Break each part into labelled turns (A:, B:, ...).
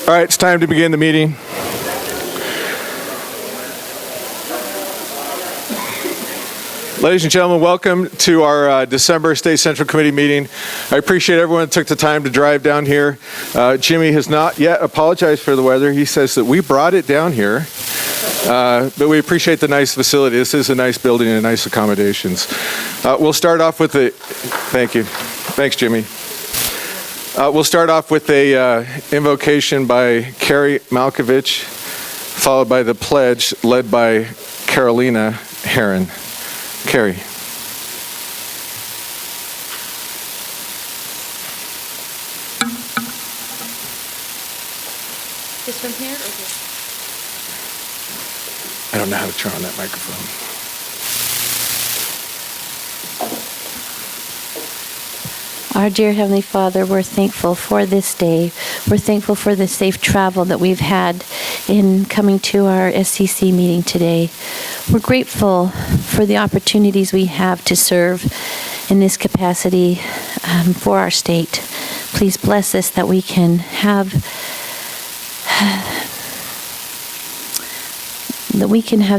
A: All right, it's time to begin the meeting. Ladies and gentlemen, welcome to our December State Central Committee meeting. I appreciate everyone that took the time to drive down here. Jimmy has not yet apologized for the weather. He says that we brought it down here, but we appreciate the nice facility. This is a nice building and nice accommodations. We'll start off with the, thank you. Thanks, Jimmy. We'll start off with a invocation by Carrie Malkovich, followed by the pledge led by Carolina Heron. Carrie.
B: This from here or here?
A: I don't know how to turn on that microphone.
B: Our dear Heavenly Father, we're thankful for this day. We're thankful for the safe travel that we've had in coming to our SCC meeting today. We're grateful for the opportunities we have to serve in this capacity for our state. Please bless us that we can have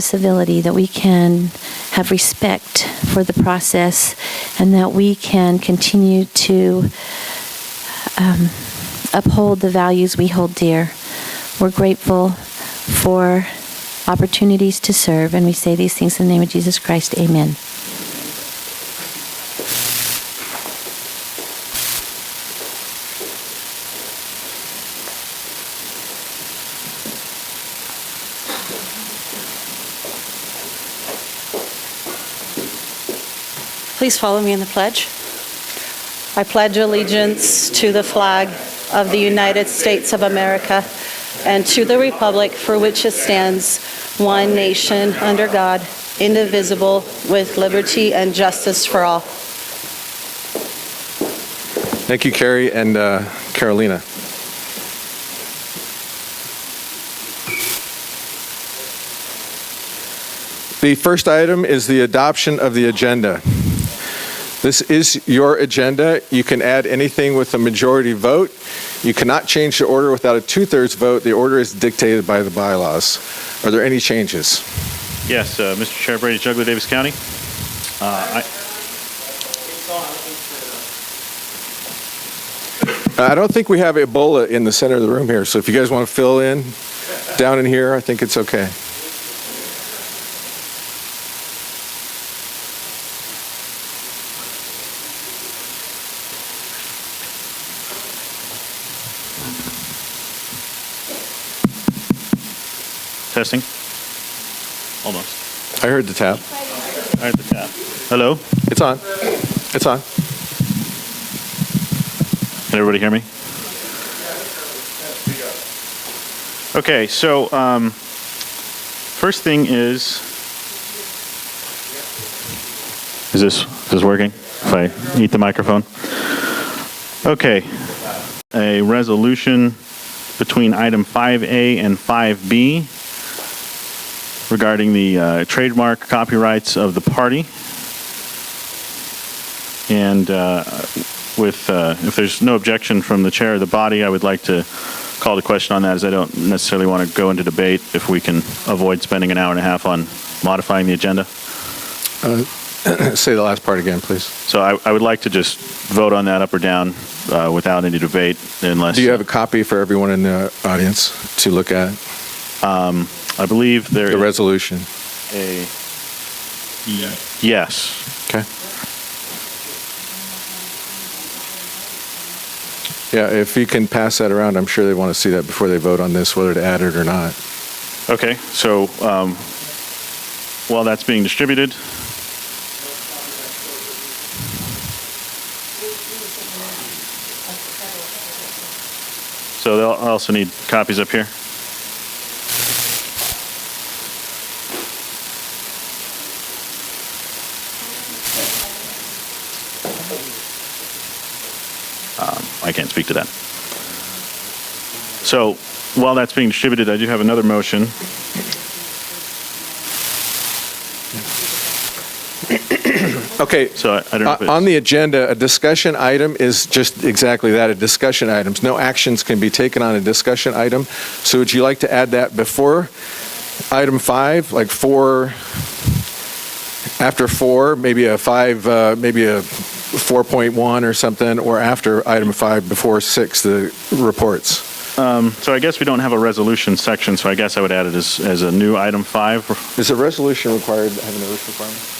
B: civility, that we can have respect for the process, and that we can continue to uphold the values we hold dear. We're grateful for opportunities to serve, and we say these things in the name of Jesus Christ. Amen.
C: Please follow me in the pledge. I pledge allegiance to the flag of the United States of America and to the republic for which it stands, one nation, under God, indivisible, with liberty and justice for all.
A: Thank you, Carrie and Carolina. The first item is the adoption of the agenda. This is your agenda. You can add anything with a majority vote. You cannot change the order without a 2/3 vote. The order is dictated by the bylaws. Are there any changes?
D: Yes, Mr. Chair, Brady Juggler, Davis County.
A: I don't think we have Ebola in the center of the room here, so if you guys want to fill in down in here, I think it's okay.
D: Testing. Almost.
A: I heard the tap.
D: I heard the tap. Hello?
A: It's on. It's on.
D: Can everybody hear me? Okay, so first thing is this working? If I eat the microphone? Okay, a resolution between item 5A and 5B regarding the trademark copyrights of the party. And if there's no objection from the chair of the body, I would like to call the question on that, as I don't necessarily want to go into debate if we can avoid spending an hour and a half on modifying the agenda.
A: Say the last part again, please.
D: So I would like to just vote on that up or down without any debate, unless...
A: Do you have a copy for everyone in the audience to look at?
D: I believe there
A: the resolution.
D: Yes.
A: Okay. Yeah, if you can pass that around, I'm sure they want to see that before they vote on this, whether to add it or not.
D: Okay, so while that's being distributed, so they'll also need copies up here. I can't speak to that. So while that's being distributed, I do have another motion.
A: Okay.
D: So I don't know if it's...
A: On the agenda, a discussion item is just exactly that, a discussion item. No actions can be taken on a discussion item. So would you like to add that before item 5, like 4, after 4, maybe a 5, maybe a 4.1 or something, or after item 5, before 6, the reports?
D: So I guess we don't have a resolution section, so I guess I would add it as a new item 5.
A: Is a resolution required, have a notice requirement?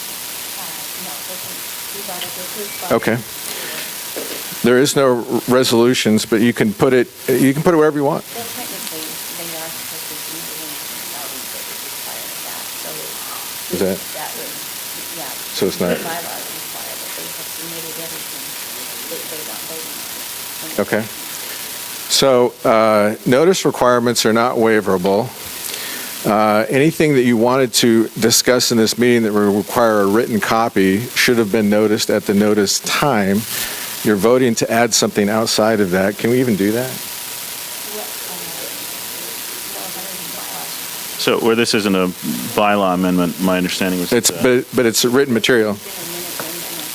A: Okay. There is no resolutions, but you can put it wherever you want.
B: Well, technically, they are supposed to be doing municipalities that would require that, so
A: Is that,
B: that would, yeah.
A: so it's not,
B: The bylaws require that they have submitted everything that they want voting on.
A: okay. So notice requirements are not waiverable. Anything that you wanted to discuss in this meeting that would require a written copy should have been noticed at the notice time. You're voting to add something outside of that. Can we even do that?
D: So where this isn't a bylaw amendment, my understanding was...
A: It's but it's a written material.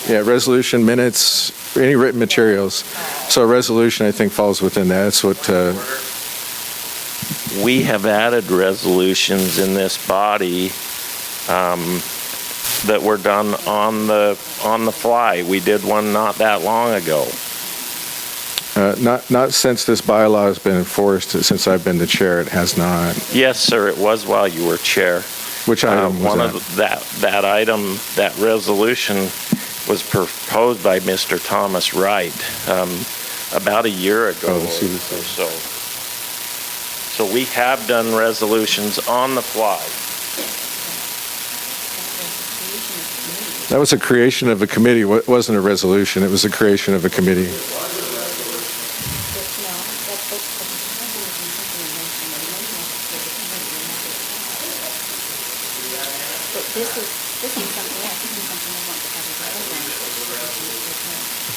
A: Yeah, resolution, minutes, any written materials. So a resolution, I think, falls within that. That's what.
E: We have added resolutions in this body that were done on the fly. We did one not that long ago.
A: Not since this bylaw has been enforced. Since I've been the chair, it has not.
E: Yes, sir, it was while you were chair.
A: Which item was
E: one
A: that?
E: of that item, that resolution, was proposed by Mr. Thomas Wright about a year ago or so. So we have done resolutions on the fly.
A: That was a creation of a committee. It wasn't a resolution. It was a creation of a committee.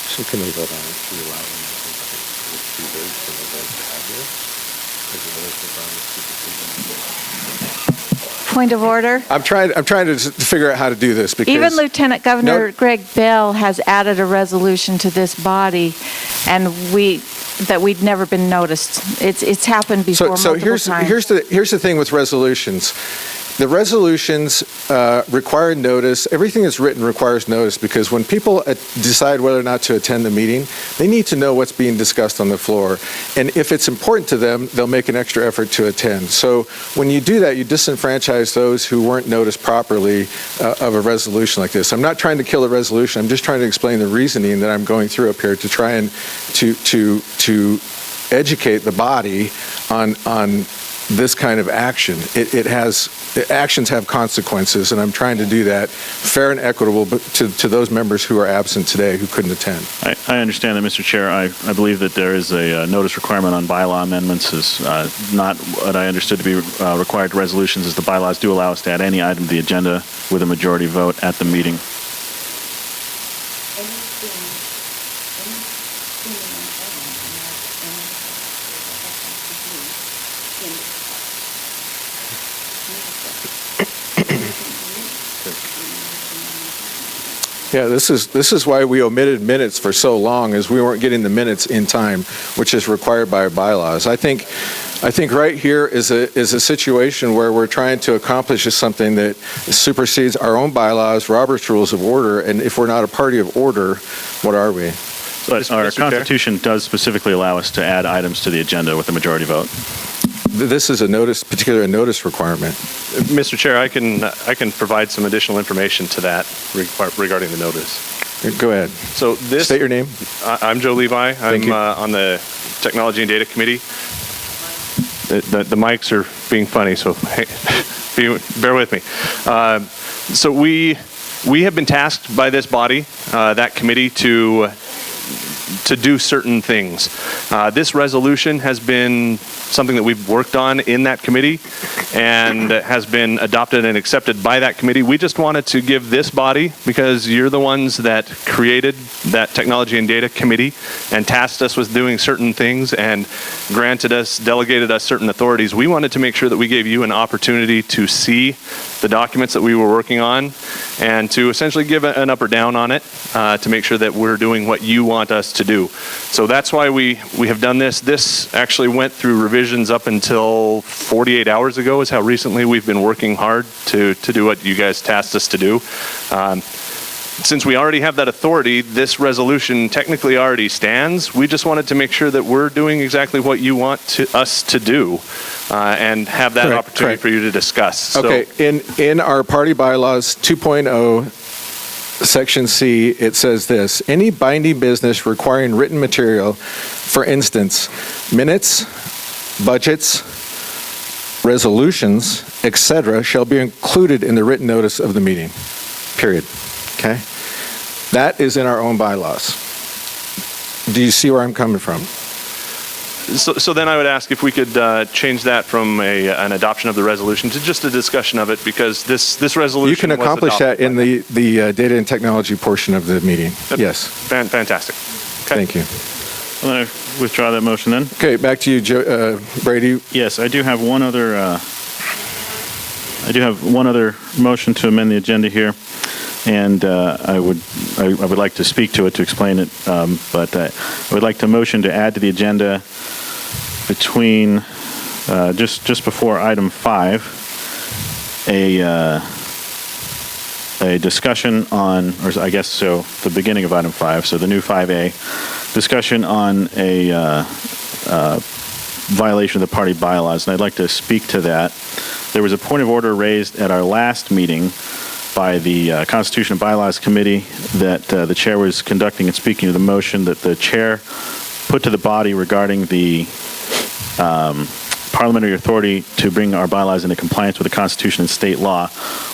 A: So can we vote on it to allow them to two-thirds of the vote to have here?
F: Point of order.
A: I'm trying to figure out how to do this because
F: Even Lieutenant Governor
A: No.
F: Greg Bell has added a resolution to this body, and we'd never been noticed. It's happened before
A: So
F: multiple times.
A: here's the thing with resolutions. The resolutions require notice. Everything that's written requires notice because when people decide whether or not to attend the meeting, they need to know what's being discussed on the floor. And if it's important to them, they'll make an extra effort to attend. So when you do that, you disenfranchise those who weren't noticed properly of a resolution like this. I'm not trying to kill a resolution. I'm just trying to explain the reasoning that I'm going through up here to try and to educate the body on this kind of action. Actions have consequences, and I'm trying to do that fair and equitable to those members who are absent today who couldn't attend.
D: I understand that, Mr. Chair. I believe that there is a notice requirement on bylaw amendments. Is not what I understood to be required to resolutions, as the bylaws do allow us to add any item to the agenda with a majority vote at the meeting.
A: Yeah, this is why we omitted minutes for so long, is we weren't getting the minutes in time, which is required by our bylaws. I think right here is a situation where we're trying to accomplish something that supersedes our own bylaws, Robert's Rules of Order, and if we're not a party of order, what are we?
D: But our Constitution does specifically allow us to add items to the agenda with a majority vote.
A: This is a notice requirement.
G: Mr. Chair, I can provide some additional information to that regarding the notice.
A: Go ahead.
G: So this.
A: State your name.
G: I'm Joe Levi.
A: Thank you.
G: I'm on the Technology and Data Committee. The mics are being funny, so hey, bear with me. So we have been tasked by this body, that committee, to to do certain things. This resolution has been something that we've worked on in that committee and has been adopted and accepted by that committee. We just wanted to give this body, because you're the ones that created that Technology and Data Committee and tasked us with doing certain things and delegated us certain authorities. We wanted to make sure that we gave you an opportunity to see the documents that we were working on and to essentially give an up or down on it to make sure that we're doing what you want us to do. So that's why we have done this. This actually went through revisions up until 48 hours ago is how recently we've been working hard to do what you guys tasked us to do. Since we already have that authority, this resolution technically already stands. We just wanted to make sure that we're doing exactly what you want us to do and have that opportunity for you to discuss.
A: Okay, in our party bylaws 2.0, Section C, it says this: any binding business requiring written material, for instance, minutes, budgets, resolutions, etc., shall be included in the written notice of the meeting, period. Okay? That is in our own bylaws. Do you see where I'm coming from?
G: So then I would ask if we could change that from an adoption of the resolution to just a discussion of it, because this resolution
A: You can accomplish
G: was
A: that in the data and technology portion of the meeting. Yes.
G: Fantastic. Okay.
A: Thank you.
D: I'm going to withdraw that motion then.
A: Okay, back to you, Brady.
D: Yes, I do have one other. Motion to amend the agenda here, and I would like to speak to it to explain it. But I would like to motion to add to the agenda between just before item 5 a discussion on, or I guess so, the beginning of item 5, so the new 5A, discussion on a violation of the party bylaws, and I'd like to speak to that. There was a point of order raised at our last meeting by the Constitution and Bylaws Committee that the chair was conducting and speaking to the motion that the chair put to the body regarding the parliamentary authority to bring our bylaws into compliance with the Constitution and state law,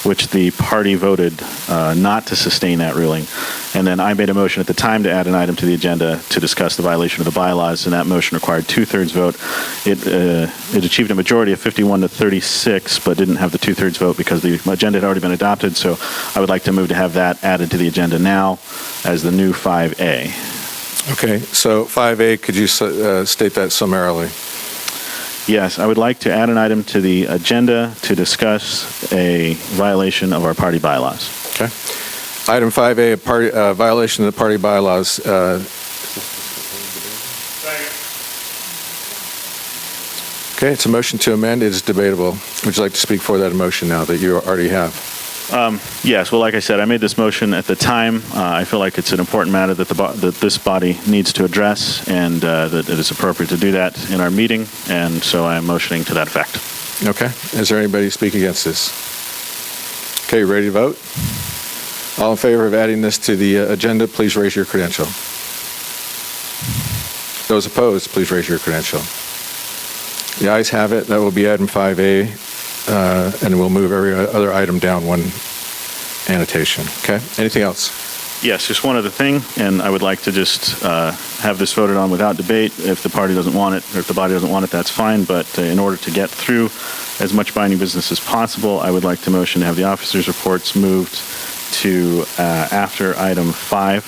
D: which the party voted not to sustain that ruling. And then I made a motion at the time to add an item to the agenda to discuss the violation of the bylaws, and that motion required 2/3 vote. It achieved a majority of 51 to 36, but didn't have the 2/3 vote because the agenda had already been adopted. So I would like to move to have that added to the agenda now as the new 5A.
A: Okay, so 5A, could you state that summarily?
D: Yes, I would like to add an item to the agenda to discuss a violation of our party bylaws.
A: Okay. Item 5A, violation of the party bylaws. Okay, it's a motion to amend. It is debatable. Would you like to speak for that motion now that you already have?
D: Yes, well, like I said, I made this motion at the time. I feel like it's an important matter that that this body needs to address, and that it is appropriate to do that in our meeting, and so I am motioning to that effect.
A: Okay. Is there anybody to speak against this? Okay, ready to vote? All in favor of adding this to the agenda, please raise your credential. Those opposed, please raise your credential. The ayes have it. That will be item 5A. And we'll move every other item down one annotation. Okay? Anything else?
D: Yes, just one other thing, and I would like to just have this voted on without debate. If the party doesn't want it, or if the body doesn't want it, that's fine. But in order to get through as much binding business as possible, I would like to motion to have the officers' reports moved to after item 5,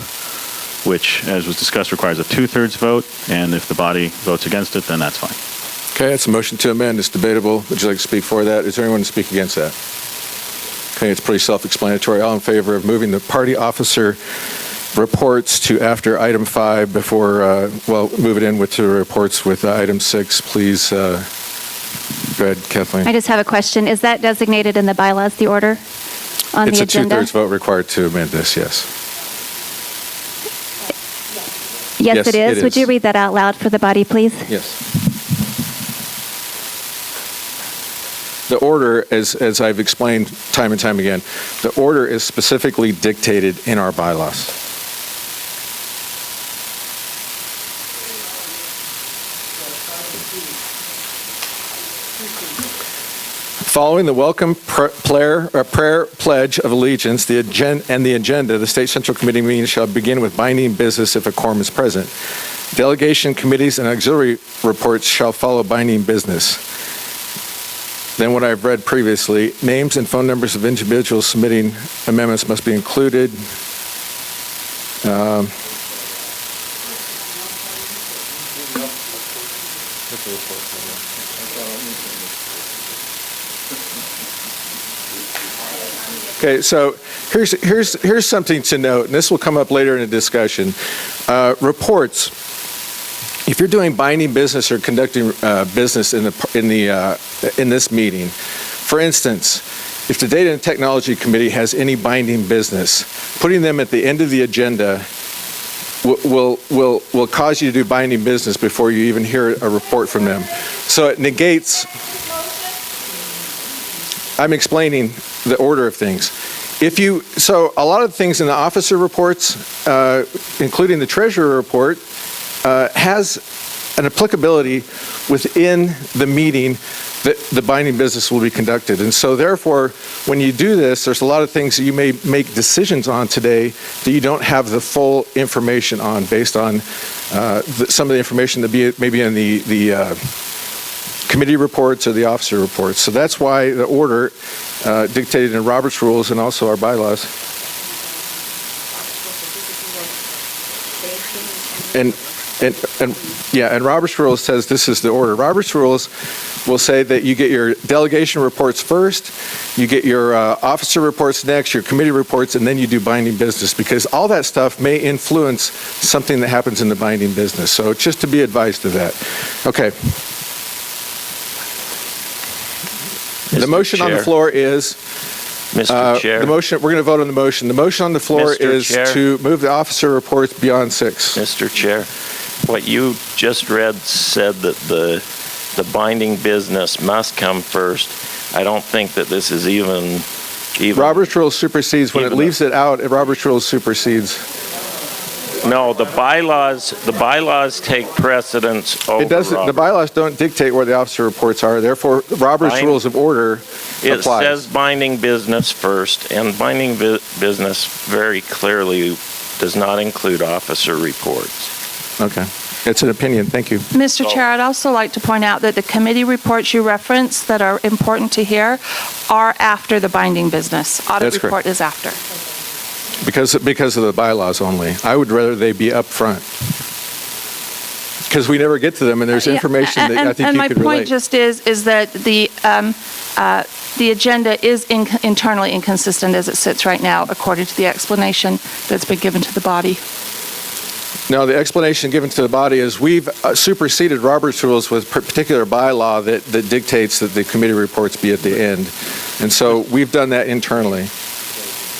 D: which, as was discussed, requires a 2/3 vote. And if the body votes against it, then that's fine.
A: Okay, it's a motion to amend. It's debatable. Would you like to speak for that? Is there anyone to speak against that? Okay, it's pretty self-explanatory. All in favor of moving the party officer reports to after item 5 before, move it in with the reports with item 6, please. Go ahead, Kathleen.
H: I just have a question. Is that designated in the bylaws, the order on the agenda?
A: It's a 2/3 vote required to amend this, yes.
H: Yes, it is. Would you read that out loud for the body, please?
A: Yes. The order, as I've explained time and time again, the order is specifically dictated in our bylaws. Following the welcome prayer pledge of allegiance, the agenda, the State Central Committee meeting shall begin with binding business if a quorum is present. Delegation, committees, and auxiliary reports shall follow binding business. Then what I've read previously, names and phone numbers of individuals submitting amendments must be included. Okay, so here's something to note, and this will come up later in the discussion. Reports. If you're doing binding business or conducting business in this meeting, for instance, if the Data and Technology Committee has any binding business, putting them at the end of the agenda will cause you to do binding business before you even hear a report from them. So it negates. I'm explaining the order of things. So a lot of things in the officer reports, including the treasurer report, has an applicability within the meeting that the binding business will be conducted. And so therefore, when you do this, there's a lot of things that you may make decisions on today that you don't have the full information on based on some of the information that may be in the committee reports or the officer reports. So that's why the order dictated in Robert's rules and also our bylaws. And Robert's rules says this is the order. Robert's rules will say that you get your delegation reports first, you get your officer reports next, your committee reports, and then you do binding business, because all that stuff may influence something that happens in the binding business. So just to be advised of that. Okay. The motion on the floor is,
E: Mr. Chair.
A: the motion, we're going to vote on the motion. The motion on the floor
E: Mr.
A: is
E: Chair.
A: to move the officer reports beyond 6.
E: Mr. Chair, what you just read said that the binding business must come first. I don't think that this is even
A: Robert's rules supersedes, when it leaves it out, Robert's rules supersedes.
E: No, the bylaws take precedence over
A: It doesn't, the bylaws don't dictate where the officer reports are, therefore Robert's rules of order
E: It
A: applies.
E: says binding business first, and binding business very clearly does not include officer reports.
A: Okay. It's an opinion. Thank you.
F: Mr. Chair, I'd also like to point out that the committee reports you referenced that are important to hear are after the binding business. Audit
A: That's
F: report
A: correct.
F: is after.
A: Because of the bylaws only. I would rather they be up front. Because we never get to them, and there's information that I think you could relate.
F: And my point just is that the agenda is internally inconsistent as it sits right now, according to the explanation that's been given to the body.
A: No, the explanation given to the body is we've superseded Robert's rules with particular bylaw that dictates that the committee reports be at the end. And so we've done that internally.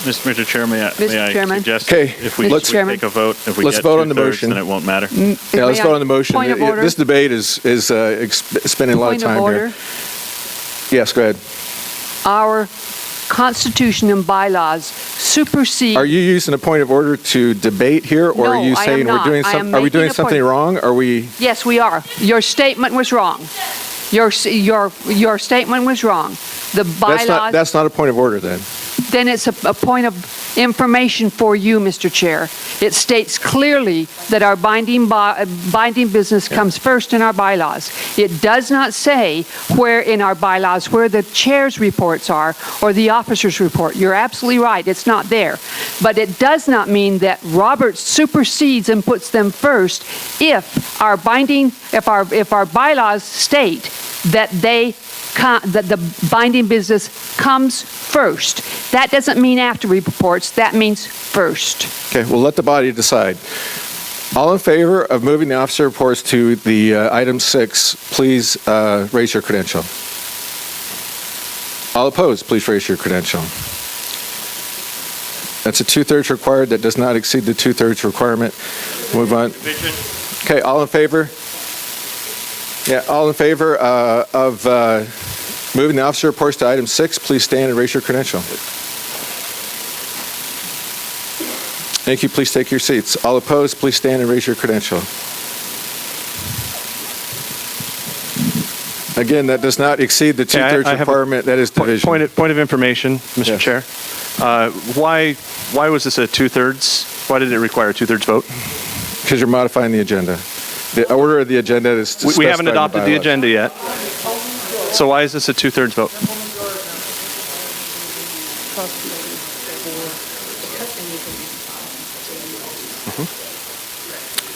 D: Mr. Chair, may I suggest
A: Okay,
D: if we take a vote, if we
A: let's
D: get
A: vote on the
D: two-thirds,
A: motion.
D: then it won't matter?
A: Yeah, let's vote on the motion.
I: Point of order.
A: This debate is spending a lot of
I: Point of
A: time
I: order.
A: here. Yes, go ahead.
I: Our Constitution and bylaws supersede.
A: Are you using a point of order to debate here, or
I: No,
A: are you
I: I am
A: saying
I: not.
A: we're doing
I: I am
A: are we
I: making
A: doing
I: a
A: something
I: point.
A: wrong? Are we?
I: Yes, we are. Your statement was wrong. Your statement was wrong. The bylaws.
A: That's not a point of order then.
I: Then it's a point of information for you, Mr. Chair. It states clearly that our binding business comes first in our bylaws. It does not say where in our bylaws where the chair's reports are or the officer's report. You're absolutely right. It's not there. But it does not mean that Roberts supersedes and puts them first if our bylaws state that that the binding business comes first. That doesn't mean after reports. That means first.
A: Okay, we'll let the body decide. All in favor of moving the officer reports to the item 6, please raise your credential. All opposed, please raise your credential. That's a 2/3 required. That does not exceed the 2/3 requirement. Move on. Okay, all in favor? Yeah, all in favor of moving the officer reports to item 6, please stand and raise your credential. Thank you. Please take your seats. All opposed, please stand and raise your credential. Again, that does not exceed the
G: Okay,
A: two-thirds
G: I have a
A: requirement. That is division.
G: Point of information, Mr.
A: Yes.
G: Chair. Why was this a two-thirds? Why did it require a two-thirds vote?
A: Because you're modifying the agenda. The order of the agenda is
G: We
A: specified
G: haven't
A: in
G: adopted the
A: bylaws.
G: agenda yet. So why is this a two-thirds vote?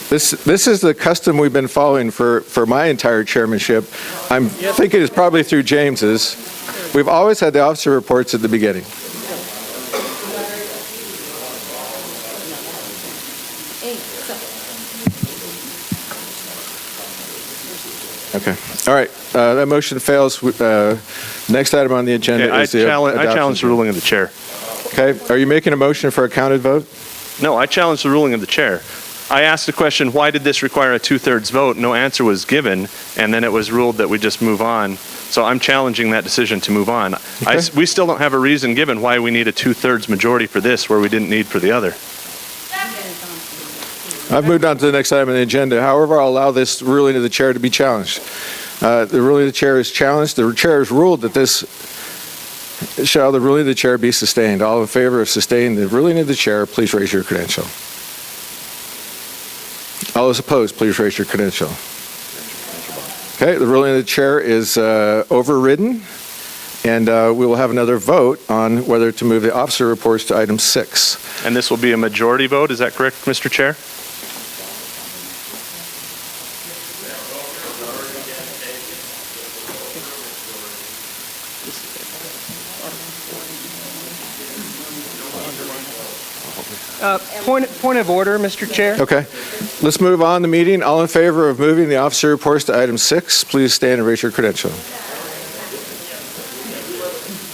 A: This is the custom we've been following for my entire chairmanship. I'm thinking it's probably through James's. We've always had the officer reports at the beginning. Okay. All right. That motion fails. Next item on the agenda
G: I
A: is the
G: challenge the ruling of the chair.
A: Okay. Are you making a motion for a counted vote?
G: No, I challenge the ruling of the chair. I asked the question, why did this require a two-thirds vote? No answer was given, and then it was ruled that we just move on. So I'm challenging that decision to move on.
A: Okay.
G: We still don't have a reason given why we need a two-thirds majority for this where we didn't need for the other.
A: I've moved on to the next item on the agenda. However, I'll allow this ruling of the chair to be challenged. The ruling of the chair is challenged. The chair has ruled that shall the ruling of the chair be sustained. All in favor of sustaining the ruling of the chair, please raise your credential. All those opposed, please raise your credential. Okay, the ruling of the chair is overridden, and we will have another vote on whether to move the officer reports to item 6.
G: And this will be a majority vote, is that correct, Mr. Chair?
J: Point of order, Mr. Chair.
A: Okay, let's move on the meeting. All in favor of moving the officer reports to item 6, please stand and raise your credential.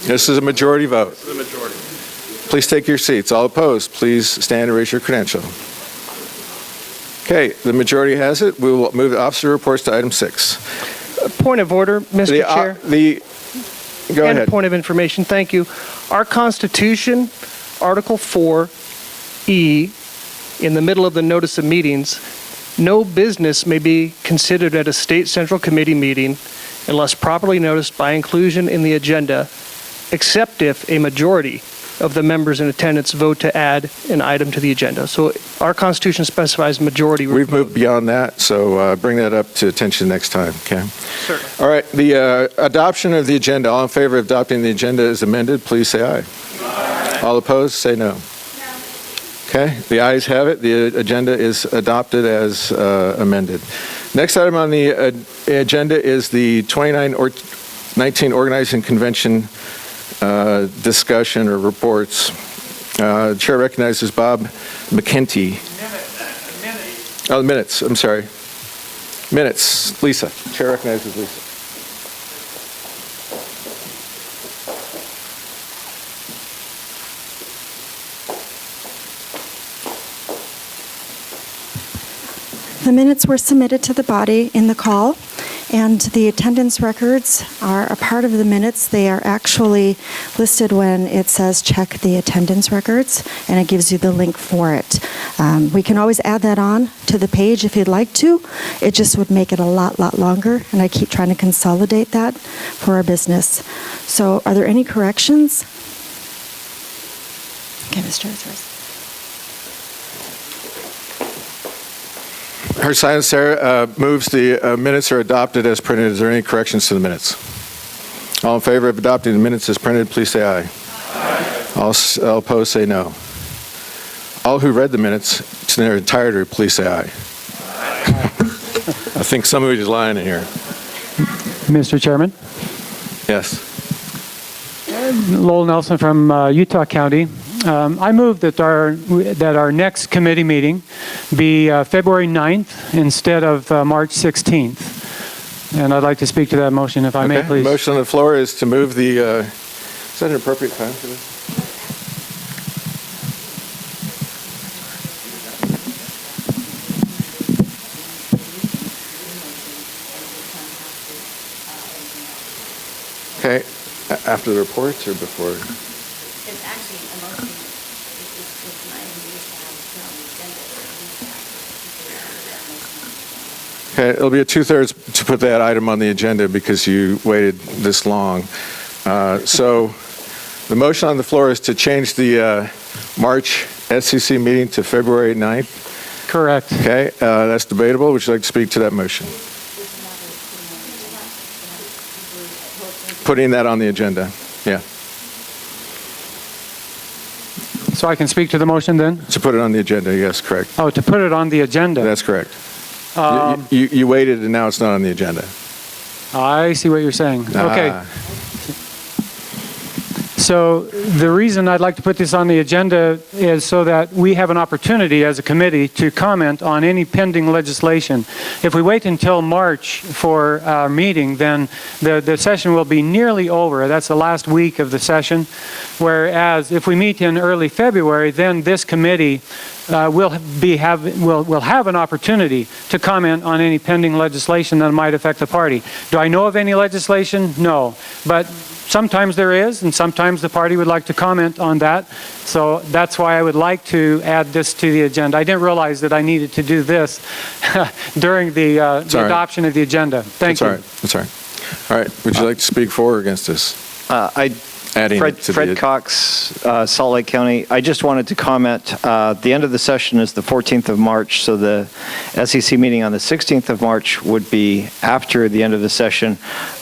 A: This is a majority vote.
G: This is a majority.
A: Please take your seats. All opposed, please stand and raise your credential. Okay, the majority has it. We will move the officer reports to item 6.
J: Point of order, Mr. Chair.
A: Go
J: And
A: ahead.
J: a point of information, thank you. Our Constitution, Article 4E, in the middle of the notice of meetings, no business may be considered at a state central committee meeting unless properly noticed by inclusion in the agenda, except if a majority of the members in attendance vote to add an item to the agenda. So our Constitution specifies majority.
A: We've
J: vote.
A: moved beyond that, so bring that up to attention next time, okay?
J: Certainly.
A: All right, the adoption of the agenda. All in favor of adopting the agenda as amended, please say aye. Aye. All opposed, say no. Okay, the ayes have it. The agenda is adopted as amended. Next item on the agenda is the 2019 Organizing Convention discussion or reports. The chair recognizes Bob McKenty. Oh, the minutes. I'm sorry. Minutes. Lisa. Chair recognizes Lisa.
K: The minutes were submitted to the body in the call, and the attendance records are a part of the minutes. They are actually listed when it says check the attendance records, and it gives you the link for it. We can always add that on to the page if you'd like to. It just would make it a lot longer, and I keep trying to consolidate that for our business. So are there any corrections? Okay, Mr. Ezra.
A: Her Silence Sarah moves the minutes are adopted as printed. Is there any corrections to the minutes? All in favor of adopting the minutes as printed, please say aye. Aye. All opposed, say no. All who read the minutes to their entirety, please say aye. Aye. I think somebody is lying in here.
L: Mr. Chairman,
A: Yes.
L: Lowell Nelson from Utah County. I move that our next committee meeting be February 9th instead of March 16th. And I'd like to speak to that motion, if I may, please.
A: The motion on the floor is to move the, is that an appropriate time for this? Okay, after the reports or before?
B: It's actually a motion. It's an item we used to have on the agenda.
A: Okay, it'll be a 2/3 to put that item on the agenda because you waited this long. So the motion on the floor is to change the March SCC meeting to February 9th.
L: Correct.
A: Okay, that's debatable. Would you like to speak to that motion? Putting that on the agenda, yeah.
L: So I can speak to the motion then?
A: To put it on the agenda, yes, correct.
L: Oh, to put it on the agenda.
A: That's correct. You waited and now it's not on the agenda.
L: I see what you're saying. Okay.
A: Ah.
L: So the reason I'd like to put this on the agenda is so that we have an opportunity as a committee to comment on any pending legislation. If we wait until March for our meeting, then the session will be nearly over. That's the last week of the session. Whereas if we meet in early February, then this committee will have an opportunity to comment on any pending legislation that might affect the party. Do I know of any legislation? No. But sometimes there is, and sometimes the party would like to comment on that. So that's why I would like to add this to the agenda. I didn't realize that I needed to do this during the adoption of the agenda. Thank you.
A: That's all right. All right. Would you like to speak for or against this?
M: Fred Cox, Salt Lake County. I just wanted to comment, the end of the session is the 14th of March, so the SCC meeting on the 16th of March would be after the end of the session.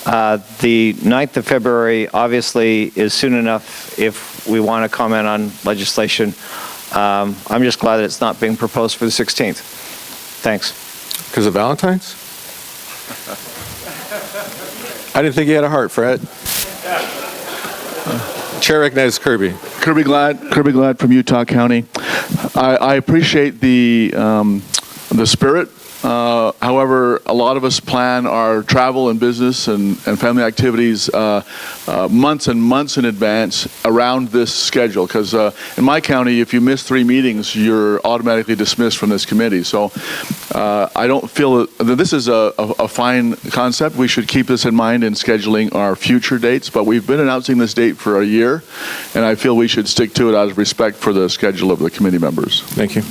M: The 9th of February obviously is soon enough if we want to comment on legislation. I'm just glad that it's not being proposed for the 16th. Thanks.
A: Because of Valentine's? I didn't think you had a heart, Fred. Chair recognizes Kirby.
N: Kirby Glad from Utah County. I appreciate the spirit. However, a lot of us plan our travel and business and family activities months and months in advance around this schedule. Because in my county, if you miss 3 meetings, you're automatically dismissed from this committee. So I don't feel that this is a fine concept. We should keep this in mind in scheduling our future dates. But we've been announcing this date for a year, and I feel we should stick to it out of respect for the schedule of the committee members.
A: Thank you.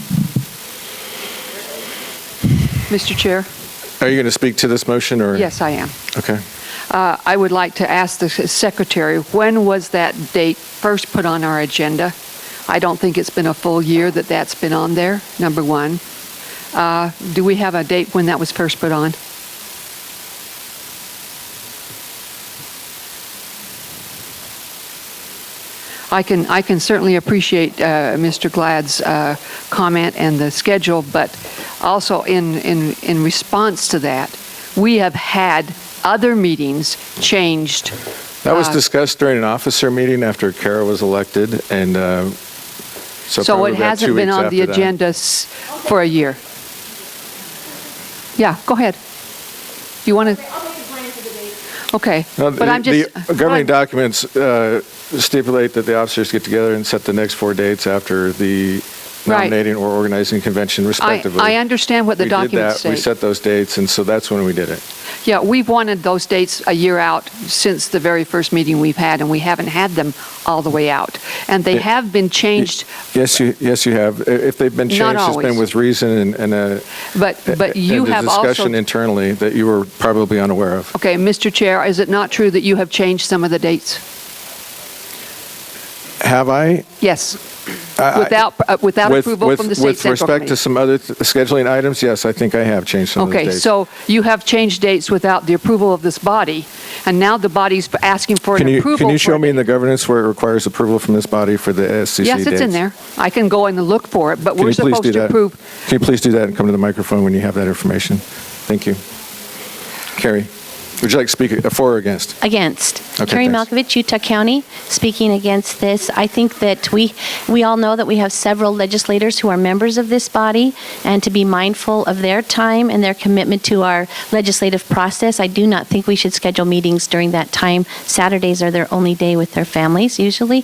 I: Mr. Chair?
A: Are you going to speak to this motion, or?
I: Yes, I am.
A: Okay.
I: I would like to ask the secretary, when was that date first put on our agenda? I don't think it's been a full year that that's been on there, number one. Do we have a date when that was first put on? I can certainly appreciate Mr. Glad's comment and the schedule, but also in response to that, we have had other meetings changed.
A: That was discussed during an officer meeting after Kara was elected, and
I: so it hasn't been on the agenda for a year. Yeah, go ahead. You want to? Okay,
A: no,
I: but I'm just...
A: The governing documents stipulate that the officers get together and set the next 4 dates after the nominating or organizing convention, respectively.
I: I understand what the documents say.
A: We set those dates, and so that's when we did it.
I: Yeah, we've wanted those dates a year out since the very first meeting we've had, and we haven't had them all the way out. And they have been changed.
A: Yes, you have. If they've been changed, it's been with reason and
I: but you have also
A: discussion internally that you were probably unaware of.
I: Okay, Mr. Chair, is it not true that you have changed some of the dates?
A: Have I?
I: Yes. Without approval from the State
A: With
I: Central
A: respect
I: Committee.
A: to some other scheduling items, yes, I think I have changed some of the dates.
I: Okay, so you have changed dates without the approval of this body, and now the body's asking for an approval.
A: Can you show me in the governance where it requires approval from this body for the SCC
I: Yes, it's in there. I can go and look for it, but we're supposed to approve.
A: Can you please do that and come to the microphone when you have that information? Thank you. Carrie, would you like to speak for or against?
B: Against.
A: Okay,
B: Carrie
A: thanks.
B: Malkovich, Utah County, speaking against this. I think that we all know that we have several legislators who are members of this body, and to be mindful of their time and their commitment to our legislative process, I do not think we should schedule meetings during that time. Saturdays are their only day with their families, usually,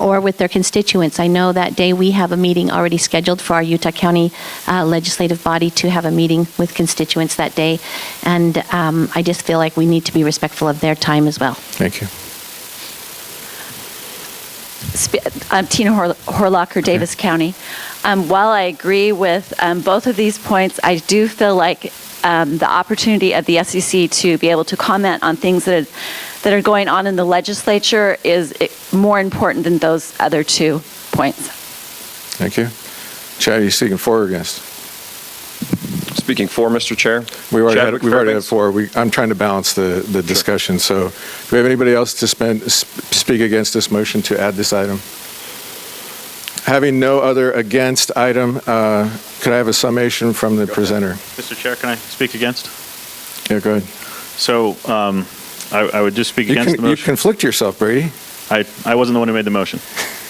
B: or with their constituents. I know that day we have a meeting already scheduled for our Utah County legislative body to have a meeting with constituents that day, and I just feel like we need to be respectful of their time as well.
A: Thank you.
O: I'm Tina Horlocker, Davis County. While I agree with both of these points, I do feel like the opportunity of the SCC to be able to comment on things that are going on in the legislature is more important than those other 2 points.
A: Thank you. Chad, are you speaking for or against?
P: Speaking for, Mr. Chair.
A: We've already had 4. I'm trying to balance the discussion. So do we have anybody else to speak against this motion to add this item? Having no other against item, could I have a summation from the presenter?
D: Mr. Chair, can I speak against?
A: Yeah, go ahead.
D: So I would just speak against the motion.
A: You conflict yourself, Brady.
D: I wasn't the one who made the motion.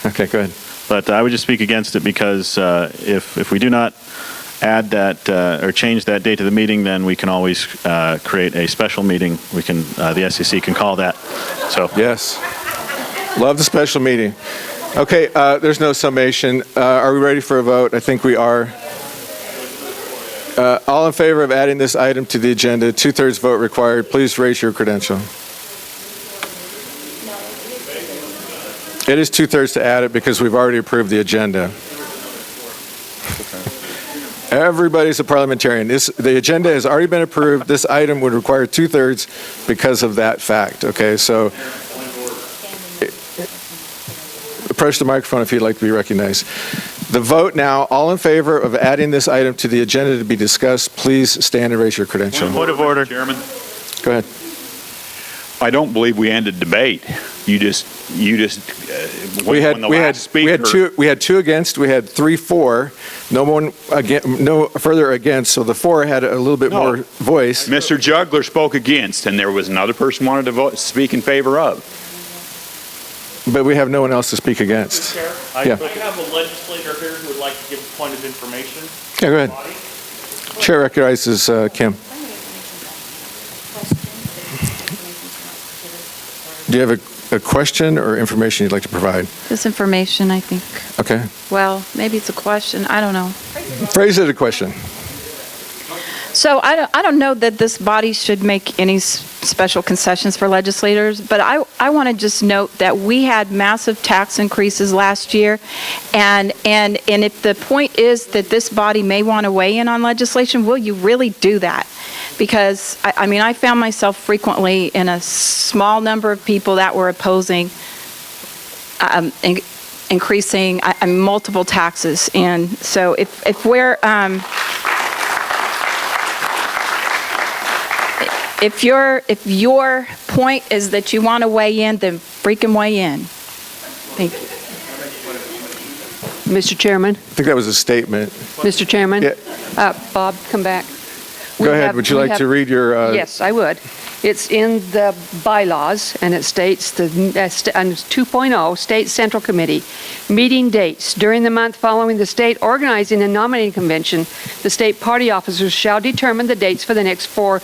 A: Okay, go ahead.
D: But I would just speak against it because if we do not add that or change that date of the meeting, then we can always create a special meeting. We can the SCC can call that. So
A: yes, love the special meeting. Okay, there's no summation. Are we ready for a vote? I think we are. All in favor of adding this item to the agenda, 2/3 vote required. Please raise your credential. It is 2/3 to add it because we've already approved the agenda. Everybody's a parliamentarian. The agenda has already been approved. This item would require 2/3 because of that fact. Okay, so approach the microphone if you'd like to be recognized. The vote now, all in favor of adding this item to the agenda to be discussed, please stand and raise your credential.
D: Point of order, Chairman.
A: Go ahead.
Q: I don't believe we ended debate. You just
A: we had 2 against, we had 3 for, no further against, so the 4 had a little bit more voice.
Q: Mr. Juggler spoke against, and there was another person wanted to speak in favor of.
A: But we have no one else to speak against.
R: Chair, I have a legislator here who would like to give a point of information.
A: Yeah, go ahead. Chair recognizes Kim. Do you have a question or information you'd like to provide?
F: This information, I think.
A: Okay.
F: Well, maybe it's a question. I don't know.
A: Phrase it a question.
F: So I don't know that this body should make any special concessions for legislators, but I want to just note that we had massive tax increases last year, and if the point is that this body may want to weigh in on legislation, will you really do that? Because, I mean, I found myself frequently in a small number of people that were opposing increasing multiple taxes. And so if we're... If your point is that you want to weigh in, then freaking weigh in. Thank you.
I: Mr. Chairman.
A: I think that was a statement.
I: Mr. Chairman.
A: Yeah.
I: Bob, come back.
A: Go ahead. Would you like to read your...
I: Yes, I would. It's in the bylaws, and it states on 2.0, State Central Committee, meeting dates. During the month following the state organizing and nominating convention, the state party officers shall determine the dates for the next 4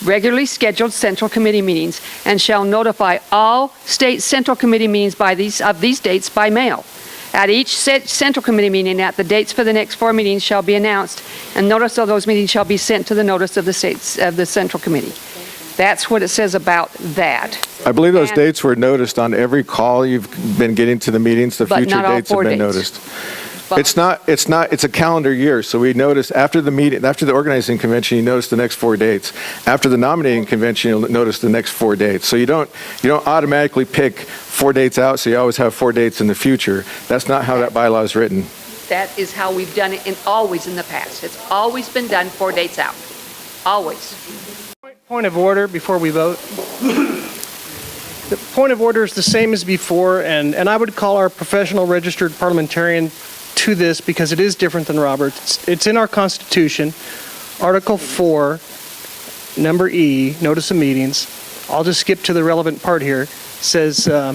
I: regularly scheduled Central Committee meetings and shall notify all State Central Committee meetings of these dates by mail. At each Central Committee meeting, the dates for the next 4 meetings shall be announced, and notice of those meetings shall be sent to the notice of the Central Committee. That's what it says about that.
A: I believe those dates were noticed on every call you've been getting to the meetings. The future dates have been noticed. It's a calendar year, so we notice after the meeting, after the organizing convention, you notice the next 4 dates. After the nominating convention, you'll notice the next 4 dates. So you don't automatically pick 4 dates out, so you always have 4 dates in the future. That's not how that bylaw is written.
I: That is how we've done it always in the past. It's always been done 4 dates out. Always.
J: Point of order before we vote. The point of order is the same as before, and I would call our professional registered parliamentarian to this because it is different than Robert's. It's in our Constitution, Article 4, number E, Notice of Meetings. I'll just skip to the relevant part here. It says, a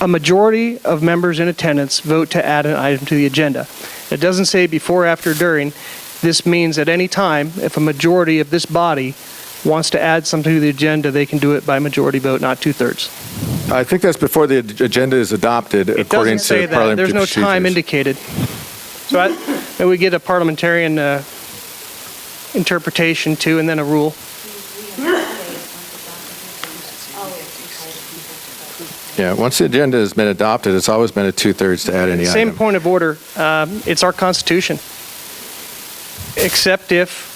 J: majority of members in attendance vote to add an item to the agenda. It doesn't say before, after, during. This means at any time, if a majority of this body wants to add something to the agenda, they can do it by majority vote, not 2/3.
A: I think that's before the agenda is adopted, according to
J: say that.
A: parliamentary
J: There's no
A: procedures.
J: time indicated. So we get a parliamentarian interpretation too, and then a rule.
A: Yeah, once the agenda has been adopted, it's always been a 2/3 to add any item.
J: Same point of order. It's our Constitution. Except if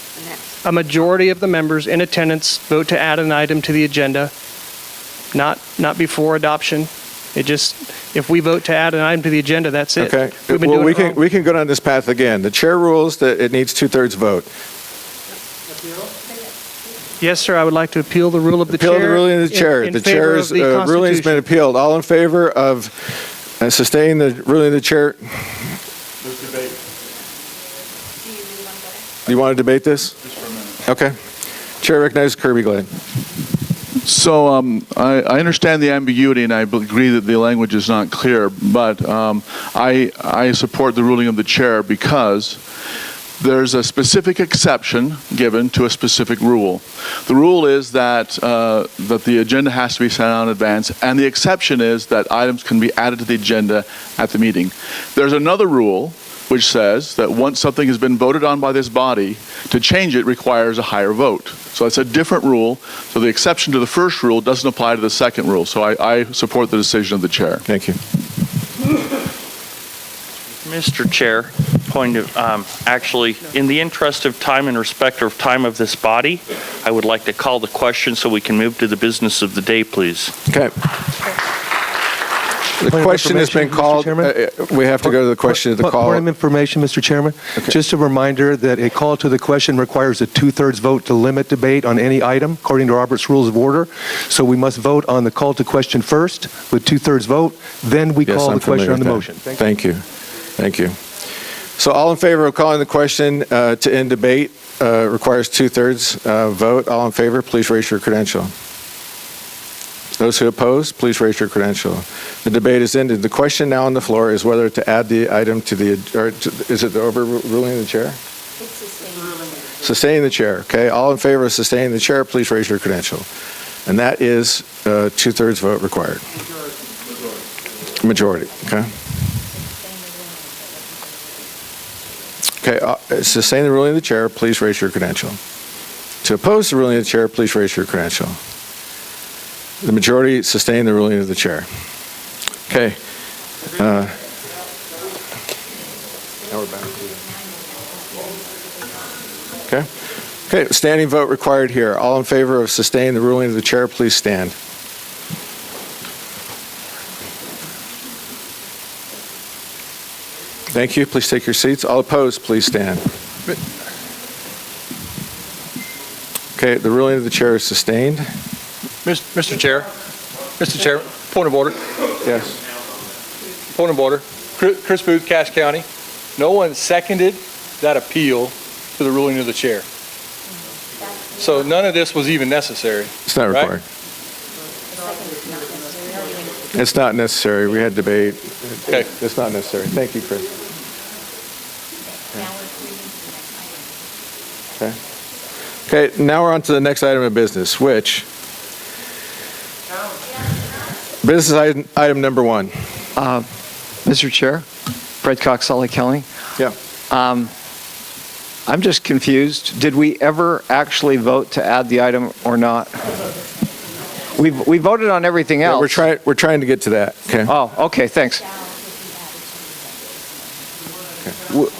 J: a majority of the members in attendance vote to add an item to the agenda, not before adoption. If we vote to add an item to the agenda, that's it.
A: Okay.
J: We've been
A: Well,
J: doing
A: we
J: it
A: can
J: wrong.
A: we can go down this path again. The chair rules that it needs 2/3 vote.
J: Yes, sir, I would like to appeal the rule of the chair.
A: Appeal the ruling of the chair.
J: in
A: The
J: favor
A: chair's
J: of the
A: ruling has been
J: Constitution.
A: appealed. All in favor of sustaining the ruling of the chair? Do you want to debate this? Okay. Chair recognizes Kirby Glenn.
N: So I understand the ambiguity, and I agree that the language is not clear, but I support the ruling of the chair because there's a specific exception given to a specific rule. The rule is that the agenda has to be sent out in advance, and the exception is that items can be added to the agenda at the meeting. There's another rule which says that once something has been voted on by this body, to change it requires a higher vote. So it's a different rule. So the exception to the first rule doesn't apply to the second rule. So I support the decision of the chair.
A: Thank you.
R: Mr. Chair, actually, in the interest of time and respect of time of this body, I would like to call the question so we can move to the business of the day, please.
A: Okay. The question has been called. We have to go to the question of the call.
S: Point of information, Mr. Chairman.
A: Okay.
S: Just a reminder that a call to the question requires a 2/3 vote to limit debate on any item, according to Robert's Rules of Order. So we must vote on the call to question first with 2/3 vote, then we
A: Yes,
S: call
A: I'm
S: the question
A: familiar
S: on the
A: with that.
S: motion.
A: Thank you. Thank you. So all in favor of calling the question to end debate requires 2/3 vote. All in favor, please raise your credential. Those who oppose, please raise your credential. The debate is ended. The question now on the floor is whether to add the item to the, is it the overruling of the chair? Sustaining the chair. Okay. All in favor of sustaining the chair, please raise your credential. And that is 2/3 vote required. Majority. Okay. Okay. Sustain the ruling of the chair, please raise your credential. To oppose the ruling of the chair, please raise your credential. The majority sustain the ruling of the chair. Okay. Now we're back to Okay. Okay. Standing vote required here. All in favor of sustaining the ruling of the chair, please stand. Thank you. Please take your seats. All opposed, please stand. Okay. The ruling of the chair is sustained.
T: Mr. Chair, point of order.
A: Yes.
T: Point of order. Chris Booth, Cache County. No one seconded that appeal to the ruling of the chair. So none of this was even necessary.
A: It's not required. It's not necessary. We had debate.
T: Okay.
A: It's not necessary. Thank you, Chris. Okay. Okay, now we're on to the next item of business, which business item number 1.
M: Mr. Chair, Fred Cox, Salt Lake County.
A: Yeah.
M: I'm just confused. Did we ever actually vote to add the item or not? We voted on everything else.
A: Yeah, we're trying to get to that. Okay.
M: Oh, okay, thanks.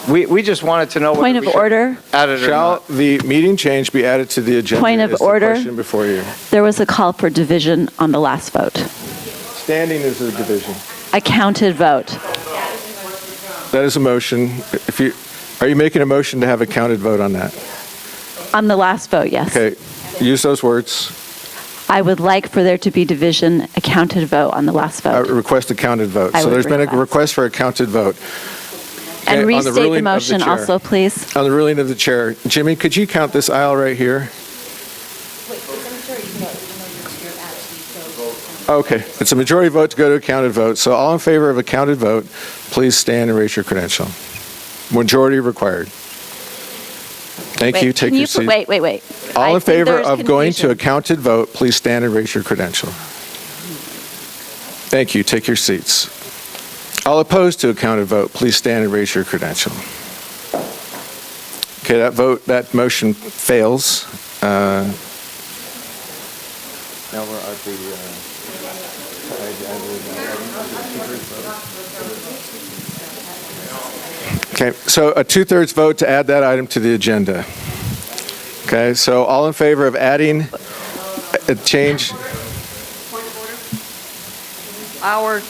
M: We just wanted to know whether
B: Point of
M: we should
B: order.
M: add it or
A: Shall
M: not.
A: the meeting change be added to the agenda?
B: Point of
A: is the
B: order.
A: question before you.
B: There was a call for division on the last vote.
A: Standing is a division.
B: A counted vote.
A: That is a motion. Are you making a motion to have a counted vote on that?
B: On the last vote, yes.
A: Okay. Use those words.
B: I would like for there to be division, a counted vote on the last vote.
A: Request a counted vote.
B: I
A: So
B: would
A: there's been a
B: request.
A: request for a counted vote.
B: And
A: Okay, on
B: restate the
A: ruling of
B: motion
A: chair.
B: also, please.
A: On the ruling of the chair. Jimmy, could you count this aisle right here? Okay, it's a majority vote to go to a counted vote. So all in favor of a counted vote, please stand and raise your credential. Majority required. Thank you. Take your seat.
B: Wait.
A: All
B: I
A: in
B: think
A: favor
B: there's
A: of going to a
B: confusion.
A: counted vote, please stand and raise your credential. Thank you. Take your seats. All opposed to a counted vote, please stand and raise your credential. Okay, that motion fails. Now we're at the. Okay, so a 2/3 vote to add that item to the agenda. Okay, so all in favor of adding a change?
I: Our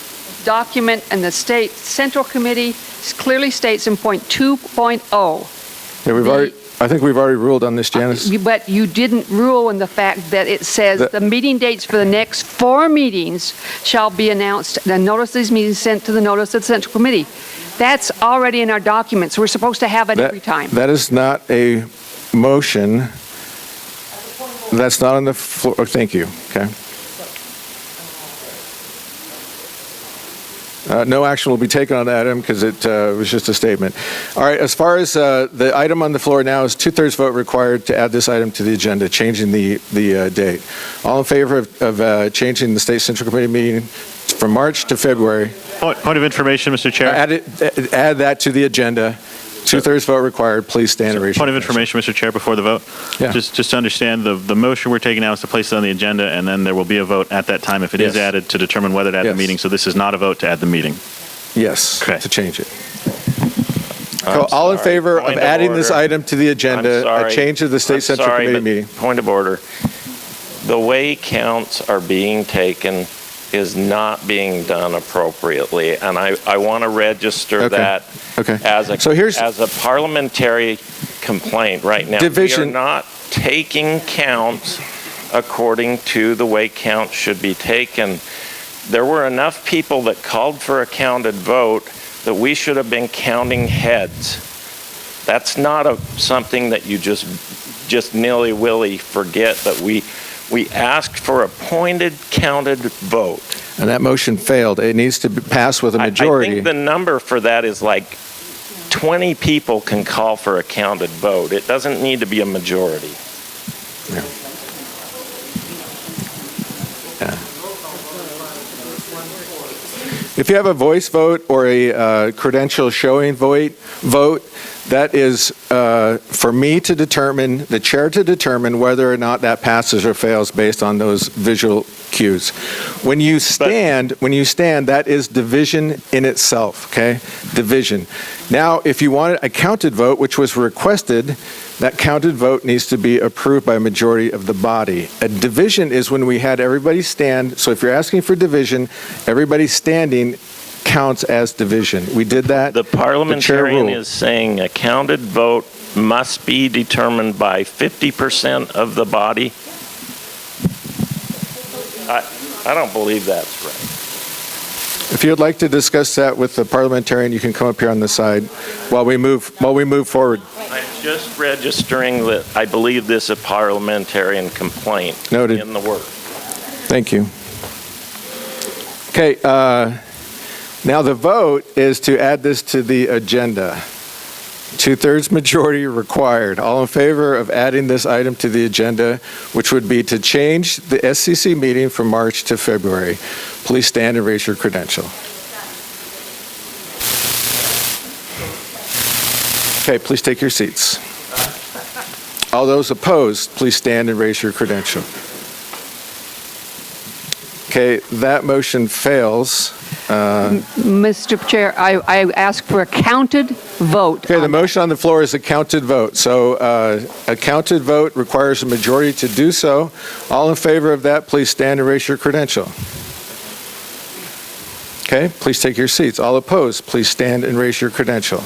I: document and the state central committee clearly states in point 2.0.
A: Yeah, I think we've already ruled on this, Janice.
I: But you didn't rule in the fact that it says the meeting dates for the next 4 meetings shall be announced. The notice of these meetings sent to the notice of the central committee. That's already in our documents. We're supposed to have it every time.
A: That is not a motion. That's not on the floor. Oh, thank you. Okay. No action will be taken on that item because it was just a statement. All right, as far as the item on the floor now is 2/3 vote required to add this item to the agenda, changing the date. All in favor of changing the State Central Committee meeting from March to February?
D: Point of information, Mr. Chair.
A: Add that to the agenda. 2/3 vote required. Please stand and raise your hand.
D: Point of information, Mr. Chair, before the vote.
A: Yeah.
D: Just to understand, the motion we're taking now is to place it on the agenda, and then there will be a vote at that time if it is
A: Yes.
D: added to determine whether to add the meeting. So this is not a vote to add the meeting.
A: Yes,
D: Okay.
A: to change it. All in favor of adding this item to the agenda, a change of the State Central Committee meeting?
E: Point of order. The way counts are being taken is not being done appropriately, and I want to register that as a parliamentary complaint right now. We are not taking counts according to the way counts should be taken. There were enough people that called for a counted vote that we should have been counting heads. That's not something that you just nilly-willy forget, that we asked for a pointed, counted vote.
A: And that motion failed. It needs to pass with a majority.
E: I think the number for that is like 20 people can call for a counted vote. It doesn't need to be a majority.
A: Yeah. If you have a voice vote or a credential showing vote, that is for me to determine, the chair to determine whether or not that passes or fails based on those visual cues. When you stand, that is division in itself, okay? Division. Now, if you wanted a counted vote, which was requested, that counted vote needs to be approved by a majority of the body. A division is when we had everybody stand. So if you're asking for division, everybody standing counts as division. We did that.
E: The parliamentarian is saying a counted vote must be determined by 50% of the body. I don't believe that's right.
A: If you'd like to discuss that with the parliamentarian, you can come up here on the side while we move forward.
E: I'm just registering that I believe this is a parliamentarian complaint.
A: Noted.
E: In the work.
A: Thank you. Okay, now the vote is to add this to the agenda. 2/3 majority required. All in favor of adding this item to the agenda, which would be to change the SCC meeting from March to February. Please stand and raise your credential. Okay, please take your seats. All those opposed, please stand and raise your credential. Okay, that motion fails.
I: Mr. Chair, I ask for a counted vote.
A: Okay, the motion on the floor is a counted vote. So a counted vote requires a majority to do so. All in favor of that, please stand and raise your credential. Okay, please take your seats. All opposed, please stand and raise your credential.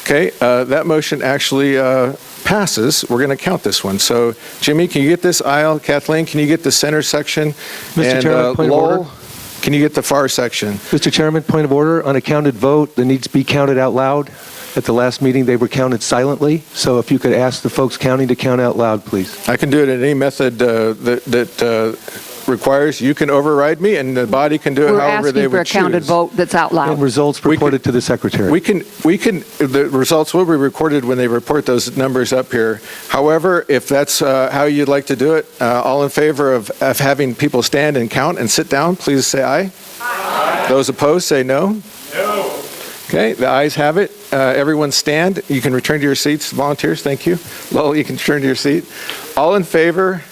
A: Okay, that motion actually passes. We're going to count this one. So, Jimmy, can you get this aisle? Kathleen, can you get the center section?
S: Mr. Chairman, point of order.
A: Can you get the far section?
S: Mr. Chairman, point of order. On a counted vote, that needs to be counted out loud. At the last meeting, they were counted silently. So if you could ask the folks counting to count out loud, please.
A: I can do it in any method that requires. You can override me, and the body can do it however they would choose.
I: We're asking for a counted vote that's out loud.
S: And results reported to the secretary.
A: The results will be recorded when they report those numbers up here. However, if that's how you'd like to do it, all in favor of having people stand and count and sit down, please say aye. Aye. Those opposed, say no. No. Okay, the ayes have it. Everyone stand. You can return to your seats. Volunteers, thank you. Lowell, you can return to your seat. All in favor?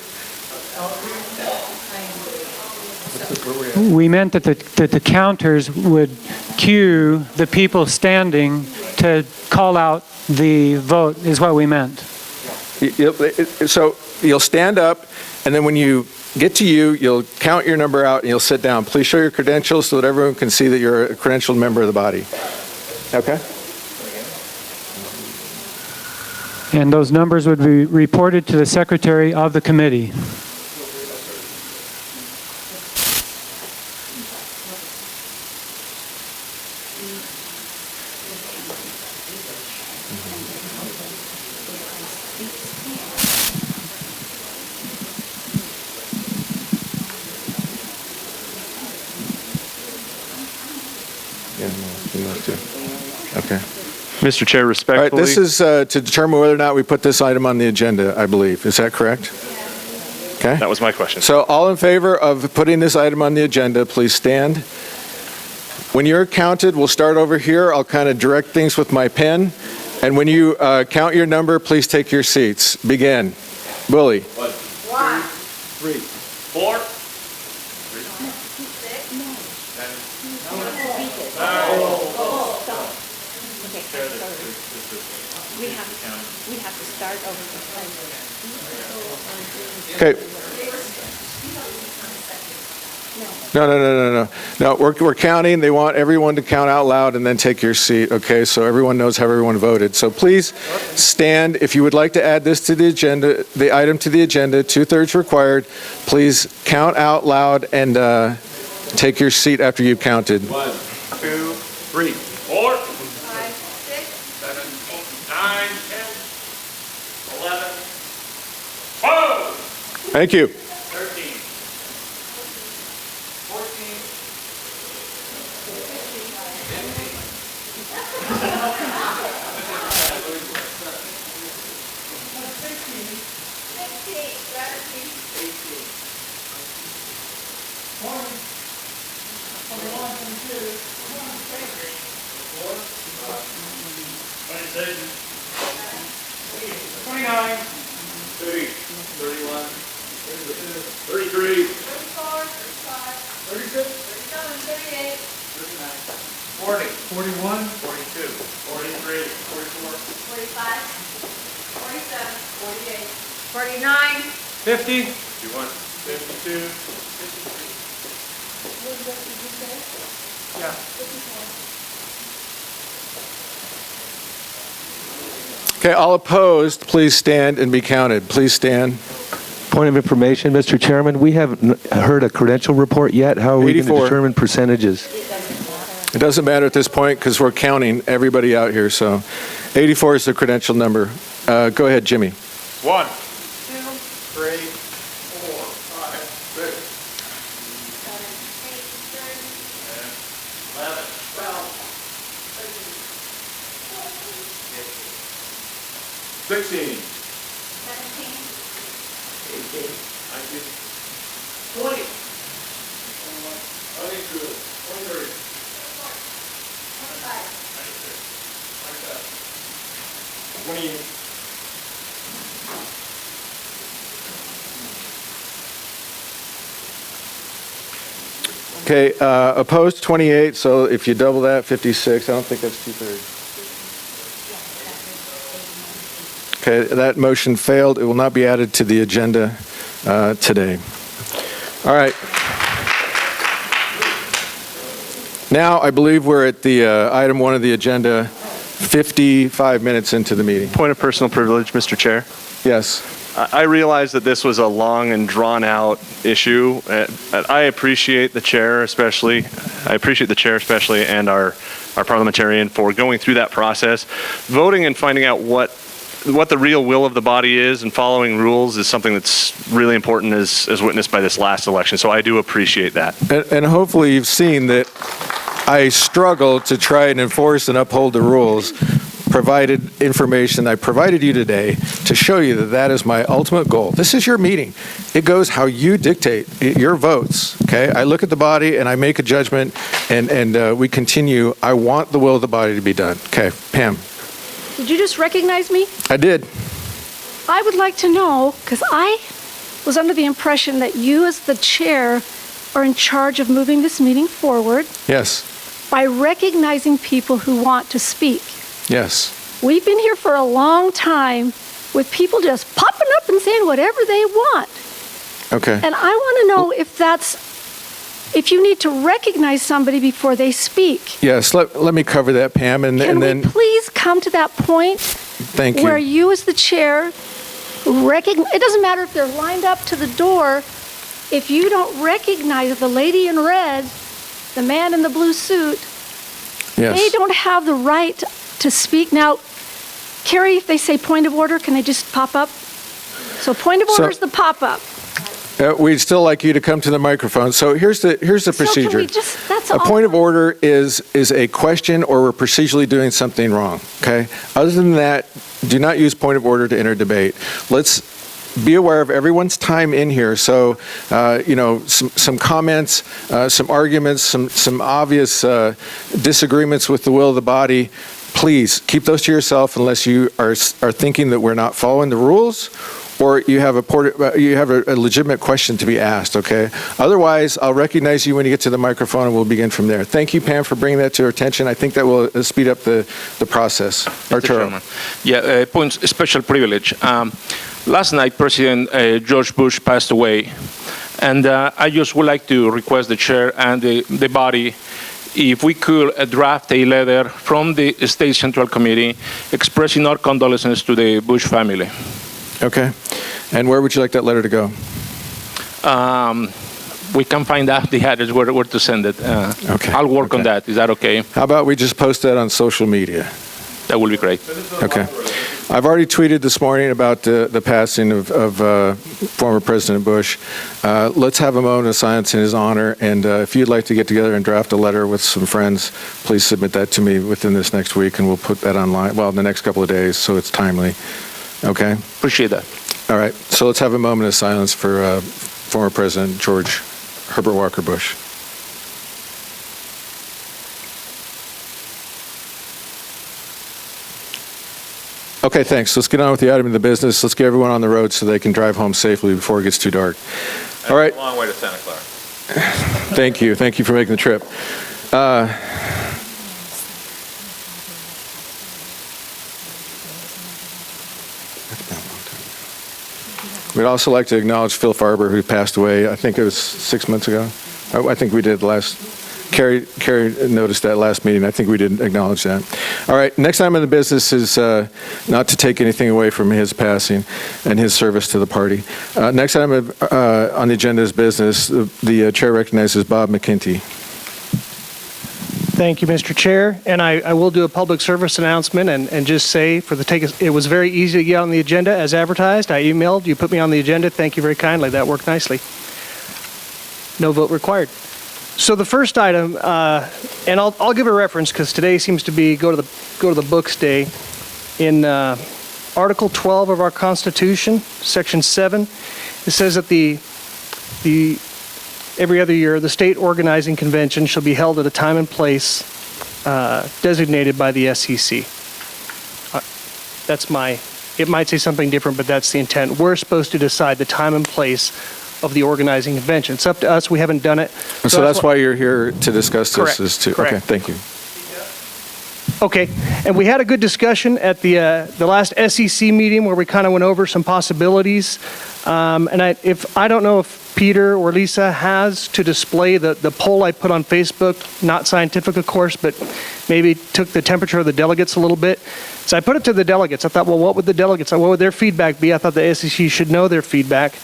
L: We meant that the counters would cue the people standing to call out the vote is what we meant.
A: So you'll stand up, and then when you get to you'll count your number out, and you'll sit down. Please show your credentials so that everyone can see that you're a credentialed member of the body. Okay?
L: And those numbers would be reported to the secretary of the committee.
A: Okay.
G: Mr. Chair, respectfully.
A: All right, this is to determine whether or not we put this item on the agenda, I believe. Is that correct? Okay.
G: That was my question.
A: So all in favor of putting this item on the agenda, please stand. When you're counted, we'll start over here. I'll kind of direct things with my pen. And when you count your number, please take your seats. Begin. Willie.
U: 1, 2, 3, 4,
B: We have to start over.
A: Okay. No, we're counting. They want everyone to count out loud and then take your seat, okay? So everyone knows how everyone voted. So please stand. If you would like to add this to the agenda, the item to the agenda, 2/3 required, please count out loud and take your seat after you've counted.
U: 1, 2, 3, 4, 5, 6, 7, 8, 9, 10, 11, 12.
A: Thank you.
U: 13, 14, 29, 30, 31, 32, 33, 34, 35, 36, 37, 38, 39, 40, 41, 42, 43, 44, 45, 47, 48, 49, 50, 51, 52, 53. What did you say? Yeah. 54.
A: Okay, all opposed, please stand and be counted. Please stand.
S: Point of information, Mr. Chairman, we haven't heard a credential report yet. How are we going to
A: 84.
S: determine percentages?
A: It doesn't matter at this point because we're counting everybody out here. So 84 is the credential number. Go ahead, Jimmy.
U: 1, 2, 3, 4, 5, 6, 7, 8, 9, 11, 12, 13, 16, 17, 18, 19, 20, 21, 22, 23, 25, 26, 27, 28.
A: Okay, opposed 28, so if you double that, 56. I don't think that's 2/3. Okay, that motion failed. It will not be added to the agenda today. All right. Now, I believe we're at the item 1 of the agenda, 55 minutes into the meeting.
G: Point of personal privilege, Mr. Chair.
A: Yes.
G: I realize that this was a long and drawn-out issue. I appreciate the chair especially. And our parliamentarian for going through that process. Voting and finding out what the real will of the body is and following rules is something that's really important as witnessed by this last election. So I do appreciate that.
A: And hopefully you've seen that I struggle to try and enforce and uphold the rules, provided information I provided you today to show you that that is my ultimate goal. This is your meeting. It goes how you dictate your votes, okay? I look at the body and I make a judgment and we continue. I want the will of the body to be done. Okay, Pam.
V: Did you just recognize me?
A: I did.
V: I would like to know, because I was under the impression that you as the chair are in charge of moving this meeting forward
A: Yes.
V: by recognizing people who want to speak.
A: Yes.
V: We've been here for a long time with people just popping up and saying whatever they want.
A: Okay.
V: And I want to know if you need to recognize somebody before they speak.
A: Yes, let me cover that, Pam, and
V: Can
A: then...
V: we please come to that point
A: Thank you.
V: where you as the chair it doesn't matter if they're lined up to the door, if you don't recognize the lady in red, the man in the blue suit,
A: Yes.
V: they don't have the right to speak. Now, Carrie, if they say point of order, can they just pop up? So point of order is the pop-up.
A: We'd still like you to come to the microphone. So here's the procedure.
V: Can we just, that's
A: A
V: all.
A: point of order is a question or we're procedurally doing something wrong, okay? Other than that, do not use point of order to enter debate. Let's be aware of everyone's time in here. So, some comments, some arguments, some obvious disagreements with the will of the body, please keep those to yourself unless you are thinking that we're not following the rules or you have a legitimate question to be asked, okay? Otherwise, I'll recognize you when you get to the microphone and we'll begin from there. Thank you, Pam, for bringing that to our attention. I think that will speed up the process. Arturo.
C: Yeah, point special privilege. Last night, President George Bush passed away, and I just would like to request the chair and the body if we could draft a letter from the State Central Committee expressing our condolences to the Bush family.
A: Okay. And where would you like that letter to go?
C: We can find out the address where to send it.
A: Okay.
C: I'll work on that. Is that okay?
A: How about we just post that on social media?
C: That will be great.
A: Okay. I've already tweeted this morning about the passing of former President Bush. Let's have a moment of silence in his honor, and if you'd like to get together and draft a letter with some friends, please submit that to me within this next week, and we'll put that online, well, in the next couple of days, so it's timely. Okay?
C: Appreciate that.
A: All right. So let's have a moment of silence for former President George Herbert Walker Bush. Okay, thanks. Let's get on with the item of the business. Let's get everyone on the road so they can drive home safely before it gets too dark. All right.
Q: That's a long way to Santa Clara.
A: Thank you. Thank you for making the trip. We'd also like to acknowledge Phil Farber, who passed away, I think it was 6 months ago. I think we did Carrie noticed that last meeting. I think we did acknowledge that. All right, next item on the business is not to take anything away from his passing and his service to the party. Next item on the agenda is business. The chair recognizes Bob McKinty.
J: Thank you, Mr. Chair. And I will do a public service announcement and just say it was very easy to get on the agenda as advertised. I emailed, you put me on the agenda. Thank you very kindly. That worked nicely. No vote required. So the first item, and I'll give a reference because today seems to be go to the books day. In Article 12 of our Constitution, Section 7, it says that every other year the state organizing convention shall be held at a time and place designated by the SCC. It might say something different, but that's the intent. We're supposed to decide the time and place of the organizing convention. It's up to us. We haven't done it.
A: So that's why you're here to discuss this.
J: Correct.
A: Okay, thank you.
J: Okay, and we had a good discussion at the last SCC meeting where we kind of went over some possibilities. And I don't know if Peter or Lisa has to display the poll I put on Facebook, not scientific, of course, but maybe took the temperature of the delegates a little bit. So I put it to the delegates. I thought, well, what would their feedback be? I thought the SCC should know their feedback.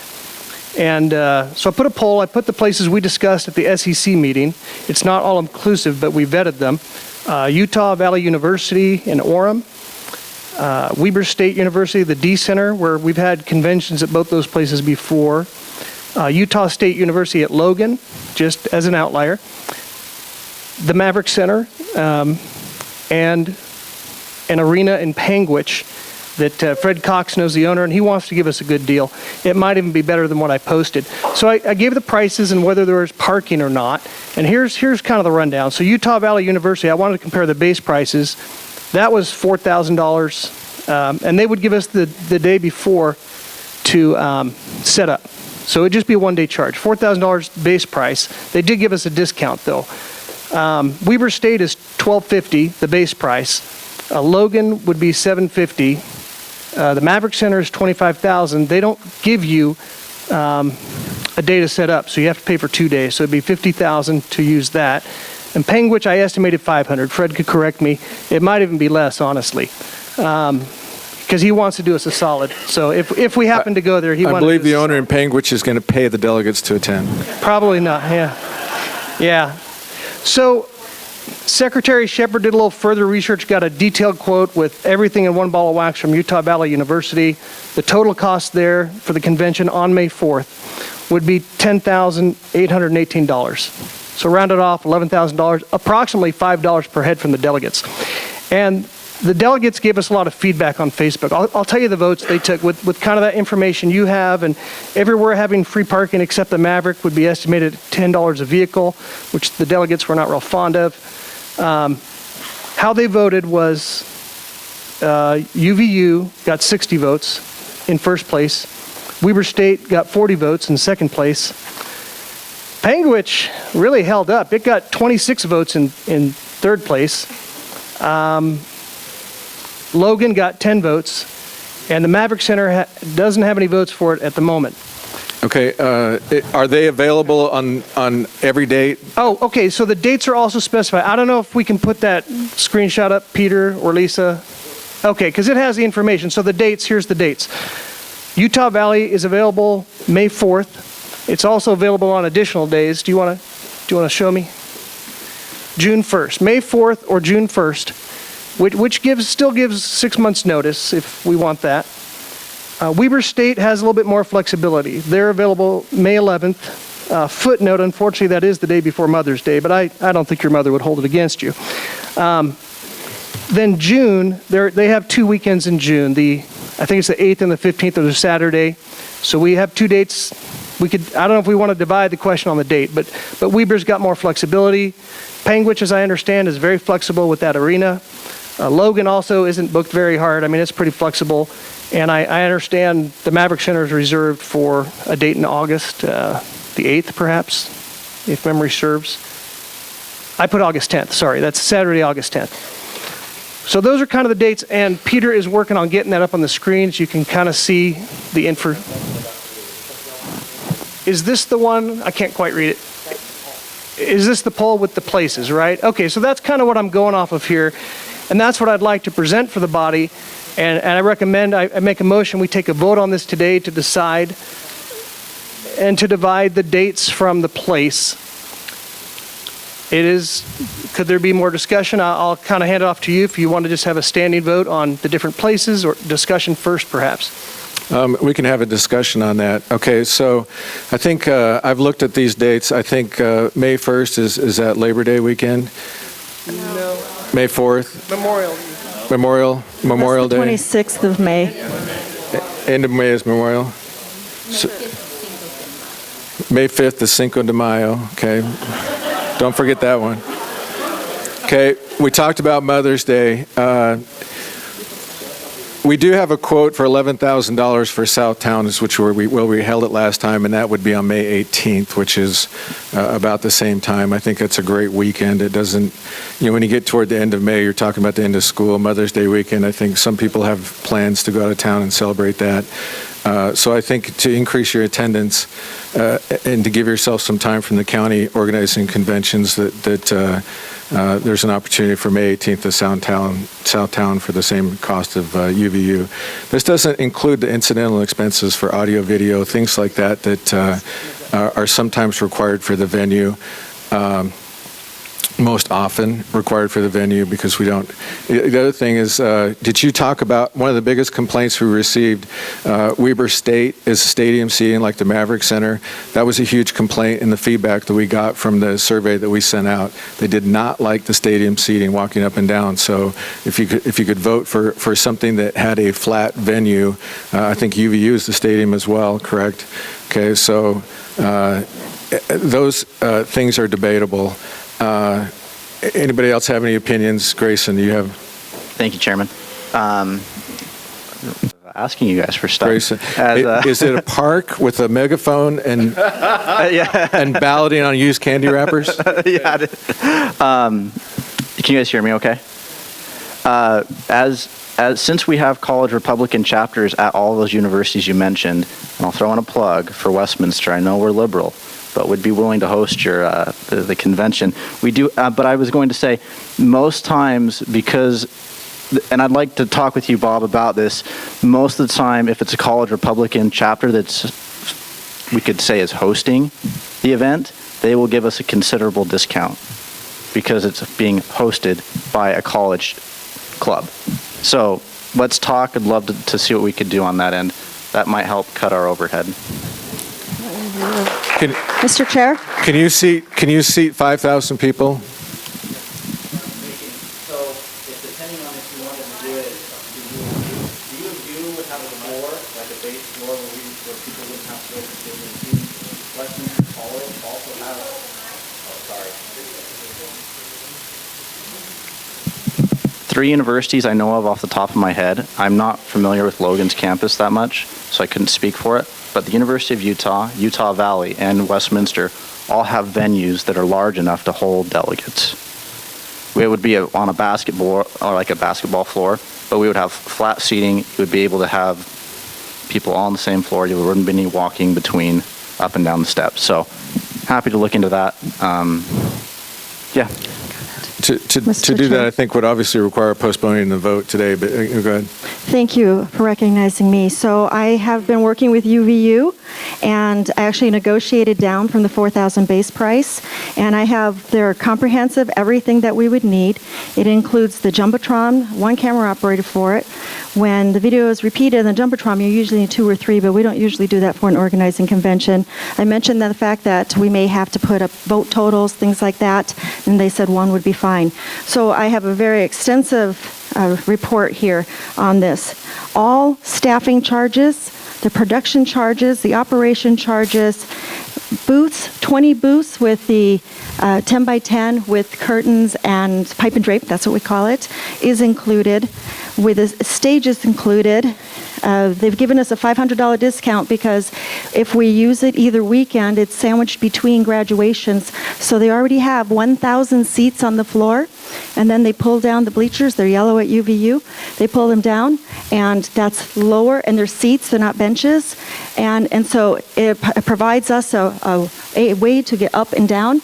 J: And so I put a poll. I put the places we discussed at the SCC meeting. It's not all-inclusive, but we vetted them. Utah Valley University in Orem, Weber State University, the D Center, where we've had conventions at both those places before. Utah State University at Logan, just as an outlier. The Maverick Center, and an arena in Panguitch that Fred Cox knows the owner, and he wants to give us a good deal. It might even be better than what I posted. So I gave the prices and whether there was parking or not. And here's kind of the rundown. So Utah Valley University, I wanted to compare the base prices. That was $4,000, and they would give us the day before to set up. So it would just be a one-day charge. $4,000 base price. They did give us a discount, though. Weber State is $1,250, the base price. Logan would be $750. The Maverick Center is $25,000. They don't give you a day to set up, so you have to pay for 2 days. So it'd be $50,000 to use that. And Panguitch, I estimated $500. Fred could correct me. It might even be less, honestly, because he wants to do us a solid. So if we happen to go there, he wants.
A: I believe the owner in Panguitch is going to pay the delegates to attend.
J: Probably not. Yeah. So Secretary Shepard did a little further research, got a detailed quote with everything in one ball of wax from Utah Valley University. The total cost there for the convention on May 4th would be $10,818. So rounded off, $11,000, approximately $5 per head from the delegates. And the delegates gave us a lot of feedback on Facebook. I'll tell you the votes they took with kind of that information you have, and everywhere having free parking except the Maverick would be estimated at $10 a vehicle, which the delegates were not real fond of. How they voted was UVU got 60 votes in first place. Weber State got 40 votes in second place. Panguitch really held up. It got 26 votes in third place. Logan got 10 votes, and the Maverick Center doesn't have any votes for it at the moment.
A: Okay, are they available on every date?
J: Oh, okay, so the dates are also specified. I don't know if we can put that screenshot up, Peter or Lisa. Okay, because it has the information. So the dates, here's the dates. Utah Valley is available May 4th. It's also available on additional days. Do you want to show me? June 1st, May 4th or June 1st. Which still gives 6 months notice if we want that. Weber State has a little bit more flexibility. They're available May 11th. Footnote, unfortunately, that is the day before Mother's Day, but I don't think your mother would hold it against you. Then June, they have 2 weekends in June. I think it's the 8th and the 15th of the Saturday. So we have 2 dates. I don't know if we want to divide the question on the date, but Weber's got more flexibility. Panguitch, as I understand, is very flexible with that arena. Logan also isn't booked very hard. I mean, it's pretty flexible. And I understand the Maverick Center is reserved for a date in August, the 8th perhaps, if memory serves. I put August 10th, sorry. That's Saturday, August 10th. So those are kind of the dates, and Peter is working on getting that up on the screen so you can kind of see the info. Is this the one? I can't quite read it. Is this the poll with the places, right? Okay, so that's kind of what I'm going off of here. And that's what I'd like to present for the body. And I recommend I make a motion, we take a vote on this today to decide and to divide the dates from the place. Could there be more discussion? I'll kind of hand it off to you if you want to just have a standing vote on the different places, or discussion first perhaps.
A: We can have a discussion on that. Okay, so I think I've looked at these dates. I think May 1st is that Labor Day weekend?
J: No.
A: May 4th? Memorial Day?
O: 26th of May.
A: End of May is Memorial. So, May 5th is Cinco de Mayo. Okay, don't forget that one. Okay, we talked about Mother's Day. We do have a quote for $11,000 for Southtown, which we held it last time, and that would be on May 18th, which is about the same time. I think that's a great weekend. It doesn't, when you get toward the end of May, you're talking about the end of school, Mother's Day weekend. I think some people have plans to go out of town and celebrate that. So I think to increase your attendance and to give yourself some time from the county organizing conventions, that there's an opportunity for May 18th to Southtown for the same cost of UVU. This doesn't include the incidental expenses for audio, video, things like that are sometimes required for the venue. Most often required for the venue because we don't. The other thing is, did you talk about one of the biggest complaints we received? Weber State is stadium seating like the Maverick Center. That was a huge complaint in the feedback that we got from the survey that we sent out. They did not like the stadium seating walking up and down. So if you could vote for something that had a flat venue, I think UVU is the stadium as well, correct? Okay, so those things are debatable. Anybody else have any opinions? Grayson, do you have?
H: Thank you, Chairman. Asking you guys for stuff.
A: Grayson, is it a park with a megaphone and and balloting on used candy wrappers?
H: Yeah. Can you guys hear me okay? Since we have college Republican chapters at all those universities you mentioned, and I'll throw in a plug for Westminster. I know we're liberal, but would be willing to host your the convention. We do, but I was going to say, most times because, and I'd like to talk with you, Bob, about this. Most of the time, if it's a college Republican chapter that's, we could say, is hosting the event, they will give us a considerable discount because it's being hosted by a college club. So let's talk. I'd love to see what we could do on that end. That might help cut our overhead.
K: Mr. Chair?
A: Can you seat 5,000 people?
H: So, depending on if you wanted to do it, you would have a floor, like a base floor where people wouldn't have to go to different seats. Westminster College also has, three universities I know of off the top of my head. I'm not familiar with Logan's campus that much, so I couldn't speak for it. But the University of Utah, Utah Valley, and Westminster all have venues that are large enough to hold delegates. It would be on a basketball, or like a basketball floor, but we would have flat seating. You would be able to have people all on the same floor. There wouldn't be any walking between up and down the steps. So happy to look into that. Yeah.
A: To do that, I think would obviously require postponing the vote today, but go ahead.
K: Thank you for recognizing me. So I have been working with UVU, and I actually negotiated down from the $4,000 base price, and I have their comprehensive everything that we would need. It includes the Jumbotron, one camera operator for it. When the video is repeated in the Jumbotron, you usually need 2 or 3, but we don't usually do that for an organizing convention. I mentioned the fact that we may have to put up vote totals, things like that, and they said 1 would be fine. So I have a very extensive report here on this. All staffing charges, the production charges, the operation charges, booths, 20 booths with the 10 by 10 with curtains and pipe and drape, that's what we call it, is included, with the stages included. They've given us a $500 discount because if we use it either weekend, it's sandwiched between graduations. So they already have 1,000 seats on the floor, and then they pull down the bleachers. They're yellow at UVU. They pull them down, and that's lower, and they're seats. They're not benches. And so it provides us a way to get up and down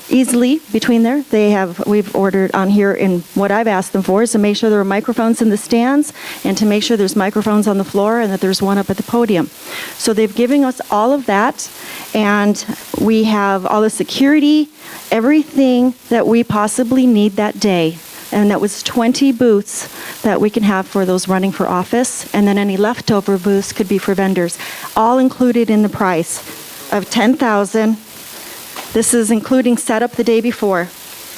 K: easily between there. We've ordered on here, and what I've asked them for is to make sure there are microphones in the stands and to make sure there's microphones on the floor and that there's one up at the podium. So they've given us all of that, and we have all the security, everything that we possibly need that day. And that was 20 booths that we can have for those running for office, and then any leftover booths could be for vendors, all included in the price of $10,000. This is including setup the day before.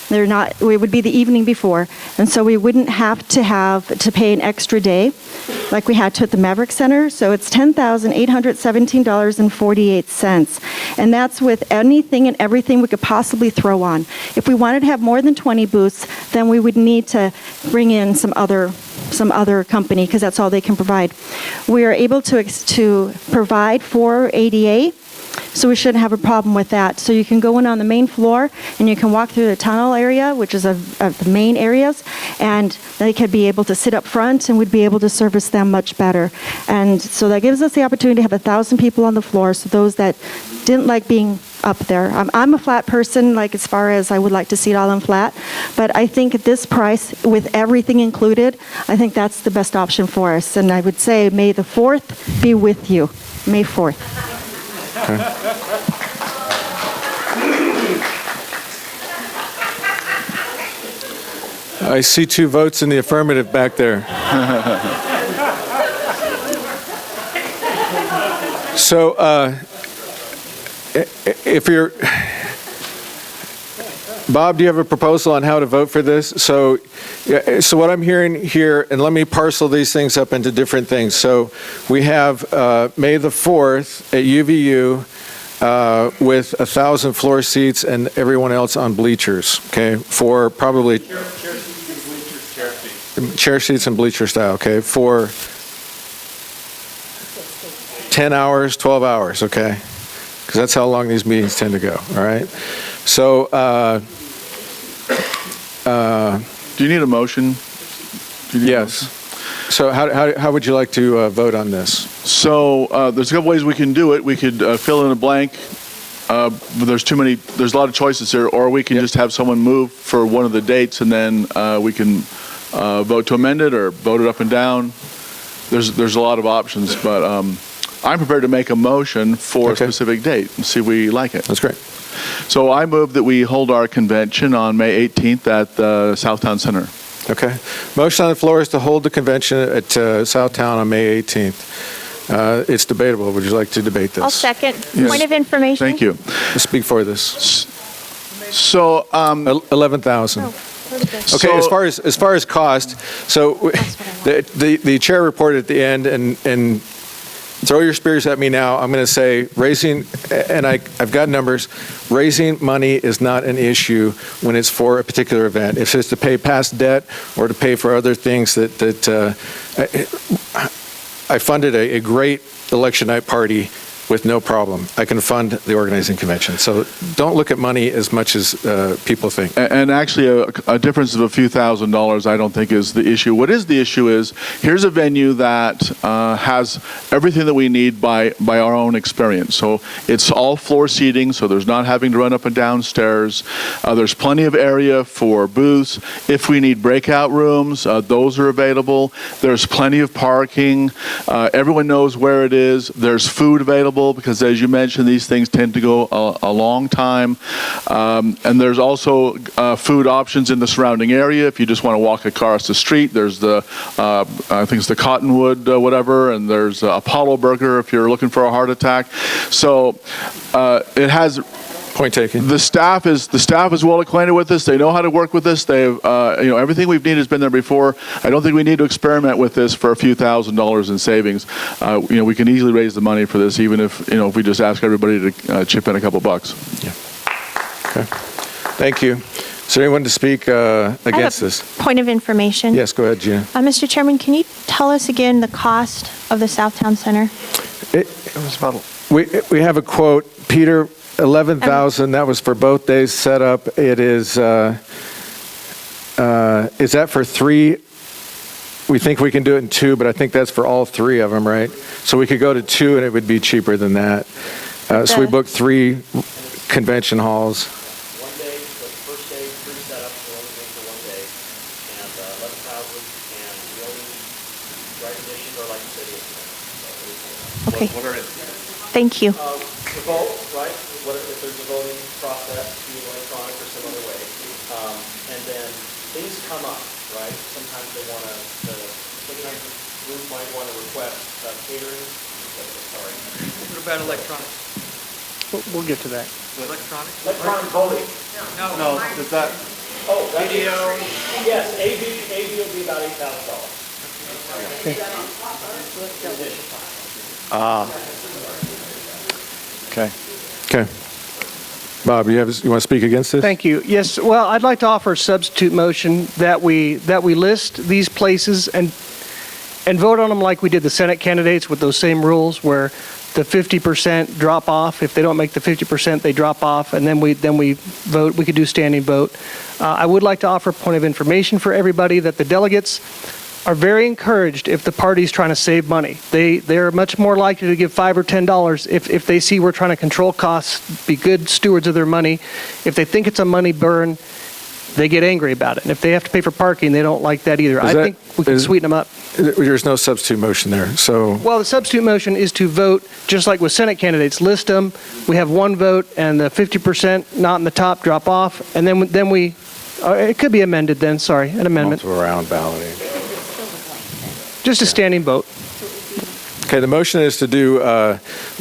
K: It would be the evening before, and so we wouldn't have to pay an extra day like we had to at the Maverick Center. So it's $10,817.48, and that's with anything and everything we could possibly throw on. If we wanted to have more than 20 booths, then we would need to bring in some other company because that's all they can provide. We are able to provide for ADA. So we shouldn't have a problem with that. So you can go in on the main floor and you can walk through the tunnel area, which is of the main areas, and they could be able to sit up front and we'd be able to service them much better. And so that gives us the opportunity to have 1,000 people on the floor. So those that didn't like being up there. I'm a flat person, like as far as I would like to see it all in flat, but I think at this price, with everything included, I think that's the best option for us. And I would say May the 4th be with you. May 4th.
A: Okay. I see 2 votes in the affirmative back there. So, if you're, Bob, do you have a proposal on how to vote for this? So what I'm hearing here, and let me parcel these things up into different things. So we have May the 4th at UVU with 1,000 floor seats and everyone else on bleachers, okay, for probably chair seats and bleacher style, okay, for 10 hours, 12 hours, okay, because that's how long these meetings tend to go, all right? So,
N: do you need a motion
A: Yes. So how would you like to vote on this?
N: So there's a couple ways we can do it. We could fill in a blank. There's a lot of choices here, or we can just have someone move for one of the dates, and then we can vote to amend it or vote it up and down. There's a lot of options, but I'm prepared to make a motion for a specific date and see if we like it.
A: That's great.
N: So I move that we hold our convention on May 18th at the Southtown Center.
A: Okay. Motion on the floor is to hold the convention at Southtown on May 18th. It's debatable. Would you like to debate this?
F: I'll second.
N: Yes.
F: Point of information.
N: Thank you.
A: Speak for this.
N: So
A: 11,000. Okay.
N: So-
A: as far as cost, so the chair reported at the end, and throw your spears at me now. I'm going to say raising, and I've got numbers. Raising money is not an issue when it's for a particular event. If it's to pay past debt or to pay for other things I funded a great election night party with no problem. I can fund the organizing convention. So don't look at money as much as people think.
N: And actually, a difference of a few $1,000s I don't think is the issue. What is the issue is, here's a venue that has everything that we need by our own experience. So it's all floor seating, so there's not having to run up and down stairs. There's plenty of area for booths. If we need breakout rooms, those are available. There's plenty of parking. Everyone knows where it is. There's food available, because as you mentioned, these things tend to go a long time. And there's also food options in the surrounding area. If you just want to walk across the street, there's I think it's the Cottonwood whatever, and there's Apollo Burger if you're looking for a heart attack. So it has...
A: Point taken.
N: The staff is well acquainted with this. They know how to work with this. They've everything we've needed has been there before. I don't think we need to experiment with this for a few $1,000s in savings. We can easily raise the money for this, even if we just ask everybody to chip in a couple bucks.
A: Yeah. Okay. Thank you. Is there anyone to speak against this?
F: Point of information.
A: Yes, go ahead, Gina.
F: Mr. Chairman, can you tell us again the cost of the Southtown Center?
A: We have a quote, Peter. 11,000. That was for both days set up. It is that for 3? We think we can do it in 2, but I think that's for all 3 of them, right? So we could go to 2, and it would be cheaper than that. So we booked 3 convention halls.
H: One day, the first day, 3 setups, we're only paying for 1 day, and 11,000, and the only right conditions are like you said yesterday.
F: Okay.
H: What are it?
F: Thank you.
H: The vote, right? What if there's a voting process, be electronic or some other way? And then things come up, right? Sometimes sometimes the group might want to request catering. Sorry.
P: What about electronic?
J: We'll get to that.
P: Electronic?
H: Electronic voting.
P: No.
N: Does that...
H: Oh, video. Yes, AV will be about $8,000.
M: Okay.
A: Okay. Bob, you want to speak against this?
J: Thank you. Yes, well, I'd like to offer a substitute motion that we list these places and vote on them like we did the Senate candidates with those same rules, where the 50% drop off. If they don't make the 50%, they drop off, and then we vote. We could do standing vote. I would like to offer a point of information for everybody that the delegates are very encouraged if the party's trying to save money. They're much more likely to give $5 or $10 if they see we're trying to control costs, be good stewards of their money. If they think it's a money burn, they get angry about it. And if they have to pay for parking, they don't like that either. I think we can sweeten them up.
A: There's no substitute motion there, so...
J: Well, the substitute motion is to vote, just like with Senate candidates, list them. We have 1 vote, and the 50% not in the top drop off, and then we... it could be amended then, sorry, an amendment.
A: Multiple round balloting.
J: Just a standing vote.
A: Okay, the motion is to do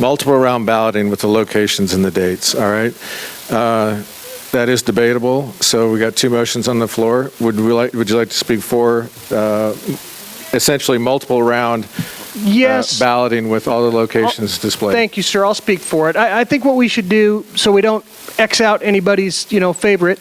A: multiple round balloting with the locations and the dates, all right? That is debatable, so we got 2 motions on the floor. Would you like to speak for essentially multiple round balloting with all the locations displayed?
J: Thank you, sir. I'll speak for it. I think what we should do, so we don't X out anybody's favorite,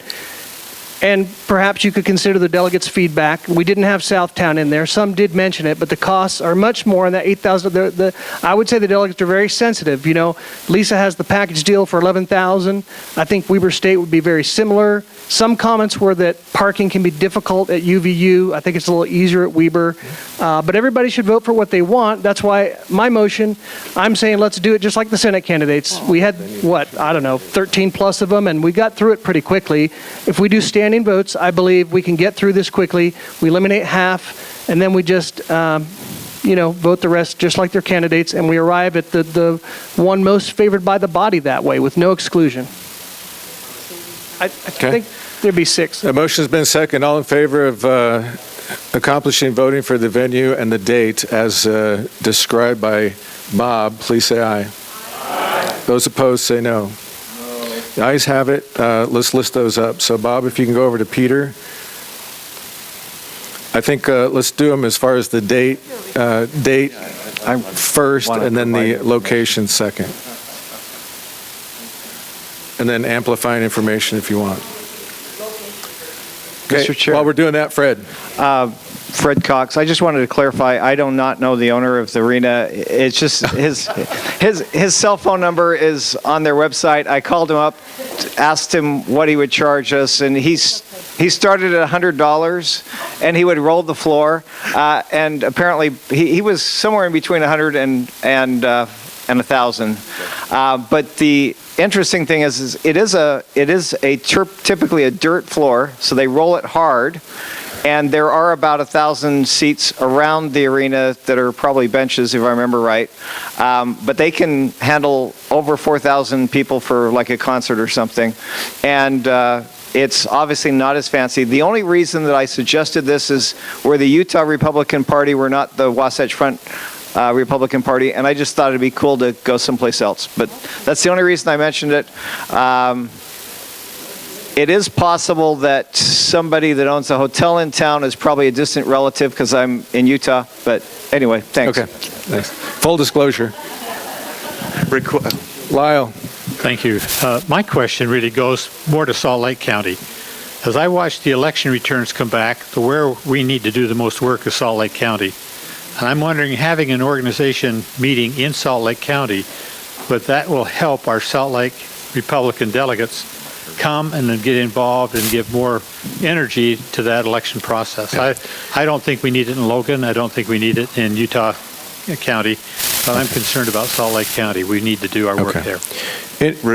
J: And perhaps you could consider the delegates' feedback. We didn't have Southtown in there. Some did mention it, but the costs are much more than that 8,000. I would say the delegates are very sensitive. You know, Lisa has the package deal for 11,000. I think Weber State would be very similar. Some comments were that parking can be difficult at UVU. I think it's a little easier at Weber. But everybody should vote for what they want. That's why my motion, I'm saying let's do it just like the Senate candidates. We had, 13 plus of them, and we got through it pretty quickly. If we do standing votes, I believe we can get through this quickly. We eliminate half, and then we just, vote the rest just like their candidates, and we arrive at the one most favored by the body that way with no exclusion. I think there'd be 6.
A: The motion's been seconded. All in favor of accomplishing voting for the venue and the date as described by Bob, please say aye. Aye. Those opposed, say no. The ayes have it. Let's list those up. So, Bob, if you can go over to Peter. I think let's do them as far as the date first, and then the location second. And then amplifying information if you want. Okay,
M: Mr. Chair.
A: while we're doing that, Fred.
M: Fred Cox. I just wanted to clarify, I do not know the owner of the arena. It's just his cell phone number is on their website. I called him up, asked him what he would charge us, and he started at $100, and he would roll the floor. And apparently, he was somewhere in between 100 and 1,000. But the interesting thing is it is typically a dirt floor, so they roll it hard. And there are about 1,000 seats around the arena that are probably benches, if I remember right. But they can handle over 4,000 people for like a concert or something. And it's obviously not as fancy. The only reason that I suggested this is we're the Utah Republican Party. We're not the Wasatch Front Republican Party. And I just thought it'd be cool to go someplace else. But that's the only reason I mentioned it. It is possible that somebody that owns a hotel in town is probably a distant relative because I'm in Utah. But anyway, thanks.
A: Okay, thanks. Full disclosure. Lyle.
R: Thank you. My question really goes more to Salt Lake County. As I watch the election returns come back, where we need to do the most work is Salt Lake County. And I'm wondering, having an organization meeting in Salt Lake County, but that will help our Salt Lake Republican delegates come and then get involved and give more energy to that election process. Yeah. I don't think we need it in Logan. I don't think we need it in Utah County, but I'm concerned about Salt Lake County. We need to do our work there.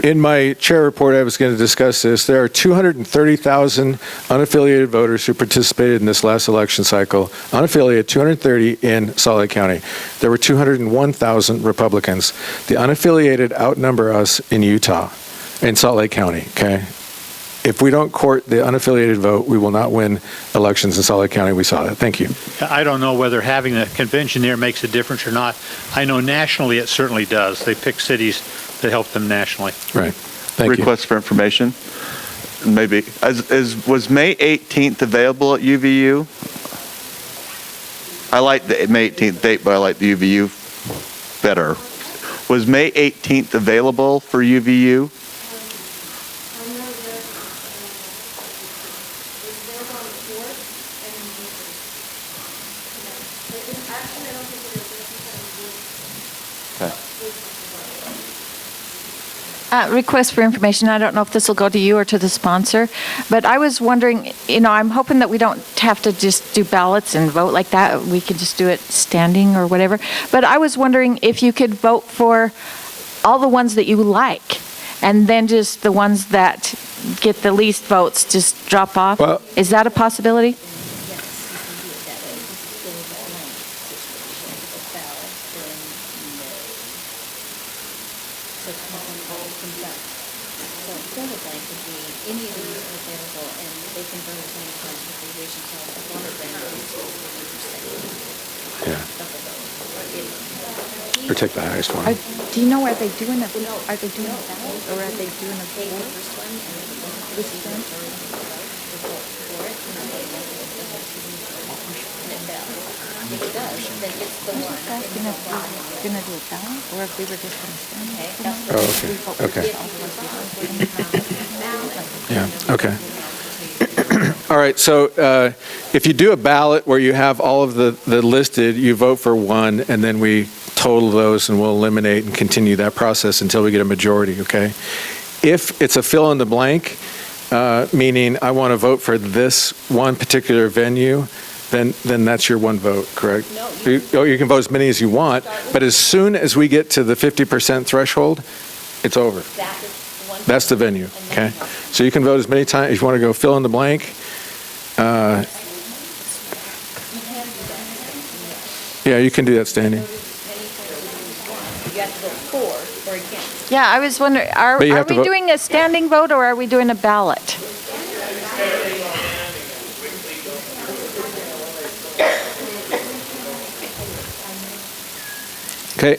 A: In my chair report, I was going to discuss this. There are 230,000 unaffiliated voters who participated in this last election cycle. Unaffiliated, 230 in Salt Lake County. There were 201,000 Republicans. The unaffiliated outnumber us in Utah. In Salt Lake County, okay? If we don't court the unaffiliated vote, we will not win elections in Salt Lake County. We saw that. Thank you.
R: I don't know whether having the convention there makes a difference or not. I know nationally it certainly does. They pick cities that help them nationally.
A: Right. Thank you.
G: Request for information. Maybe. Was May 18th available at UVU? I like the May 18th date, but I like the UVU better. Was May 18th available for UVU?
T: Request for information. I don't know if this will go to you or to the sponsor, but I was wondering, I'm hoping that we don't have to just do ballots and vote like that. We could just do it standing or whatever. But I was wondering if you could vote for all the ones that you like, and then just the ones that get the least votes just drop off.
A: Well,
T: is that a possibility?
A: Or take the highest one.
T: Do you know, are they doing a ballot, or are they doing a first one? This is them?
B: If it does, then it's the one.
T: Asking if we're going to do a ballot, or if we were just going to stand.
A: Oh, okay. Okay. Yeah, okay. All right, so if you do a ballot where you have all of the listed, you vote for one, and then we total those, and we'll eliminate and continue that process until we get a majority, okay? If it's a fill in the blank, meaning I want to vote for this one particular venue, then that's your one vote, correct? No. You can vote as many as you want, but as soon as we get to the 50% threshold, it's over. That's the venue, okay? So you can vote as many times, if you want to go fill in the blank. Yeah, you can do that standing.
T: Yeah, I was wondering, are
A: But you
T: we
A: have to vote-
T: doing a standing vote or are we doing a ballot?
A: Okay,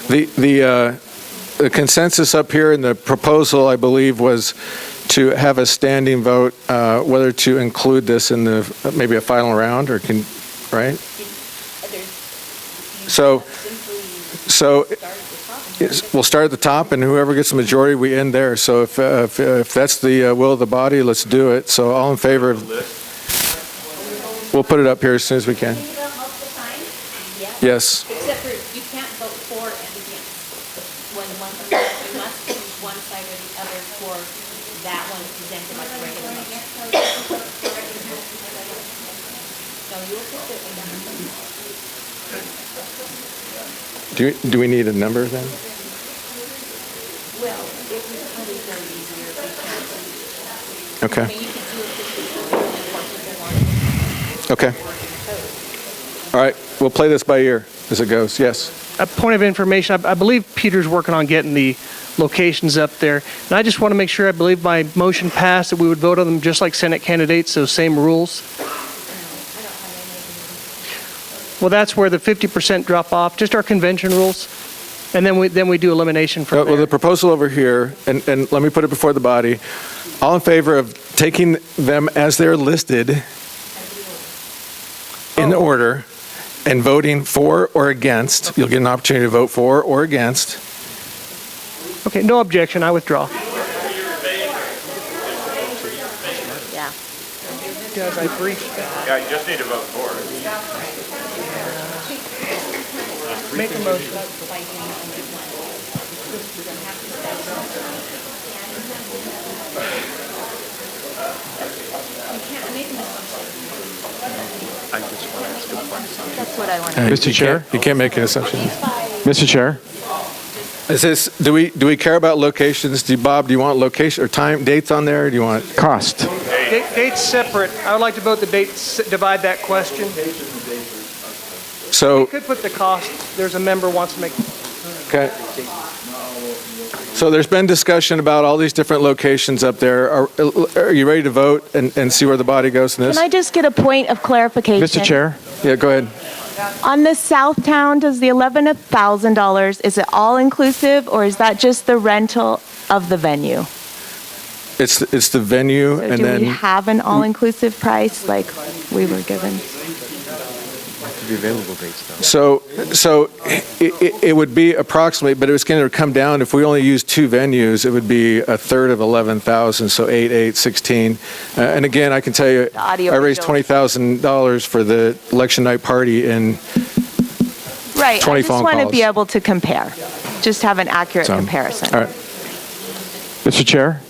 A: the consensus up here in the proposal, I believe, was to have a standing vote, whether to include this in the, maybe a final round, or can, right? So we'll start at the top, and whoever gets the majority, we end there. So if that's the will of the body, let's do it. So all in favor of, we'll put it up here as soon as we can. Yes.
B: Except for you can't vote for and against. When one comes up, you must choose one side or the other for that one presented like a regular motion. So you will put it
A: Do we need a number then?
B: Well, it would probably go easier if we can't.
A: Okay.
B: I mean, you could do it 50-50 and
A: Okay. All right, we'll play this by ear as it goes. Yes.
J: A point of information, I believe Peter's working on getting the locations up there. And I just want to make sure, I believe my motion passed, that we would vote on them just like Senate candidates, so same rules. Well, that's where the 50% drop off, just our convention rules. And then we do elimination from there.
A: Well, the proposal over here, and let me put it before the body, all in favor of taking them as they're listed in order and voting for or against. You'll get an opportunity to vote for or against.
J: Okay, no objection, I withdraw.
O: Yeah.
J: Guys, I briefed.
Q: Yeah, you just need to vote for it.
J: Make a motion.
O: That's what I want.
A: Mr. Chair? You can't make an assumption.
L: Mr. Chair?
A: Is this, do we care about locations? Bob, do you want location or time, dates on there? Or do you want
L: cost?
J: Dates separate. I would like to vote the dates, divide that question.
A: So,
J: You could put the cost. There's a member wants to make.
A: okay. So there's been discussion about all these different locations up there. Are you ready to vote and see where the body goes in this?
D: Can I just get a point of clarification?
A: Mr. Chair? Yeah, go ahead.
D: On the Southtown, does the $11,000, is it all inclusive or is that just the rental of the venue?
A: It's the venue,
D: So
A: and
D: do
A: then
D: we have an all-inclusive price like we were given?
E: The available dates, though.
A: so it would be approximately, but it was going to come down if we only used two venues. It would be a third of 11,000, so 8, 16. And again, I can tell you, I raised $20,000 for the election night party in
D: Right,
A: 20
D: I just
A: phone
D: want to
A: calls.
D: be able to compare, just have an accurate comparison.
A: All right. Mr. Chair?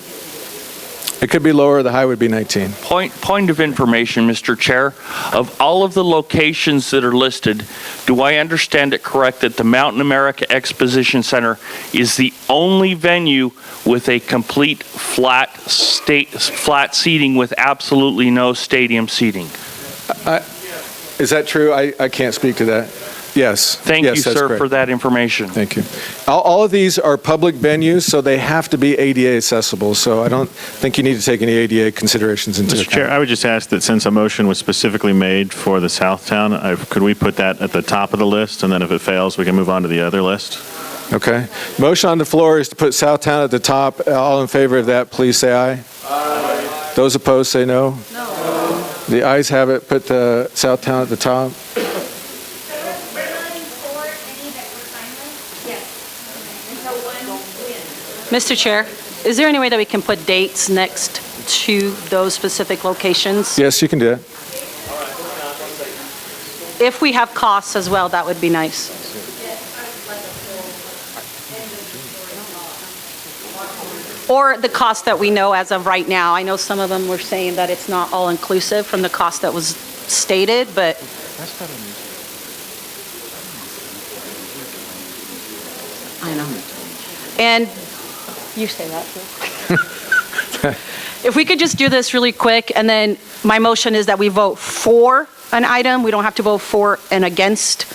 A: It could be lower, the high would be 19.
W: Point of information, Mr. Chair. Of all of the locations that are listed, do I understand it correct that the Mountain America Exposition Center is the only venue with a complete flat seating with absolutely no stadium seating?
A: Is that true? I can't speak to that. Yes.
W: Thank
A: Yes,
W: you,
A: that's
W: sir,
A: correct.
W: for that information.
A: Thank you. All of these are public venues, so they have to be ADA accessible. So I don't think you need to take any ADA considerations into
X: Mr.
A: account.
X: Chair, I would just ask that since a motion was specifically made for the Southtown, could we put that at the top of the list, and then if it fails, we can move on to the other list?
A: Okay. Motion on the floor is to put Southtown at the top. All in favor of that, please say aye. Aye. Those opposed, say no. No. The ayes have it. Put Southtown at the top.
Y: Mr. Chair, is there any way that we can put dates next
I: to those specific locations?
A: Yes, you can do it.
I: If we have costs as well, that would be nice. Or the cost that we know as of right now. I know some of them were saying that it's not all inclusive from the cost that was stated, but I know. And you say that too. If we could just do this really quick, and then my motion is that we vote for an item. We don't have to vote for and against.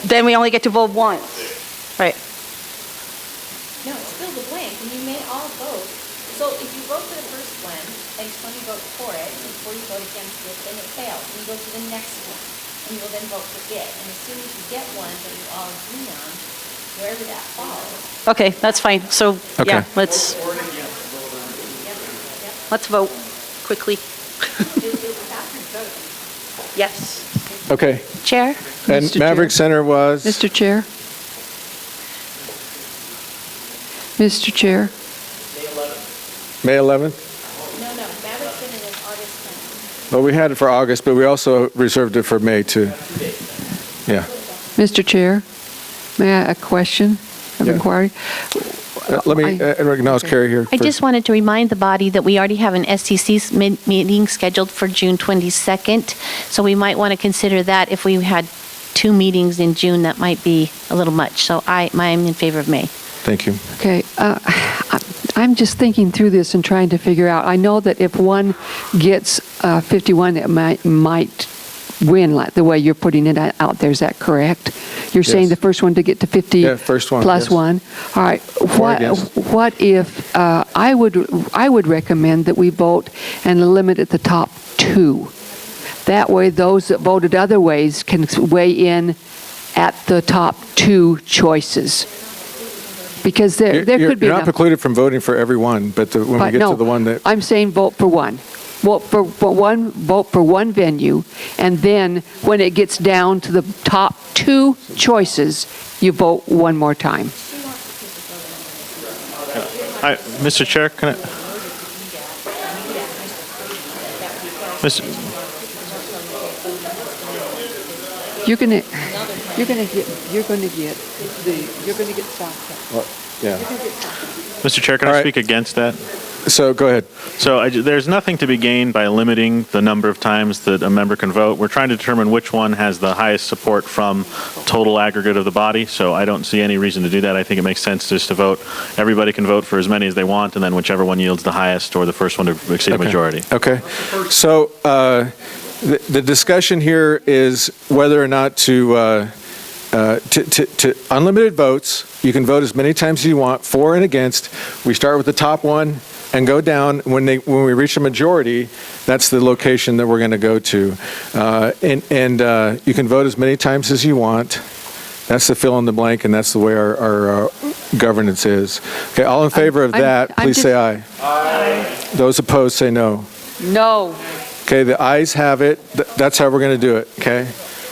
I: Then we only get to vote once. Right.
B: No, it's still the blank, and you may all vote. So if you vote for the first one, and Tony votes for it, before you vote against it, then it fails. And you go to the next one, and you will then vote for it. And as soon as you get one that you all agree on, wherever that falls.
I: Okay, that's fine. So, yeah, let's vote quickly. Yes.
A: Okay.
B: Chair?
A: And
S: Mr.
A: Maverick
S: Chair.
A: Center was?
S: Mr. Chair. Mr. Chair.
A: May 11th?
B: No, Maverick Center was August 10th.
A: Well, we had it for August, but we also reserved it for May too. Yeah.
S: Mr. Chair, may I a question of inquiry?
A: Let me acknowledge Carrie here.
B: I just wanted to remind the body that we already have an SCC meeting scheduled for June 22nd, so we might want to consider that. If we had 2 meetings in June, that might be a little much. So I'm in favor of May.
A: Thank you.
S: Okay, I'm just thinking through this and trying to figure out. I know that if one gets 51, it might win, like the way you're putting it out there. Is that correct? You're saying the first one to get to 50
A: first one,
S: plus
A: yes.
S: one. All right. What if I would recommend that we vote and limit at the top 2. That way, those that voted other ways can weigh in at the top 2 choices. Because there could be
A: You're not
S: enough.
A: precluded from voting for every one, but when we get to the one that...
S: I'm saying vote for one. Vote for one venue, and then when it gets down to the top 2 choices, you vote one more time.
X: Mr. Chair, can I?
S: You're gonna get South.
A: Well, yeah.
X: Mr. Chair, can I speak against that?
A: So go ahead.
X: So there's nothing to be gained by limiting the number of times that a member can vote. We're trying to determine which one has the highest support from total aggregate of the body. So I don't see any reason to do that. I think it makes sense just to vote. Everybody can vote for as many as they want, and then whichever one yields the highest or the first one to exceed a majority.
A: Okay. So the discussion here is whether or not to unlimited votes. You can vote as many times as you want, for and against. We start with the top one and go down. When we reach a majority, that's the location that we're going to go to. And you can vote as many times as you want. That's the fill in the blank, and that's the way our governance is. Okay, all in favor of that, please say aye. Aye. Those opposed, say no.
S: No.
A: Okay, the ayes have it. That's how we're going to do it, okay?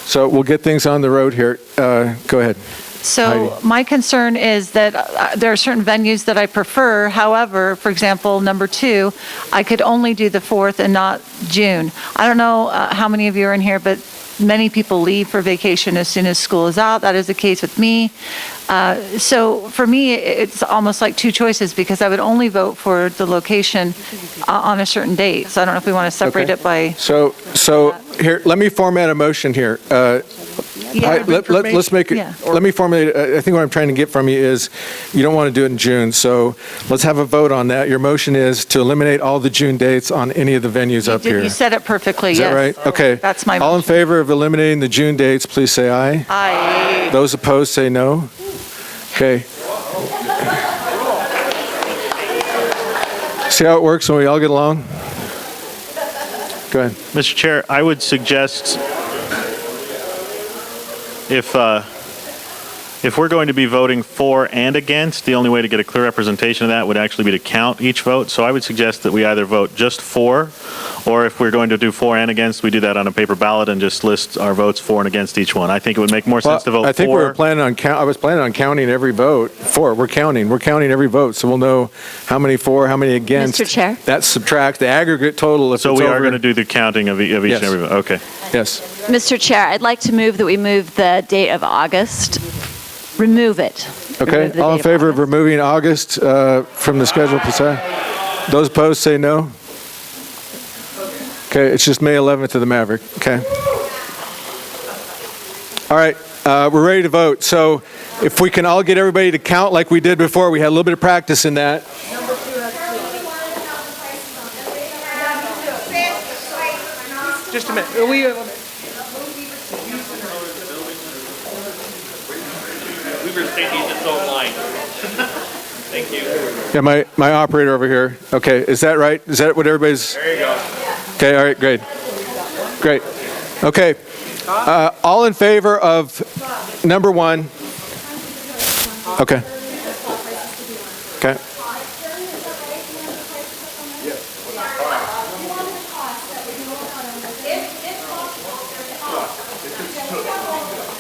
A: So we'll get things on the road here. Go ahead.
T: So
A: Heidi.
T: my concern is that there are certain venues that I prefer. However, for example, number 2, I could only do the 4th and not June. I don't know how many of you are in here, but many people leave for vacation as soon as school is out. That is the case with me. So for me, it's almost like 2 choices because I would only vote for the location on a certain date. So I don't know if we want to separate it by...
A: So here, let me format a motion here. Let's make it.
T: Yeah.
A: Let me formulate. I think what I'm trying to get from you is, you don't want to do it in June. So let's have a vote on that. Your motion is to eliminate all the June dates on any of the venues up here.
T: You said it perfectly.
A: Is
T: yes.
A: that right? Okay.
T: That's my
A: All in favor of eliminating the June dates, please say aye.
T: Aye.
A: Those opposed, say no. Okay. See how it works when we all get along? Go ahead.
X: Mr. Chair, I would suggest if if we're going to be voting for and against, the only way to get a clear representation of that would actually be to count each vote. So I would suggest that we either vote just for, or if we're going to do for and against, we do that on a paper ballot and just list our votes for and against each one. I think it would make more sense to vote for.
A: I think we were planning on I was planning on counting every vote for. We're counting every vote, so we'll know how many for, how many against.
O: Mr. Chair?
A: That subtracts the aggregate total. If
X: So
A: it's
X: we
A: over.
X: are going to do the counting of each
A: Yes.
X: and every vote. Okay.
A: Yes.
O: Mr. Chair, I'd like to move that we move the date of August. Remove it.
A: Okay.
O: Remove the
A: All in
O: date
A: favor of removing August from the schedule, please say aye. Those opposed, say no. Okay. It's just May 11th to the Maverick. Okay. All right. We're ready to vote. So if we can all get everybody to count like we did before, we had a little bit of practice in that.
J: Just a minute.
W: We were thinking its own line. Thank you.
A: Yeah, my operator over here. Okay, is that right? Is that what everybody's?
W: There you go.
A: Okay, all right, great. Great. Okay. All in favor of number 1? Okay. Okay.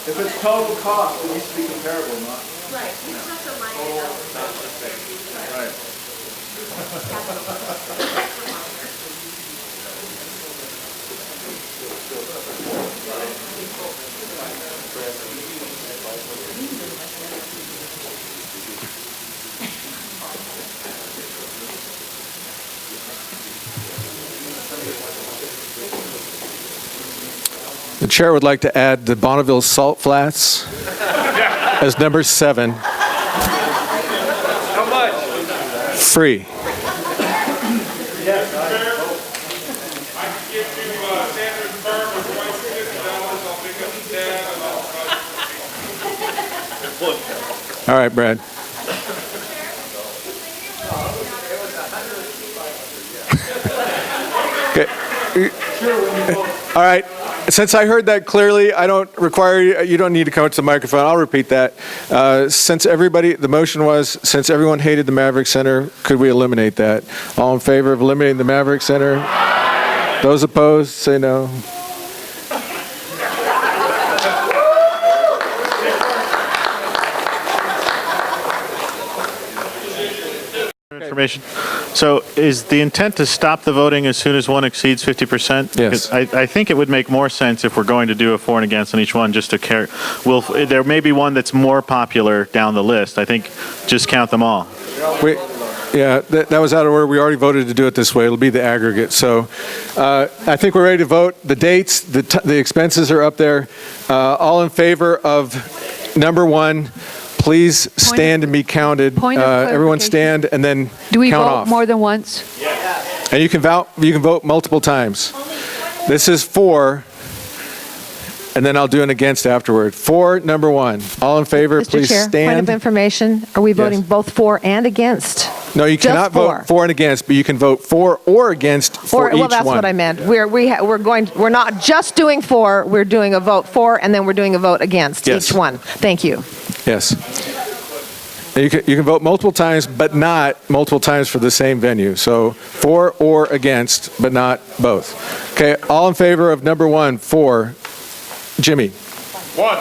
N: If it's total cost, it needs to be comparable, not.
C: Right, you just have to line it up.
N: Right.
A: The chair would like to add the Bonneville Salt Flats as number 7.
P: How much?
A: Free. All right, Brad. Okay. All right. Since I heard that clearly, I don't require you don't need to come up to the microphone. I'll repeat that. The motion was, since everyone hated the Maverick Center, could we eliminate that? All in favor of eliminating the Maverick Center? Those opposed, say no.
X: Information. So is the intent to stop the voting as soon as one exceeds 50%?
A: Yes.
X: I think it would make more sense if we're going to do a for and against on each one, just to carry. There may be one that's more popular down the list. I think just count them all.
A: Yeah, that was out of order. We already voted to do it this way. It'll be the aggregate. So I think we're ready to vote. The dates, the expenses are up there. All in favor of number 1, please stand and be counted.
S: Point of
A: Everyone
S: clarification.
A: stand and then
S: Do we
A: count
S: vote
A: off.
S: more than once?
A: And you can vote multiple times. This is for, and then I'll do an against afterward. For number 1. All in favor,
C: Mr.
A: please
C: Chair, point of
A: stand.
C: information, are we voting
A: Yes.
C: both for and against?
A: No, you
C: Just
A: cannot vote for and against, but you can vote for or against for each
C: Well, that's
A: one.
C: what I meant. We're not just doing for, we're doing a vote for, and then we're doing a vote against
A: Yes.
C: each one. Thank you.
A: Yes. And you can vote multiple times, but not multiple times for the same venue. So for or against, but not both. Okay, all in favor of number 1, for Jimmy.
P: 1,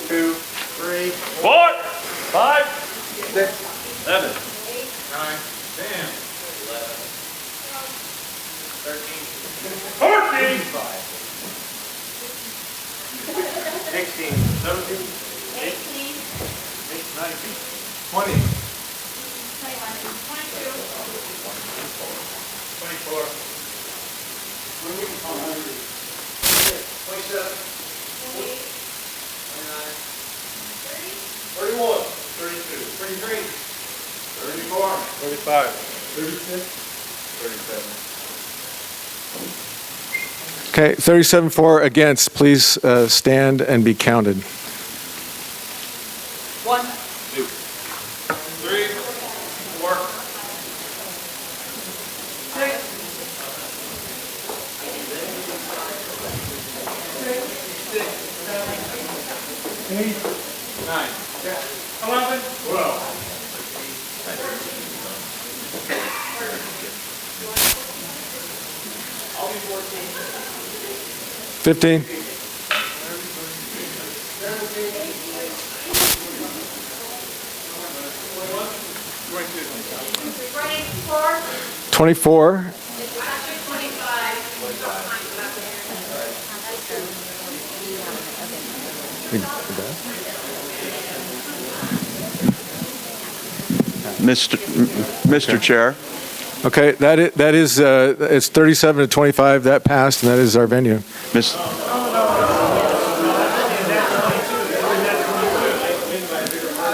P: 2, 3, 4, 5, 6, 7, 9, 10, 11, 13, 14, 16, 17, 18, 19, 20, 21, 22, 24, 27, 28, 29, 31, 32, 33, 34, 35, 36, 37.
A: Okay, 37 for, against. Please stand and be counted.
P: 1, 2, 3, 4, 6, 8, 9, 11, 12.
A: 15. 24.
F: Mr. Chair.
A: Okay, that is it's 37 to 25. That passed, and that is our venue.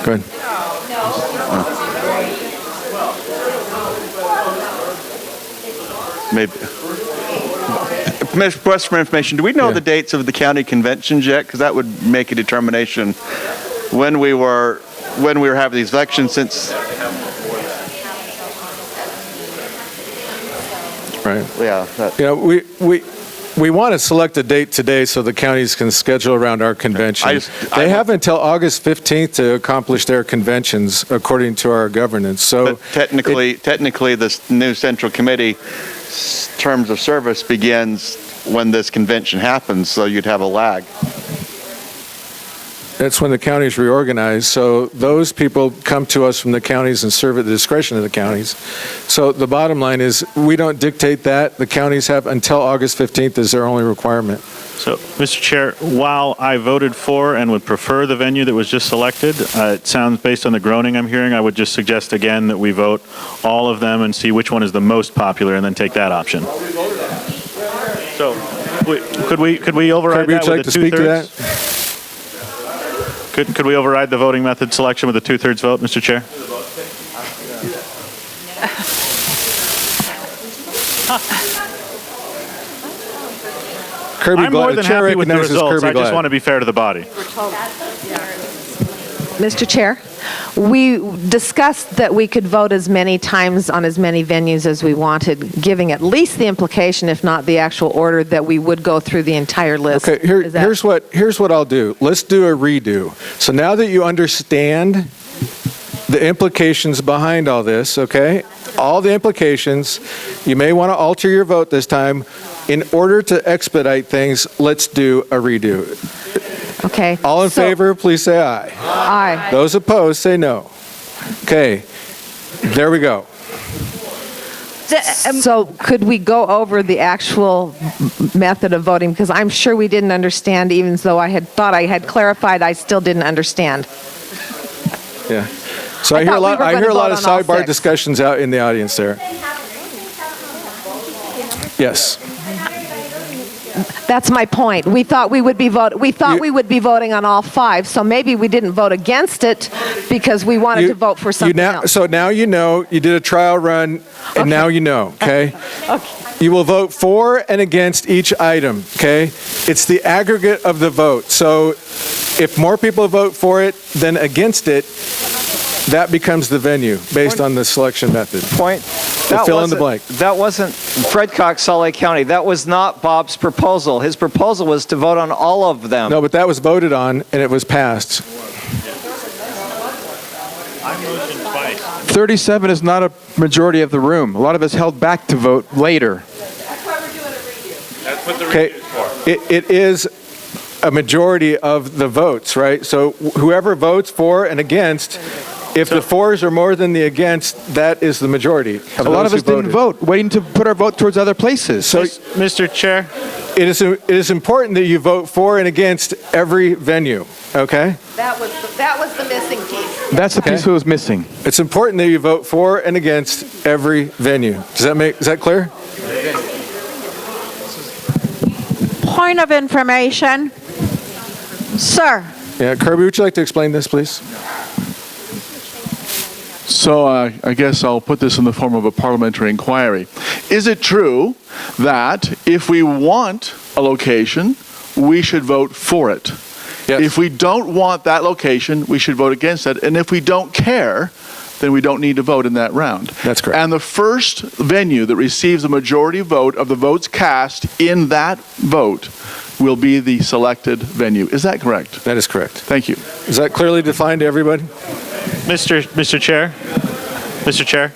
A: Go ahead.
F: Maybe. Request for information. Do we know the dates of the county conventions yet? Because that would make a determination when we were having these elections. Since
A: right,
F: yeah,
A: we want to select a date today so the counties can schedule around our convention. They have until August 15th to accomplish their conventions according to our governance. So
F: technically, this new central committee terms of service begins when this convention happens, so you'd have a lag.
A: That's when the counties reorganize. So those people come to us from the counties and serve at the discretion of the counties. So the bottom line is we don't dictate that. The counties have until August 15th is their only requirement.
X: So, Mr. Chair, while I voted for and would prefer the venue that was just selected, it sounds, based on the groaning I'm hearing, I would just suggest again that we vote all of them and see which one is the most popular and then take that option. So, could we override
A: Kirby,
X: that
A: would you
X: with
A: like
X: the
A: to speak to that?
X: Could we override the voting method selection with a 2/3 vote, Mr. Chair?
A: Kirby
X: I'm more than happy with the results. I just want to be fair to the body.
C: Mr. Chair, we discussed that we could vote as many times on as many venues as we wanted, giving at least the implication, if not the actual order, that we would go through the entire list.
A: Okay, here's what I'll do. Let's do a redo. So now that you understand the implications behind all this, okay? All the implications, you may want to alter your vote this time. In order to expedite things, let's do a redo.
C: Okay.
A: All in favor, please say aye.
C: Aye.
A: Those opposed, say no. Okay, there we go.
C: So could we go over the actual method of voting? Because I'm sure we didn't understand, even though I had thought I had clarified, I still didn't understand.
A: Yeah. So I hear a lot of sidebar discussions out in the audience there. Yes.
C: That's my point. We thought we would be voting on all 5. So maybe we didn't vote against it because we wanted to vote for something else.
A: So now you know. You did a trial run, and now you know. Okay. You will vote for and against each item. Okay. It's the aggregate of the vote. So if more people vote for it than against it, that becomes the venue based on the selection method.
M: Point.
A: Fill in the blank.
M: That wasn't Fred Cox, Salt Lake County. That was not Bob's proposal. His proposal was to vote on all of them.
A: No, but that was voted on and it was passed.
E: 37 is not a majority of the room. A lot of us held back to vote later.
P: That's what the
A: Okay,
P: redo is for.
A: it is a majority of the votes, right? So whoever votes for and against, if the fours are more than the against, that is the majority.
E: A lot of us didn't vote, waiting to put our vote towards other places.
A: So,
X: Mr. Chair,
A: it is important that you vote for and against every venue, okay?
C: That was the missing piece.
E: That's the piece that was missing.
A: It's important that you vote for and against every venue. Is that clear?
T: Point of information. Sir.
A: Yeah, Kirby, would you like to explain this, please?
N: So I guess I'll put this in the form of a parliamentary inquiry. Is it true that if we want a location, we should vote for it?
A: Yes.
N: If we don't want that location, we should vote against it. And if we don't care, then we don't need to vote in that round.
A: That's correct.
N: And the first venue that receives a majority vote of the votes cast in that vote will be the selected venue. Is that correct?
A: That is correct.
N: Thank you.
A: Is that clearly defined to everybody?
X: Mr. Chair.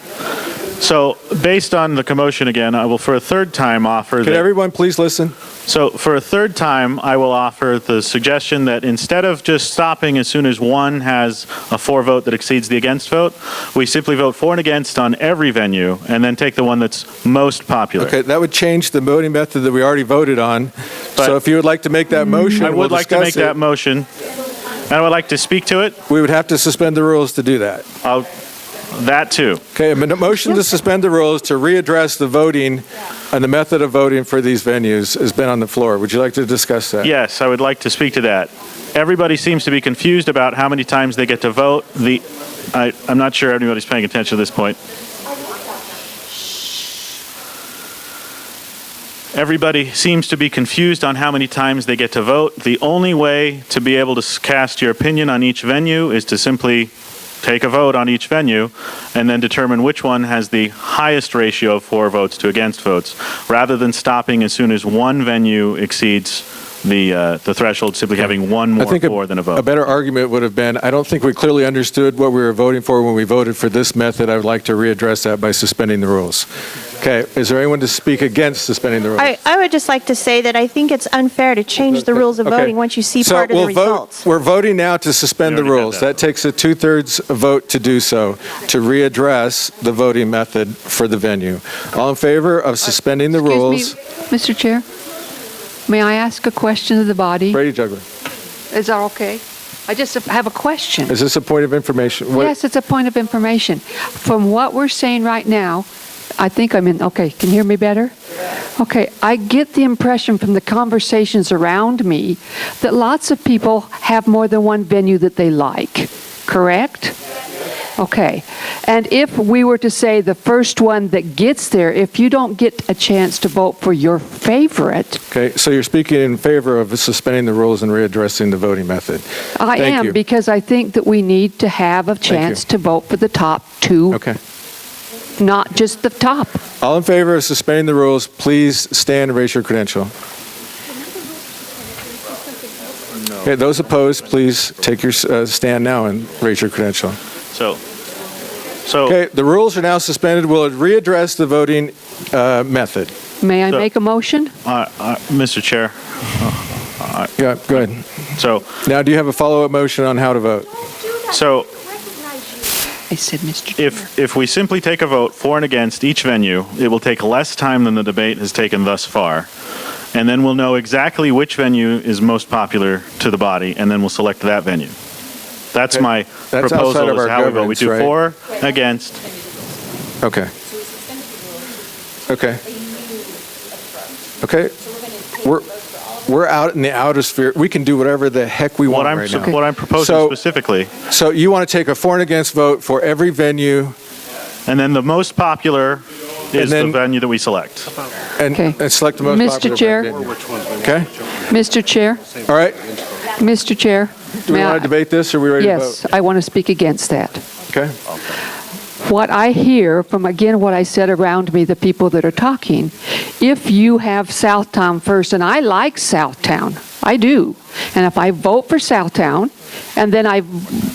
X: So based on the commotion again, I will for a third time offer
A: Could everyone please listen?
X: So for a third time, I will offer the suggestion that instead of just stopping as soon as one has a for vote that exceeds the against vote, we simply vote for and against on every venue and then take the one that's most popular.
A: Okay, that would change the voting method that we already voted on. So if you would like to make that motion,
X: I would like to make that motion, and I would like to speak to it.
A: We would have to suspend the rules to do that.
X: That too.
A: Okay, a motion to suspend the rules to readdress the voting and the method of voting for these venues has been on the floor. Would you like to discuss that?
X: Yes, I would like to speak to that. Everybody seems to be confused about how many times they get to vote. I'm not sure anybody's paying attention at this point. Everybody seems to be confused on how many times they get to vote. The only way to be able to cast your opinion on each venue is to simply take a vote on each venue and then determine which one has the highest ratio of for votes to against votes, rather than stopping as soon as one venue exceeds the threshold, simply having one more for than a vote.
A: A better argument would have been, I don't think we clearly understood what we were voting for when we voted for this method. I would like to readdress that by suspending the rules. Okay, is there anyone to speak against suspending the rules?
D: I would just like to say that I think it's unfair to change the rules of voting once you see part of the results.
A: We're voting now to suspend the rules. That takes a 2/3 vote to do so, to readdress the voting method for the venue. All in favor of suspending the rules?
S: Excuse me, Mr. Chair, may I ask a question of the body?
A: Brady Juggler.
S: Is that okay? I just have a question.
A: Is this a point of information?
S: Yes, it's a point of information. From what we're saying right now, I think I'm in, okay, can you hear me better? Okay, I get the impression from the conversations around me that lots of people have more than one venue that they like, correct? Okay, and if we were to say the first one that gets there, if you don't get a chance to vote for your favorite.
A: Okay, so you're speaking in favor of suspending the rules and readdressing the voting method.
S: I am, because I think that we need to have a chance to vote for the top two.
A: Okay.
S: Not just the top.
A: All in favor of suspending the rules, please stand and raise your credential. Okay, those opposed, please take your stand now and raise your credential.
X: So.
A: Okay, the rules are now suspended. We'll readdress the voting method.
S: May I make a motion?
X: Mr. Chair.
A: Yeah, go ahead.
X: So.
A: Now, do you have a follow-up motion on how to vote?
X: So.
S: I said, Mr. Chair.
X: If we simply take a vote for and against each venue, it will take less time than the debate has taken thus far. And then we'll know exactly which venue is most popular to the body, and then we'll select that venue. That's my proposal is how we vote. We do for, against.
A: Okay. Okay. Okay. We're out in the outer sphere. We can do whatever the heck we want right now.
X: What I'm proposing specifically.
A: So you want to take a for and against vote for every venue.
X: And then the most popular is the venue that we select.
A: And select the most popular
S: Mr. Chair.
A: venue. Okay?
S: Mr. Chair.
A: All right.
S: Mr. Chair.
A: Do we want to debate this, or are we ready to vote?
S: Yes, I want to speak against that.
A: Okay.
S: What I hear from, again, what I said around me, the people that are talking, if you have Southtown first, and I like Southtown, I do, and if I vote for Southtown, and then I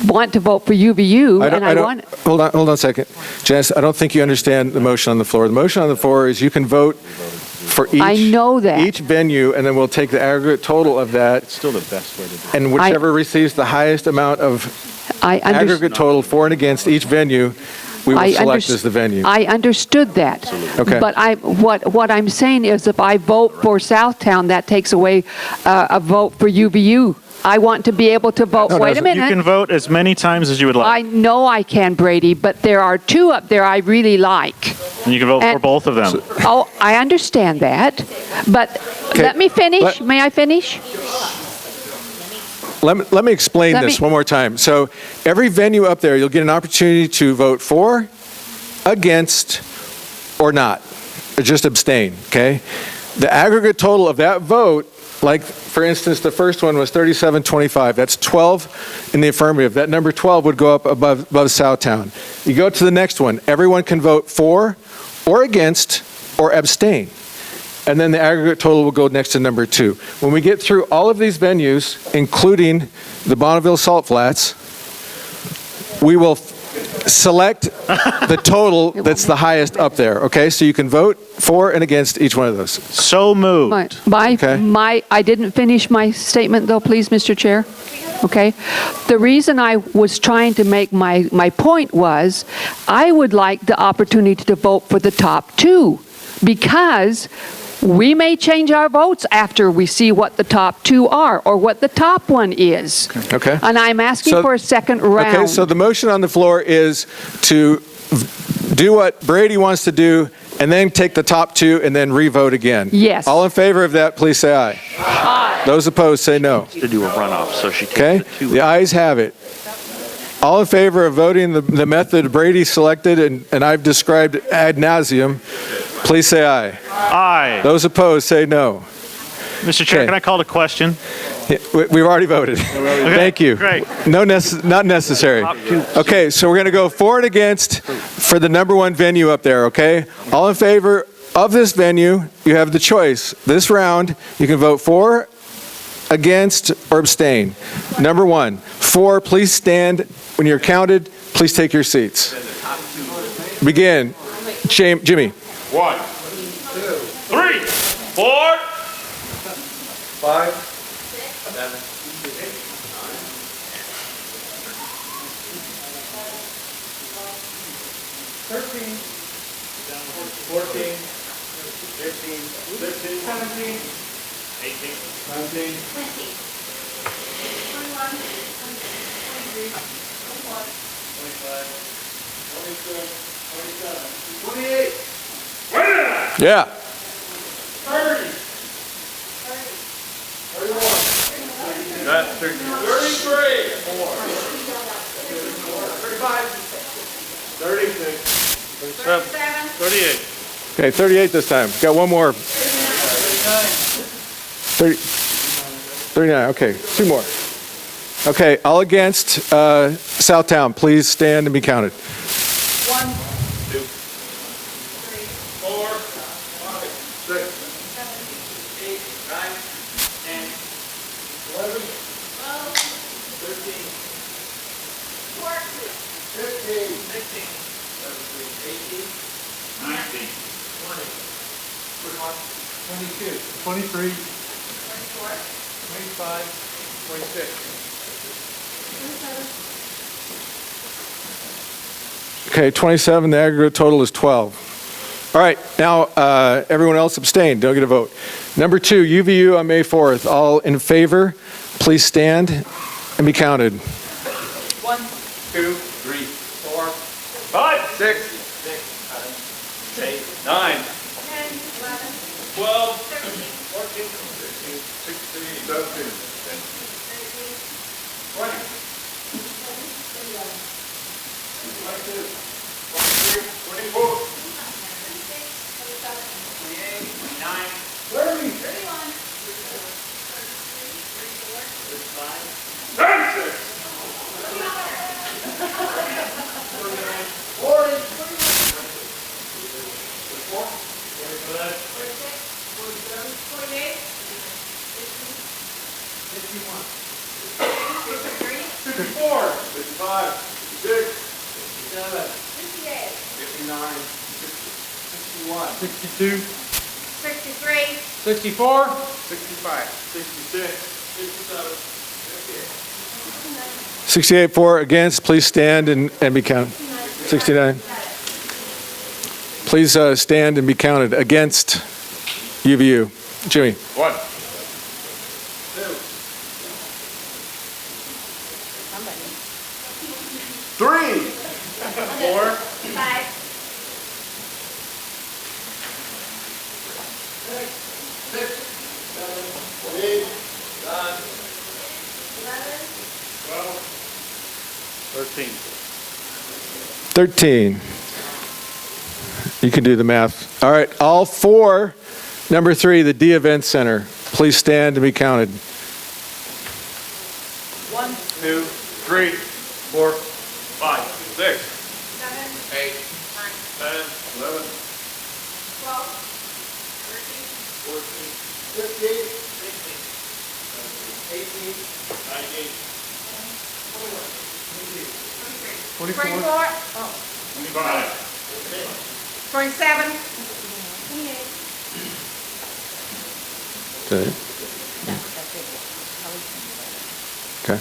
S: want to vote for UVU,
A: Hold on a second. Janice, I don't think you understand the motion on the floor. The motion on the floor is you can vote for each,
S: I know that.
A: Each venue, and then we'll take the aggregate total of that. It's
X: still the best way to do it.
A: And whichever receives the highest amount of aggregate total for and against each venue, we will select as the venue.
S: I understood that.
A: Okay.
S: But what I'm saying is if I vote for Southtown, that takes away a vote for UVU. I want to be able to vote. Wait a minute.
X: You can vote as many times as you would like.
S: I know I can, Brady, but there are two up there I really like.
X: And you can vote for both of them.
S: Oh, I understand that. But let me finish. May I finish?
A: Let me explain this one more time. So every venue up there, you'll get an opportunity to vote for, against, or not. Or just abstain, okay? The aggregate total of that vote, like for instance, the first one was 3725. That's 12 in the affirmative. That number 12 would go up above Southtown. You go to the next one. Everyone can vote for, or against, or abstain. and then the aggregate total will go next to number 2. When we get through all of these venues, including the Bonneville Salt Flats, we will select the total that's the highest up there, okay? So you can vote for and against each one of those.
X: So moved.
S: I didn't finish my statement though, please, Mr. Chair. Okay? The reason I was trying to make my point was I would like the opportunity to vote for the top 2 because we may change our votes after we see what the top 2 are or what the top one is.
A: Okay.
S: And I'm asking for a second round.
A: Okay, so the motion on the floor is to do what Brady wants to do and then take the top 2 and then re-vote again.
S: Yes.
A: All in favor of that, please say aye.
S: Aye.
A: Those opposed, say no.
W: To do a runoff, so she takes
A: Okay,
W: the 2.
A: the ayes have it. All in favor of voting the method Brady selected and I've described ad nauseum, please say aye.
X: Aye.
A: Those opposed, say no.
X: Mr. Chair,
A: Okay.
X: can I call the question?
A: Yeah, we've already voted. Thank you.
X: Great.
A: Not necessary. Okay, so we're going to go for and against for the number 1 venue up there, okay? All in favor of this venue, you have the choice. This round, you can vote for, against, or abstain. Number 1, for, please stand. When you're counted, please take your seats. Begin. Jimmy.
P: 1, 2, 3, 4, 5, 7, 13, 14, 15, 16, 17, 18, 19, 20, 21, 22, 23, 24, 25, 26, 27, 28.
A: Yeah.
P: 30. 31. 33. 35. 36. 37. 38.
A: Okay, 38 this time. Got one more. 39, okay, 2 more. Okay, all against Southtown, please stand and be counted.
P: 1, 2, 3, 4, 5, 6, 7, 8, 9, 10, 11, 12, 13, 14, 15, 16, 17, 18, 19, 20, 22, 23, 24, 25, 26.
A: Okay, 27, the aggregate total is 12. All right, now everyone else abstained, don't get a vote. Number 2, UVU on May 4th. All in favor, please stand and be counted.
P: 1, 2, 3, 4, 5, 6, 7, 8, 9, 10, 11, 12, 13, 14, 15, 16, 17, 20, 22, 23, 24, 28, 29, 30, 31, 35, 36, 40, 54, 55, 56, 57, 59, 61, 62, 63, 64, 65, 66, 67,
A: 68 for, against, please stand and be counted. 69. Please stand and be counted against UVU. Jimmy.
P: 1, 2, 3, 4, 5, 6, 7, 8, 9, 11, 12, 13.
A: 13. You can do the math. All right, all for number 3, the D Event Center. Please stand and be counted.
P: 1, 2, 3, 4, 5, 6, 7, 8, 9, 10, 11, 12, 13,
A: Okay.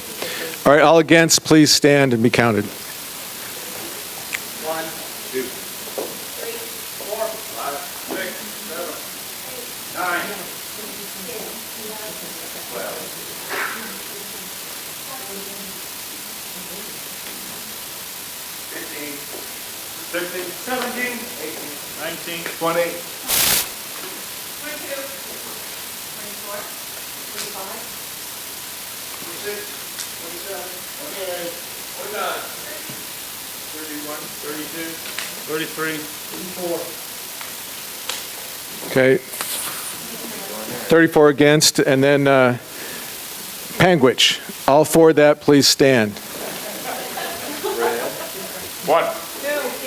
A: All right, all against, please stand and be counted.
P: 1, 2, 3, 4, 5, 6, 7, 8, 9, 10, 12, 15, 16, 17, 18, 19, 20, 22, 24, 25, 26, 27, 28, 29, 31, 32, 33, 34.
A: Okay. 34 against, and then Panguitch. All for that, please stand.
P: 1, 2,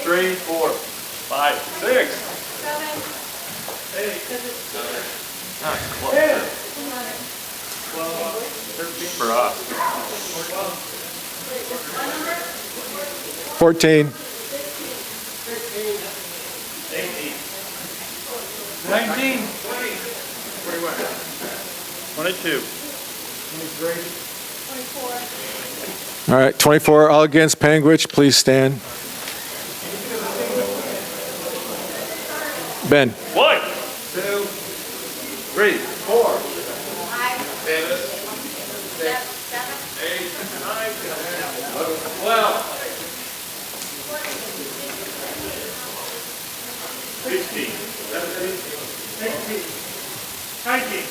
P: 3, 4, 5, 6, 7, 8, 10, 12, 13 for us.
A: 14.
P: 18, 19, 20, 21, 22, 23, 24.
A: All right, 24. All against Panguitch, please stand. Ben.
P: 1, 2, 3, 4, 5, 6, 7, 8, 9, 10, 11, 12, 16, 17, 18, 19,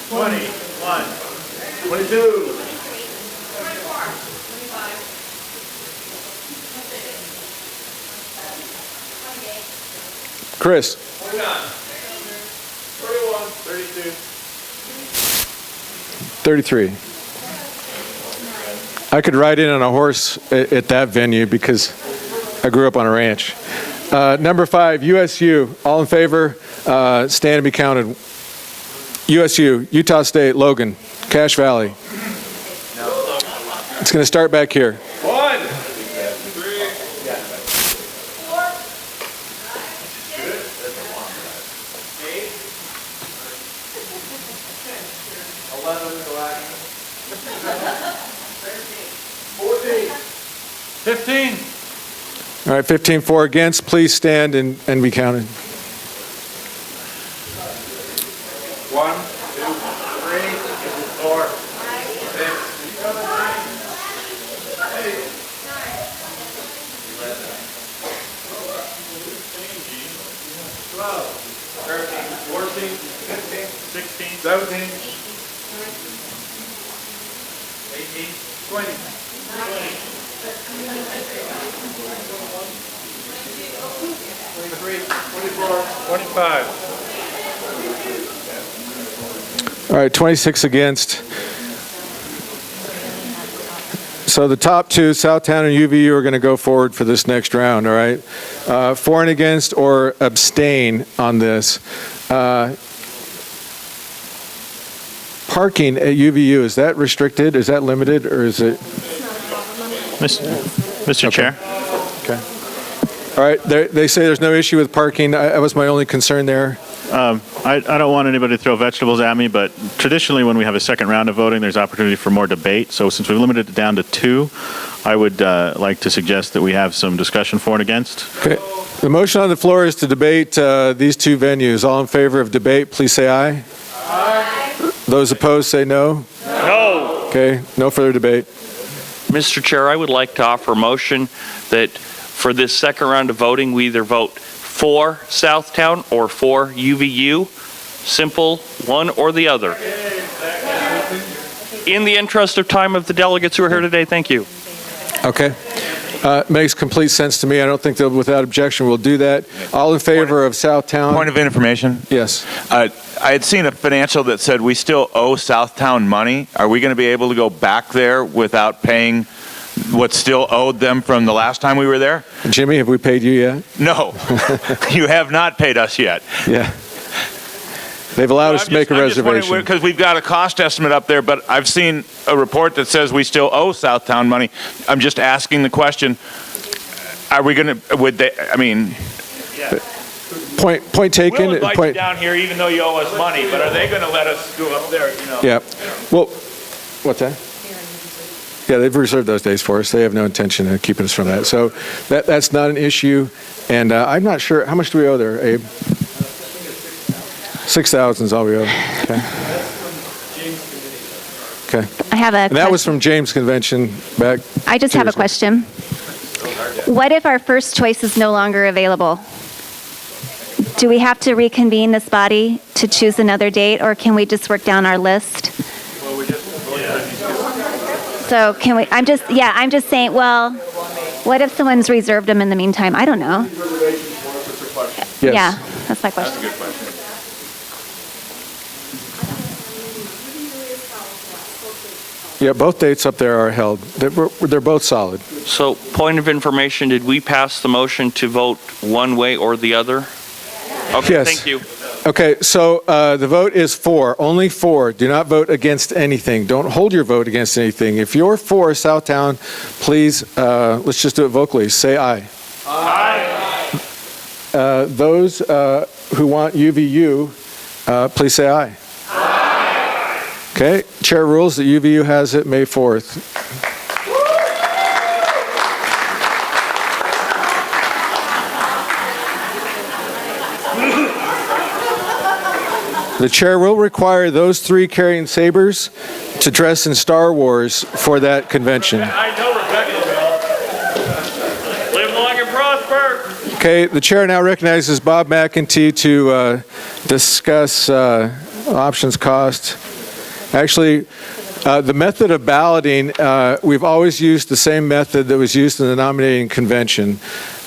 P: 20, 21, 22, 24, 25, 28,
A: Chris.
P: 29, 31, 32,
A: 33. I could ride in on a horse at that venue because I grew up on a ranch. Number 5, USU. All in favor, stand and be counted. USU, Utah State, Logan, Cache Valley. It's going to start back here.
P: 1, 3, 4, 8, 11, 14, 15.
A: All right, 15-4 against. Please stand and be counted.
P: 1, 2, 3, 4, 6, 7, 8, 12, 13, 14, 15, 16, 17, 18, 20, 23, 24, 25.
A: All right, 26 against. So the top two, Southtown and UVU, are going to go forward for this next round, all right? For and against or abstain on this. Parking at UVU, is that restricted? Is that limited, or is it?
X: Mr. Chair.
A: Okay. All right, they say there's no issue with parking. That was my only concern there.
X: I don't want anybody to throw vegetables at me, but traditionally when we have a second round of voting, there's opportunity for more debate. So since we've limited it down to 2, I would like to suggest that we have some discussion for and against.
A: Okay. The motion on the floor is to debate these 2 venues. All in favor of debate, please say aye.
P: Aye.
A: Those opposed, say no.
P: No.
A: Okay, no further debate.
W: Mr. Chair, I would like to offer a motion that for this second round of voting, we either vote for Southtown or for UVU. Simple, one or the other. In the interest of time of the delegates who are here today, thank you.
A: Okay. Makes complete sense to me. I don't think that without objection we'll do that. All in favor of Southtown?
H: Point of information.
A: Yes.
H: I had seen a financial that said we still owe Southtown money. Are we going to be able to go back there without paying what's still owed them from the last time we were there?
A: Jimmy, have we paid you yet?
H: No. You have not paid us yet.
A: Yeah. They've allowed us to make a reservation.
H: Because we've got a cost estimate up there, but I've seen a report that says we still owe Southtown money. I'm just asking the question, are we going to, would they, I mean...
A: Point taken.
H: We'll invite you down here even though you owe us money, but are they going to let us go up there, you know?
A: Yeah. Well, what's that? Yeah, they've reserved those days for us. They have no intention of keeping us from that. So that's not an issue. And I'm not sure, how much do we owe there, Abe? 6,000 is all we owe. Okay. Okay.
K: I have a
A: And that was from James Convention back.
K: I just have a question. What if our first choice is no longer available? Do we have to reconvene this body to choose another date, or can we just work down our list? So can we, I'm just saying, well, what if someone's reserved them in the meantime? I don't know.
A: Yes.
K: Yeah, that's my question.
H: That's a good question.
A: Yeah, both dates up there are held. They're both solid.
W: So, point of information, did we pass the motion to vote one way or the other? Okay,
A: Yes.
W: thank you.
A: Okay, so the vote is for, only for. Do not vote against anything. Don't hold your vote against anything. If you're for Southtown, please, let's just do it vocally. Say aye.
P: Aye.
A: Those who want UVU, please say aye. Okay, Chair rules that UVU has it May 4th. The chair will require those three carrying sabers to dress in Star Wars for that convention.
P: I know Rebecca will. Live long and prosper.
A: Okay, the chair now recognizes Bob McEntee to discuss options cost. Actually, the method of balloting, we've always used the same method that was used in the nominating convention.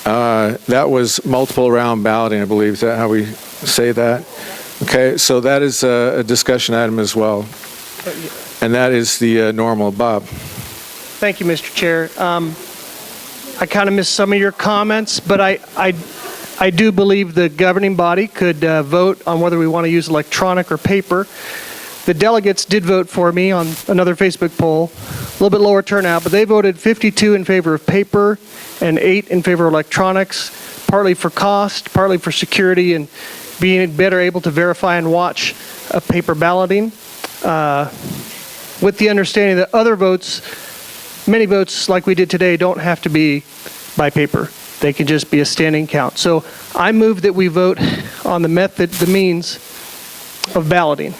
A: That was multiple round balloting, I believe. Is that how we say that? Okay, so that is a discussion item as well. And that is the normal. Bob.
J: Thank you, Mr. Chair. I kind of missed some of your comments, but I do believe the governing body could vote on whether we want to use electronic or paper. The delegates did vote for me on another Facebook poll, a little bit lower turnout, but they voted 52 in favor of paper and 8 in favor of electronics, partly for cost, partly for security and being better able to verify and watch a paper balloting, with the understanding that other votes, many votes like we did today, don't have to be by paper. They can just be a standing count. So I move that we vote on the method, the means of balloting.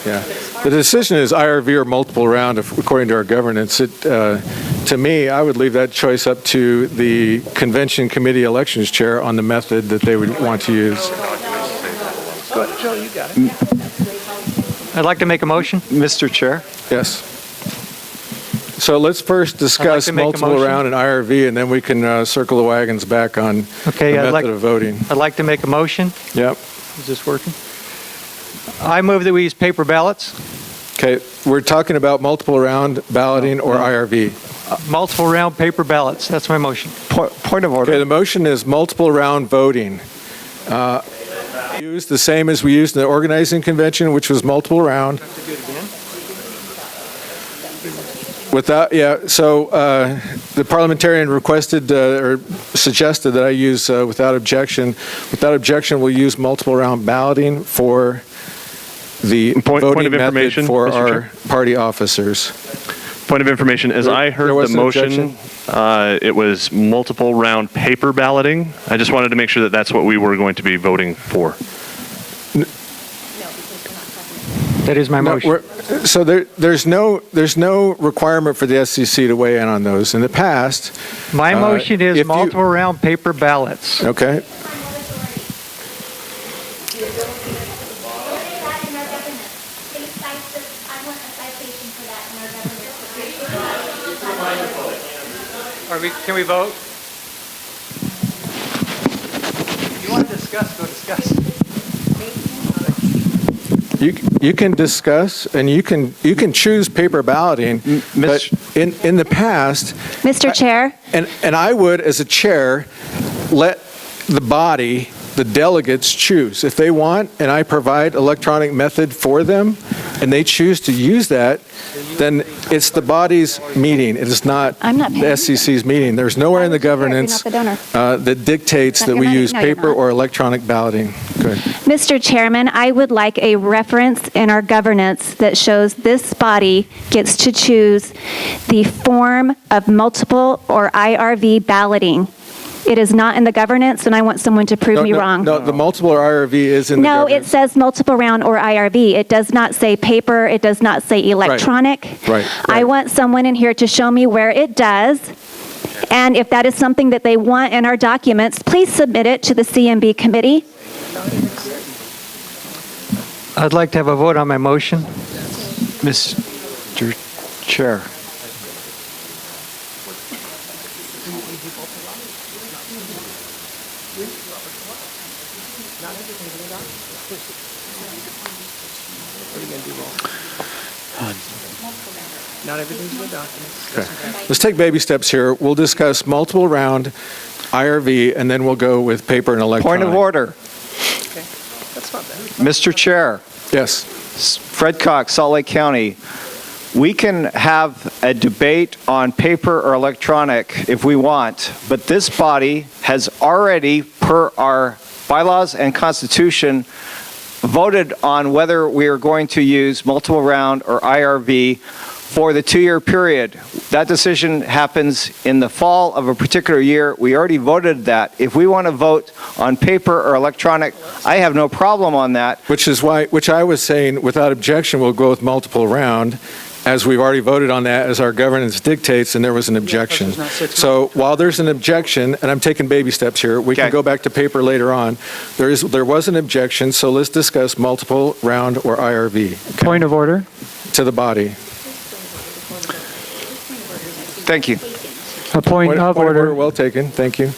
A: Yeah. The decision is IRV or multiple round, according to our governance. To me, I would leave that choice up to the convention committee elections chair on the method that they would want to use.
J: Go ahead, Joe, you got it.
R: I'd like to make a motion.
M: Mr. Chair?
A: Yes. So let's first discuss
R: to make a
A: multiple
R: motion.
A: round and IRV, and then we can circle the wagons back on
R: Okay,
A: the method of voting.
R: I'd like to make a motion.
A: Yep.
R: Is this working? I move that we use paper ballots.
A: Okay, we're talking about multiple round balloting or IRV.
R: Multiple round paper ballots. That's my motion.
M: Point of order.
A: Okay, the motion is multiple round voting. Use the same as we used in the organizing convention, which was multiple round. Without, yeah, so the parliamentarian requested or suggested that I use without objection. Without objection, we'll use multiple round balloting for the voting method for
G: Mr.
A: our
G: Chair.
A: party officers.
G: Point of information, as I heard the motion, it was multiple round paper balloting. I just wanted to make sure that that's what we were going to be voting for.
R: That is my motion.
A: So there's no requirement for the SCC to weigh in on those. In the past,
R: My motion is multiple round paper ballots.
A: Okay.
R: Can we vote? If you want to discuss, go discuss.
A: You can discuss and you can choose paper balloting, but in the past,
K: Mr. Chair?
A: And I would, as a chair, let the body, the delegates choose. If they want, and I provide electronic method for them, and they choose to use that, then it's the body's meeting. It is not the SCC's meeting. There's nowhere in the governance that dictates that we use paper or electronic balloting. Go ahead.
K: Mr. Chairman, I would like a reference in our governance that shows this body gets to choose the form of multiple or IRV balloting. It is not in the governance, and I want someone to prove me wrong.
A: No, the multiple or IRV is in the
K: No,
A: governance.
K: it says multiple round or IRV. It does not say paper. It does not say electronic.
A: Right.
K: I want someone in here to show me where it does. And if that is something that they want in our documents, please submit it to the CMB committee.
R: I'd like to have a vote on my motion. Mr. Chair.
J: Not everything's in the documents.
A: Okay. Let's take baby steps here. We'll discuss multiple round IRV, and then we'll go with paper and electronic.
M: Point of order.
J: Okay, that's not bad.
M: Mr. Chair.
A: Yes.
M: Fred Cox, Salt Lake County. We can have a debate on paper or electronic if we want, but this body has already, per our bylaws and constitution, voted on whether we are going to use multiple round or IRV for the 2-year period. That decision happens in the fall of a particular year. We already voted that. If we want to vote on paper or electronic, I have no problem on that.
A: Which I was saying, without objection, we'll go with multiple round, as we've already voted on that as our governance dictates, and there was an objection. So while there's an objection, and I'm taking baby steps here, we can go back to paper later on. There was an objection, so let's discuss multiple round or IRV. Okay?
R: Point of order.
A: To the body.
M: Thank you.
R: A point of order.
A: Well taken. Thank you.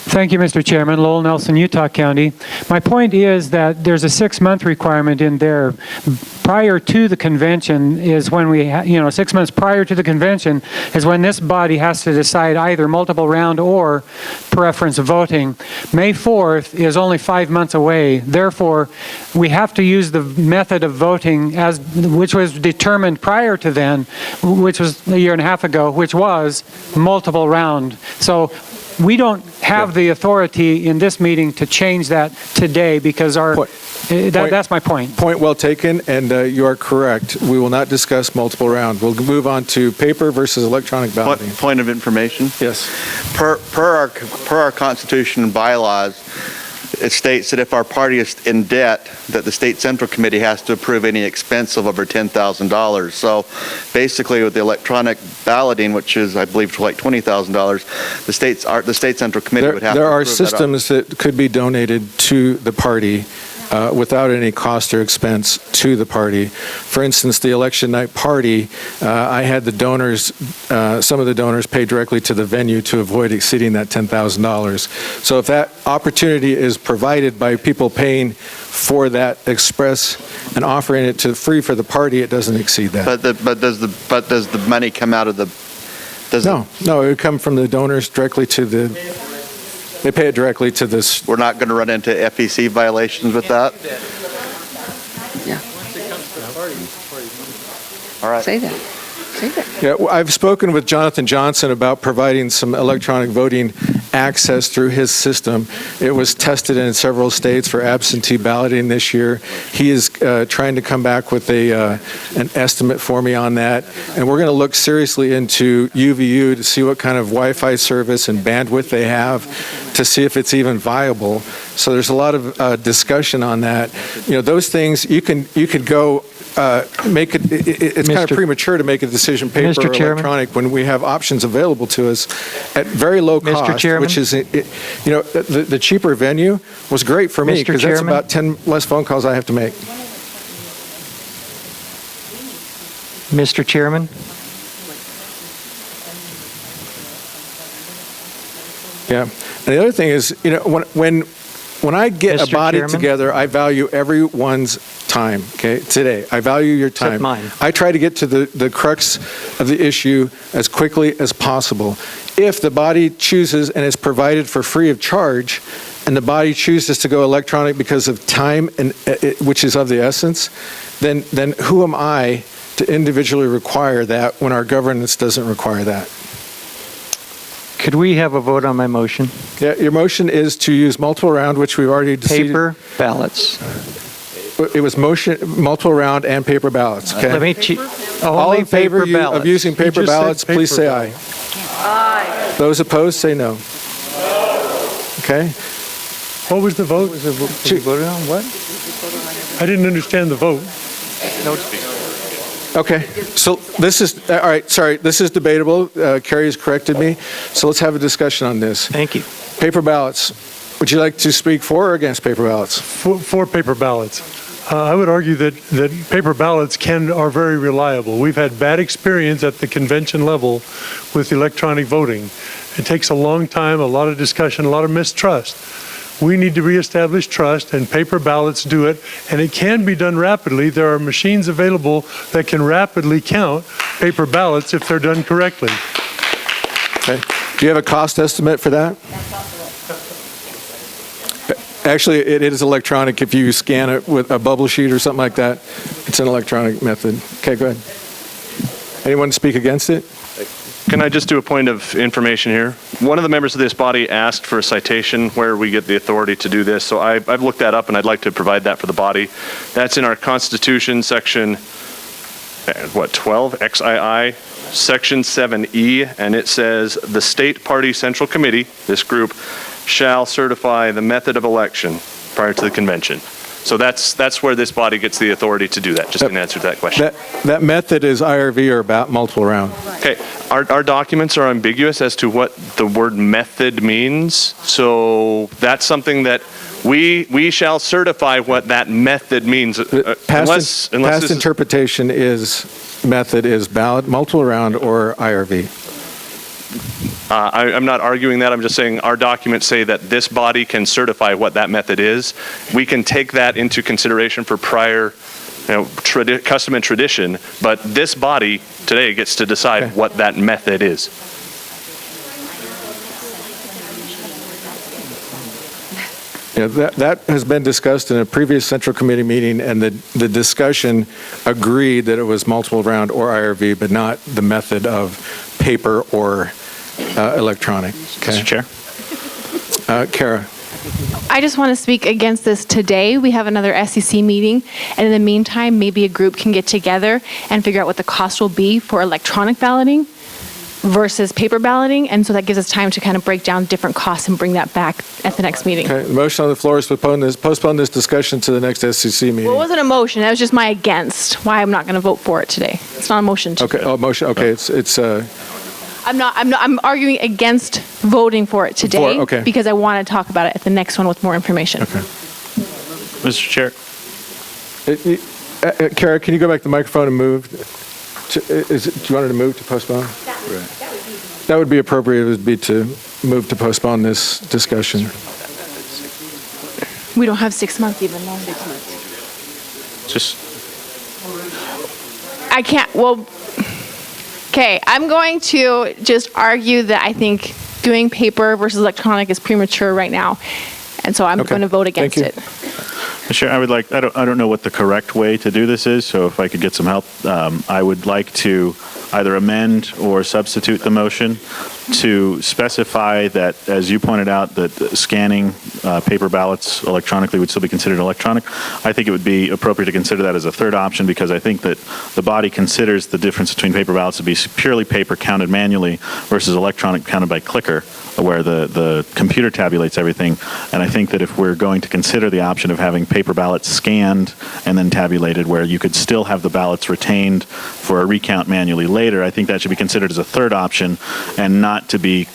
R: Thank you, Mr. Chairman. Lowell Nelson, Utah County. My point is that there's a 6-month requirement in there. Prior to the convention is when 6 months prior to the convention is when this body has to decide either multiple round or preference voting. May 4th is only 5 months away. Therefore, we have to use the method of voting which was determined prior to then, which was a year and a half ago, which was multiple round. So we don't have the authority in this meeting to change that today because that's my point.
A: Point well taken, and you are correct. We will not discuss multiple round. We'll move on to paper versus electronic balloting.
F: Point of information.
A: Yes.
F: Per our Constitution and bylaws, it states that if our party is in debt, that the State Central Committee has to approve any expense of over $10,000. So basically with the electronic balloting, which is, I believe, like $20,000, the State Central Committee would have to approve that.
A: There are systems that could be donated to the party without any cost or expense to the party. For instance, the election night party, I had the donors, some of the donors pay directly to the venue to avoid exceeding that $10,000. So if that opportunity is provided by people paying for that express and offering it to free for the party, it doesn't exceed that.
F: But does the money come out of the?
A: No, it would come from the donors directly to the. They pay it directly to this.
F: We're not going to run into FEC violations with that?
S: Yeah.
F: All right.
S: Say that.
A: Yeah, I've spoken with Jonathan Johnson about providing some electronic voting access through his system. It was tested in several states for absentee balloting this year. He is trying to come back with an estimate for me on that. And we're going to look seriously into UVU to see what kind of Wi-Fi service and bandwidth they have to see if it's even viable. So there's a lot of discussion on that. Those things you could go make it. It's kind of premature to make a decision, paper or electronic, when we have options available to us at very low cost. Which is, the cheaper venue was great for me because that's about 10 less phone calls I have to make.
R: Mr. Chairman.
A: Yeah, and the other thing is, when I get a body together, I value everyone's time. Okay, today I value your time.
R: Mine.
A: I try to get to the crux of the issue as quickly as possible. If the body chooses and is provided for free of charge, and the body chooses to go electronic because of time, and which is of the essence, then who am I to individually require that when our governance doesn't require that?
M: Could we have a vote on my motion?
A: Yeah, your motion is to use multiple round, which we've already decided.
M: Paper ballots.
A: It was motion, multiple round and paper ballots, okay?
M: Let me
A: All in favor
M: paper ballots.
A: of using paper
J: just said
A: ballots, please
J: paper
A: say
J: ballots.
A: aye. Those opposed, say no. Okay?
J: What was the vote?
M: Was it voted on what?
J: I didn't understand the vote.
A: Okay, so this is, all right, sorry, this is debatable. Carrie has corrected me. So let's have a discussion on this.
M: Thank you.
A: Paper ballots. Would you like to speak for or against paper ballots?
J: For paper ballots. I would argue that paper ballots are very reliable. We've had bad experience at the convention level with electronic voting. It takes a long time, a lot of discussion, a lot of mistrust. We need to reestablish trust, and paper ballots do it, and it can be done rapidly. There are machines available that can rapidly count paper ballots if they're done correctly.
A: Okay. Do you have a cost estimate for that? Actually, it is electronic. If you scan it with a bubble sheet or something like that, it's an electronic method. Okay, go ahead. Anyone speak against it?
G: Can I just do a point of information here? One of the members of this body asked for a citation where we get the authority to do this, so I've looked that up and I'd like to provide that for the body. That's in our Constitution, section, 12, XII, section 7E, and it says, the State Party Central Committee, this group, shall certify the method of election prior to the convention. So that's where this body gets the authority to do that, just in answer to that question.
A: That method is IRV or about multiple round.
G: Okay, our documents are ambiguous as to what the word method means, so that's something that we shall certify what that method means.
A: Past interpretation is method is ballot, multiple round, or IRV.
G: I'm not arguing that. I'm just saying our documents say that this body can certify what that method is. We can take that into consideration for prior, custom and tradition, but this body today gets to decide what that method is.
A: Yeah, that has been discussed in a previous Central Committee meeting, and the discussion agreed that it was multiple round or IRV, but not the method of paper or electronic. Okay.
L: Mr. Chair.
A: Kara.
Q: I just want to speak against this today. We have another SCC meeting, and in the meantime, maybe a group can get together and figure out what the cost will be for electronic balloting versus paper balloting, and so that gives us time to kind of break down different costs and bring that back at the next meeting.
A: Okay, the motion on the floor is to postpone this discussion to the next SCC meeting.
Q: Well, it wasn't a motion. That was just my against why I'm not going to vote for it today. It's not a motion.
A: Okay. Oh, motion. Okay. It's.
Q: I'm arguing against voting for it today because I want to talk about it at the next one with more information.
A: Okay.
L: Mr. Chair.
A: Kara, can you go back to the microphone and move? Do you want her to move to postpone? That would be appropriate. It would be to move to postpone this discussion.
Q: We don't have 6 months even. No. I can't. Well. Okay, I'm going to just argue that I think doing paper versus electronic is premature right now, and so I'm going to vote against it.
X: Sure, I don't know what the correct way to do this is, so if I could get some help, I would like to either amend or substitute the motion to specify that, as you pointed out, that scanning paper ballots electronically would still be considered electronic. I think it would be appropriate to consider that as a third option because I think that the body considers the difference between paper ballots to be purely paper counted manually versus electronic counted by clicker, where the computer tabulates everything. And I think that if we're going to consider the option of having paper ballots scanned and then tabulated, where you could still have the ballots retained for a recount manually later, I think that should be considered as a third option and not to be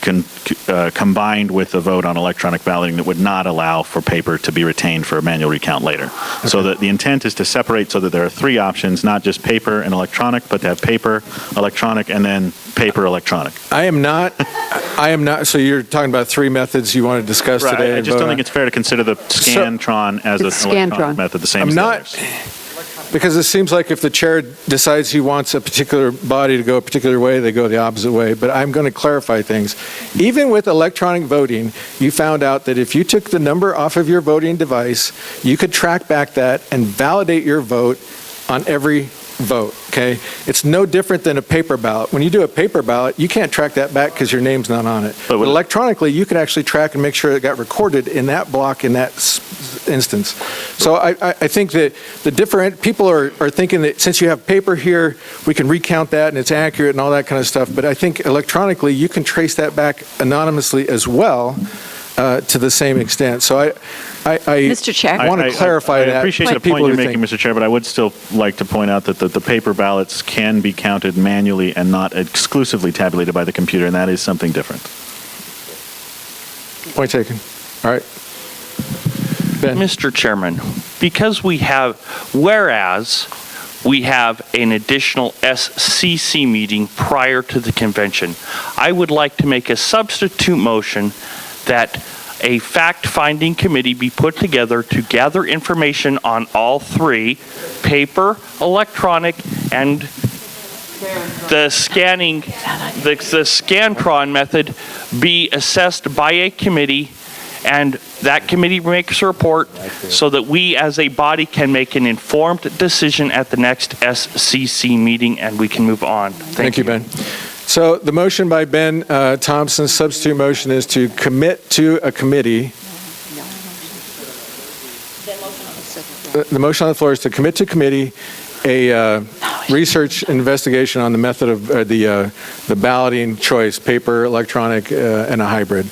X: combined with a vote on electronic balloting that would not allow for paper to be retained for a manual recount later. Okay. So that the intent is to separate so that there are three options, not just paper and electronic, but to have paper, electronic, and then paper, electronic.
A: I am not, so you're talking about three methods you want to discuss today?
X: I just don't think it's fair to consider the Scantron as an electronic method the same as the others.
A: Because it seems like if the chair decides he wants a particular body to go a particular way, they go the opposite way. But I'm going to clarify things. Even with electronic voting, you found out that if you took the number off of your voting device, you could track back that and validate your vote on every vote, okay? It's no different than a paper ballot. When you do a paper ballot, you can't track that back because your name's not on it. But electronically, you can actually track and make sure it got recorded in that block in that instance. So I think that the different people are thinking that since you have paper here, we can recount that and it's accurate and all that kind of stuff. But I think electronically, you can trace that back anonymously as well to the same extent. So
O: Mr. Chair.
A: I want to clarify that.
X: I appreciate the point you're making, Mr. Chair, but I would still like to point out that the paper ballots can be counted manually and not exclusively tabulated by the computer, and that is something different.
A: Point taken. All right. Ben.
W: Mr. Chairman, because whereas we have an additional SCC meeting prior to the convention, I would like to make a substitute motion that a fact-finding committee be put together to gather information on all three, paper, electronic, and the scanning, the Scantron method be assessed by a committee, and that committee makes a report so that we as a body can make an informed decision at the next SCC meeting and we can move on.
A: Thank you, Ben. So the motion by Ben Thompson's substitute motion is to commit to a committee. The motion on the floor is to commit to committee a research investigation on the method of the balloting choice, paper, electronic, and a hybrid.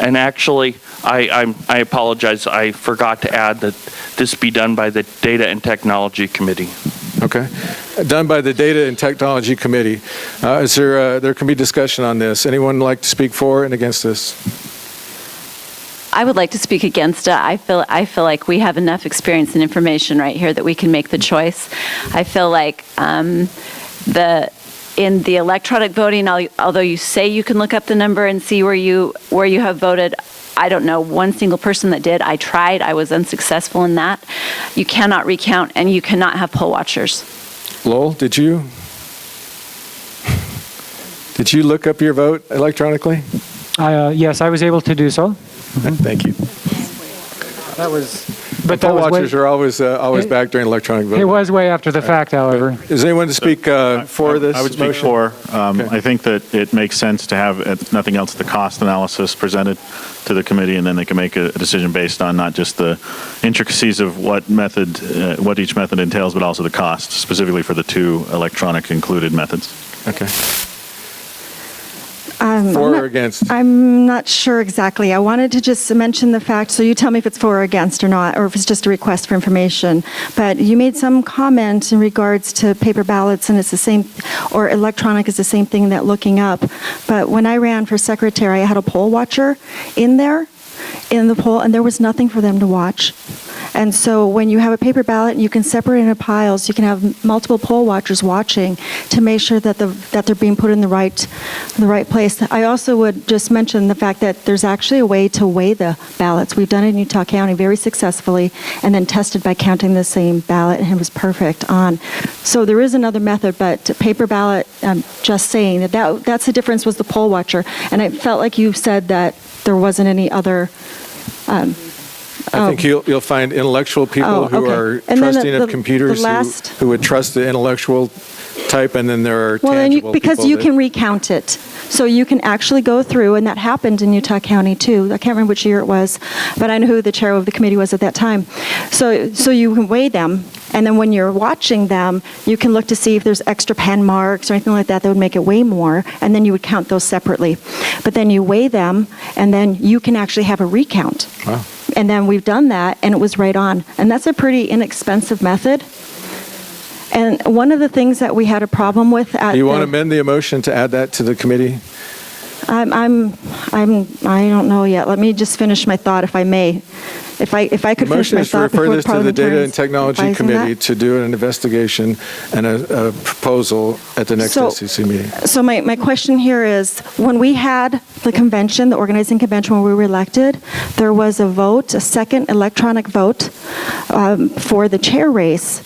W: And actually, I apologize. I forgot to add that this be done by the Data and Technology Committee.
A: Okay. Done by the Data and Technology Committee. There can be discussion on this. Anyone like to speak for and against this?
O: I would like to speak against it. I feel like we have enough experience and information right here that we can make the choice. I feel like in the electronic voting, although you say you can look up the number and see where you have voted, I don't know one single person that did. I tried. I was unsuccessful in that. You cannot recount, and you cannot have poll watchers.
A: Lowell, did you look up your vote electronically?
R: Yes, I was able to do so.
A: Thank you.
R: That was,
A: but poll watchers are always back during electronic voting.
R: It was way after the fact, however.
A: Is anyone to speak for this?
X: I would speak for. I think that it makes sense to have, if nothing else, the cost analysis presented to the committee, and then they can make a decision based on not just the intricacies of what each method entails, but also the cost, specifically for the two electronic included methods.
A: Okay. For or against?
B: I'm not sure exactly. I wanted to just mention the fact, so you tell me if it's for or against or not, or if it's just a request for information. But you made some comment in regards to paper ballots, and it's the same, or electronic is the same thing that looking up. But when I ran for secretary, I had a poll watcher in there, in the poll, and there was nothing for them to watch. And so when you have a paper ballot and you can separate into piles, you can have multiple poll watchers watching to make sure that they're being put in the right place. I also would just mention the fact that there's actually a way to weigh the ballots. We've done it in Utah County very successfully and then tested by counting the same ballot, and it was perfect on. So there is another method, but paper ballot, I'm just saying that's the difference was the poll watcher. And I felt like you said that there wasn't any other
A: I think you'll find intellectual people who are trusting of computers who would trust the intellectual type, and then there are tangible
B: because
A: people
B: you can recount it. So you can actually go through, and that happened in Utah County too. I can't remember which year it was, but I know who the chair of the committee was at that time. So you can weigh them, and then when you're watching them, you can look to see if there's extra pen marks or anything like that would make it weigh more, and then you would count those separately. But then you weigh them, and then you can actually have a recount.
A: Wow.
B: And then we've done that, and it was right on. And that's a pretty inexpensive method. And one of the things that we had a problem with
A: Do you want to amend the motion to add that to the committee?
B: I don't know yet. Let me just finish my thought, if I may. If I could
A: The
B: finish
A: motion
B: my
A: is to
B: thought
A: refer
B: before
A: this to the Data and
B: parliamentarians
A: Technology
B: advising
A: Committee
B: that.
A: to do an investigation and a proposal at the next
B: So-
A: SCC meeting.
B: So my question here is, when we had the convention, the organizing convention when we were elected, there was a vote, a second electronic vote for the chair race,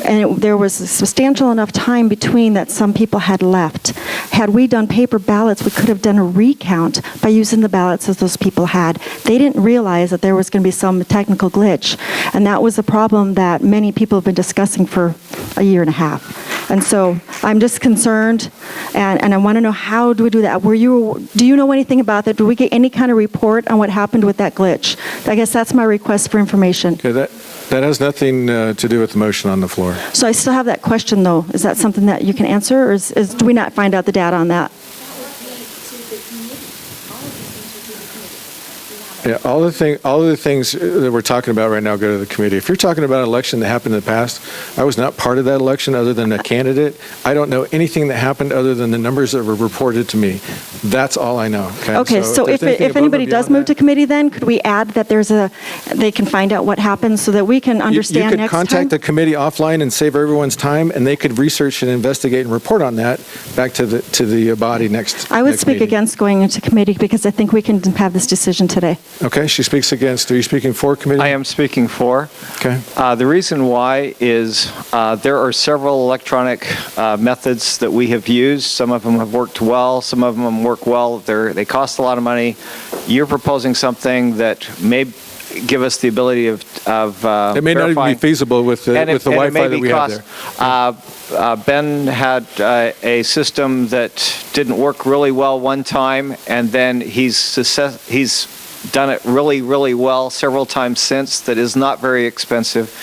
B: and there was a substantial enough time between that some people had left. Had we done paper ballots, we could have done a recount by using the ballots as those people had. They didn't realize that there was going to be some technical glitch, and that was a problem that many people have been discussing for a year and a half. And so I'm just concerned, and I want to know, how do we do that? Do you know anything about that? Do we get any kind of report on what happened with that glitch? I guess that's my request for information.
A: Okay, that has nothing to do with the motion on the floor.
B: So I still have that question, though. Is that something that you can answer, or do we not find out the data on that?
A: Yeah, all of the things that we're talking about right now go to the committee. If you're talking about an election that happened in the past, I was not part of that election other than a candidate. I don't know anything that happened other than the numbers that were reported to me. That's all I know.
B: Okay, so if anybody does move to committee, then could we add that they can find out what happened so that we can understand
A: you
B: next
A: could
B: time?
A: contact the committee offline and save everyone's time, and they could research and investigate and report on that back to the body next.
B: I would
A: next
B: speak
A: meeting.
B: against going into committee because I think we can have this decision today.
A: Okay, she speaks against. Are you speaking for committee?
M: I am speaking for.
A: Okay.
M: The reason why is there are several electronic methods that we have used. Some of them have worked well. Some of them work well. They cost a lot of money. You're proposing something that may give us the ability of
A: it may not even be feasible with the Wi-Fi that we have there.
M: Ben had a system that didn't work really well one time, and then he's done it really, really well several times since. That is not very expensive.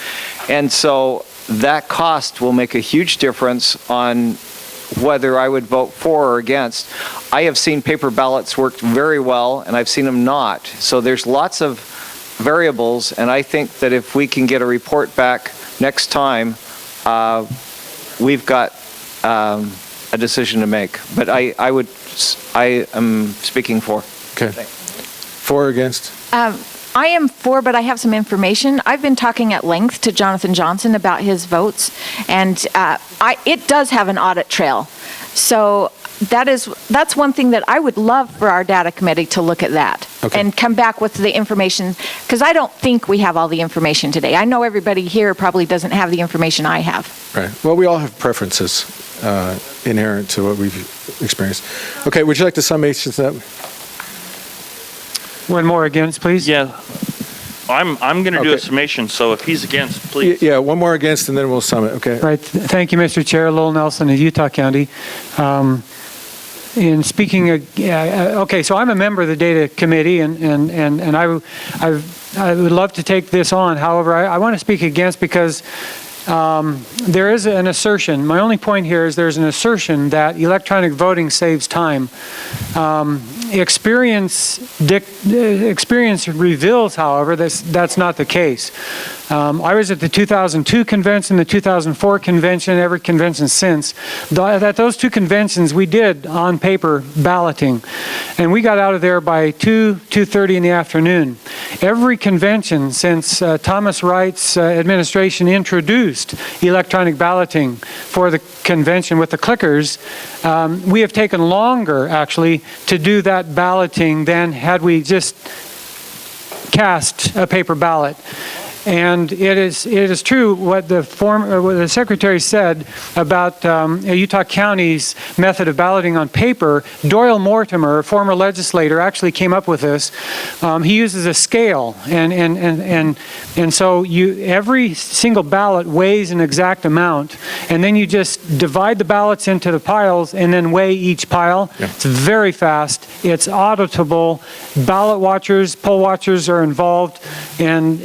M: And so that cost will make a huge difference on whether I would vote for or against. I have seen paper ballots work very well, and I've seen them not. So there's lots of variables, and I think that if we can get a report back next time, we've got a decision to make. But I am speaking for.
A: Okay. For or against?
T: I am for, but I have some information. I've been talking at length to Jonathan Johnson about his votes, and it does have an audit trail. So that's one thing that I would love for our data committee to look at that and come back with the information, because I don't think we have all the information today. I know everybody here probably doesn't have the information I have.
A: Right. Well, we all have preferences inherent to what we've experienced. Okay, would you like to summation that?
R: One more against, please.
W: Yeah. I'm going to do a summation, so if he's against, please.
A: Yeah, one more against, and then we'll sum it. Okay.
R: Right. Thank you, Mr. Chair. Lowell Nelson of Utah County. In speaking, okay, so I'm a member of the Data Committee, and I would love to take this on. However, I want to speak against because there is an assertion. My only point here is there's an assertion that electronic voting saves time. Experience reveals, however, that's not the case. I was at the 2002 convention, the 2004 convention, every convention since. At those two conventions, we did on-paper balloting, and we got out of there by 2:30 in the afternoon. Every convention since Thomas Wright's administration introduced electronic balloting for the convention with the clickers, we have taken longer, actually, to do that balloting than had we just cast a paper ballot. And it is true what the secretary said about Utah County's method of balloting on paper. Doyle Mortimer, a former legislator, actually came up with this. He uses a scale, and so every single ballot weighs an exact amount, and then you just divide the ballots into the piles and then weigh each pile. Yeah. It's very fast. It's auditable. Ballot watchers, poll watchers are involved, and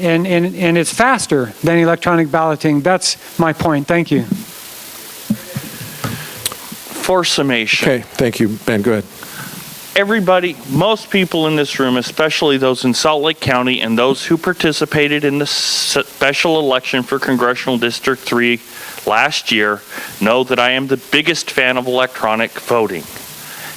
R: it's faster than electronic balloting. That's my point. Thank you.
W: For summation.
A: Okay, thank you, Ben. Go ahead.
W: Everybody, most people in this room, especially those in Salt Lake County and those who participated in the special election for Congressional District 3 last year, know that I am the biggest fan of electronic voting.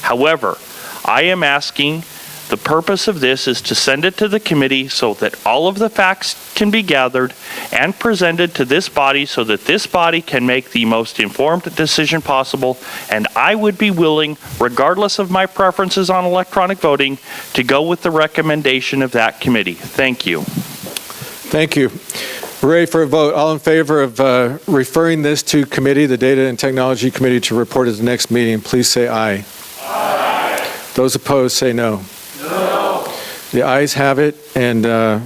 W: However, I am asking The purpose of this is to send it to the committee so that all of the facts can be gathered and presented to this body so that this body can make the most informed decision possible. And I would be willing, regardless of my preferences on electronic voting, to go with the recommendation of that committee. Thank you.
A: Thank you. We're ready for a vote. All in favor of referring this to committee, the Data and Technology Committee, to report at the next meeting, please say aye. Aye. Those opposed say no. No. The ayes have it, and the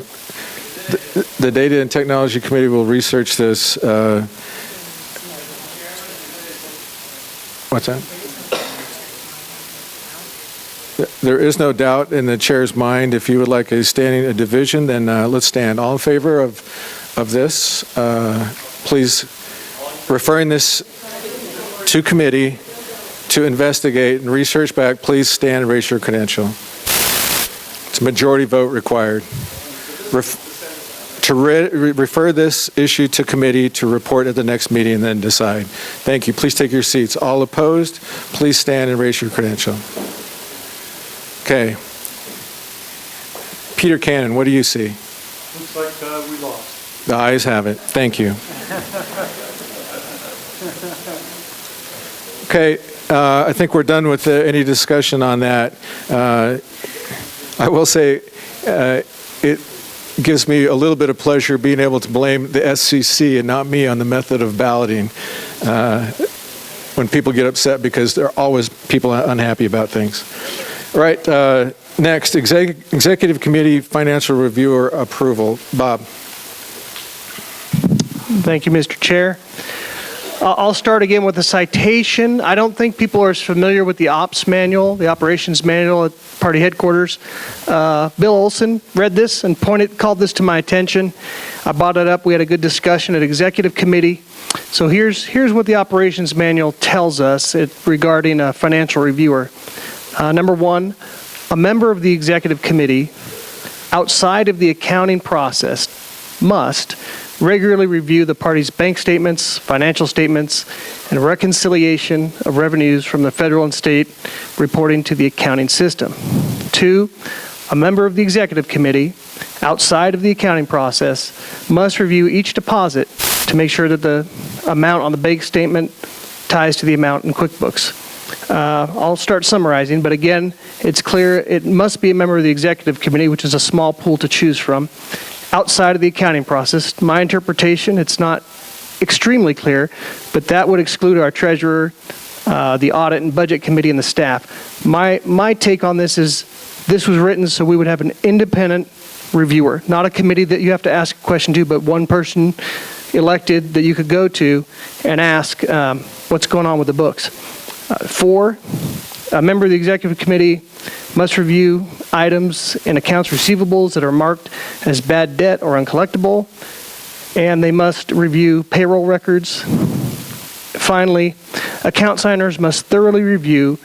A: Data and Technology Committee will research this. What's that? There is no doubt in the chair's mind. If you would like a division, then let's stand. All in favor of this, please, referring this to committee to investigate and research back, please stand and raise your credential. It's a majority vote required. To refer this issue to committee to report at the next meeting and then decide. Thank you. Please take your seats. All opposed, please stand and raise your credential. Okay. Peter Cannon, what do you see?
J: Looks like we lost.
A: The ayes have it. Thank you. Okay, I think we're done with any discussion on that. I will say it gives me a little bit of pleasure being able to blame the SCC and not me on the method of balloting when people get upset, because there are always people unhappy about things. All right, next, Executive Committee Financial Reviewer Approval. Bob.
J: Thank you, Mr. Chair. I'll start again with a citation. I don't think people are as familiar with the ops manual, the operations manual at party headquarters. Bill Olson read this and called this to my attention. I brought it up. We had a good discussion at Executive Committee. So here's what the operations manual tells us regarding a financial reviewer. Number one, a member of the Executive Committee outside of the accounting process must regularly review the party's bank statements, financial statements, and reconciliation of revenues from the federal and state reporting to the accounting system. 2, a member of the Executive Committee outside of the accounting process must review each deposit to make sure that the amount on the bank statement ties to the amount in QuickBooks. I'll start summarizing, but again, it's clear it must be a member of the Executive Committee, which is a small pool to choose from, outside of the accounting process. My interpretation, it's not extremely clear, but that would exclude our treasurer, the audit and budget committee, and the staff. My take on this is this was written so we would have an independent reviewer, not a committee that you have to ask a question to, but one person elected that you could go to and ask what's going on with the books. 4, a member of the Executive Committee must review items in accounts receivables that are marked as bad debt or uncollectible, and they must review payroll records. Finally, account signers must thoroughly review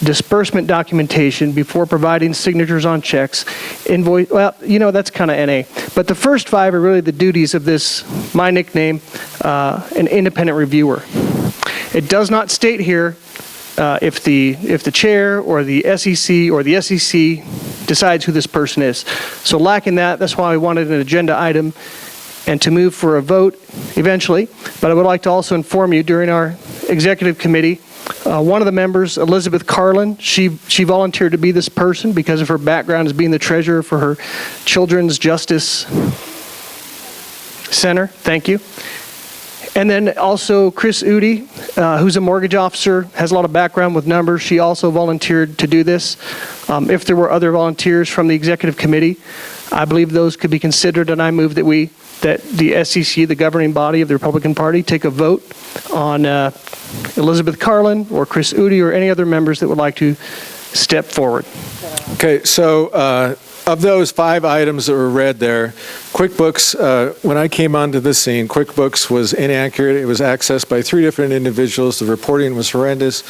J: disbursement documentation before providing signatures on checks, invoice. Well, that's kind of NA. But the first 5 are really the duties of this, my nickname, an independent reviewer. It does not state here if the chair or the SEC or the SEC decides who this person is. So lacking that, that's why I wanted an agenda item and to move for a vote eventually. But I would like to also inform you during our executive committee, one of the members, Elizabeth Carlin, she volunteered to be this person because of her background as being the treasurer for her Children's Justice Center. Thank you. And then also Chris Udi, who's a mortgage officer, has a lot of background with numbers. She also volunteered to do this. If there were other volunteers from the executive committee, I believe those could be considered, and I move that the SCC, the governing body of the Republican Party, take a vote on Elizabeth Carlin or Chris Udi or any other members that would like to step forward.
A: Okay, so of those 5 items that were read there, QuickBooks, when I came onto the scene, QuickBooks was inaccurate. It was accessed by 3 different individuals. The reporting was horrendous.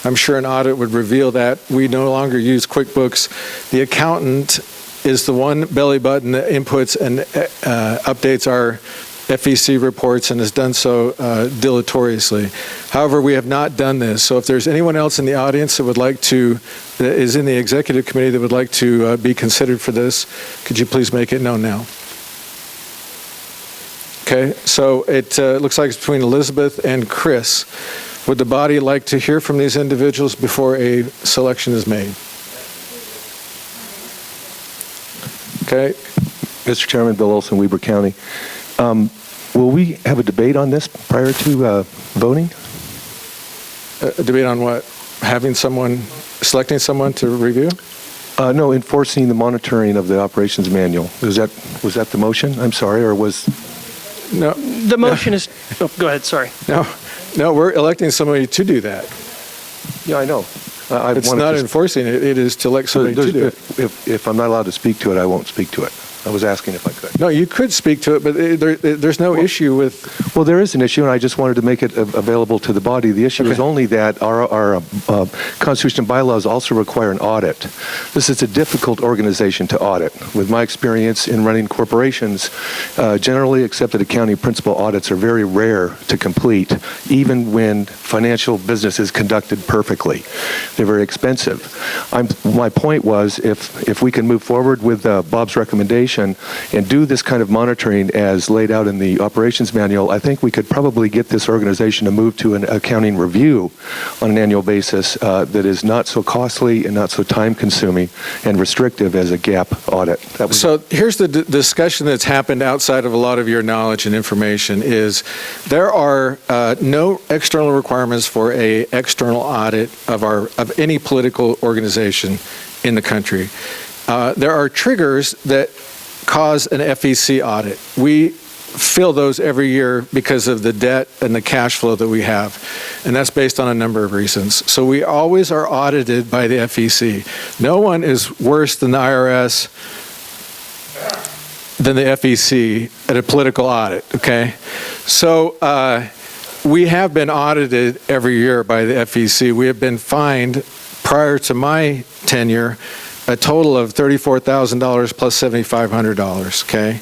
A: I'm sure an audit would reveal that. We no longer use QuickBooks. The accountant is the one belly button that inputs and updates our FEC reports and has done so deleteriously. However, we have not done this. So if there's anyone else in the audience that is in the executive committee that would like to be considered for this, could you please make it known now? Okay, so it looks like it's between Elizabeth and Chris. Would the body like to hear from these individuals before a selection is made? Okay.
C: Mr. Chairman, Bill Olson, Weber County. Will we have a debate on this prior to voting?
A: A debate on what? Selecting someone to review?
C: No, enforcing the monitoring of the operations manual. Was that the motion? I'm sorry, or was...
A: No.
J: The motion is, oh, go ahead, sorry.
A: No, we're electing somebody to do that.
C: Yeah, I know.
A: It's not enforcing it, it is to elect somebody to do it.
C: If I'm not allowed to speak to it, I won't speak to it. I was asking if I could.
A: No, you could speak to it, but there's no issue with...
C: Well, there is an issue, and I just wanted to make it available to the body. The issue is only that our Constitution and bylaws also require an audit. This is a difficult organization to audit. With my experience in running corporations, generally accepted accounting principle audits are very rare to complete, even when financial business is conducted perfectly. They're very expensive. My point was, if we can move forward with Bob's recommendation and do this kind of monitoring as laid out in the operations manual, I think we could probably get this organization to move to an accounting review on an annual basis that is not so costly and not so time-consuming and restrictive as a GAAP audit.
A: So here's the discussion that's happened outside of a lot of your knowledge and information is there are no external requirements for an external audit of any political organization in the country. There are triggers that cause an FEC audit. We fill those every year because of the debt and the cash flow that we have. And that's based on a number of reasons. So we always are audited by the FEC. No one is worse than the IRS than the FEC at a political audit, okay? So we have been audited every year by the FEC. We have been fined prior to my tenure a total of $34,000 plus $7,500, okay?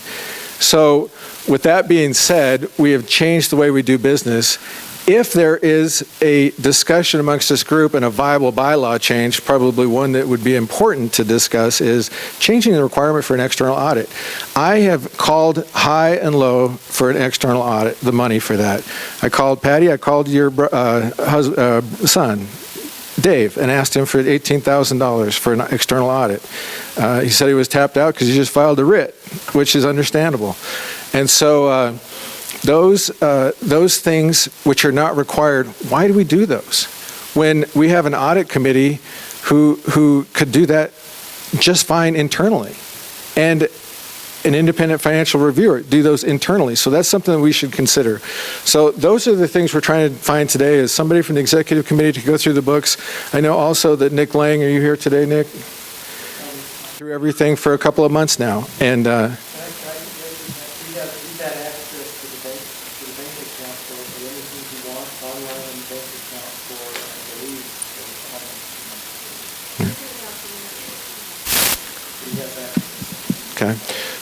A: So with that being said, we have changed the way we do business. If there is a discussion amongst this group and a viable bylaw change, probably one that would be important to discuss is changing the requirement for an external audit. I have called high and low for an external audit, the money for that. I called Patty, I called your son, Dave, and asked him for $18,000 for an external audit. He said he was tapped out because he just filed a writ, which is understandable. And so those things which are not required, why do we do those? When we have an audit committee who could do that just fine internally. And an independent financial reviewer do those internally. So that's something that we should consider. So those are the things we're trying to find today is somebody from the executive committee to go through the books. I know also that Nick Lang, are you here today, Nick? Through everything for a couple of months now. And okay.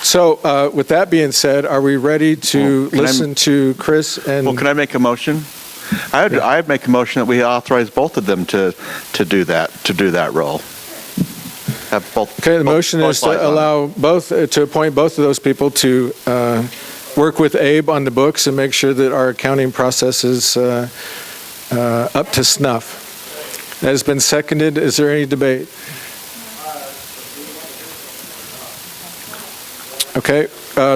A: So with that being said, are we ready to listen to Chris and...
F: Well, can I make a motion? I'd make a motion that we authorize both of them to do that role. Have both.
A: Okay, the motion is to allow to appoint both of those people to work with Abe on the books and make sure that our accounting process is up to snuff. That has been seconded. Is there any debate? Okay,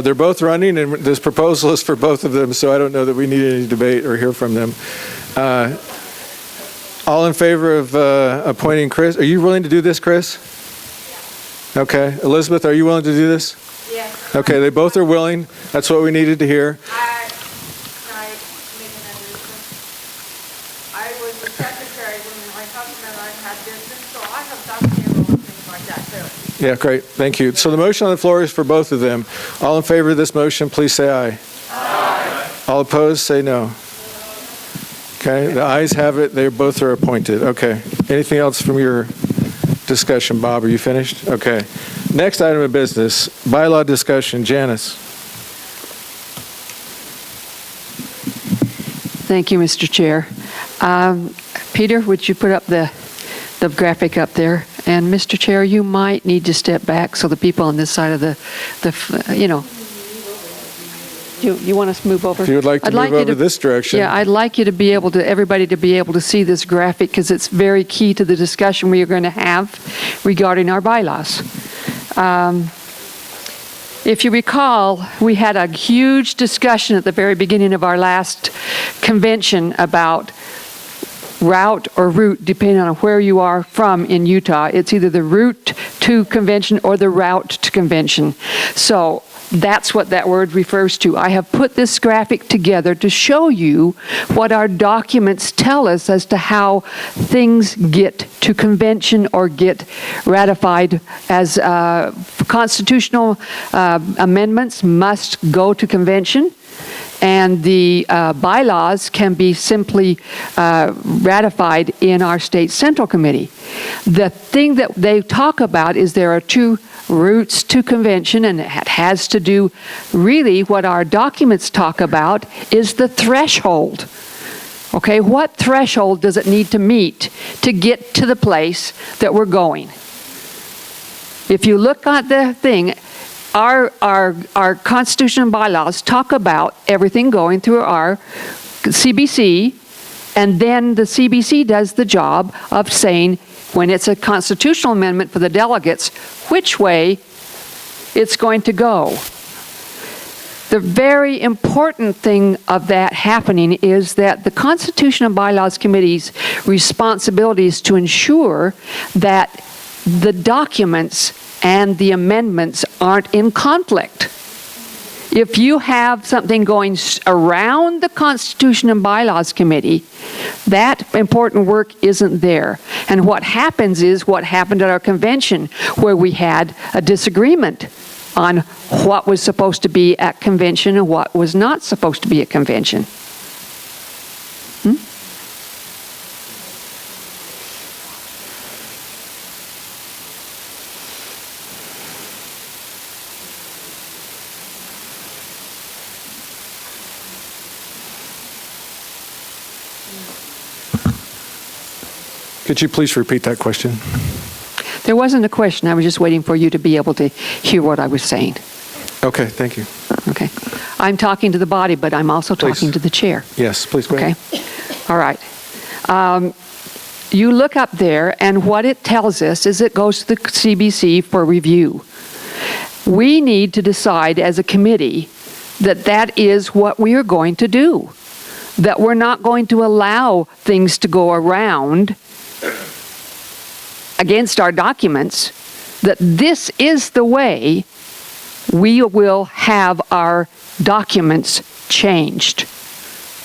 A: they're both running, and this proposal is for both of them, so I don't know that we need any debate or hear from them. All in favor of appointing Chris? Are you willing to do this, Chris? Okay. Elizabeth, are you willing to do this? Yes. Okay, they both are willing. That's what we needed to hear.
I: I was the secretary when my husband and I had business, so I have done payroll and things like that too.
A: Yeah, great. Thank you. So the motion on the floor is for both of them. All in favor of this motion, please say aye. Aye. All opposed, say no. Okay, the ayes have it. They both are appointed. Okay. Anything else from your discussion, Bob? Are you finished? Okay. Next item of business, bylaw discussion. Janice.
S: Thank you, Mr. Chair. Peter, would you put up the graphic up there? And Mr. Chair, you might need to step back so the people on this side of you want us to move over?
A: If you would like to move over this direction.
S: Yeah, I'd like you to be able to, everybody to be able to see this graphic because it's very key to the discussion we are going to have regarding our bylaws. If you recall, we had a huge discussion at the very beginning of our last convention about route or route, depending on where you are from in Utah. It's either the route to convention or the route to convention. So that's what that word refers to. I have put this graphic together to show you what our documents tell us as to how things get to convention or get ratified as constitutional amendments must go to convention. And the bylaws can be simply ratified in our state central committee. The thing that they talk about is there are two routes to convention, and it has to do, really what our documents talk about is the threshold. Okay, what threshold does it need to meet to get to the place that we're going? If you look at the thing, our Constitution and bylaws talk about everything going through our CBC, and then the CBC does the job of saying, when it's a constitutional amendment for the delegates, which way it's going to go. The very important thing of that happening is that the Constitution and Bylaws Committee's responsibility is to ensure that the documents and the amendments aren't in conflict. If you have something going around the Constitution and Bylaws Committee, that important work isn't there. And what happens is what happened at our convention, where we had a disagreement on what was supposed to be at convention and what was not supposed to be at convention.
A: Could you please repeat that question?
S: There wasn't a question. I was just waiting for you to be able to hear what I was saying.
A: Okay, thank you.
S: Okay. I'm talking to the body, but I'm also talking to the chair.
A: Yes, please go ahead.
S: Okay. All right. You look up there, and what it tells us is it goes to the CBC for review. We need to decide as a committee that that is what we are going to do, that we're not going to allow things to go around against our documents, that this is the way we will have our documents changed.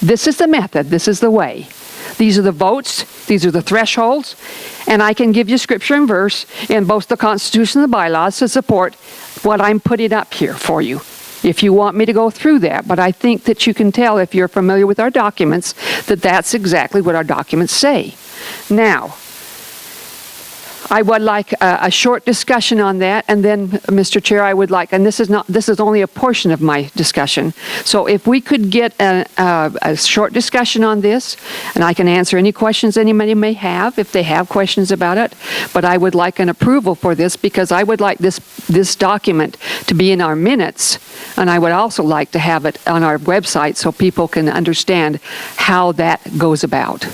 S: This is the method, this is the way. These are the votes, these are the thresholds, and I can give you scripture and verse in both the Constitution and the bylaws to support what I'm putting up here for you, if you want me to go through that. But I think that you can tell, if you're familiar with our documents, that that's exactly what our documents say. Now, I would like a short discussion on that, and then, Mr. Chair, I would like, and this is only a portion of my discussion, so if we could get a short discussion on this, and I can answer any questions anybody may have if they have questions about it, but I would like an approval for this because I would like this document to be in our minutes, and I would also like to have it on our website so people can understand how that goes about.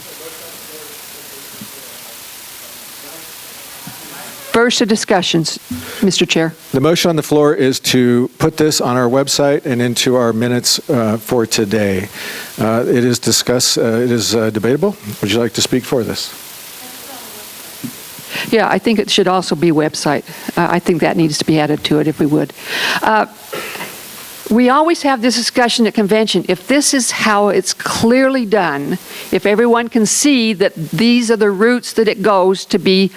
S: First, the discussions, Mr. Chair.
A: The motion on the floor is to put this on our website and into our minutes for today. It is debatable. Would you like to speak for this?
S: Yeah, I think it should also be website. I think that needs to be added to it if we would. We always have this discussion at convention. If this is how it's clearly done, if everyone can see that these are the routes that it goes to be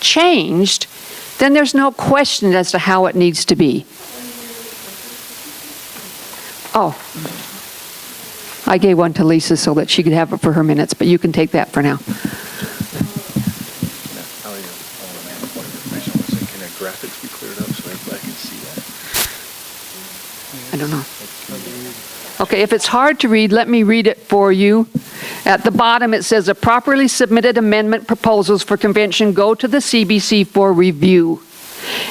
S: changed, then there's no question as to how it needs to be. Oh, I gave one to Lisa so that she could have it for her minutes, but you can take that for now.
G: Can the graphics be cleared up so everybody can see that?
S: I don't know. Okay, if it's hard to read, let me read it for you. At the bottom, it says, "A properly submitted amendment proposals for convention go to the CBC for review."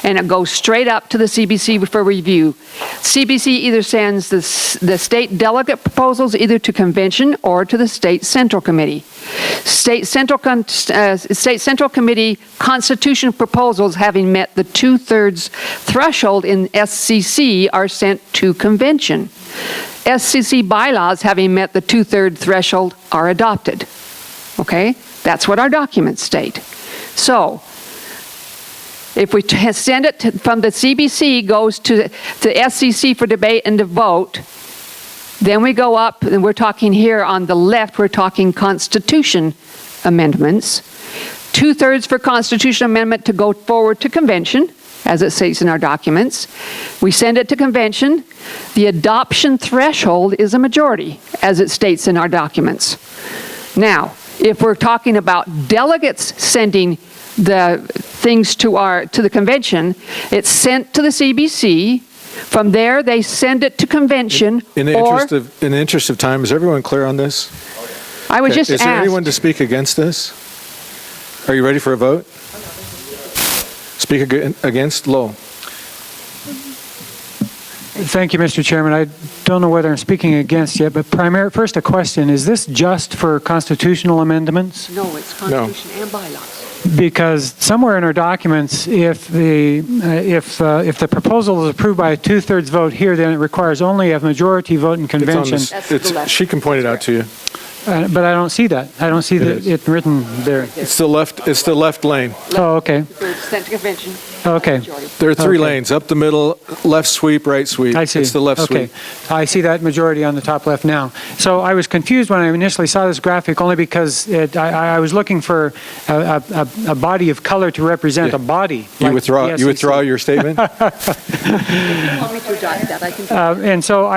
S: And it goes straight up to the CBC for review. CBC either sends the state delegate proposals either to convention or to the state central committee. State central committee constitution proposals having met the 2/3 threshold in SCC are sent to convention. SCC bylaws having met the 2/3 threshold are adopted. Okay? That's what our documents state. So, if we send it from the CBC goes to SCC for debate and to vote, then we go up, and we're talking here on the left, we're talking Constitution amendments. 2/3 for Constitution amendment to go forward to convention, as it states in our documents. We send it to convention. The adoption threshold is a majority, as it states in our documents. Now, if we're talking about delegates sending the things to the convention, it's sent to the CBC. From there, they send it to convention.
A: In the interest of time, is everyone clear on this?
S: I would just
A: ask. Is there anyone
S: asked.
A: to speak against this? Are you ready for a vote? Speak against? Lowell.
R: Thank you, Mr. Chairman. I don't know whether I'm speaking against yet, but first a question. Is this just for constitutional amendments?
S: No, it's Constitution and bylaws.
R: Because somewhere in our documents, if the proposal is approved by a 2/3 vote here, then it requires only a majority vote in convention.
A: She can point it out to you.
R: But I don't see that. I don't see it written there.
A: It's the left lane.
R: Oh, okay.
S: Sent to convention.
R: Okay.
A: There are three lanes: up the middle, left sweep, right sweep.
R: I see.
A: It's the left
R: okay.
A: sweep.
R: I see that majority on the top left now. So I was confused when I initially saw this graphic, only because I was looking for a body of color to represent a body.
A: You
R: like
A: withdraw your statement.
R: And so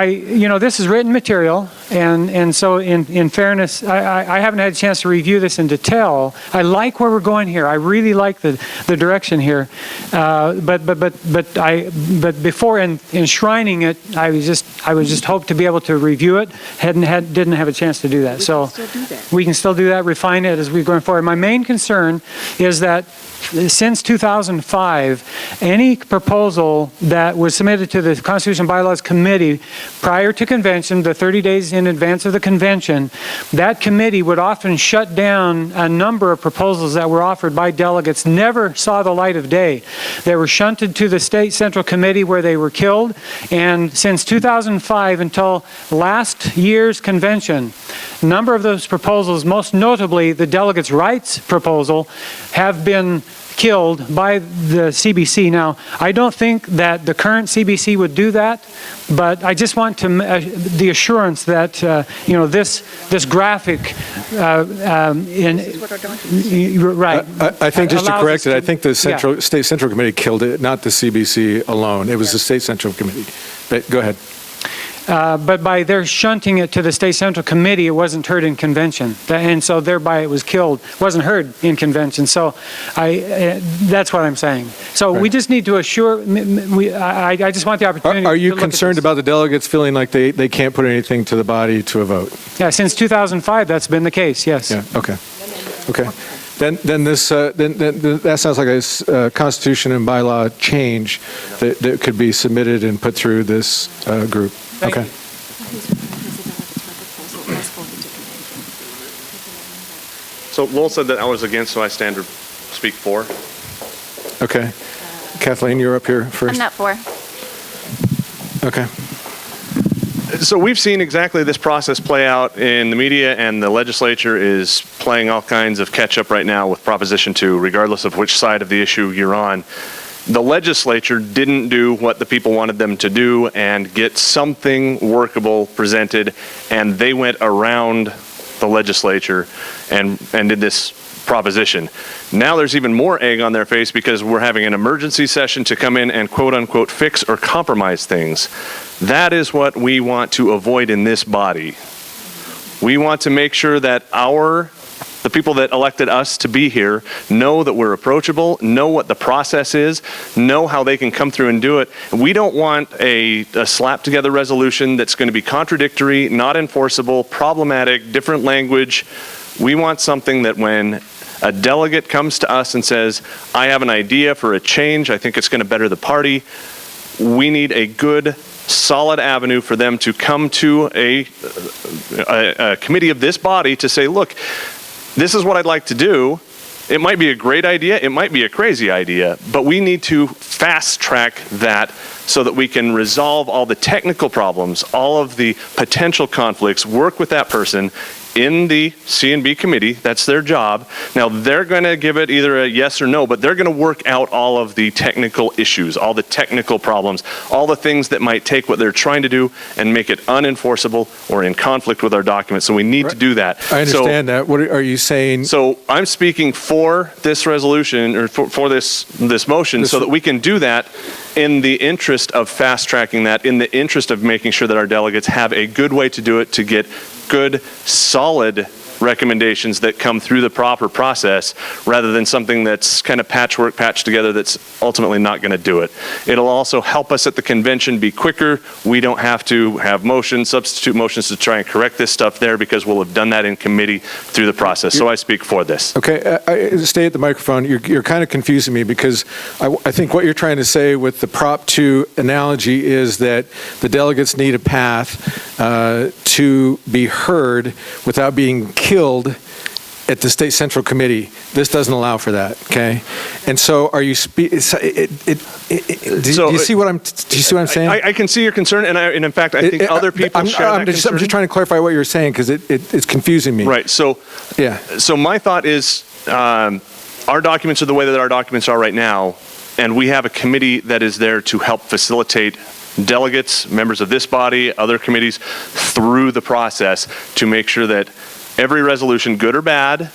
R: this is written material, and so in fairness, I haven't had a chance to review this in detail. I like where we're going here. I really like the direction here. But before enshrining it, I was just hoped to be able to review it. Didn't have a chance to do that. So we can still do that, refine it as we're going forward. My main concern is that since 2005, any proposal that was submitted to the Constitution and Bylaws Committee prior to convention, the 30 days in advance of the convention, that committee would often shut down a number of proposals that were offered by delegates, never saw the light of day. They were shunted to the State Central Committee where they were killed, and since 2005 until last year's convention, a number of those proposals, most notably the delegates' rights proposal, have been killed by the CBC. Now, I don't think that the current CBC would do that, but I just want the assurance that this graphic right.
A: I think just to correct it, I think the State Central Committee killed it, not the CBC alone. It was the State Central Committee. But go ahead.
R: But by their shunting it to the State Central Committee, it wasn't heard in convention. And so thereby it was killed. It wasn't heard in convention. So that's what I'm saying. So we just need to assure, I just want the opportunity
A: Are you
R: to look
A: concerned about the delegates feeling like they can't put anything to the body to a vote?
R: Yeah, since 2005, that's been the case, yes.
A: Yeah, okay. Then that sounds like a constitution and bylaw change that could be submitted and put through this group. Okay.
G: So Lowell said that I was against, so I stand to speak for.
A: Okay. Kathleen, you're up here first.
O: I'm not for.
A: Okay.
G: So we've seen exactly this process play out in the media, and the legislature is playing all kinds of catch up right now with Proposition 2, regardless of which side of the issue you're on. The legislature didn't do what the people wanted them to do and get something workable presented, and they went around the legislature and did this proposition. Now there's even more egg on their face because we're having an emergency session to come in and quote unquote fix or compromise things. That is what we want to avoid in this body. We want to make sure that the The people that elected us to be here know that we're approachable, know what the process is, know how they can come through and do it. We don't want a slap together resolution that's going to be contradictory, not enforceable, problematic, different language. We want something that when a delegate comes to us and says, I have an idea for a change, I think it's going to better the party, we need a good, solid avenue for them to come to a committee of this body to say, look, this is what I'd like to do. It might be a great idea, it might be a crazy idea, but we need to fast track that so that we can resolve all the technical problems, all of the potential conflicts, work with that person in the C&B committee. That's their job. Now, they're going to give it either a yes or no, but they're going to work out all of the technical issues, all the technical problems, all the things that might take what they're trying to do and make it unenforceable or in conflict with our documents. So we need to do that.
A: I understand that. What are you saying?
G: So I'm speaking for this resolution or for this motion so that we can do that in the interest of fast tracking that, in the interest of making sure that our delegates have a good way to do it, to get good, solid recommendations that come through the proper process rather than something that's kind of patchwork, patched together that's ultimately not going to do it. It'll also help us at the convention be quicker. We don't have to have motions, substitute motions to try and correct this stuff there because we'll have done that in committee through the process. So I speak for this.
A: Okay, stay at the microphone. You're kind of confusing me because I think what you're trying to say with the Prop 2 analogy is that the delegates need a path to be heard without being killed at the State Central Committee. This doesn't allow for that, okay? And so are you, do you see what I'm saying?
G: I can see your concern, and in fact, I think other people share that concern.
A: I'm just trying to clarify what you're saying because it's confusing me.
G: Right, so my thought is our documents are the way that our documents are right now, and we have a committee that is there to help facilitate delegates, members of this body, other committees, through the process to make sure that every resolution, good or bad,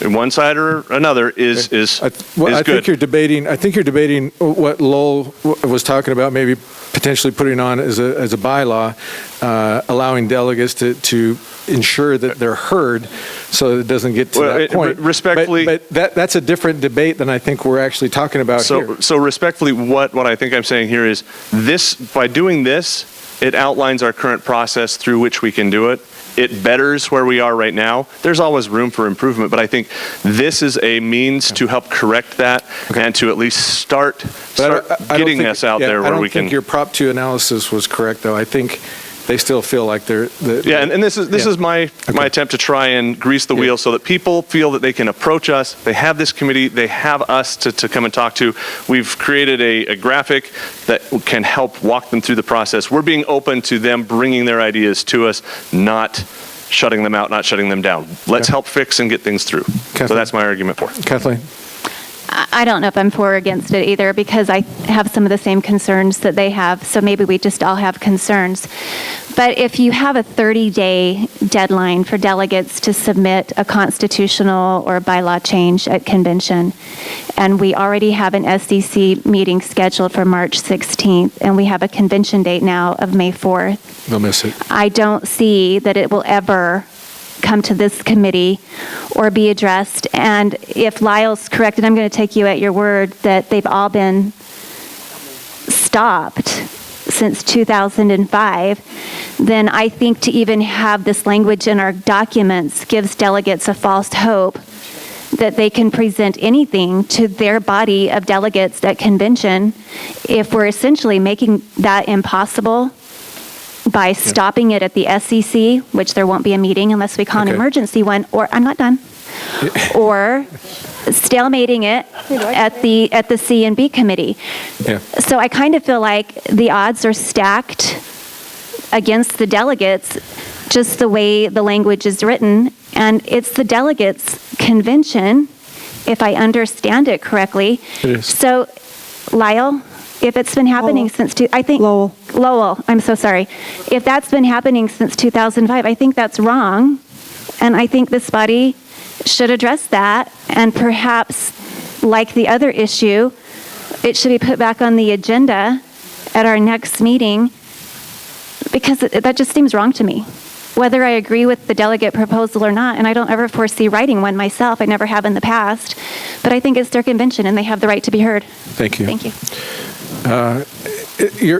G: one side or another, is good.
A: I think you're debating what Lowell was talking about, maybe potentially putting on as a bylaw, allowing delegates to ensure that they're heard so that it doesn't get to that point.
G: Respectfully,
A: but that's a different debate than I think we're actually talking about here.
G: So respectfully, what I think I'm saying here is this, by doing this, it outlines our current process through which we can do it. It betters where we are right now. There's always room for improvement, but I think this is a means to help correct that and to at least start getting us out there where we can.
A: I don't think your Prop 2 analysis was correct, though. I think they still feel like they're.
G: And this is my attempt to try and grease the wheel so that people feel that they can approach us. They have this committee. They have us to come and talk to. We've created a graphic that can help walk them through the process. We're being open to them bringing their ideas to us, not shutting them out, not shutting them down. Let's help fix and get things through.
A: Kathleen.
G: So that's my argument for it.
A: Kathleen?
K: I don't know if I'm for or against it either because I have some of the same concerns that they have, so maybe we just all have concerns. But if you have a 30-day deadline for delegates to submit a constitutional or bylaw change at convention, and we already have an SCC meeting scheduled for March 16th, and we have a convention date now of May 4th.
A: They'll miss it.
K: I don't see that it will ever come to this committee or be addressed. And if Lyle's correct, and I'm going to take you at your word, that they've all been stopped since 2005, then I think to even have this language in our documents gives delegates a false hope that they can present anything to their body of delegates at convention if we're essentially making that impossible by stopping it at the SCC, which there won't be a meeting unless we call an emergency one, or I'm not done, or stalemating it at the C&B committee.
A: Yeah.
K: So I kind of feel like the odds are stacked against the delegates, just the way the language is written, and it's the delegates' convention, if I understand it correctly.
A: It is.
K: So, Lyle, if it's been happening since Lowell, I'm so sorry. If that's been happening since 2005, I think that's wrong. And I think this body should address that. And perhaps, like the other issue, it should be put back on the agenda at our next meeting because that just seems wrong to me. whether I agree with the delegate proposal or not, and I don't ever foresee writing one myself. I never have in the past. But I think it's their convention, and they have the right to be heard.
A: Thank you.
K: Thank you.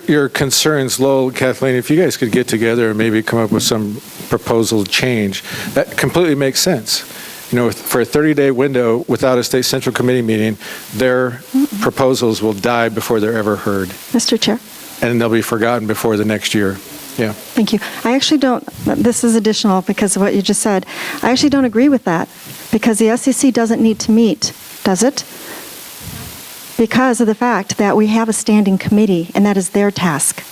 A: Your concerns, Lowell, Kathleen, if you guys could get together and maybe come up with some proposal change, that completely makes sense. You know, for a 30-day window without a state central committee meeting, their proposals will die before they're ever heard.
B: Mr. Chair.
A: And they'll be forgotten before the next year. Yeah.
B: Thank you. I actually don't, this is additional because of what you just said. I actually don't agree with that because the SCC doesn't need to meet, does it? Because of the fact that we have a standing committee and that is their task.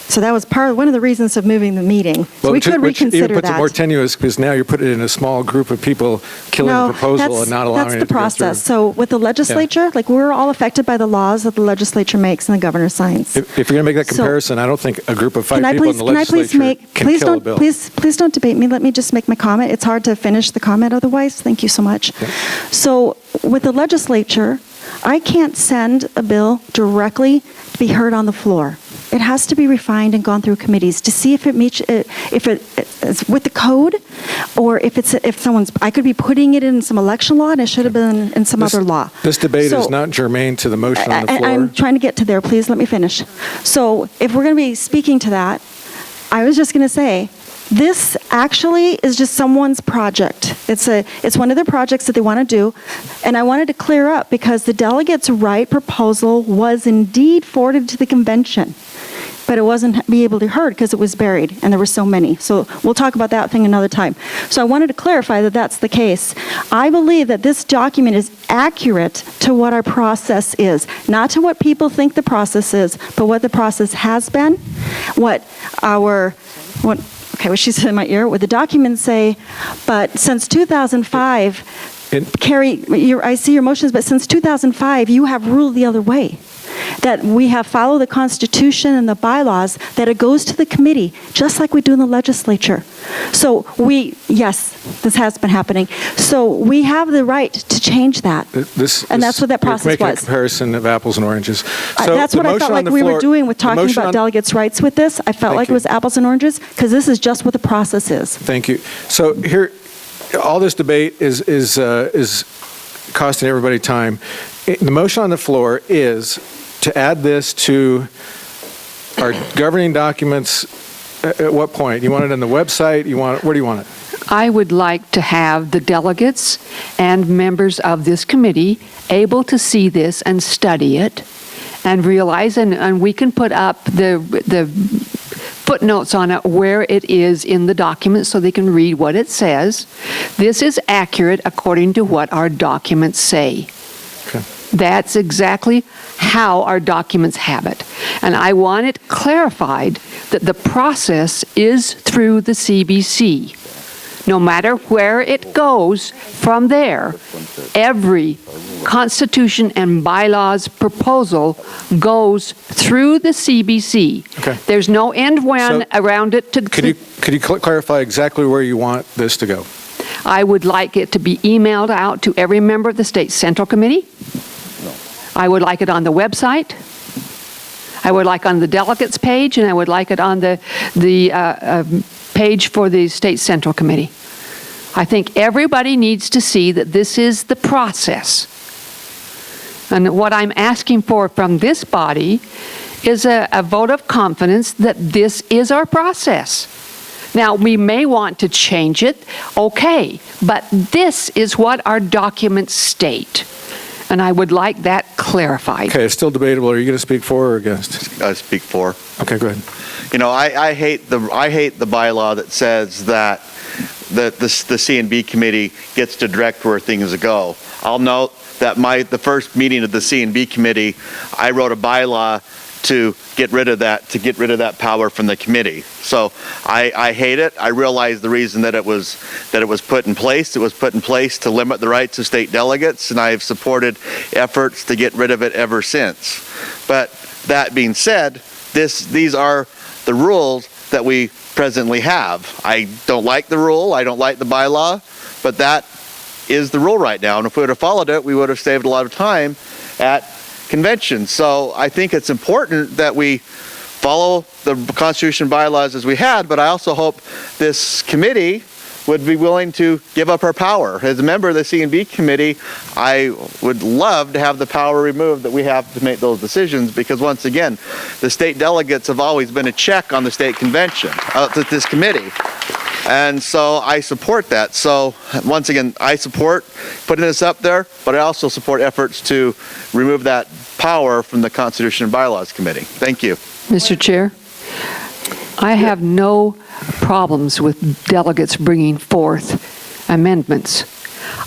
B: So that was one of the reasons of moving the meeting. So we could reconsider
A: even puts
B: that.
A: it more tenuous because now you're putting it in a small group of people killing the proposal and not allowing it to go through.
B: That's the process. So with the legislature, like we're all affected by the laws that the legislature makes and the governor signs.
A: If you're going to make that comparison, I don't think a group of 5 people in the legislature can kill a bill.
B: Please don't debate me. Let me just make my comment. It's hard to finish the comment otherwise. Thank you so much.
A: Yeah.
B: So with the legislature, I can't send a bill directly to be heard on the floor. It has to be refined and gone through committees to see if it meets, if it's with the code, or if someone's. I could be putting it in some election law, and it should have been in some other law.
A: This debate is not germane to the motion on the floor.
B: I'm trying to get to there. Please let me finish. So if we're going to be speaking to that, I was just going to say, this actually is just someone's project. It's one of their projects that they want to do, and I wanted to clear up because the delegates' right proposal was indeed forwarded to the convention, but it wasn't be able to be heard because it was buried, and there were so many. So we'll talk about that thing another time. So I wanted to clarify that that's the case. I believe that this document is accurate to what our process is, not to what people think the process is, but what the process has been, what she said in my ear, what the documents say, but since 2005, Carrie, I see your motions, but since 2005, you have ruled the other way. That we have followed the Constitution and the bylaws, that it goes to the committee, just like we do in the legislature. So yes, this has been happening. So we have the right to change that. And that's what that process
A: was. Making a
B: was.
A: comparison of apples and oranges. So
B: that's what I felt like we were doing with talking about delegates' rights with this. I felt like it was apples and oranges, because this is just what the process is.
A: Thank you. So here, all this debate is costing everybody time. The motion on the floor is to add this to our governing documents. At what point? You want it on the website? Where do you want it?
S: I would like to have the delegates and members of this committee able to see this and study it and realize, and we can put up the footnotes on it where it is in the document so they can read what it says. This is accurate according to what our documents say.
A: Okay.
S: That's exactly how our documents have it. And I want it clarified that the process is through the CBC. No matter where it goes from there, every Constitution and bylaws proposal goes through the CBC.
A: Okay.
S: There's no end when around it.
A: Could you clarify exactly where you want this to go?
S: I would like it to be emailed out to every member of the State Central Committee. I would like it on the website. I would like on the delegates page, and I would like it on the page for the State Central Committee. I think everybody needs to see that this is the process. And what I'm asking for from this body is a vote of confidence that this is our process. Now, we may want to change it, okay, but this is what our documents state. And I would like that clarified.
A: Okay, it's still debatable. Are you going to speak for or against?
F: I speak for.
A: Okay, go ahead.
F: You know, I hate the bylaw that says that the C&B committee gets to direct where things go. I'll note that the first meeting of the C&B committee, I wrote a bylaw to get rid of that power from the committee. So I hate it. I realize the reason that it was put in place. It was put in place to limit the rights of state delegates, and I've supported efforts to get rid of it ever since. But that being said, these are the rules that we presently have. I don't like the rule. I don't like the bylaw, but that is the rule right now. And if we would have followed it, we would have saved a lot of time at convention. So I think it's important that we follow the Constitution and bylaws as we had, but I also hope this committee would be willing to give up our power. As a member of the C&B committee, I would love to have the power removed that we have to make those decisions, because once again, the state delegates have always been a check on the state convention, this committee. And so I support that. So once again, I support putting this up there, but I also support efforts to remove that power from the Constitution and Bylaws Committee. Thank you.
S: Mr. Chair, I have no problems with delegates bringing forth amendments.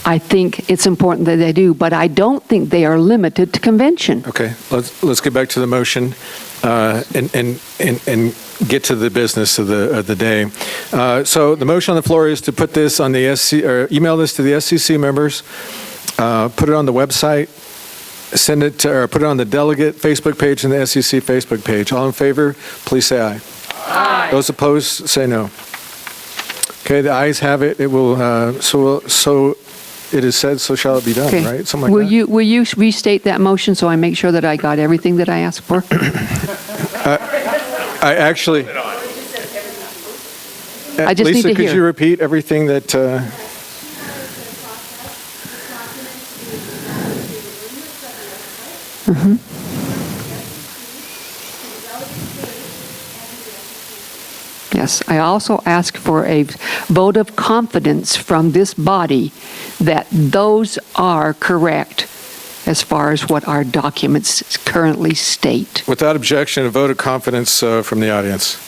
S: I think it's important that they do, but I don't think they are limited to convention.
A: Okay, let's get back to the motion and get to the business of the day. So the motion on the floor is to put this on the email this to the SCC members, put it on the website, send it to, or put it on the delegate Facebook page and the SCC Facebook page. All in favor, please say aye. Aye. Those opposed, say no. Okay, the ayes have it. It will. So it is said. So shall it be done.
S: Okay.
A: Right? Something like that.
S: Will you restate that motion so I make sure that I got everything that I asked for?
A: I actually.
S: I just
A: Lisa,
S: need to
A: could
S: hear.
A: you repeat everything that?
S: Mm-hmm. Yes, I also ask for a vote of confidence from this body that those are correct as far as what our documents currently state.
A: Without objection, a vote of confidence from the audience.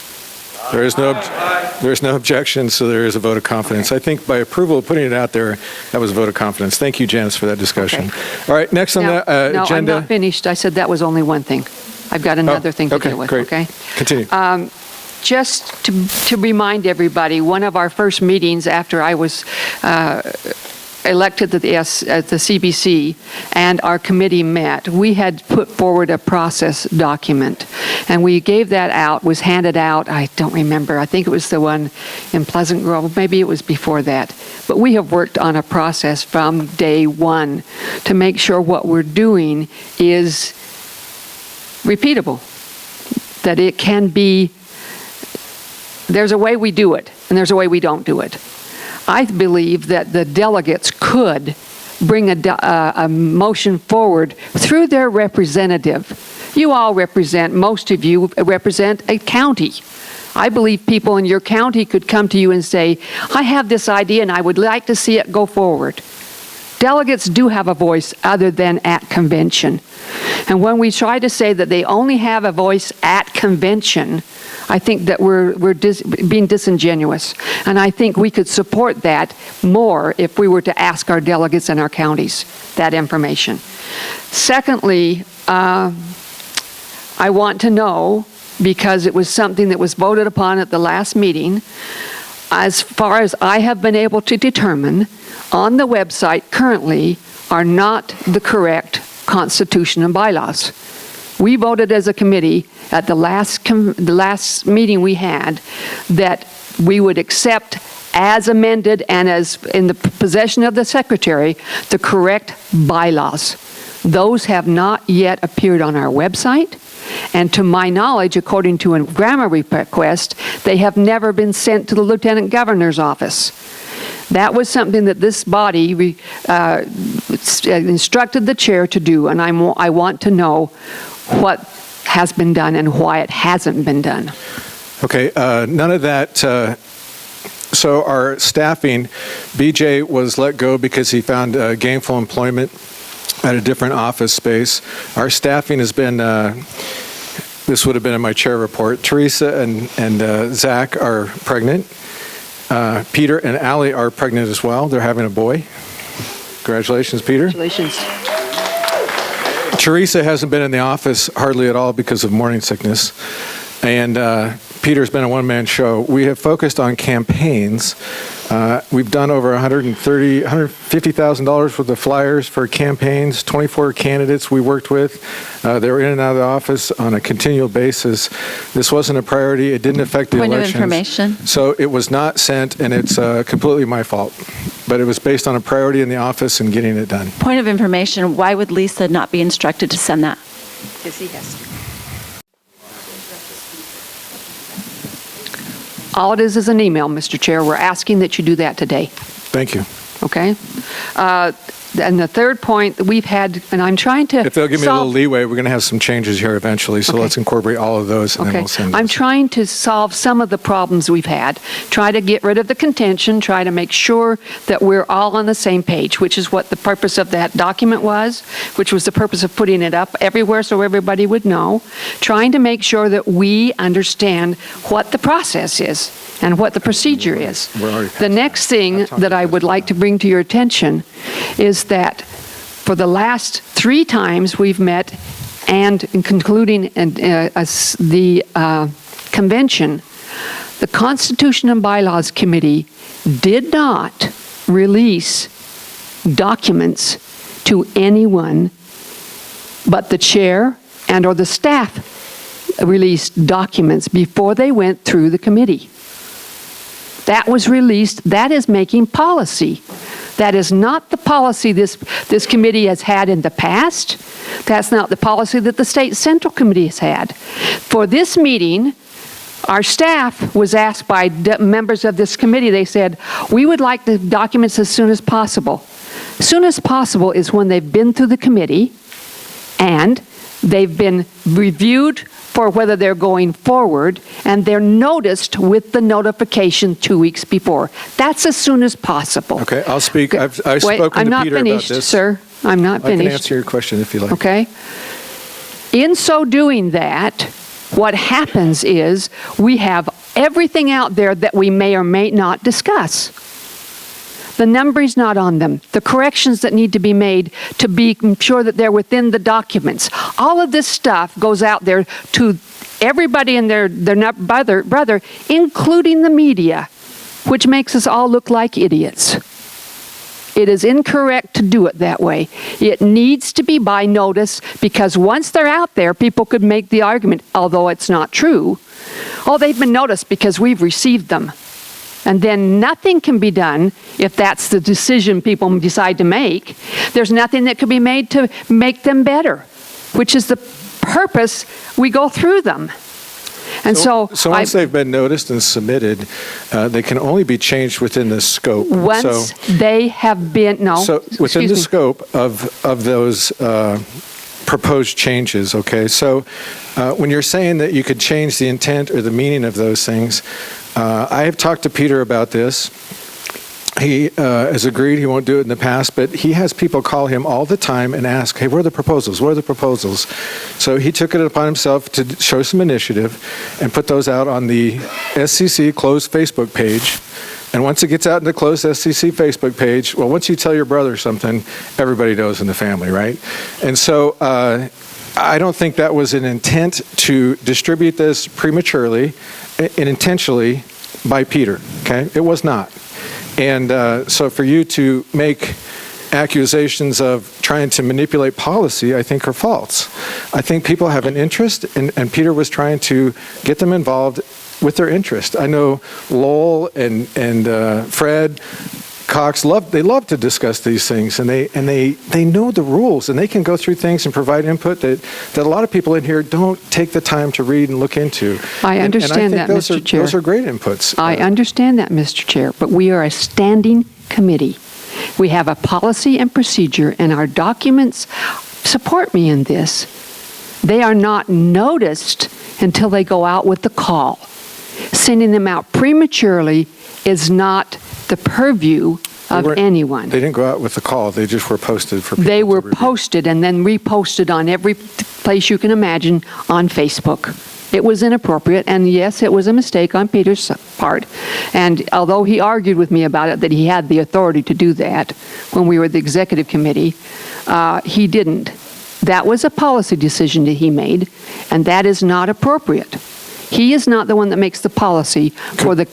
A: There is no objection, so there is a vote of confidence. I think by approval of putting it out there, that was a vote of confidence. Thank you, Janice, for that discussion. Okay. All right, next on the
S: No,
A: agenda.
S: I'm not finished. I said that was only one thing. I've got another thing to deal with,
A: great.
S: okay?
A: Continue.
S: Just to remind everybody, one of our first meetings after I was elected at the CBC and our committee met, we had put forward a process document. And we gave that out, was handed out, I don't remember, I think it was the one in Pleasant Grove, maybe it was before that. But we have worked on a process from day one to make sure what we're doing is repeatable, that it can be. There's a way we do it, and there's a way we don't do it. I believe that the delegates could bring a motion forward through their representative. You all represent, most of you represent a county. I believe people in your county could come to you and say, I have this idea and I would like to see it go forward. Delegates do have a voice other than at convention. And when we try to say that they only have a voice at convention, I think that we're being disingenuous. And I think we could support that more if we were to ask our delegates in our counties that information. Secondly, I want to know, because it was something that was voted upon at the last meeting, as far as I have been able to determine, on the website currently are not the correct Constitution and bylaws. We voted as a committee at the last meeting we had that we would accept as amended and as in the possession of the secretary the correct bylaws. Those have not yet appeared on our website, and to my knowledge, according to a grammar request, they have never been sent to the Lieutenant Governor's office. That was something that this body instructed the chair to do, and I want to know what has been done and why it hasn't been done.
A: Okay, none of that. So our staffing, BJ was let go because he found gainful employment at a different office space. Our staffing has been, this would have been in my chair report, Teresa and Zach are pregnant. Peter and Allie are pregnant as well. They're having a boy. Congratulations, Peter.
S: Congratulations.
A: Teresa hasn't been in the office hardly at all because of morning sickness. And Peter's been a one-man show. We have focused on campaigns. We've done over $150,000 worth of flyers for campaigns, 24 candidates we worked with. They were in and out of the office on a continual basis. This wasn't a priority. It didn't affect the elections.
O: Point of information.
A: So it was not sent, and it's completely my fault. But it was based on a priority in the office and getting it done.
O: Point of information, why would Lisa not be instructed to send that?
S: Because he has to. All it is an email, Mr. Chair. We're asking that you do that today.
A: Thank you.
S: Okay? And the third point, we've had, and I'm trying to
A: If they'll give me a little
S: solve-
A: leeway, we're going to have some changes here eventually, so
S: Okay.
A: let's incorporate all of those, and then
S: Okay,
A: we'll send
S: I'm
A: those.
S: trying to solve some of the problems we've had. Try to get rid of the contention, try to make sure that we're all on the same page, which is what the purpose of that document was, which was the purpose of putting it up everywhere so everybody would know. Trying to make sure that we understand what the process is and what the procedure is. The next thing that I would like to bring to your attention is that for the last 3 times we've met, and concluding the convention, the Constitution and Bylaws Committee did not release documents to anyone but the chair and or the staff released documents before they went through the committee. That was released. That is making policy. That is not the policy this committee has had in the past. That's not the policy that the State Central Committee has had. For this meeting, our staff was asked by members of this committee, they said, we would like the documents as soon as possible. As soon as possible is when they've been through the committee and they've been reviewed for whether they're going forward, and they're noticed with the notification 2 weeks before. That's as soon as possible.
A: Okay, I'll speak. I've spoken
S: Wait,
A: to
S: I'm not
A: Peter
S: finished,
A: about this.
S: sir. I'm not
A: I
S: finished.
A: can answer your question if you like.
S: Okay? In so doing that, what happens is we have everything out there that we may or may not discuss. The numbering's not on them. The corrections that need to be made to be sure that they're within the documents. All of this stuff goes out there to everybody and their brother, including the media, which makes us all look like idiots. It is incorrect to do it that way. It needs to be by notice, because once they're out there, people could make the argument, although it's not true, oh, they've been noticed because we've received them. And then nothing can be done if that's the decision people decide to make. There's nothing that could be made to make them better, which is the purpose we go through them. And so
A: once they've been noticed and submitted, they can only be changed within the scope.
S: Once they have been,
A: So within the scope of those proposed changes, okay? So when you're saying that you could change the intent or the meaning of those things, I have talked to Peter about this. He has agreed he won't do it in the past, but he has people call him all the time and ask, hey, where are the proposals? Where are the proposals? So he took it upon himself to show some initiative and put those out on the SCC closed Facebook page. And once it gets out in the closed SCC Facebook page, well, once you tell your brother something, everybody knows in the family, right? And so I don't think that was an intent to distribute this prematurely and intentionally by Peter, okay? It was not. And so for you to make accusations of trying to manipulate policy, I think are false. I think people have an interest, and Peter was trying to get them involved with their interest. I know Lowell and Fred Cox love to discuss these things, and they know the rules, and they can go through things and provide input that a lot of people in here don't take the time to read and look into.
S: I understand that, Mr. Chair.
A: Those are great inputs.
S: I understand that, Mr. Chair, but we are a standing committee. We have a policy and procedure, and our documents support me in this. They are not noticed until they go out with the call. Sending them out prematurely is not the purview of anyone.
A: They didn't go out with the call. They just were posted for people
S: They were
A: to review.
S: posted and then reposted on every place you can imagine on Facebook. It was inappropriate, and yes, it was a mistake on Peter's part. And although he argued with me about it, that he had the authority to do that when we were the executive committee, he didn't. That was a policy decision that he made, and that is not appropriate. He is not the one that makes the policy for the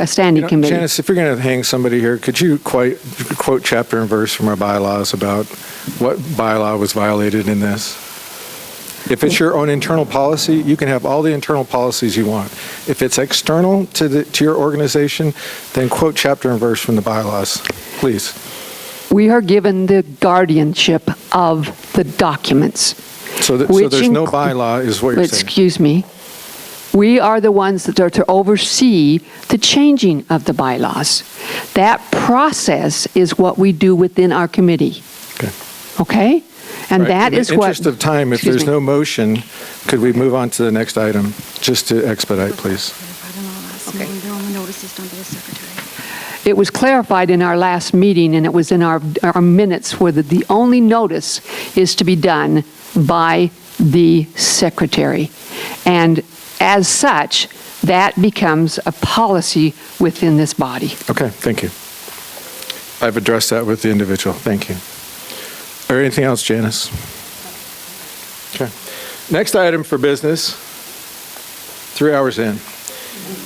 S: standing committee.
A: Janice, if you're going to hang somebody here, could you quote chapter and verse from our bylaws about what bylaw was violated in this? If it's your own internal policy, you can have all the internal policies you want. If it's external to your organization, then quote chapter and verse from the bylaws, please.
S: We are given the guardianship of the documents.
A: So there's no bylaw, is what you're saying.
S: Excuse me. We are the ones that are to oversee the changing of the bylaws. That process is what we do within our committee. Okay? And
A: Right.
S: that is
A: In the
S: what...
A: interest of time, if
S: Excuse
A: there's
S: me.
A: no motion, could we move on to the next item, just to expedite, please?
S: It was clarified in our last meeting, and it was in our minutes, where the only notice is to be done by the secretary. And as such, that becomes a policy within this body.
A: Okay, thank you. I've addressed that with the individual. Thank you. Or anything else, Janice? Okay. Next item for business, 3 hours in,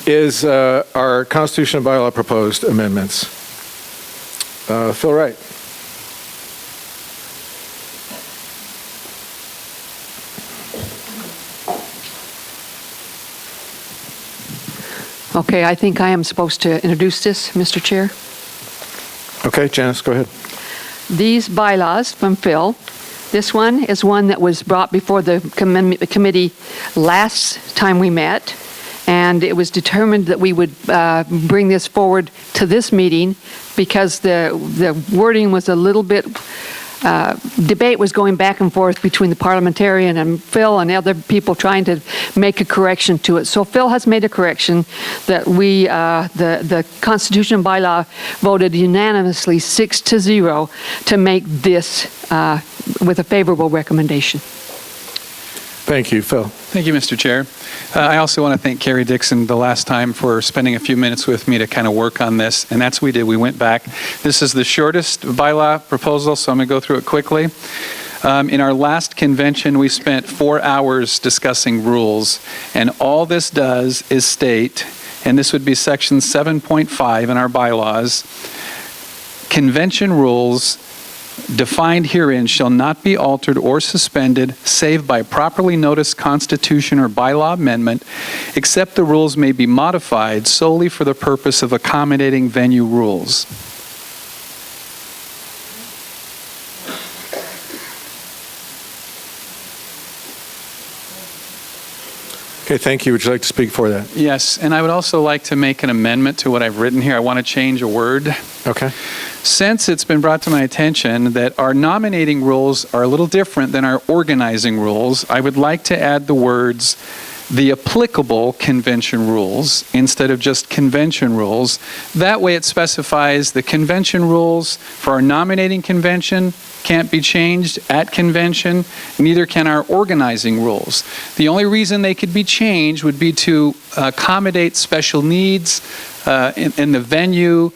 A: is our constitutional bylaw proposed amendments. Phil Wright.
S: Okay, I think I am supposed to introduce this, Mr. Chair.
A: Okay, Janice, go ahead.
S: These bylaws from Phil, this one is one that was brought before the committee last time we met, and it was determined that we would bring this forward to this meeting because the wording was a little bit, debate was going back and forth between the parliamentarian and Phil and other people trying to make a correction to it. So Phil has made a correction that we, the Constitution bylaw voted unanimously 6-0 to make this with a favorable recommendation.
A: Thank you, Phil.
E: Thank you, Mr. Chair. I also want to thank Carrie Dixon the last time for spending a few minutes with me to kind of work on this, and that's what we did. We went back. This is the shortest bylaw proposal, so I'm going to go through it quickly. In our last convention, we spent 4 hours discussing rules, and all this does is state, and this would be section 7.5 in our bylaws, convention rules defined herein shall not be altered or suspended save by properly noticed constitution or bylaw amendment, except the rules may be modified solely for the purpose of accommodating venue rules.
A: Okay, thank you. Would you like to speak for that?
E: Yes, and I would also like to make an amendment to what I've written here. I want to change a word.
A: Okay.
E: Since it's been brought to my attention that our nominating rules are a little different than our organizing rules, I would like to add the words, the applicable convention rules, instead of just convention rules. That way it specifies the convention rules for our nominating convention can't be changed at convention, neither can our organizing rules. The only reason they could be changed would be to accommodate special needs in the venue,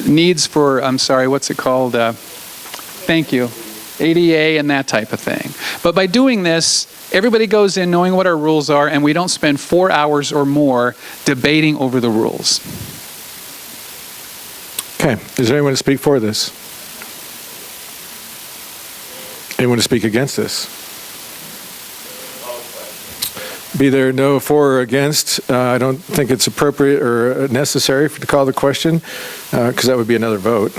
E: needs for, I'm sorry, what's it called? Thank you. ADA and that type of thing. But by doing this, everybody goes in knowing what our rules are, and we don't spend 4 hours or more debating over the rules.
A: Okay. Is there anyone to speak for this? Anyone to speak against this? Be there no for or against. I don't think it's appropriate or necessary to call the question, because that would be another vote.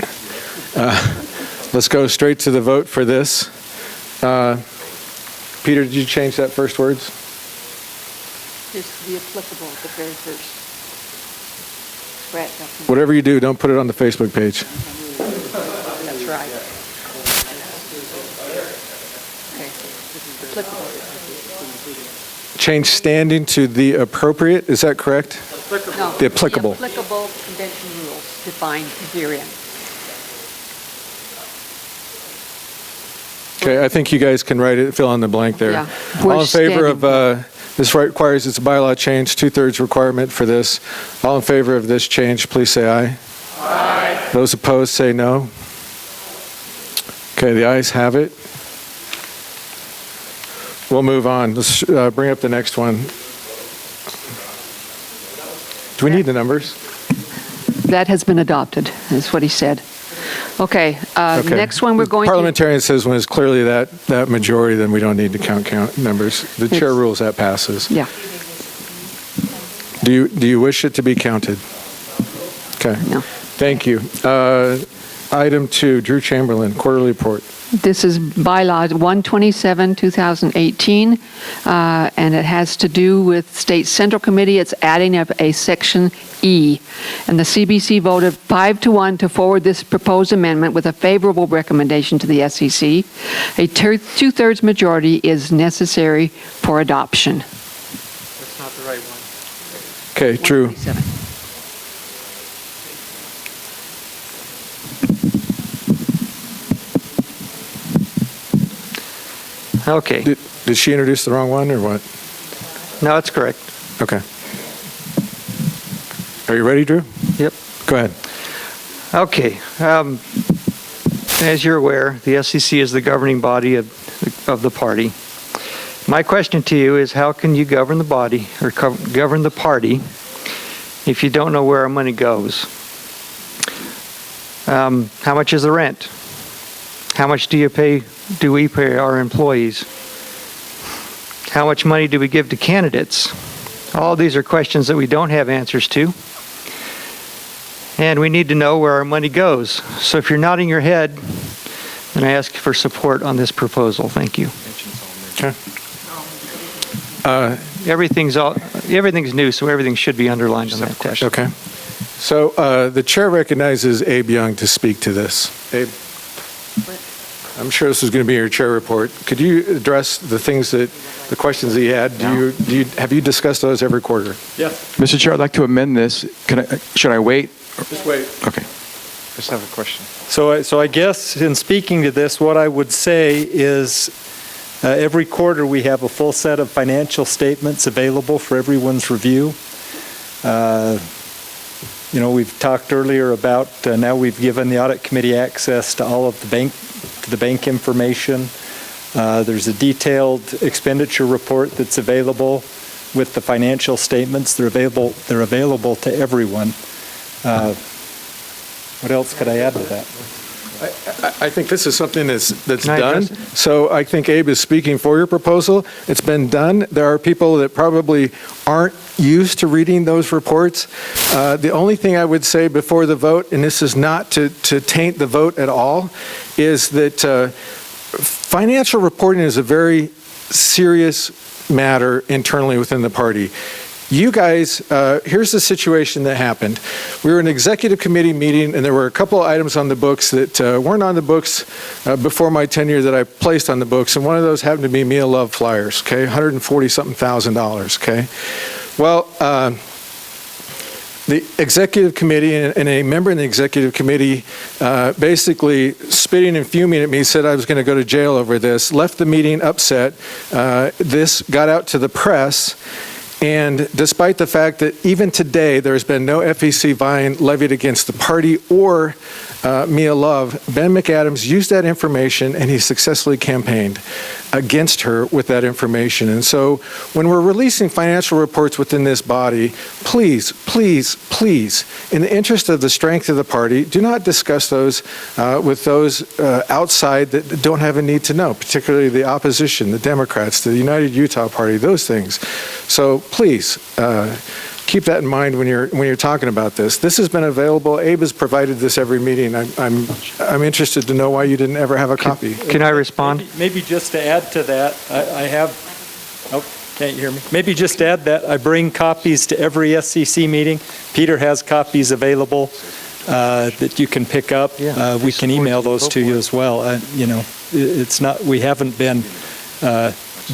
A: Let's go straight to the vote for this. Peter, did you change that first words?
S: Just the applicable at the very first.
A: Whatever you do, don't put it on the Facebook page.
S: That's right. Okay. Applicable.
A: Change standing to the appropriate, is that correct?
S: No,
A: The applicable.
S: The applicable convention rules defined herein.
A: Okay, I think you guys can write it, fill in the blank there.
S: Yeah.
A: All in favor of, this requires, it's a bylaw change, 2/3 requirement for this. All in favor of this change, please say aye. Aye. Those opposed, say no. Okay, the ayes have it. We'll move on. Let's bring up the next one. Do we need the numbers?
S: That has been adopted, is what he said. Okay, next one we're going to...
A: Parliamentarian says when it's clearly that majority, then we don't need to count numbers. The chair rules that passes.
S: Yeah.
A: Do you wish it to be counted? Okay.
S: No.
A: Thank you. Item 2, Drew Chamberlain, quarterly report.
S: This is bylaw 127, 2018, and it has to do with State Central Committee. It's adding a section E. And the CBC voted 5-1 to forward this proposed amendment with a favorable recommendation to the SCC. A two-thirds majority is necessary for adoption.
E: That's not the right one.
A: Okay, Drew.
D: Okay.
A: Did she introduce the wrong one or what?
D: No, that's correct.
A: Okay. Are you ready, Drew?
D: Yep.
A: Go ahead.
D: Okay. As you're aware, the SCC is the governing body of the party. My question to you is, how can you govern the body or govern the party if you don't know where our money goes? How much is the rent? How much do we pay our employees? How much money do we give to candidates? All these are questions that we don't have answers to. And we need to know where our money goes. So if you're nodding your head, then I ask for support on this proposal. Thank you.
A: Okay.
D: Everything's new, so everything should be underlined on that question.
A: Okay. So the chair recognizes Abe Young to speak to this. Abe, I'm sure this is going to be your chair report. Could you address the questions that you had? Have you discussed those every quarter?
N: Yeah. Mr. Chair, I'd like to amend this. Should I wait?
A: Just wait.
N: Okay.
M: Just have a question.
N: So I guess in speaking to this, what I would say is every quarter we have a full set of financial statements available for everyone's review. We've talked earlier about now we've given the audit committee access to all of the bank information. There's a detailed expenditure report that's available with the financial statements. They're available to everyone. What else could I add to that?
A: I think this is something that's done. So I think Abe is speaking for your proposal. It's been done. There are people that probably aren't used to reading those reports. The only thing I would say before the vote, and this is not to taint the vote at all, is that financial reporting is a very serious matter internally within the party. You guys, here's the situation that happened. We were in an executive committee meeting, and there were a couple of items on the books that weren't on the books before my tenure that I placed on the books, and one of those happened to be Meal Love flyers, okay, $140-something thousand, okay? Well, the executive committee and a member in the executive committee basically spitting and fuming at me, said I was going to go to jail over this, left the meeting upset. This got out to the press. And despite the fact that even today there's been no FEC fine levied against the party or Mia Love, Ben McAdams used that information and he successfully campaigned against her with that information. And so when we're releasing financial reports within this body, please, please, please, in the interest of the strength of the party, do not discuss those with those outside that don't have a need to know, particularly the opposition, the Democrats, the United Utah Party, those things. So please, keep that in mind when you're talking about this. This has been available. Abe has provided this every meeting. I'm interested to know why you didn't ever have a copy.
D: Can I respond?
N: Maybe just to add to that, I have. Oh, can't you hear me? Maybe just to add that I bring copies to every SCC meeting. Peter has copies available that you can pick up. We can email those to you as well. It's not. We haven't been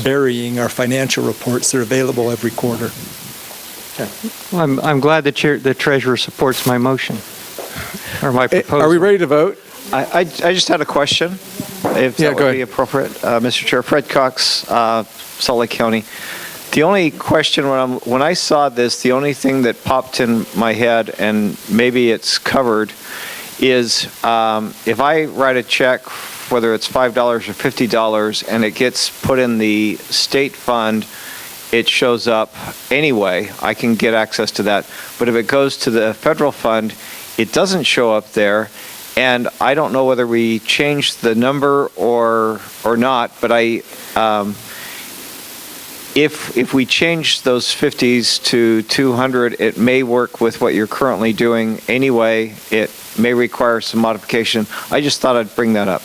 N: burying our financial reports. They're available every quarter.
D: Well, I'm glad the treasurer supports my motion or my proposal.
A: Are we ready to vote?
M: I just had a question, if that would be appropriate, Mr. Chair. Fred Cox, Salt Lake County. The only question when I saw this, the only thing that popped in my head, and maybe it's covered, is if I write a check, whether it's $5 or $50, and it gets put in the state fund, it shows up anyway. I can get access to that. But if it goes to the federal fund, it doesn't show up there. And I don't know whether we changed the number or not. But if we change those 50s to 200, it may work with what you're currently doing anyway. It may require some modification. I just thought I'd bring that up.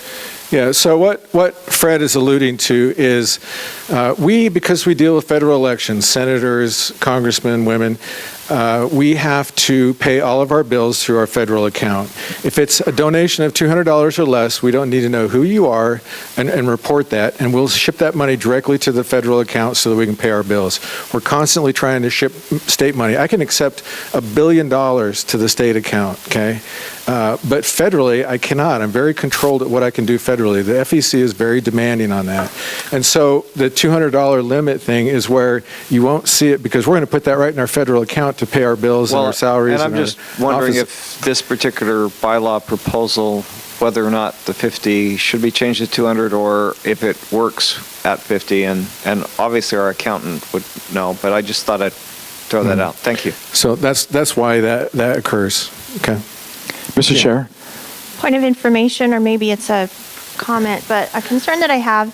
A: Yeah, so what Fred is alluding to is because we deal with federal elections, senators, congressmen, women, we have to pay all of our bills through our federal account. If it's a donation of $200 or less, we don't need to know who you are and report that, and we'll ship that money directly to the federal account so that we can pay our bills. We're constantly trying to ship state money. I can accept $1 billion to the state account, okay? But federally, I cannot. I'm very controlled at what I can do federally. The FEC is very demanding on that. And so the $200 limit thing is where you won't see it because we're going to put that right in our federal account to pay our bills and our salaries.
M: And I'm just wondering if this particular bylaw proposal, whether or not the 50 should be changed to 200 or if it works at 50. And obviously our accountant would know, but I just thought I'd throw that out. Thank you.
A: So that's why that occurs. Okay.
H: Mr. Chair.
P: Point of information, or maybe it's a comment, but a concern that I have,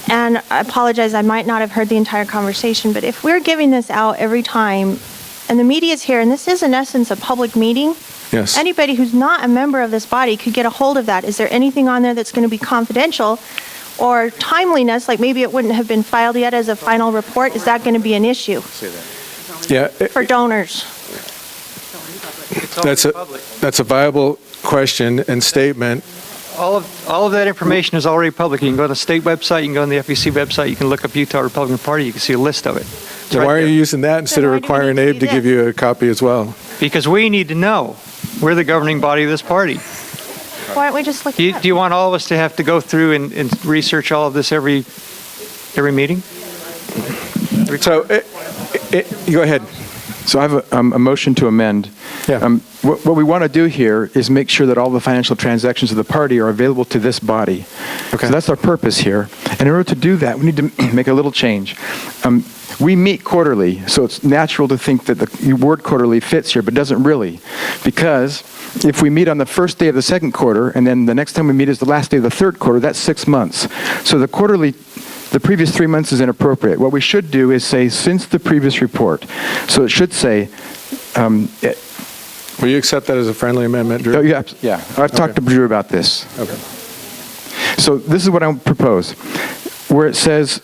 P: and I apologize, I might not have heard the entire conversation, but if we're giving this out every time, and the media is here, and this is in essence a public meeting,
A: yes,
P: anybody who's not a member of this body could get a hold of that. Is there anything on there that's going to be confidential or timeliness, like maybe it wouldn't have been filed yet as a final report? Is that going to be an issue
A: Yeah.
P: for donors?
A: That's a viable question and statement.
D: All of that information is already public. You can go to the state website, you can go on the FEC website, you can look up Utah Republican Party, you can see a list of it.
A: So why are you using that instead of requiring Abe to give you a copy as well?
D: Because we need to know. We're the governing body of this party.
P: Why don't we just look it up?
D: Do you want all of us to have to go through and research all of this every meeting?
A: So, go ahead.
H: So I have a motion to amend.
A: Yeah.
H: What we want to do here is make sure that all the financial transactions of the party are available to this body.
A: Okay.
H: So that's our purpose here. And in order to do that, we need to make a little change. We meet quarterly, so it's natural to think that the word quarterly fits here, but doesn't really. Because if we meet on the first day of the second quarter, and then the next time we meet is the last day of the third quarter, that's 6 months. So the previous 3 months is inappropriate. What we should do is say, since the previous report. So it should say...
A: Will you accept that as a friendly amendment, Drew?
H: Oh, yeah. I've talked to Drew about this.
A: Okay.
H: So this is what I propose. Where it says,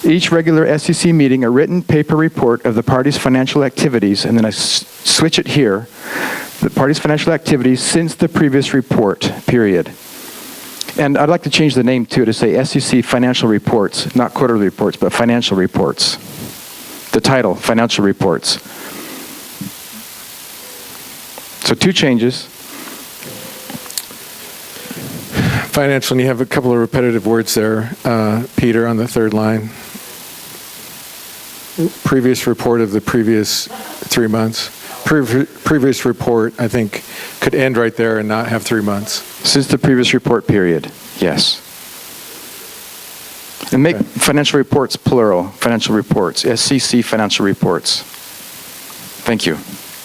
H: each regular SCC meeting, a written paper report of the party's financial activities, and then I switch it here, the party's financial activities since the previous report, period. And I'd like to change the name, too, to say SCC Financial Reports, not quarterly reports, but financial reports. The title, Financial Reports. So 2 changes.
A: Financial, and you have a couple of repetitive words there, Peter, on the third line. Previous report of the previous 3 months. Previous report, I think, could end right there and not have 3 months.
H: Since the previous report period, yes. And make financial reports plural, financial reports, SCC financial reports. Thank you.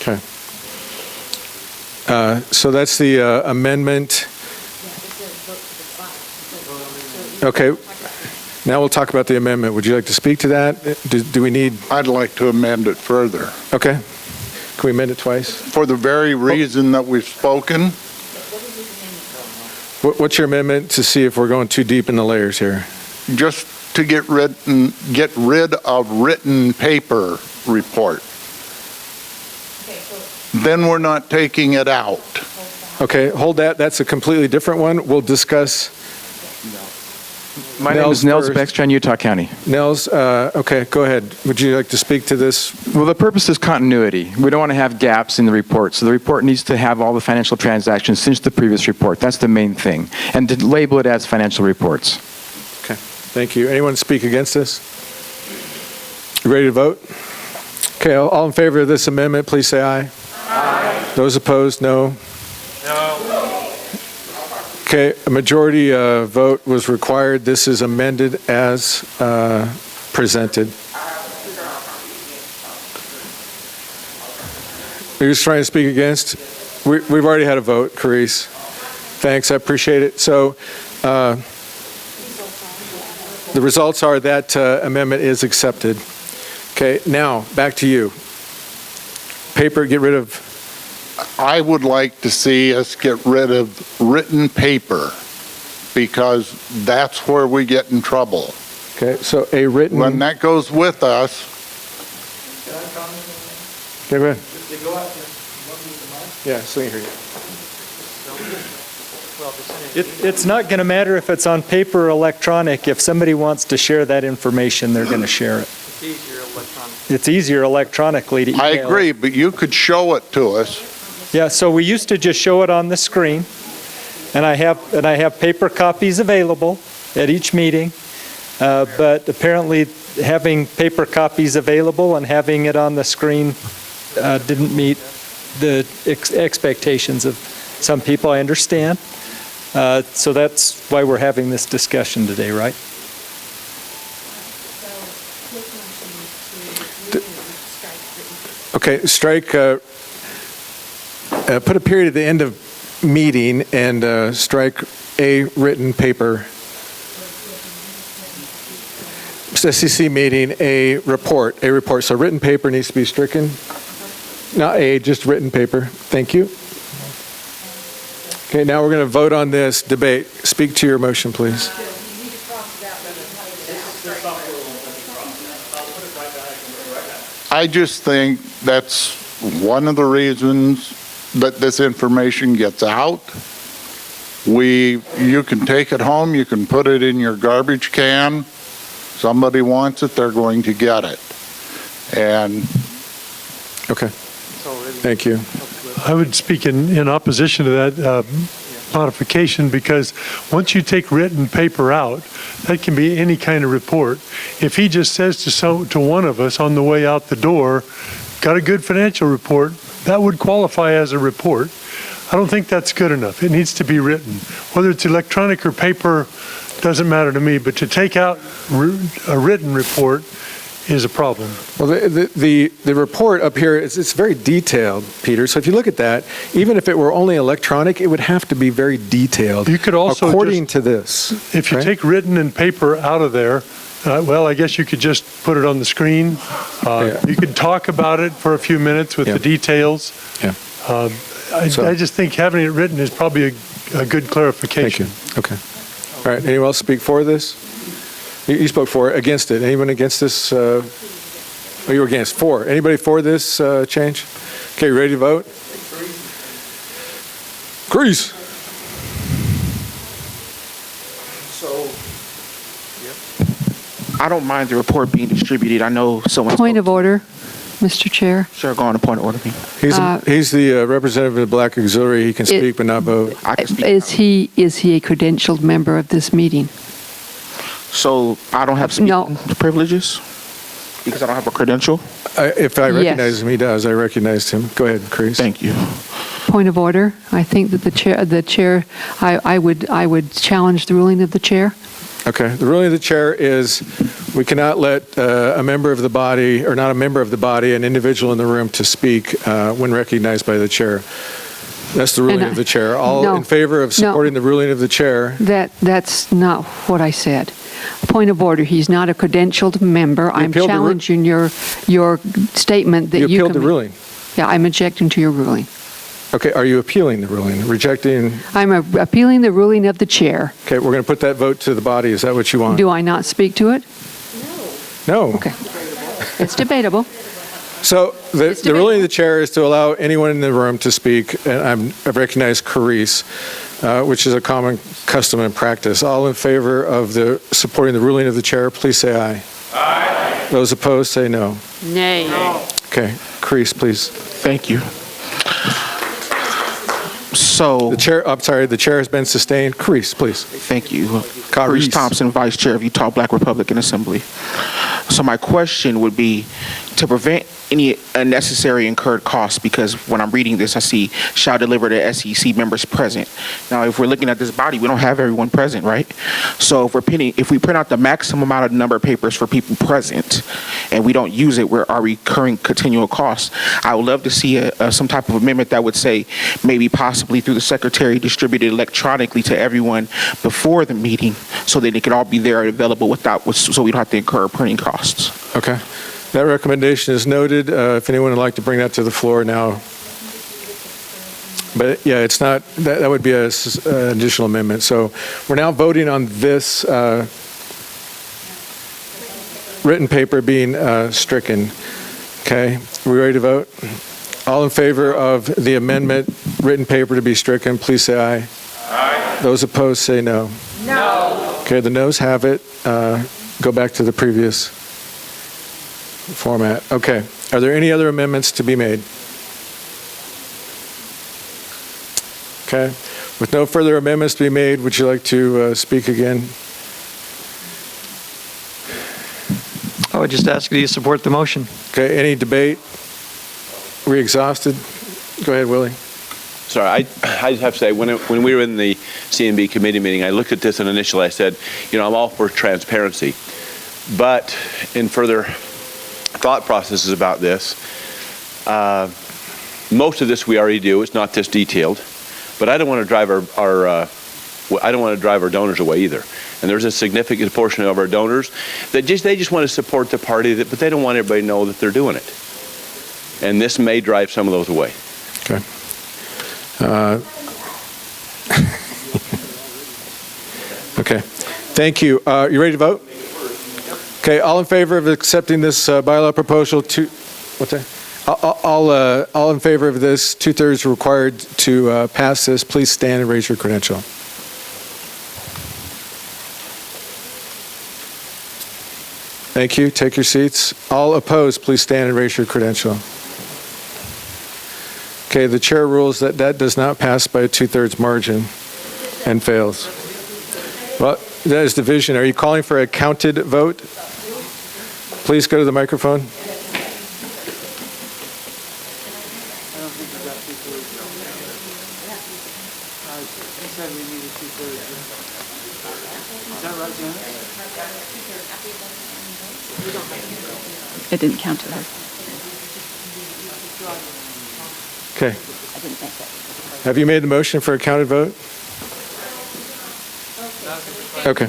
A: Okay. So that's the amendment. Okay. Now we'll talk about the amendment. Would you like to speak to that? Do we need...
U: I'd like to amend it further.
A: Okay. Can we amend it twice?
U: For the very reason that we've spoken.
A: What's your amendment to see if we're going too deep in the layers here?
U: Just to get rid of written paper report. Then we're not taking it out.
A: Okay, hold that. That's a completely different one. We'll discuss.
H: My name is Nels Beckstrom, Utah County.
A: Nels, okay, go ahead. Would you like to speak to this?
H: Well, the purpose is continuity. We don't want to have gaps in the report. So the report needs to have all the financial transactions since the previous report. That's the main thing. And to label it as financial reports.
A: Okay, thank you. Anyone speak against this? You ready to vote? Okay, all in favor of this amendment, please say aye. Aye. Those opposed, no. No. Okay, a majority vote was required. This is amended as presented. Are you just trying to speak against? We've already had a vote, Carice. Thanks, I appreciate it. So the results are that amendment is accepted. Okay, now back to you. Paper, get rid of.
U: I would like to see us get rid of written paper because that's where we get in trouble.
A: Okay, so a written...
U: When that goes with us...
A: Okay, go ahead. Yeah, so you hear you.
N: It's not going to matter if it's on paper or electronic. If somebody wants to share that information, they're going to share it. It's easier electronically to email.
U: I agree, but you could show it to us.
N: Yeah, so we used to just show it on the screen, and I have paper copies available at each meeting. But apparently, having paper copies available and having it on the screen didn't meet the expectations of some people. I understand. So that's why we're having this discussion today, right?
A: Okay, strike, put a period at the end of meeting and strike a written paper. SCC meeting, a report. So written paper needs to be stricken. Not a, just written paper. Thank you. Okay, now we're going to vote on this debate. Speak to your motion, please.
U: I just think that's one of the reasons that this information gets out. You can take it home, you can put it in your garbage can. Somebody wants it, they're going to get it. And
A: okay, thank you.
L: I would speak in opposition to that modification, because once you take written paper out, that can be any kind of report. If he just says to one of us on the way out the door, got a good financial report, that would qualify as a report. I don't think that's good enough. It needs to be written. Whether it's electronic or paper doesn't matter to me, but to take out a written report is a problem.
A: Well, the report up here, it's very detailed, Peter. So if you look at that, even if it were only electronic, it would have to be very detailed.
L: You could also
A: according to this.
L: If you take written and paper out of there, well, I guess you could just put it on the screen. You could talk about it for a few minutes with the details.
A: Yeah.
L: I just think having it written is probably a good clarification.
A: Thank you. Okay. All right. Anyone else speak for this? You spoke for it. Against it? Anyone against this? Oh, you were against. For. Anybody for this change? Okay, ready to vote? Grease.
Q: I don't mind the report being distributed. I know someone.
S: Point of order, Mr. Chair.
Q: Sure, go on to point of order.
A: He's the representative of the Black Auxiliary. He can speak but not vote.
S: Is he a credentialed member of this meeting?
Q: So I don't have speaking privileges because I don't have a credential?
A: If I recognize him, he does. I recognized him. Go ahead, Chris.
Q: Thank you.
S: Point of order. I think that the chair. I would challenge the ruling of the chair.
A: Okay. The ruling of the chair is we cannot let a member of the body, or not a member of the body, an individual in the room to speak when recognized by the chair. That's the ruling of the chair. All in favor of supporting the ruling of the chair?
S: That's not what I said. Point of order. He's not a credentialed member. I'm challenging your statement that you
A: appealed the ruling.
S: Yeah, I'm objecting to your ruling.
A: Okay, are you appealing the ruling? Rejecting?
S: I'm appealing the ruling of the chair.
A: Okay, we're going to put that vote to the body. Is that what you want?
S: Do I not speak to it?
A: No.
S: Okay. It's debatable.
A: So the ruling of the chair is to allow anyone in the room to speak, and I've recognized Carice, which is a common custom and practice. All in favor of supporting the ruling of the chair, please say aye. Aye. Those opposed, say no.
S: Nay.
A: Okay, Carice, please.
Q: Thank you. So
A: the chair. I'm sorry. The chair has been sustained. Carice, please.
Q: Thank you. Carice Thompson, Vice Chair of Utah Black Republican Assembly. So my question would be to prevent any unnecessary incurred costs, because when I'm reading this, I see shall deliver to SCC members present. Now, if we're looking at this body, we don't have everyone present, right? So if we print out the maximum amount of number of papers for people present and we don't use it, where our recurring continual costs, I would love to see some type of amendment that would say maybe possibly through the secretary distributed electronically to everyone before the meeting so that it could all be there and available so we don't have to incur printing costs.
A: Okay. That recommendation is noted. If anyone would like to bring that to the floor now. But yeah, it's not, that would be an additional amendment. So we're now voting on this written paper being stricken. Okay, are we ready to vote? All in favor of the amendment, written paper to be stricken, please say aye. Aye. Those opposed say no. No. Okay, the noes have it. Go back to the previous format. Okay, are there any other amendments to be made? Okay, with no further amendments to be made, would you like to speak again?
D: I would just ask you to support the motion.
A: Okay, any debate? We exhausted? Go ahead, Willie.
T: Sorry, I just have to say, when we were in the CMB committee meeting, I looked at this and initially I said, you know, I'm all for transparency. But in further thought processes about this, most of this we already do. It's not this detailed. But I don't want to drive our donors away either. And there's a significant portion of our donors that they just want to support the party, but they don't want everybody to know that they're doing it. And this may drive some of those away.
A: Okay. Okay. Thank you. You ready to vote? Okay. All in favor of accepting this bylaw proposal? What's that? All in favor of this, 2/3 required to pass this, please stand and raise your credential. Thank you. Take your seats. All opposed, please stand and raise your credential. Okay, the chair rules that that does not pass by a 2/3 margin and fails. Well, that is division. Are you calling for a counted vote? Please go to the microphone.
O: It didn't count to her.
A: Okay. Have you made the motion for a counted vote? Okay.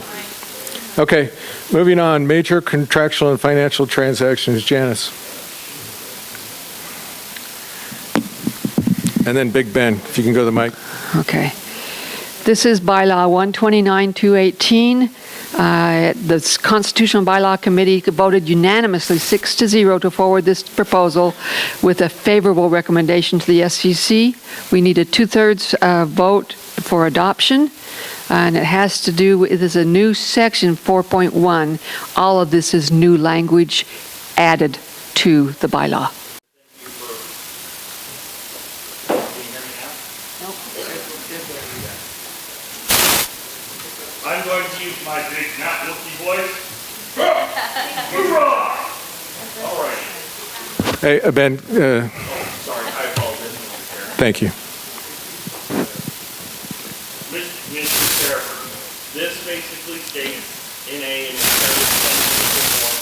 A: Okay. Moving on. Major contractual and financial transactions. Janice. And then Big Ben, if you can go to the mic.
S: Okay. This is bylaw 129-218. The Constitutional Bylaw Committee voted unanimously 6-0 to forward this proposal with a favorable recommendation to the SCC. We need a 2/3 vote for adoption, and it has to do with, there's a new section 4.1. All of this is new language added to the bylaw.
V: I'm going to use my big Matt Wilkie voice. Hoorah! All right.
A: Hey, Ben.
V: Sorry, I apologize.
A: Thank you.
V: Mr. Chair, this basically states in a form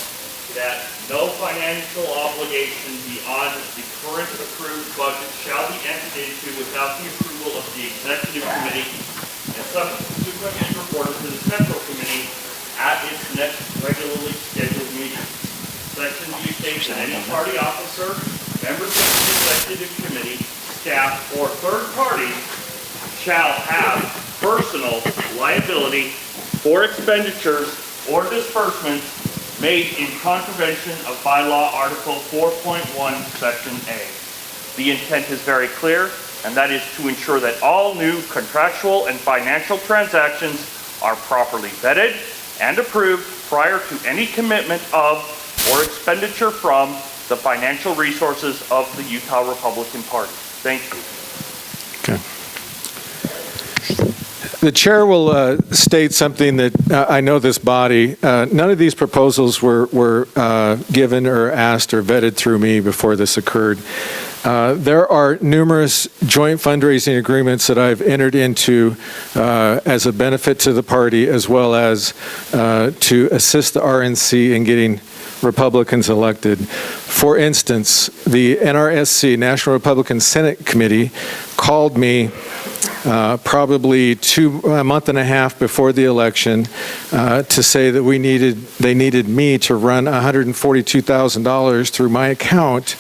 V: that no financial obligation beyond the current approved budget shall be entered into without the approval of the executive committee and subsequently reported to the Central Committee at its next regularly scheduled meeting. Section B states that any party officer, members of the executive committee, staff, or third party shall have personal liability for expenditures or disbursements made in contravention of bylaw Article 4.1, Section A. The intent is very clear, and that is to ensure that all new contractual and financial transactions are properly vetted and approved prior to any commitment of or expenditure from the financial resources of the Utah Republican Party. Thank you.
A: Okay. The chair will state something that I know this body, none of these proposals were given or asked or vetted through me before this occurred. There are numerous joint fundraising agreements that I've entered into as a benefit to the party, as well as to assist the RNC in getting Republicans elected. For instance, the NRSC, National Republican Senate Committee, called me probably a month and a half before the election to say that they needed me to run $142,000 through my account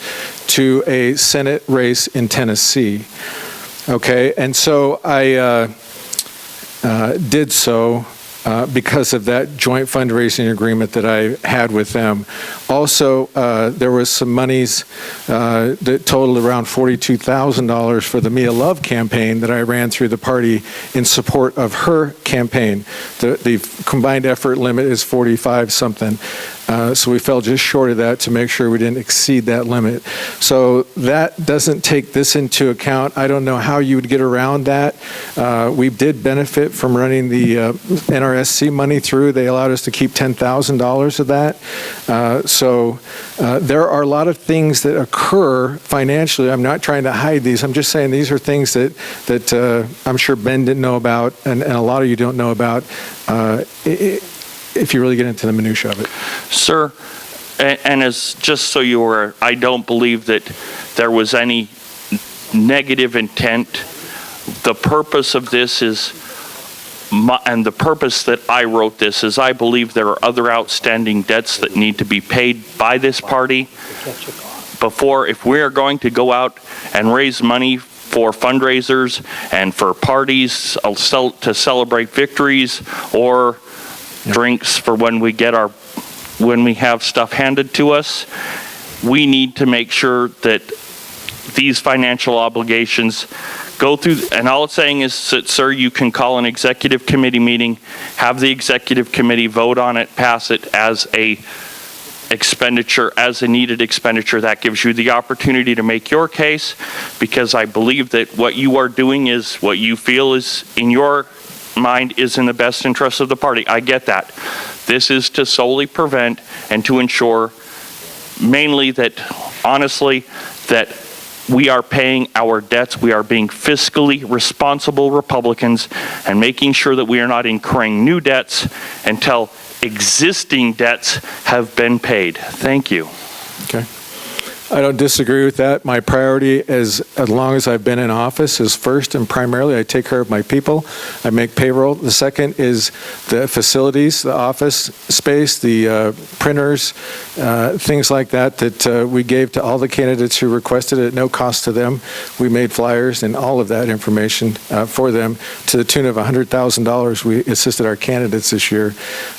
A: to a Senate race in Tennessee. Okay, and so I did so because of that joint fundraising agreement that I had with them. Also, there was some monies that totaled around $42,000 for the Mia Love campaign that I ran through the party in support of her campaign. The combined effort limit is 45 something. So we fell just short of that to make sure we didn't exceed that limit. So that doesn't take this into account. I don't know how you would get around that. We did benefit from running the NRSC money through. They allowed us to keep $10,000 of that. So there are a lot of things that occur financially. I'm not trying to hide these. I'm just saying these are things that I'm sure Ben didn't know about, and a lot of you don't know about. If you really get into the minutia of it.
V: Sir, and as just so you are, I don't believe that there was any negative intent. The purpose of this is, and the purpose that I wrote this is, I believe there are other outstanding debts that need to be paid by this party before, if we are going to go out and raise money for fundraisers and for parties to celebrate victories or drinks for when we have stuff handed to us, we need to make sure that these financial obligations go through. And all it's saying is that, sir, you can call an executive committee meeting, have the executive committee vote on it, pass it as a expenditure, as a needed expenditure. That gives you the opportunity to make your case, because I believe that what you are doing is what you feel is in your mind is in the best interest of the party. I get that. This is to solely prevent and to ensure mainly that, honestly, that we are paying our debts. We are being fiscally responsible Republicans and making sure that we are not incurring new debts until existing debts have been paid. Thank you.
A: Okay. I don't disagree with that. My priority, as long as I've been in office, is first and primarily I take care of my people. I make payroll. The second is the facilities, the office space, the printers, things like that we gave to all the candidates who requested it at no cost to them. We made flyers and all of that information for them to the tune of $100,000. We assisted our candidates this year.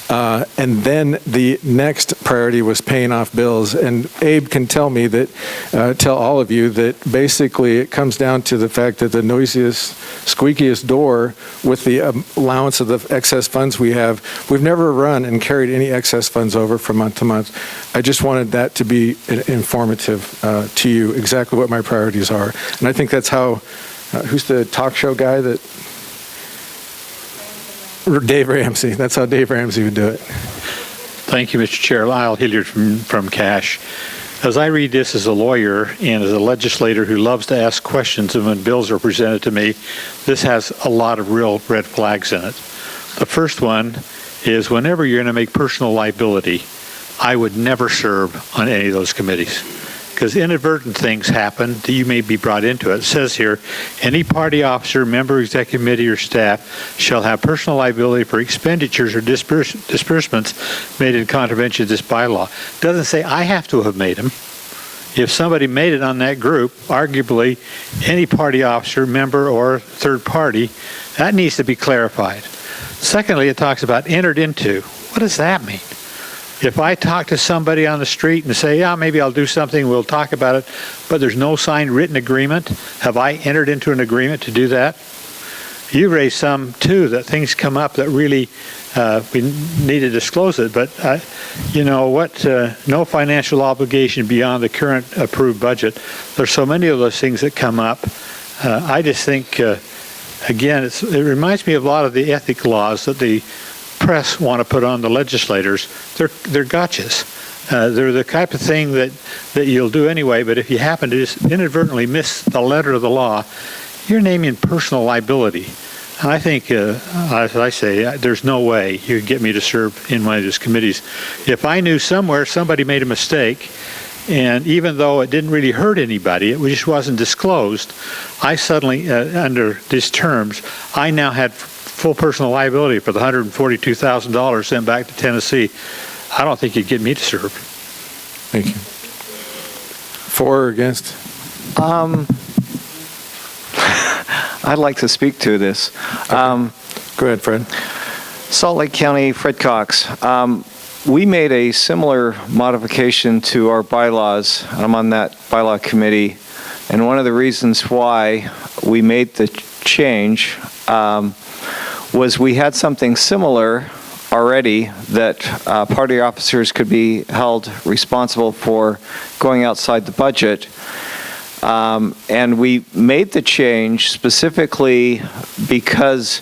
A: And then the next priority was paying off bills. And Abe can tell me that, tell all of you that basically it comes down to the fact that the noisiest, squeakiest door with the allowance of the excess funds we have, we've never run and carried any excess funds over from month to month. I just wanted that to be informative to you, exactly what my priorities are. And I think that's how, who's the talk show guy that, Dave Ramsey. That's how Dave Ramsey would do it.
C: Thank you, Mr. Chair. Lyle Hilliard from Cash. As I read this as a lawyer and as a legislator who loves to ask questions when bills are presented to me, this has a lot of real red flags in it. The first one is whenever you're going to make personal liability, I would never serve on any of those committees, because inadvertent things happen that you may be brought into it. It says here, any party officer, member, executive committee, or staff shall have personal liability for expenditures or disbursements made in contravention of this bylaw. It doesn't say I have to have made them. If somebody made it on that group, arguably any party officer, member, or third party, that needs to be clarified. Secondly, it talks about entered into. What does that mean? If I talk to somebody on the street and say, yeah, maybe I'll do something, we'll talk about it, but there's no signed written agreement, have I entered into an agreement to do that? You raised some, too, that things come up that really we need to disclose it. But you know what? No financial obligation beyond the current approved budget. There's so many of those things that come up. I just think, again, it reminds me of a lot of the ethic laws that the press want to put on the legislators. They're gotchas. They're the type of thing that you'll do anyway, but if you happen to just inadvertently miss the letter of the law, you're naming personal liability. And I think, as I say, there's no way you can get me to serve in one of these committees. If I knew somewhere somebody made a mistake, and even though it didn't really hurt anybody, it just wasn't disclosed, I suddenly, under these terms, I now had full personal liability for the $142,000 sent back to Tennessee. I don't think you'd get me to serve.
A: Thank you. For or against?
M: I'd like to speak to this.
A: Go ahead, Fred.
M: Salt Lake County, Fred Cox. We made a similar modification to our bylaws. I'm on that bylaw committee. And one of the reasons why we made the change was we had something similar already, that party officers could be held responsible for going outside the budget. And we made the change specifically because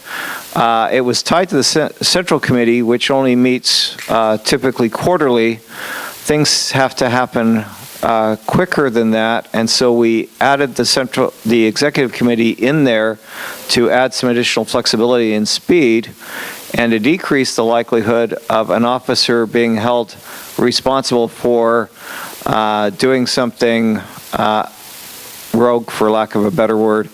M: it was tied to the Central Committee, which only meets typically quarterly. Things have to happen quicker than that, and so we added the Executive Committee in there to add some additional flexibility and speed, and to decrease the likelihood of an officer being held responsible for doing something rogue, for lack of a better word.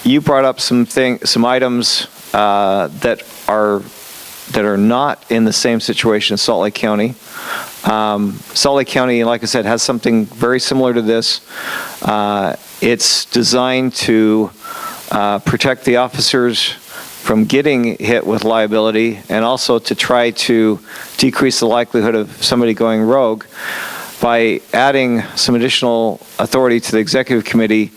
M: You brought up some items that are not in the same situation as Salt Lake County. Salt Lake County, like I said, has something very similar to this. It's designed to protect the officers from getting hit with liability, and also to try to decrease the likelihood of somebody going rogue by adding some additional authority to the Executive Committee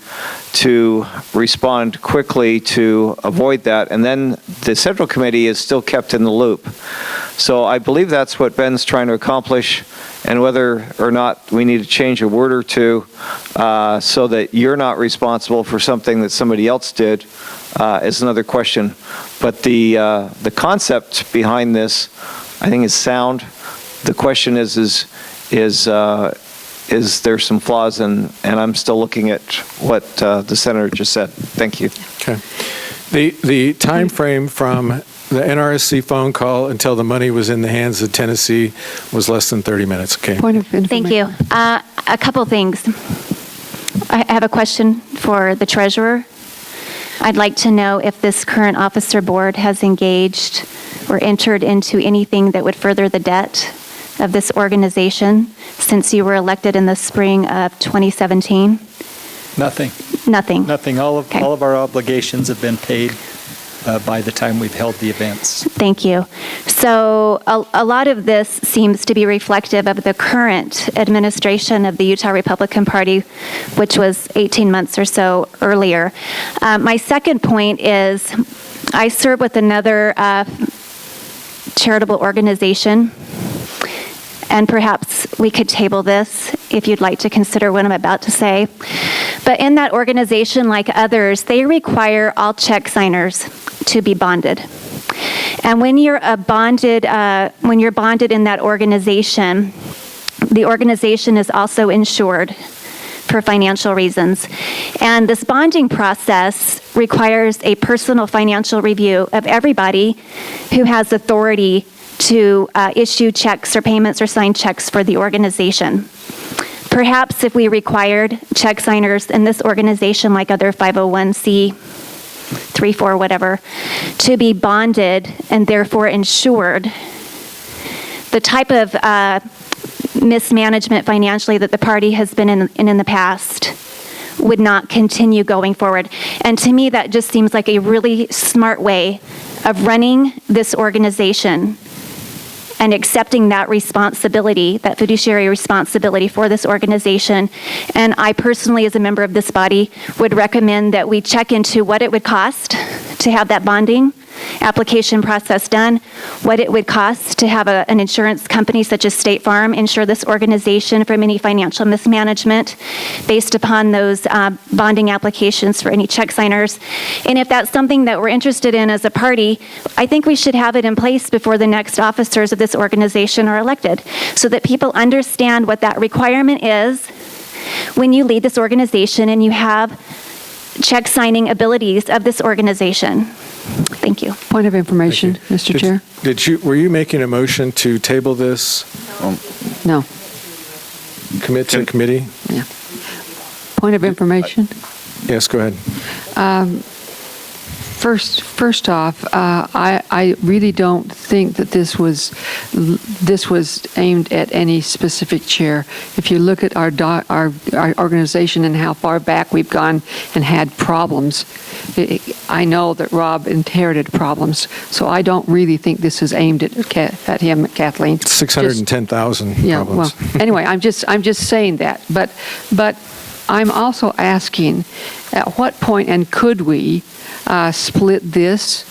M: to respond quickly to avoid that. And then the Central Committee is still kept in the loop. So I believe that's what Ben's trying to accomplish, and whether or not we need to change a word or two so that you're not responsible for something that somebody else did is another question. But the concept behind this, I think, is sound. The question is there some flaws, and I'm still looking at what the senator just said. Thank you.
A: Okay. The time frame from the NRSC phone call until the money was in the hands of Tennessee was less than 30 minutes. Okay.
K: Point of information. Thank you. A couple things. I have a question for the treasurer. I'd like to know if this current officer board has engaged or entered into anything that would further the debt of this organization since you were elected in the spring of 2017?
N: Nothing.
K: Nothing.
N: Nothing. All of our obligations have been paid by the time we've held the events.
K: Thank you. So a lot of this seems to be reflective of the current administration of the Utah Republican Party, which was 18 months or so earlier. My second point is I serve with another charitable organization, and perhaps we could table this if you'd like to consider what I'm about to say. But in that organization, like others, they require all check signers to be bonded. And when you're bonded in that organization, the organization is also insured for financial reasons. And this bonding process requires a personal financial review of everybody who has authority to issue checks or payments or sign checks for the organization. Perhaps if we required check signers in this organization, like other 501c, 3-4, whatever, to be bonded and therefore insured, the type of mismanagement financially that the party has been in the past would not continue going forward. And to me, that just seems like a really smart way of running this organization and accepting that responsibility, that fiduciary responsibility for this organization. And I personally, as a member of this body, would recommend that we check into what it would cost to have that bonding application process done, what it would cost to have an insurance company such as State Farm insure this organization from any financial mismanagement based upon those bonding applications for any check signers. And if that's something that we're interested in as a party, I think we should have it in place before the next officers of this organization are elected, so that people understand what that requirement is when you lead this organization and you have check signing abilities of this organization. Thank you.
S: Point of information, Mr. Chair.
A: Were you making a motion to table this?
S: No.
A: Commit to committee?
S: Yeah. Point of information.
A: Yes, go ahead.
S: First off, I really don't think that this was aimed at any specific chair. If you look at our organization and how far back we've gone and had problems, I know that Rob inherited problems, so I don't really think this is aimed at him, Kathleen.
A: 610,000
S: yeah,
A: problems.
S: Well, anyway, I'm just saying that, but I'm also asking, at what point, and could we split this?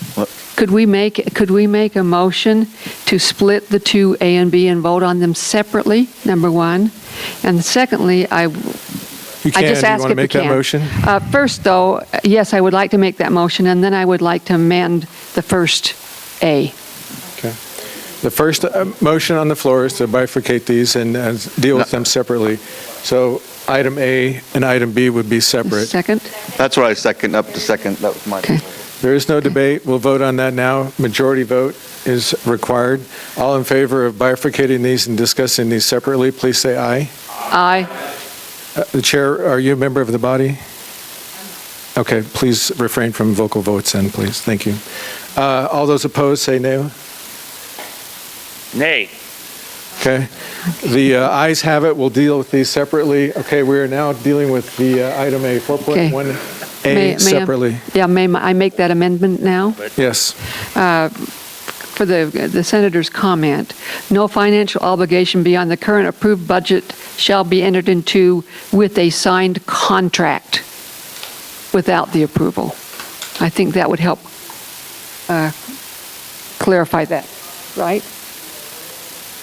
S: Could we make a motion to split the two A and B and vote on them separately? Number one, and secondly,
A: You can.
S: I just ask
A: you want to
S: if
A: make
S: we
A: that
S: can.
A: motion?
S: First, though, yes, I would like to make that motion, and then I would like to amend the first A.
A: Okay. The first motion on the floor is to bifurcate these and deal with them separately. So item A and item B would be separate.
S: Second?
F: That's what I second, up to second. That was my.
S: Okay.
A: There is no debate. We'll vote on that now. Majority vote is required. All in favor of bifurcating these and discussing these separately, please say aye.
S: Aye.
A: The chair, are you a member of the body? Okay, please refrain from vocal votes then, please. Thank you. All those opposed, say nay.
V: Nay.
A: Okay. The ayes have it. We'll deal with these separately. Okay, we are now dealing with the item A, 4.1A separately.
S: May I make that amendment now?
A: Yes.
S: For the senator's comment, no financial obligation beyond the current approved budget shall be entered into with a signed contract without the approval. I think that would help clarify that, right?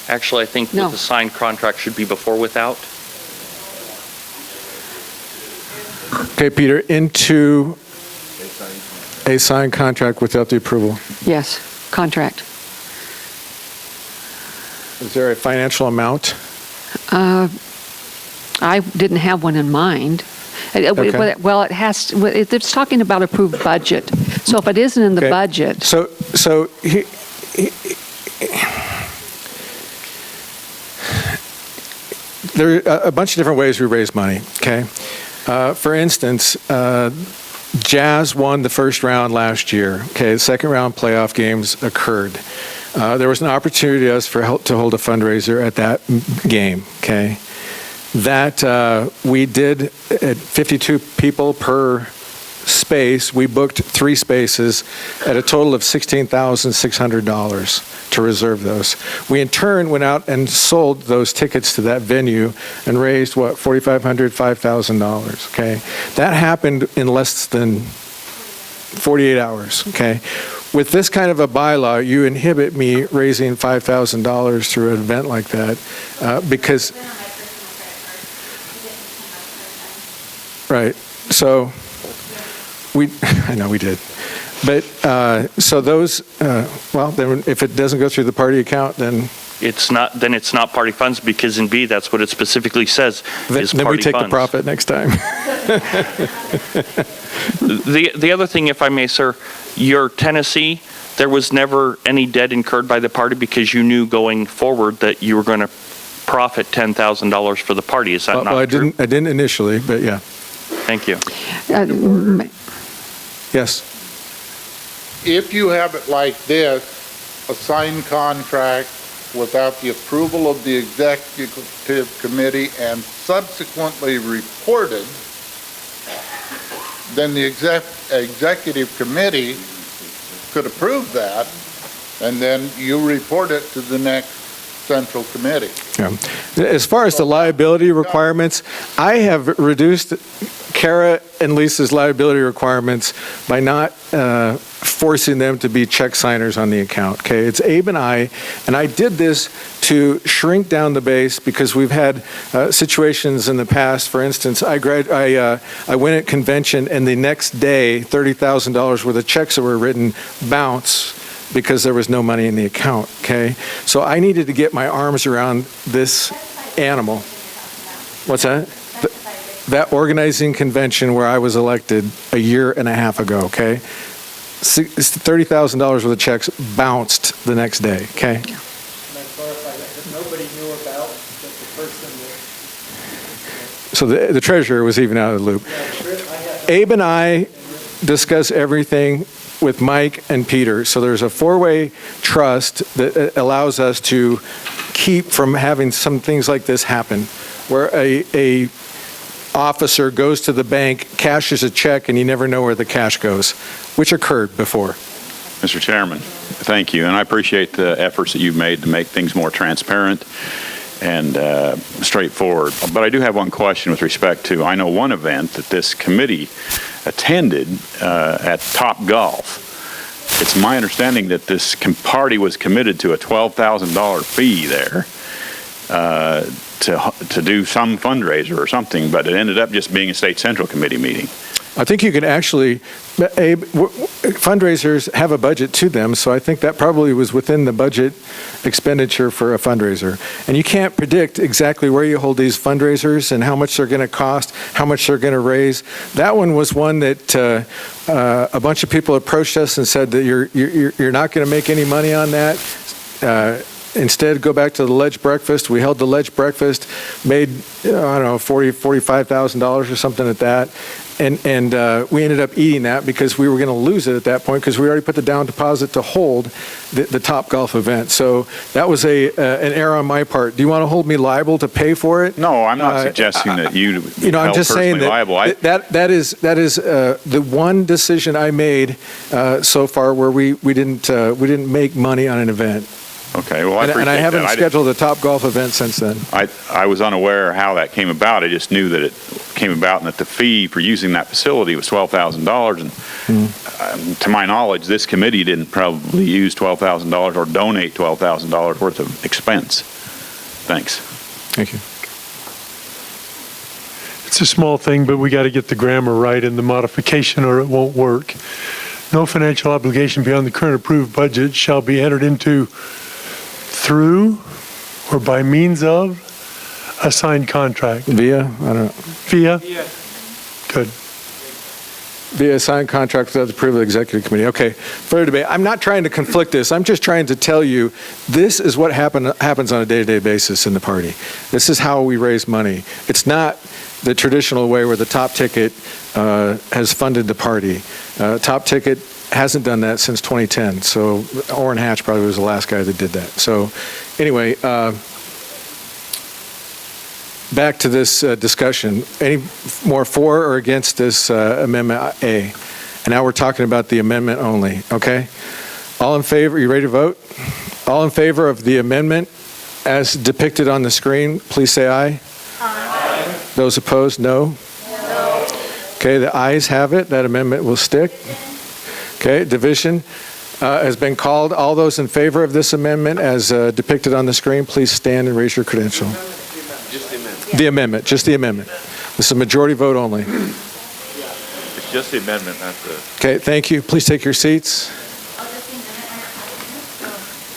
I: Actually, I think with the signed contract should be before without.
A: Okay, Peter, into a signed contract without the approval.
S: Yes, contract.
A: Is there a financial amount?
S: I didn't have one in mind.
A: Okay.
S: Well, it's talking about approved budget. So if it isn't in the budget.
A: So there are a bunch of different ways we raise money, okay? For instance, Jazz won the first round last year, okay? The second round playoff games occurred. There was an opportunity to hold a fundraiser at that game, okay? That we did at 52 people per space. We booked 3 spaces at a total of $16,600 to reserve those. We in turn went out and sold those tickets to that venue and raised $4,500, $5,000. Okay, that happened in less than 48 hours. Okay. With this kind of a bylaw, you inhibit me raising $5,000 through an event like that because. Right. So I know we did. But so those, well, then if it doesn't go through the party account, then.
I: It's not party funds because in B, that's what it specifically says.
A: Then we take the profit next time.
I: The other thing, if I may, sir, your Tennessee, there was never any debt incurred by the party because you knew going forward that you were going to profit $10,000 for the party. Is that not true?
A: I didn't initially, but yeah.
I: Thank you.
A: Yes.
U: If you have it like this, a signed contract without the approval of the executive committee and subsequently reported, then the executive committee could approve that, and then you report it to the next central committee.
A: Yeah. As far as the liability requirements, I have reduced Kara and Lisa's liability requirements by not forcing them to be check signers on the account. Okay, it's Abe and I did this to shrink down the base because we've had situations in the past. For instance, I went at convention and the next day, $30,000 worth of checks that were written bounce because there was no money in the account. Okay, so I needed to get my arms around this animal. What's that? That organizing convention where I was elected a year and a half ago, okay? $30,000 worth of checks bounced the next day, okay?
N: Can I clarify that nobody knew about that the person that...
A: So the treasurer was even out of the loop. Abe and I discuss everything with Mike and Peter. So there's a four-way trust that allows us to keep from having some things like this happen, where a officer goes to the bank, cashes a check, and you never know where the cash goes, which occurred before.
J: Mr. Chairman, thank you, and I appreciate the efforts that you've made to make things more transparent and straightforward. But I do have one question with respect to, I know one event that this committee attended at Top Golf. It's my understanding that this party was committed to a $12,000 fee there to do some fundraiser or something, but it ended up just being a State Central Committee meeting.
A: I think you could actually, Abe, fundraisers have a budget to them, so I think that probably was within the budget expenditure for a fundraiser. And you can't predict exactly where you hold these fundraisers and how much they're going to cost, how much they're going to raise. That one was one that a bunch of people approached us and said that you're not going to make any money on that. Instead, go back to the ledge breakfast. We held the ledge breakfast, made, I don't know, $45,000 or something at that. And we ended up eating that because we were going to lose it at that point because we already put the down deposit to hold the Top Golf event. So that was an error on my part. Do you want to hold me liable to pay for it?
J: No, I'm not suggesting that you be
A: I'm
J: held
A: just saying
J: personally
A: that
J: liable.
A: that is the one decision I made so far where we didn't make money on an event.
J: Okay, well, I appreciate
A: and I haven't
J: that.
A: scheduled a Top Golf event since then.
J: I was unaware how that came about. I just knew that it came about and that the fee for using that facility was $12,000. And to my knowledge, this committee didn't probably use $12,000 or donate $12,000 worth of expense. Thanks.
A: Thank you.
L: It's a small thing, but we got to get the grammar right in the modification or it won't work. No financial obligation beyond the current approved budget shall be entered into through or by means of a signed contract.
A: Via? I don't know.
L: Via? Good.
A: Via a signed contract without the approval of the executive committee. Okay, further debate. I'm not trying to conflict this. I'm just trying to tell you this is what happens on a day-to-day basis in the party. This is how we raise money. It's not the traditional way where the top ticket has funded the party. Top ticket hasn't done that since 2010. So Orrin Hatch probably was the last guy that did that. So anyway, back to this discussion. Any more for or against this Amendment A? And now we're talking about the amendment only, okay? All in favor, you ready to vote? All in favor of the amendment as depicted on the screen, please say aye. Aye. Those opposed, no? No. Okay, the ayes have it. That amendment will stick. Okay, division has been called. All those in favor of this amendment as depicted on the screen, please stand and raise your credential.
T: Just the amendment.
A: The amendment, just the amendment. This is a majority vote only.
T: It's just the amendment, not the...
A: Okay, thank you. Please take your seats.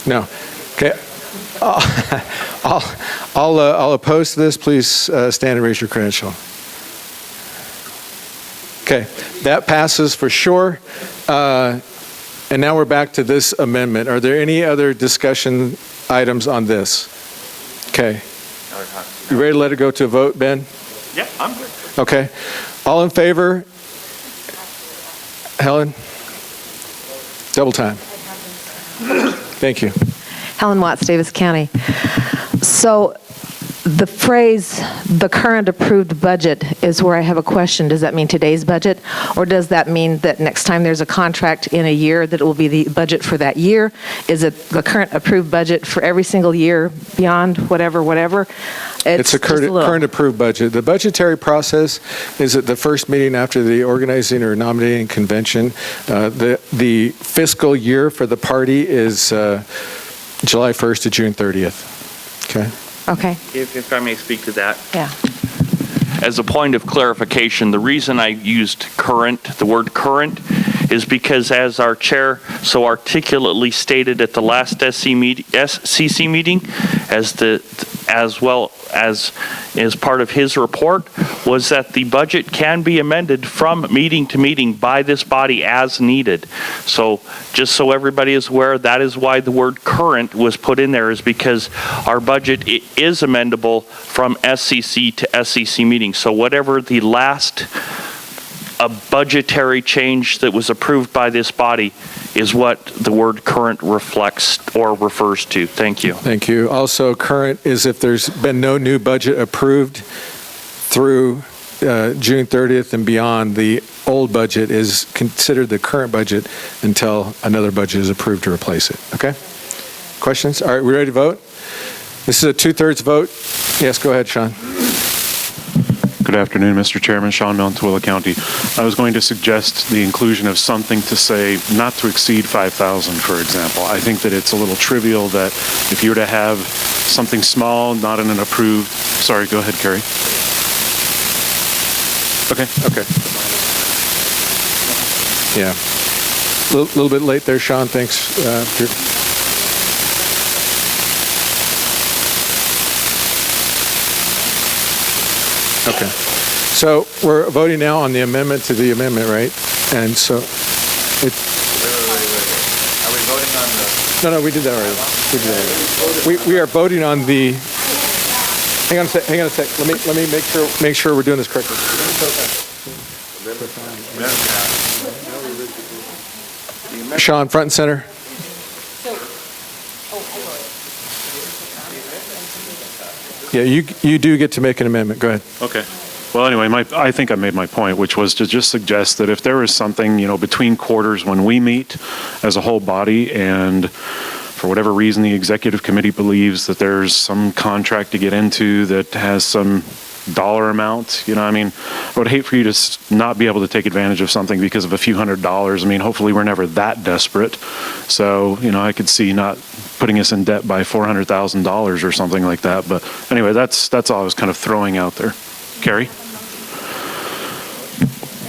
A: No. Okay. I'll oppose to this. Please stand and raise your credential. Okay, that passes for sure. And now we're back to this amendment. Are there any other discussion items on this? Okay. You ready to let it go to a vote, Ben?
I: Yeah, I'm good.
A: Okay. All in favor? Helen? Double time. Thank you.
R: Helen Watts, Davis County. So the phrase, the current approved budget, is where I have a question. Does that mean today's budget? Or does that mean that next time there's a contract in a year that it will be the budget for that year? Is it the current approved budget for every single year beyond whatever?
A: It's a current approved budget. The budgetary process is at the first meeting after the organizing or nominating convention. The fiscal year for the party is July 1st to June 30th. Okay?
R: Okay.
I: If I may speak to that.
R: Yeah.
I: As a point of clarification, the reason I used the word current, is because as our chair so articulately stated at the last SCC meeting, as well as part of his report, was that the budget can be amended from meeting to meeting by this body as needed. So just so everybody is aware, that is why the word current was put in there, is because our budget is amendable from SCC to SCC meeting. So whatever the last a budgetary change that was approved by this body is what the word current reflects or refers to. Thank you.
A: Thank you. Also, current is if there's been no new budget approved through June 30th and beyond, the old budget is considered the current budget until another budget is approved to replace it. Okay? Questions? All right, we ready to vote? This is a 2/3 vote. Yes, go ahead, Sean.
B: Good afternoon, Mr. Chairman. Sean Milne, Tooele County. I was going to suggest the inclusion of something to say not to exceed 5,000, for example. I think that it's a little trivial that if you were to have something small, not in an approved, sorry, go ahead, Carrie. Okay.
A: Yeah. A little bit late there, Sean. Thanks. Okay. So we're voting now on the amendment to the amendment, right? And so it.
F: Wait. Are we voting on the?
A: No, we did that already. We are voting on the. Hang on a sec. Let me make sure we're doing this correctly. Sean, front and center. Yeah, you do get to make an amendment. Go ahead.
B: Okay. Well, anyway, I think I made my point, which was to just suggest that if there is something, between quarters when we meet as a whole body and for whatever reason the executive committee believes that there's some contract to get into that has some dollar amount, I would hate for you to not be able to take advantage of something because of a few $100s. Hopefully we're never that desperate. So, I could see not putting us in debt by $400,000 or something like that. But anyway, that's all I was kind of throwing out there. Carrie?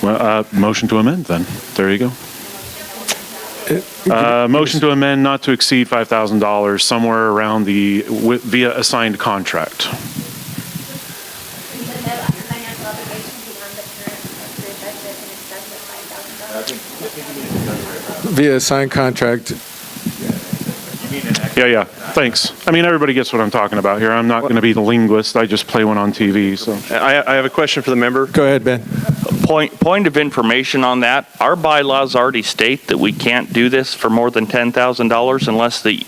B: Well, motion to amend then. There you go. Motion to amend not to exceed $5,000 somewhere around via assigned contract.
A: Via assigned contract.
B: Yeah. Thanks. Everybody gets what I'm talking about here. I'm not going to be the linguist. I just play one on TV. So
T: I have a question for the member.
A: Go ahead, Ben.
I: Point of information on that. Our bylaws already state that we can't do this for more than $10,000 unless the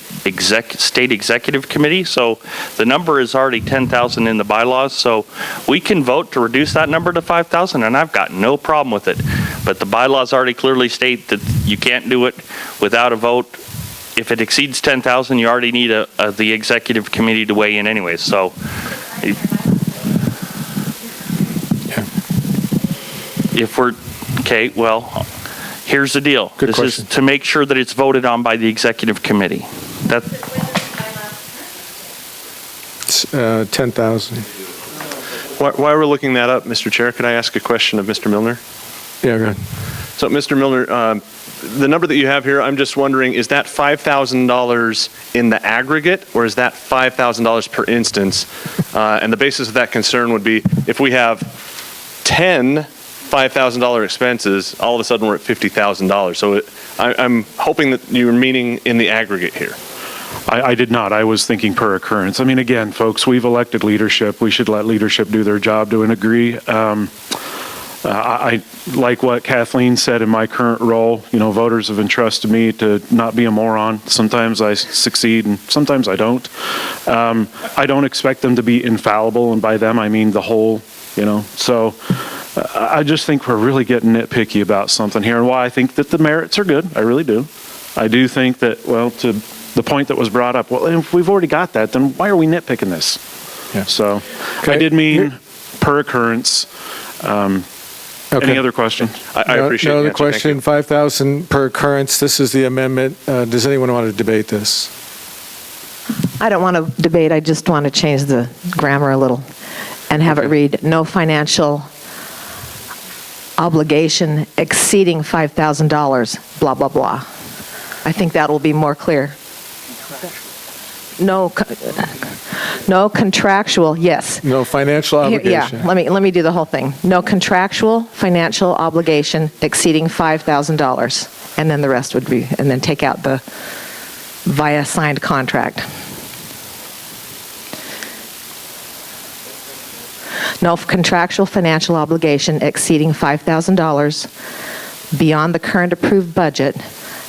I: state executive committee. So the number is already 10,000 in the bylaws. So we can vote to reduce that number to 5,000, and I've got no problem with it. But the bylaws already clearly state that you can't do it without a vote. If it exceeds 10,000, you already need the executive committee to weigh in anyway. So. If we're, okay, well, here's the deal.
A: Good
I: this
A: question.
I: Is to make sure that it's voted on by the executive committee.
A: It's 10,000.
T: While we're looking that up, Mr. Chair, could I ask a question of Mr. Milner?
A: Yeah, go ahead.
T: So, Mr. Milner, the number that you have here, I'm just wondering, is that $5,000 in the aggregate, or is that $5,000 per instance? And the basis of that concern would be if we have 10 $5,000 expenses, all of a sudden we're at $50,000. So I'm hoping that you're meaning in the aggregate here.
B: I did not. I was thinking per occurrence. Again, folks, we've elected leadership. We should let leadership do their job to a degree. I like what Kathleen said in my current role. Voters have entrusted me to not be a moron. Sometimes I succeed and sometimes I don't. I don't expect them to be infallible, and by them I mean the whole, So I just think we're really getting nitpicky about something here, and why I think that the merits are good. I really do. I do think that, to the point that was brought up, if we've already got that, then why are we nitpicking this?
A: Yeah.
B: So
A: okay.
B: I did mean per occurrence.
A: Okay.
B: Any other questions?
T: I appreciate it.
A: No other question. 5,000 per occurrence. This is the amendment. Does anyone want to debate this?
R: I don't want to debate. I just want to change the grammar a little and have it read, no financial obligation exceeding $5,000, blah, blah, blah. I think that will be more clear. No contractual, yes.
A: No financial obligation.
R: Yeah, let me do the whole thing. No contractual financial obligation exceeding $5,000, and then the rest would be, and then take out the via signed contract. No contractual financial obligation exceeding $5,000 beyond the current approved budget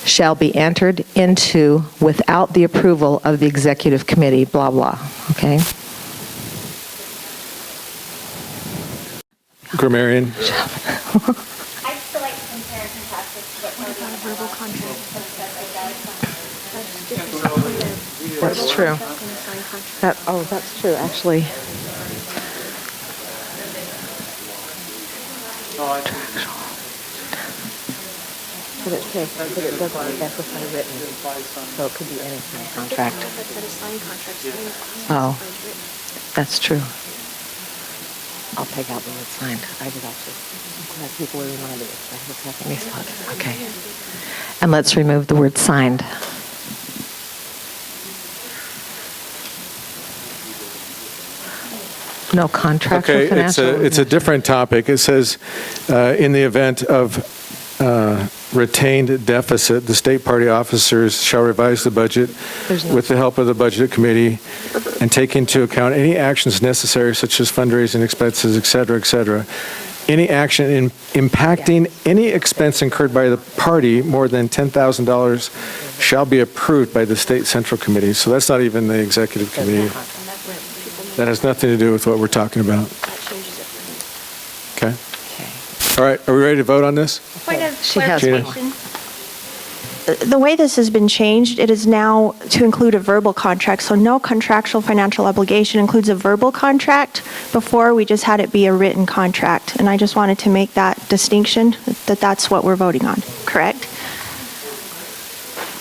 R: shall be entered into without the approval of the executive committee, blah, blah, okay?
A: Grammarian.
K: I'd still like to compare and contrast this to what verbal contract.
R: That's true. That's true, actually. But it doesn't specify written, so it could be any kind of contract. Oh, that's true. I'll take out the word signed. I was actually glad people were reminded of it. I was having these thoughts. Okay. And let's remove the word signed. No contractual
A: Okay,
R: financial.
A: it's a different topic. It says, in the event of retained deficit, the state party officers shall revise the budget with the help of the budget committee and take into account any actions necessary, such as fundraising expenses, et cetera, any action impacting any expense incurred by the party more than $10,000 shall be approved by the state central committee. So that's not even the executive committee. That has nothing to do with what we're talking about. Okay. All right, are we ready to vote on this?
P: Point of
R: She has
P: clarification. The way this has been changed, it is now to include a verbal contract. So no contractual financial obligation includes a verbal contract. Before, we just had it be a written contract. And I just wanted to make that distinction, that that's what we're voting on, correct?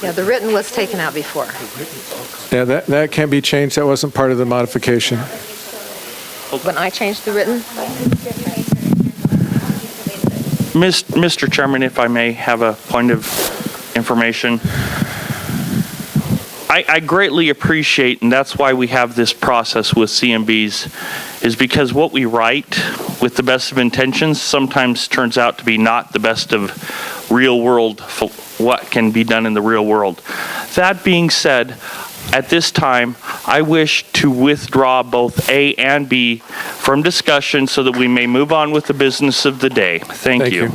R: Yeah, the written was taken out before.
A: Yeah, that can't be changed. That wasn't part of the modification.
R: When I changed the written?
I: Mr. Chairman, if I may have a point of information. I greatly appreciate, and that's why we have this process with CMBs, is because what we write with the best of intentions sometimes turns out to be not the best of real world, what can be done in the real world. That being said, at this time, I wish to withdraw both A and B from discussion so that we may move on with the business of the day. Thank you.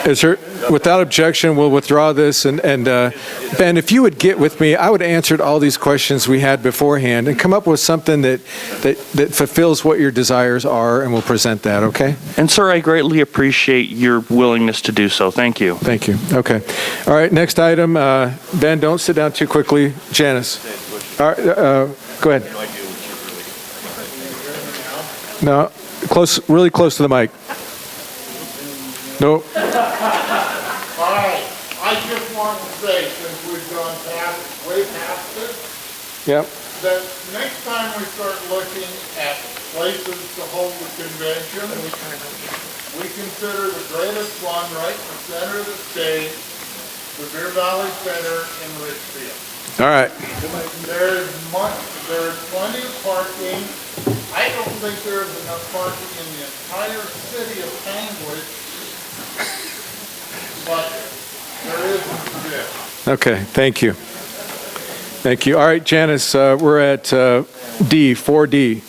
A: Is there, without objection, we'll withdraw this. And Ben, if you would get with me, I would have answered all these questions we had beforehand and come up with something that fulfills what your desires are, and we'll present that, okay?
I: And sir, I greatly appreciate your willingness to do so. Thank you.
A: Thank you. Okay. All right, next item. Ben, don't sit down too quickly. Janice. All right, go ahead. No, really close to the mic. No.
U: All right, I just want to say, since we've gone way past it,
A: Yep.
U: that next time we start looking at places to hold the convention, we consider the greatest one right in the center of the state, the Bear Valley Center in Richfield.
A: All right.
U: There is plenty of parking. I don't think there is enough parking in the entire city of Panguitch, but there is this.
A: Okay, thank you. Thank you. All right, Janice, we're at D, 4D.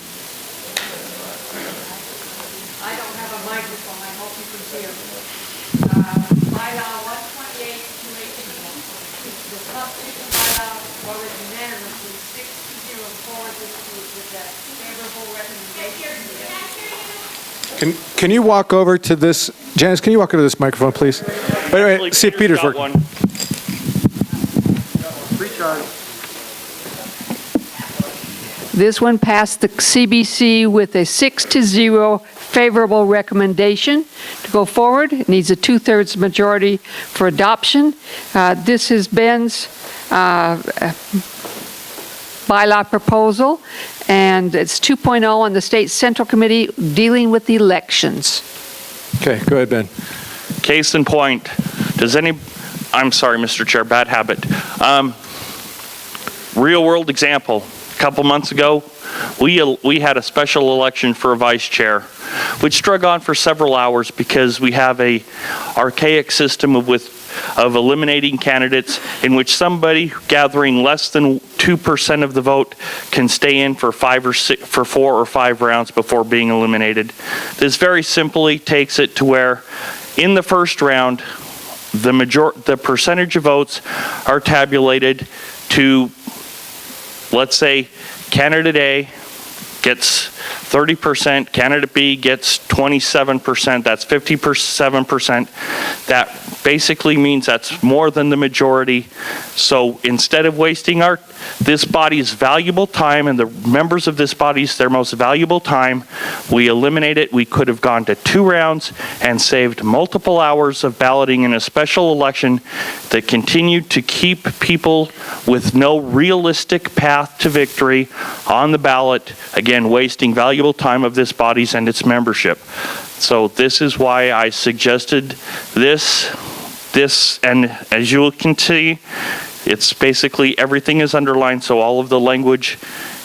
E: I don't have a microphone. I hope you can hear me. Bylaw 128-218. The substitute bylaw voted unanimously 6-0 forward this group with a favorable recommendation.
A: Can you walk over to this, Janice, can you walk over to this microphone, please? Wait, see if Peter's working.
S: This one passed the CBC with a 6-0 favorable recommendation to go forward. It needs a 2/3 majority for adoption. This is Ben's bylaw proposal, and it's 2.0 on the State Central Committee dealing with elections.
A: Okay, go ahead, Ben.
I: Case in point, I'm sorry, Mr. Chair, bad habit. Real world example. A couple months ago, we had a special election for a vice chair, which drug on for several hours because we have a archaic system of eliminating candidates in which somebody gathering less than 2% of the vote can stay in for 4 or 5 rounds before being eliminated. This very simply takes it to where in the first round, the percentage of votes are tabulated to, let's say, candidate A gets 30%, candidate B gets 27%, that's 57%. That basically means that's more than the majority. So instead of wasting this body's valuable time and the members of this body's their most valuable time, we eliminate it. We could have gone to 2 rounds and saved multiple hours of balloting in a special election that continued to keep people with no realistic path to victory on the ballot, again, wasting valuable time of this body's and its membership. So this is why I suggested this, and as you can see, it's basically everything is underlined, so all of the language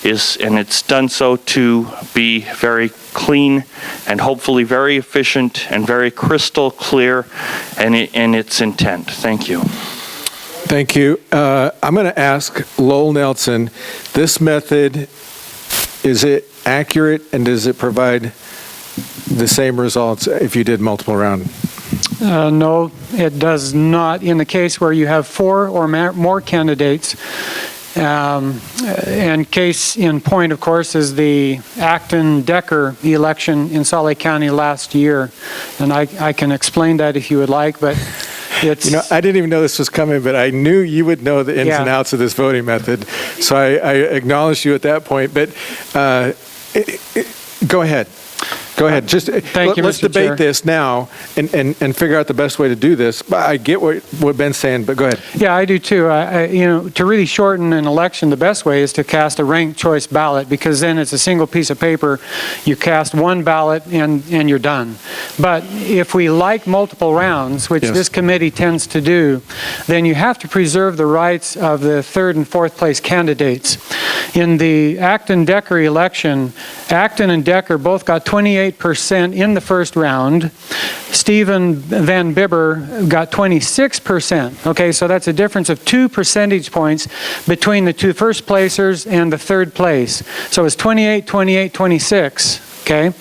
I: is, and it's done so to be very clean and hopefully very efficient and very crystal clear in its intent. Thank you.
A: Thank you. I'm going to ask Lowell Nelson, this method, is it accurate and does it provide the same results if you did multiple round?
G: No, it does not. In the case where you have 4 or more candidates, and case in point, of course, is the Acton-Decker election in Salt Lake County last year. And I can explain that if you would like, but it's...
A: You know, I didn't even know this was coming, but I knew you would know the ins and outs of this voting method. So I acknowledged you at that point. But go ahead. Go ahead. Just let's debate this now and figure out the best way to do this. I get what Ben's saying, but go ahead.
G: Yeah, I do too. To really shorten an election, the best way is to cast a ranked choice ballot, because then it's a single piece of paper. You cast one ballot and you're done. But if we like multiple rounds, which this committee tends to do, then you have to preserve the rights of the 3rd and 4th place candidates. In the Acton-Decker election, Acton and Decker both got 28% in the first round. Stephen Van Bibber got 26%. Okay, so that's a difference of 2 percentage points between the 2 first placers and the 3rd place. So it's 28, 28, 26. Okay,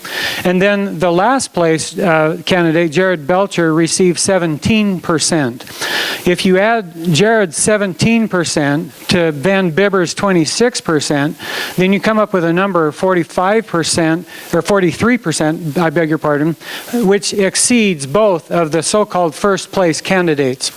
G: and then the last place candidate, Jared Belcher, received 17%. If you add Jared's 17% to Van Bibber's 26%, then you come up with a number of 45% or 43%, I beg your pardon, which exceeds both of the so-called first place candidates.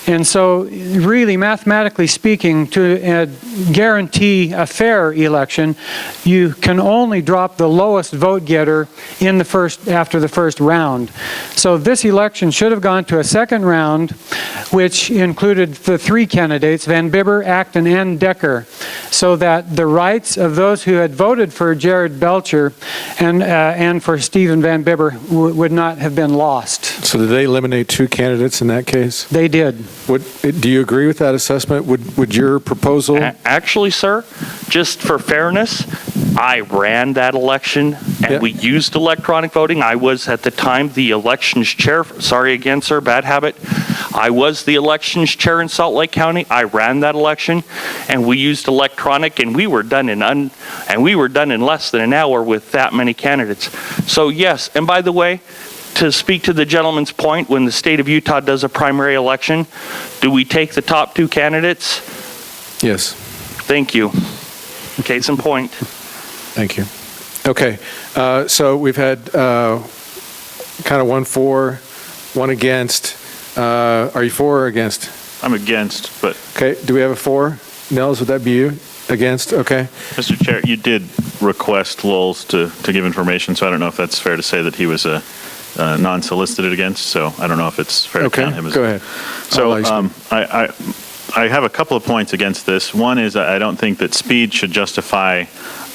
G: And so really, mathematically speaking, to guarantee a fair election, you can only drop the lowest vote getter in after the first round. So this election should have gone to a second round, which included the 3 candidates, Van Bibber, Acton, and Decker, so that the rights of those who had voted for Jared Belcher and for Stephen Van Bibber would not have been lost.
A: So did they eliminate 2 candidates in that case?
G: They did.
A: Do you agree with that assessment? Would your proposal...
I: Actually, sir, just for fairness, I ran that election and we used electronic voting. I was at the time the elections chair. Sorry again, sir, bad habit. I was the elections chair in Salt Lake County. I ran that election and we used electronic, and we were done in less than an hour with that many candidates. So yes, and by the way, to speak to the gentleman's point, when the state of Utah does a primary election, do we take the top 2 candidates?
A: Yes.
I: Thank you. Case in point.
A: Thank you. Okay, so we've had kind of 1 for, 1 against. Are you for or against?
J: I'm against, but...
A: Okay, do we have a for? Nels, would that be you? Against? Okay.
J: Mr. Chair, you did request Lowell's to give information, so I don't know if that's fair to say that he was non-solicited against, so I don't know if it's fair to count him as...
A: Go ahead.
J: So I have a couple of points against this. One is I don't think that speed should justify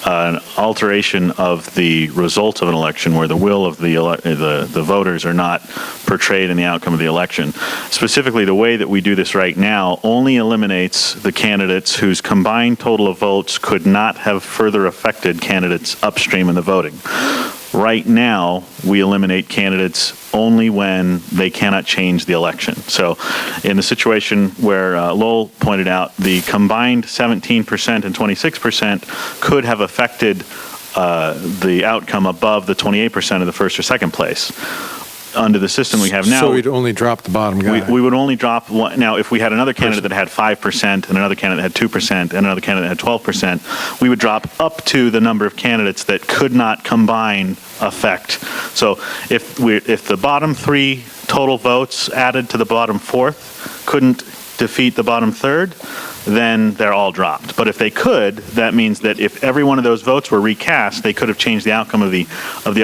J: an alteration of the result of an election where the will of the voters are not portrayed in the outcome of the election. Specifically, the way that we do this right now only eliminates the candidates whose combined total of votes could not have further affected candidates upstream in the voting. Right now, we eliminate candidates only when they cannot change the election. So in the situation where Lowell pointed out, the combined 17% and 26% could have affected the outcome above the 28% of the first or second place. Under the system we have now,
A: So we'd only drop the bottom guy.
J: we would only drop one. Now, if we had another candidate that had 5% and another candidate that had 2% and another candidate that had 12%, we would drop up to the number of candidates that could not combine effect. So if the bottom three total votes added to the bottom fourth couldn't defeat the bottom third, then they're all dropped. But if they could, that means that if every one of those votes were recast, they could have changed the outcome of the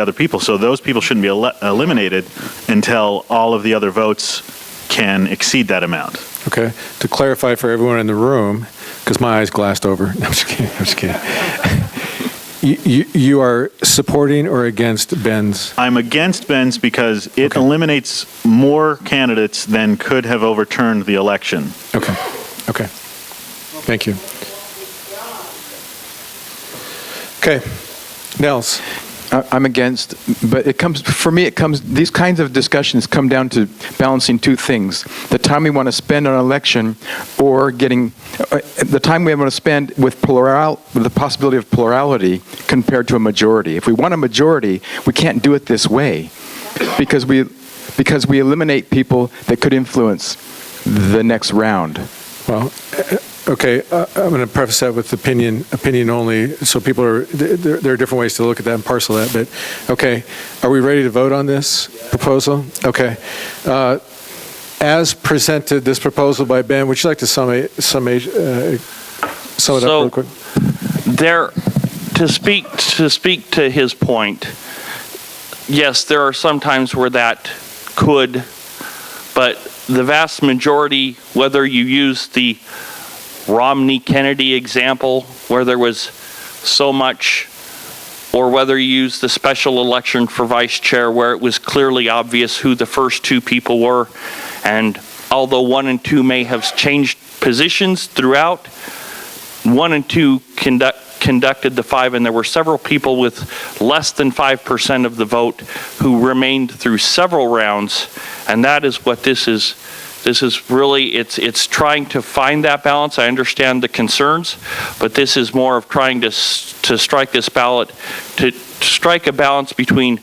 J: other people. So those people shouldn't be eliminated until all of the other votes can exceed that amount.
A: Okay. To clarify for everyone in the room, because my eyes glassed over. I'm just kidding. You are supporting or against Ben's?
J: I'm against Ben's because it eliminates more candidates than could have overturned the election.
A: Okay. Thank you. Okay. Nels?
H: I'm against, but these kinds of discussions come down to balancing two things. The time we want to spend on an election or the time we want to spend with the possibility of plurality compared to a majority. If we want a majority, we can't do it this way because we eliminate people that could influence the next round.
A: Well, okay, I'm going to preface that with opinion only, so people there are different ways to look at that and parcel that, but, okay, are we ready to vote on this proposal? Okay. As presented, this proposal by Ben, would you like to sum it up real quick?
I: To speak to his point, yes, there are some times where that could, but the vast majority, whether you use the Romney-Kennedy example where there was so much, or whether you use the special election for vice chair where it was clearly obvious who the first two people were, and although 1 and 2 may have changed positions throughout, 1 and 2 conducted the 5, and there were several people with less than 5% of the vote who remained through several rounds, and that is what this is. This is really, it's trying to find that balance. I understand the concerns, but this is more of trying to strike this ballot, to strike a balance between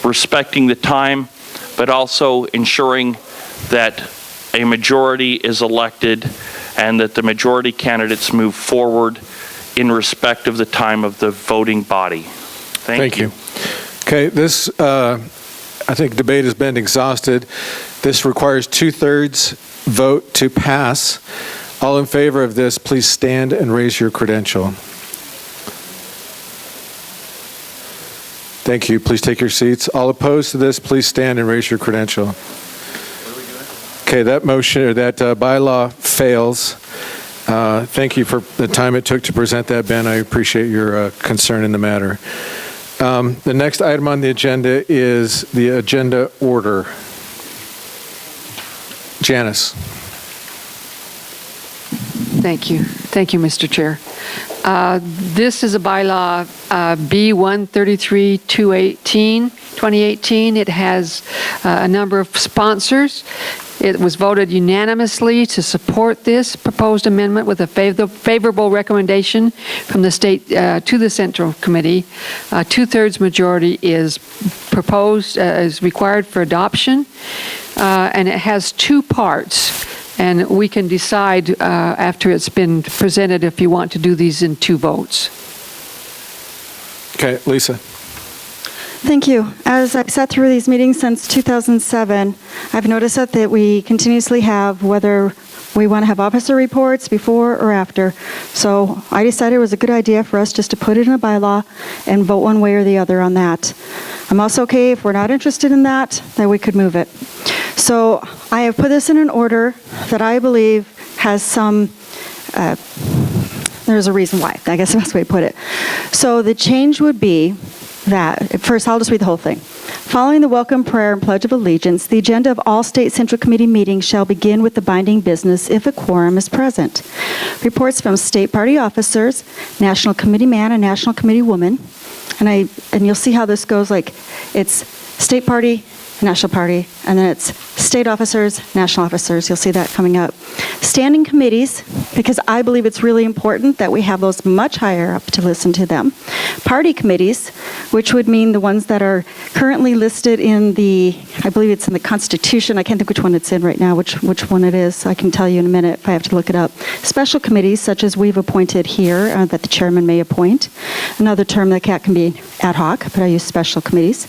I: respecting the time, but also ensuring that a majority is elected and that the majority candidates move forward in respect of the time of the voting body. Thank you.
A: Okay, this, I think debate has been exhausted. This requires 2/3 vote to pass. All in favor of this, please stand and raise your credential. Thank you. Please take your seats. All opposed to this, please stand and raise your credential. Okay, that motion or that bylaw fails. Thank you for the time it took to present that, Ben. I appreciate your concern in the matter. The next item on the agenda is the agenda order. Janice.
S: Thank you. Thank you, Mr. Chair. This is a bylaw B133 2018. It has a number of sponsors. It was voted unanimously to support this proposed amendment with a favorable recommendation from the state to the Central Committee. 2/3 majority is proposed, is required for adoption, and it has two parts. And we can decide after it's been presented if you want to do these in two votes.
A: Okay, Lisa.
Q: Thank you. As I've sat through these meetings since 2007, I've noticed that we continuously have whether we want to have officer reports before or after. So I decided it was a good idea for us just to put it in a bylaw and vote one way or the other on that. I'm also okay if we're not interested in that we could move it. So I have put this in an order that I believe has some, there's a reason why. I guess that's the best way to put it. So the change would be that, first, I'll just read the whole thing. Following the welcome prayer and pledge of allegiance, the agenda of all State Central Committee meetings shall begin with the binding business if a quorum is present. Reports from state party officers, national committee man and national committee woman, and you'll see how this goes, like it's state party, national party, and then it's state officers, national officers. You'll see that coming up. Standing committees, because I believe it's really important that we have those much higher up to listen to them. Party committees, which would mean the ones that are currently listed in the, I believe it's in the Constitution. I can't think which one it's in right now, which one it is. I can tell you in a minute if I have to look it up. Special committees, such as we've appointed here, that the chairman may appoint. Another term that can be ad hoc, but I use special committees.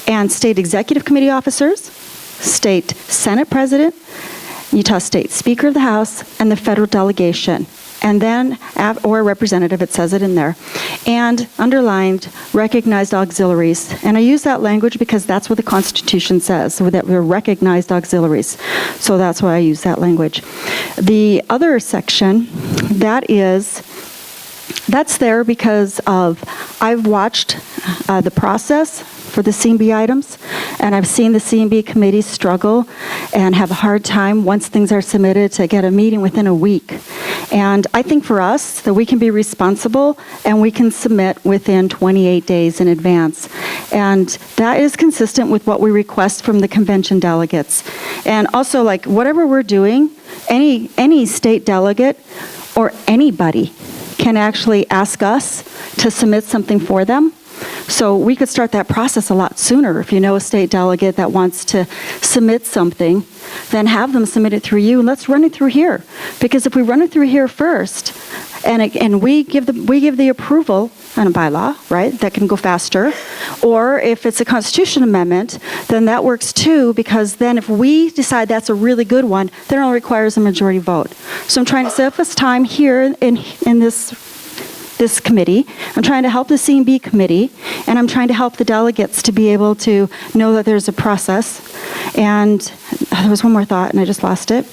Q: And state executive committee officers, state Senate president, Utah State Speaker of the House, and the federal delegation. And then, or representative, it says it in there. And underlined, recognized auxiliaries. And I use that language because that's what the Constitution says, so that we're recognized auxiliaries. So that's why I use that language. The other section, that's there because I've watched the process for the C&B items, and I've seen the C&B committee struggle and have a hard time once things are submitted to get a meeting within a week. And I think for us that we can be responsible and we can submit within 28 days in advance. And that is consistent with what we request from the convention delegates. And also, like, whatever we're doing, any state delegate or anybody can actually ask us to submit something for them. So we could start that process a lot sooner. If you know a state delegate that wants to submit something, then have them submit it through you, and let's run it through here. Because if we run it through here first, and we give the approval on a bylaw, right, that can go faster, or if it's a constitution amendment, then that works too, because then if we decide that's a really good one, then it only requires a majority vote. So I'm trying to save us time here in this committee. I'm trying to help the C&B committee, and I'm trying to help the delegates to be able to know that there's a process. And there was one more thought, and I just lost it.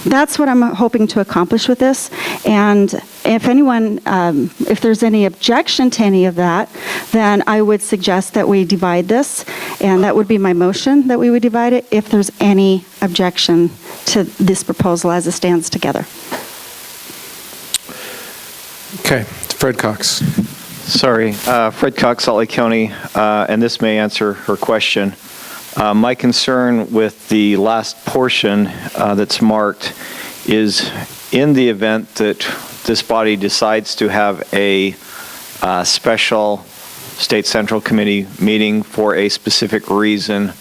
Q: That's what I'm hoping to accomplish with this. And if anyone, if there's any objection to any of that, then I would suggest that we divide this, and that would be my motion, that we would divide it, if there's any objection to this proposal as it stands together.
A: Okay, Fred Cox.
M: Sorry, Fred Cox, Salt Lake County, and this may answer her question. My concern with the last portion that's marked is in the event that this body decides to have a special State Central Committee meeting for a specific reason.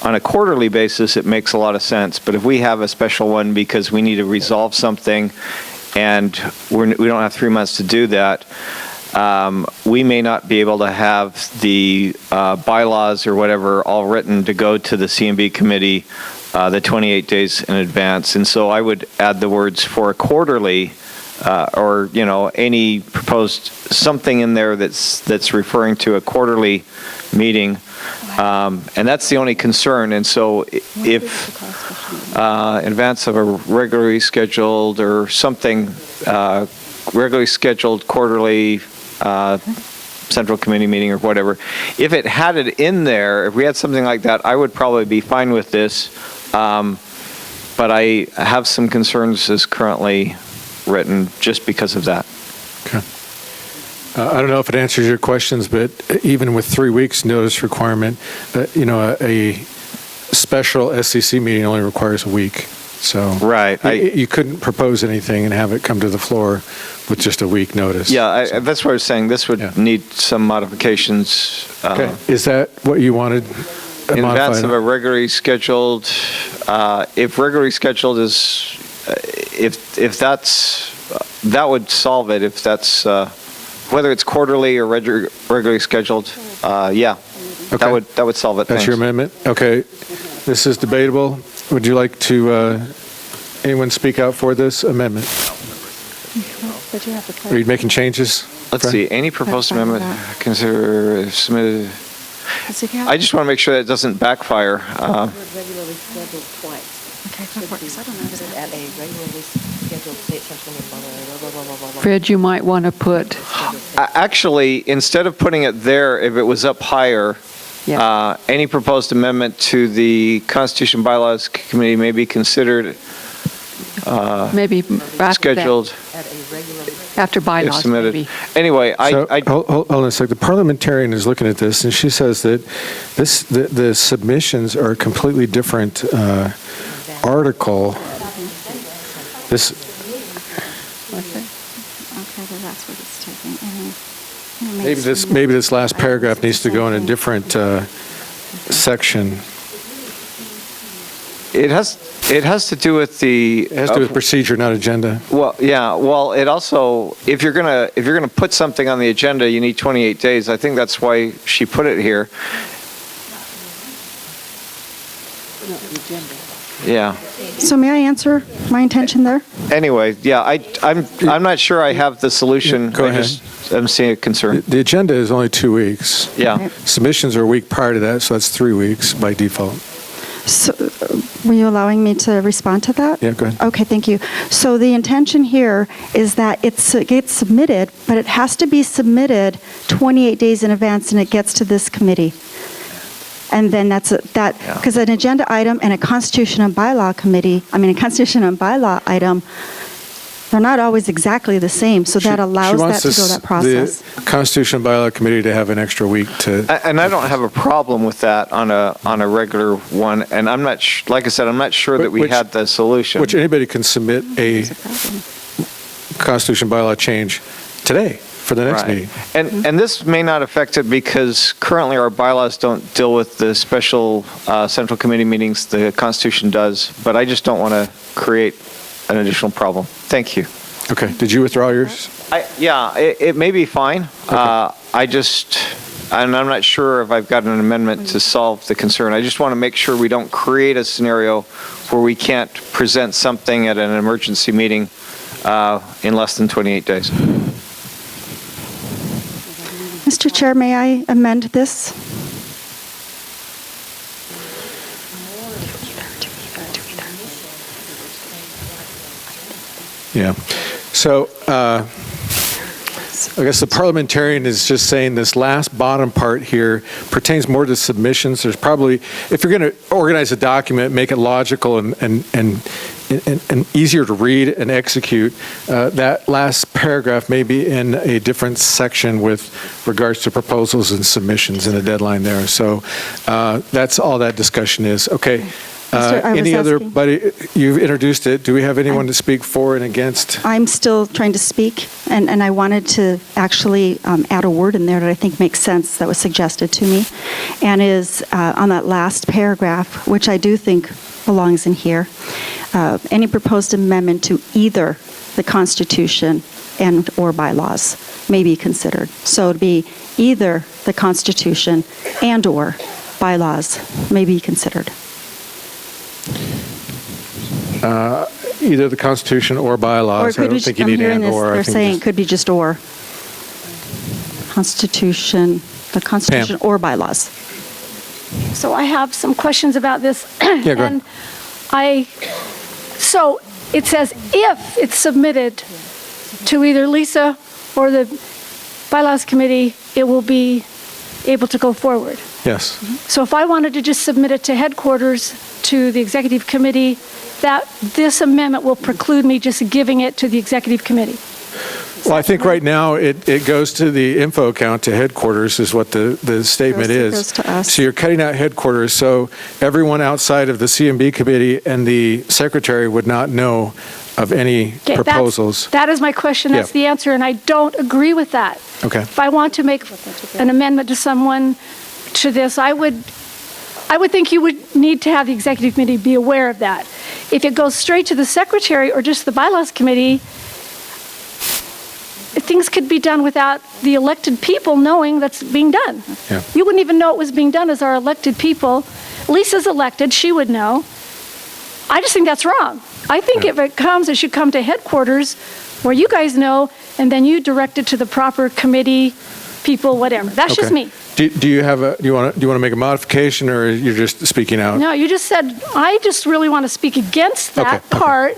M: On a quarterly basis, it makes a lot of sense, but if we have a special one because we need to resolve something and we don't have 3 months to do that, we may not be able to have the bylaws or whatever all written to go to the C&B committee the 28 days in advance. And so I would add the words for a quarterly or, any proposed something in there that's referring to a quarterly meeting. And that's the only concern. And so if in advance of a regularly scheduled or something, regularly scheduled quarterly Central Committee meeting or whatever, if it had it in there, if we had something like that, I would probably be fine with this. But I have some concerns as currently written just because of that.
A: Okay. I don't know if it answers your questions, but even with 3 weeks notice requirement, a special SCC meeting only requires a week. So
M: right,
A: you couldn't propose anything and have it come to the floor with just a week notice.
M: Yeah, that's what I was saying. This would need some modifications.
A: Okay. Is that what you wanted?
M: In advance of a regularly scheduled, if regularly scheduled is, if that would solve it. If that's whether it's quarterly or regularly scheduled, yeah, okay. that would solve it.
A: That's your amendment. Okay, this is debatable. Would you like to anyone speak out for this amendment? Are you making changes?
M: Let's see. Any proposed amendment consider submitted. I just want to make sure that it doesn't backfire.
D: Regularly scheduled twice.
S: Fred, you might want to put,
M: Actually, instead of putting it there, if it was up higher, any proposed amendment to the Constitution and Bylaws Committee may be considered
S: maybe
M: scheduled
S: after
M: if
S: bylaws,
M: submitted.
S: maybe.
M: Anyway,
A: Hold on a sec. The parliamentarian is looking at this, and she says that the submissions are a completely different article. This.
Q: Okay, well, that's what it's taking.
A: Maybe this last paragraph needs to go in a different section.
M: It has to do with the.
A: It has to do with procedure, not agenda.
M: Well, yeah. Well, it also, if you're gonna put something on the agenda, you need 28 days. I think that's why she put it here. Yeah.
Q: So may I answer my intention there?
M: Anyway, yeah, I'm not sure I have the solution.
A: Go ahead.
M: I'm seeing a concern.
A: The agenda is only 2 weeks.
M: Yeah.
A: Submissions are a week prior to that, so that's 3 weeks by default.
Q: So, were you allowing me to respond to that?
A: Yeah, go ahead.
Q: Okay, thank you. So the intention here is that it gets submitted, but it has to be submitted 28 days in advance, and it gets to this committee. And then because an agenda item and a Constitution and Bylaw Constitution and Bylaw item, they're not always exactly the same, so that allows that to go that process.
A: The Constitution and Bylaw Committee to have an extra week to.
M: And I don't have a problem with that on a regular one. And I'm not, like I said, I'm not sure that we had the solution.
A: Which anybody can submit a Constitution Bylaw change today for the next meeting.
M: And this may not affect it because currently our bylaws don't deal with the special central committee meetings. The Constitution does, but I just don't want to create an additional problem. Thank you.
A: Okay. Did you withdraw yours?
M: It may be fine. Okay. I'm not sure if I've got an amendment to solve the concern. I just want to make sure we don't create a scenario where we can't present something at an emergency meeting in less than 28 days.
Q: Mr. Chair, may I amend this?
A: Yeah. So I guess the parliamentarian is just saying this last bottom part here pertains more to submissions. There's probably, if you're going to organize a document, make it logical and easier to read and execute, that last paragraph may be in a different section with regards to proposals and submissions and a deadline there. So that's all that discussion is. Okay. You've introduced it. Do we have anyone to speak for and against?
Q: I'm still trying to speak, and I wanted to actually add a word in there that I think makes sense that was suggested to me, and is on that last paragraph, which I do think belongs in here. Any proposed amendment to either the Constitution and or bylaws may be considered. So it'd be either the Constitution and or bylaws may be considered.
A: Either the Constitution or bylaws. I don't think you need and or.
Q: They're saying it could be just or. Constitution, the Constitution or bylaws.
D: So I have some questions about this.
A: Yeah, go ahead.
D: So it says if it's submitted to either Lisa or the Bylaws Committee, it will be able to go forward.
A: Yes.
D: So if I wanted to just submit it to headquarters, to the Executive Committee, that this amendment will preclude me just giving it to the Executive Committee.
A: Well, I think right now it goes to the info account to headquarters is what the statement is.
Q: Goes to us.
A: So you're cutting out headquarters, so everyone outside of the CMB committee and the secretary would not know of any proposals.
D: That is my question. That's the answer, and I don't agree with that.
A: Okay.
D: If I want to make an amendment to someone to this, I would think you would need to have the Executive Committee be aware of that. If it goes straight to the Secretary or just the Bylaws Committee, things could be done without the elected people knowing that's being done.
A: Yeah.
D: You wouldn't even know it was being done as our elected people. Lisa's elected, she would know. I just think that's wrong. I think if it comes, it should come to headquarters where you guys know, and then you direct it to the proper committee people, whatever. That's just
A: Okay.
D: me.
A: Do you have do you want to make a modification, or you're just speaking out?
D: No, you just said, I just really want to speak against that part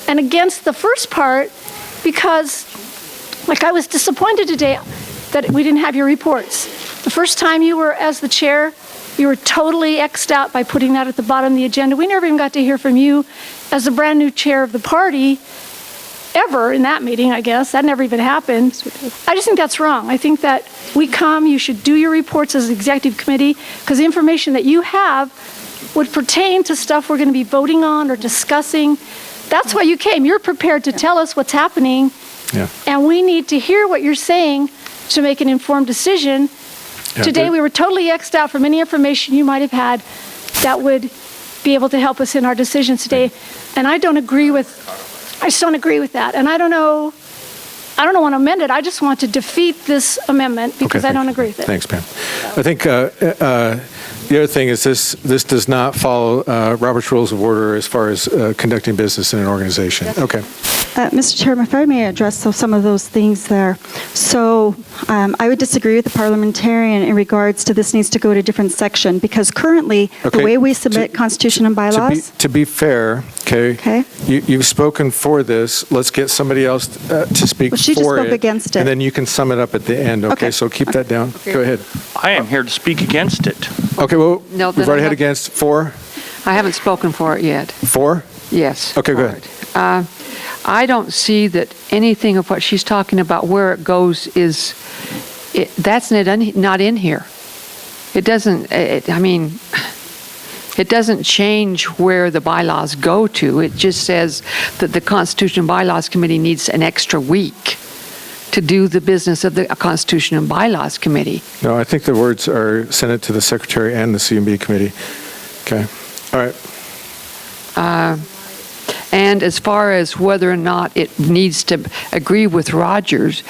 D: and against the first part because, like, I was disappointed today that we didn't have your reports. The first time you were as the chair, you were totally X'd out by putting that at the bottom of the agenda. We never even got to hear from you as the brand new chair of the party ever in that meeting, I guess. That never even happened. I just think that's wrong. I think that you should do your reports as the executive committee because the information that you have would pertain to stuff we're going to be voting on or discussing. That's why you came. You're prepared to tell us what's happening.
A: Yeah.
D: And we need to hear what you're saying to make an informed decision.
A: Yeah,
D: Today we were totally X'd out from any information you might have had that would be able to help us in our decisions today. And I just don't agree with that. And I don't want to amend it. I just want to defeat this amendment because I don't agree with it.
A: Thanks, Pam. I think the other thing is this does not follow Robert's Rules of Order as far as conducting business in an organization. Okay.
Q: Mr. Chairman, if I may address some of those things there. So I would disagree with the parliamentarian in regards to this needs to go to a different section because currently the way we submit Constitution and bylaws.
A: To be fair, okay. You've spoken for this. Let's get somebody else to speak for it.
Q: She just spoke against it.
A: And then you can sum it up at the end, okay? So keep that down.
I: Okay.
A: Go ahead.
I: I am here to speak against it.
A: Okay, well,
S: No,
A: we've
S: then
A: already
S: I
A: had
S: have-
A: against 4?
S: I haven't spoken for it yet.
A: 4?
S: Yes.
A: Okay, go ahead.
S: I don't see that anything of what she's talking about, where it goes, that's not in here. It doesn't, it doesn't change where the bylaws go to. It just says that the Constitution and Bylaws Committee needs an extra week to do the business of the Constitution and Bylaws Committee.
A: No, I think the words are sent it to the Secretary and the CMB Committee. Okay. All right.
S: And as far as whether or not it needs to agree with Roberts,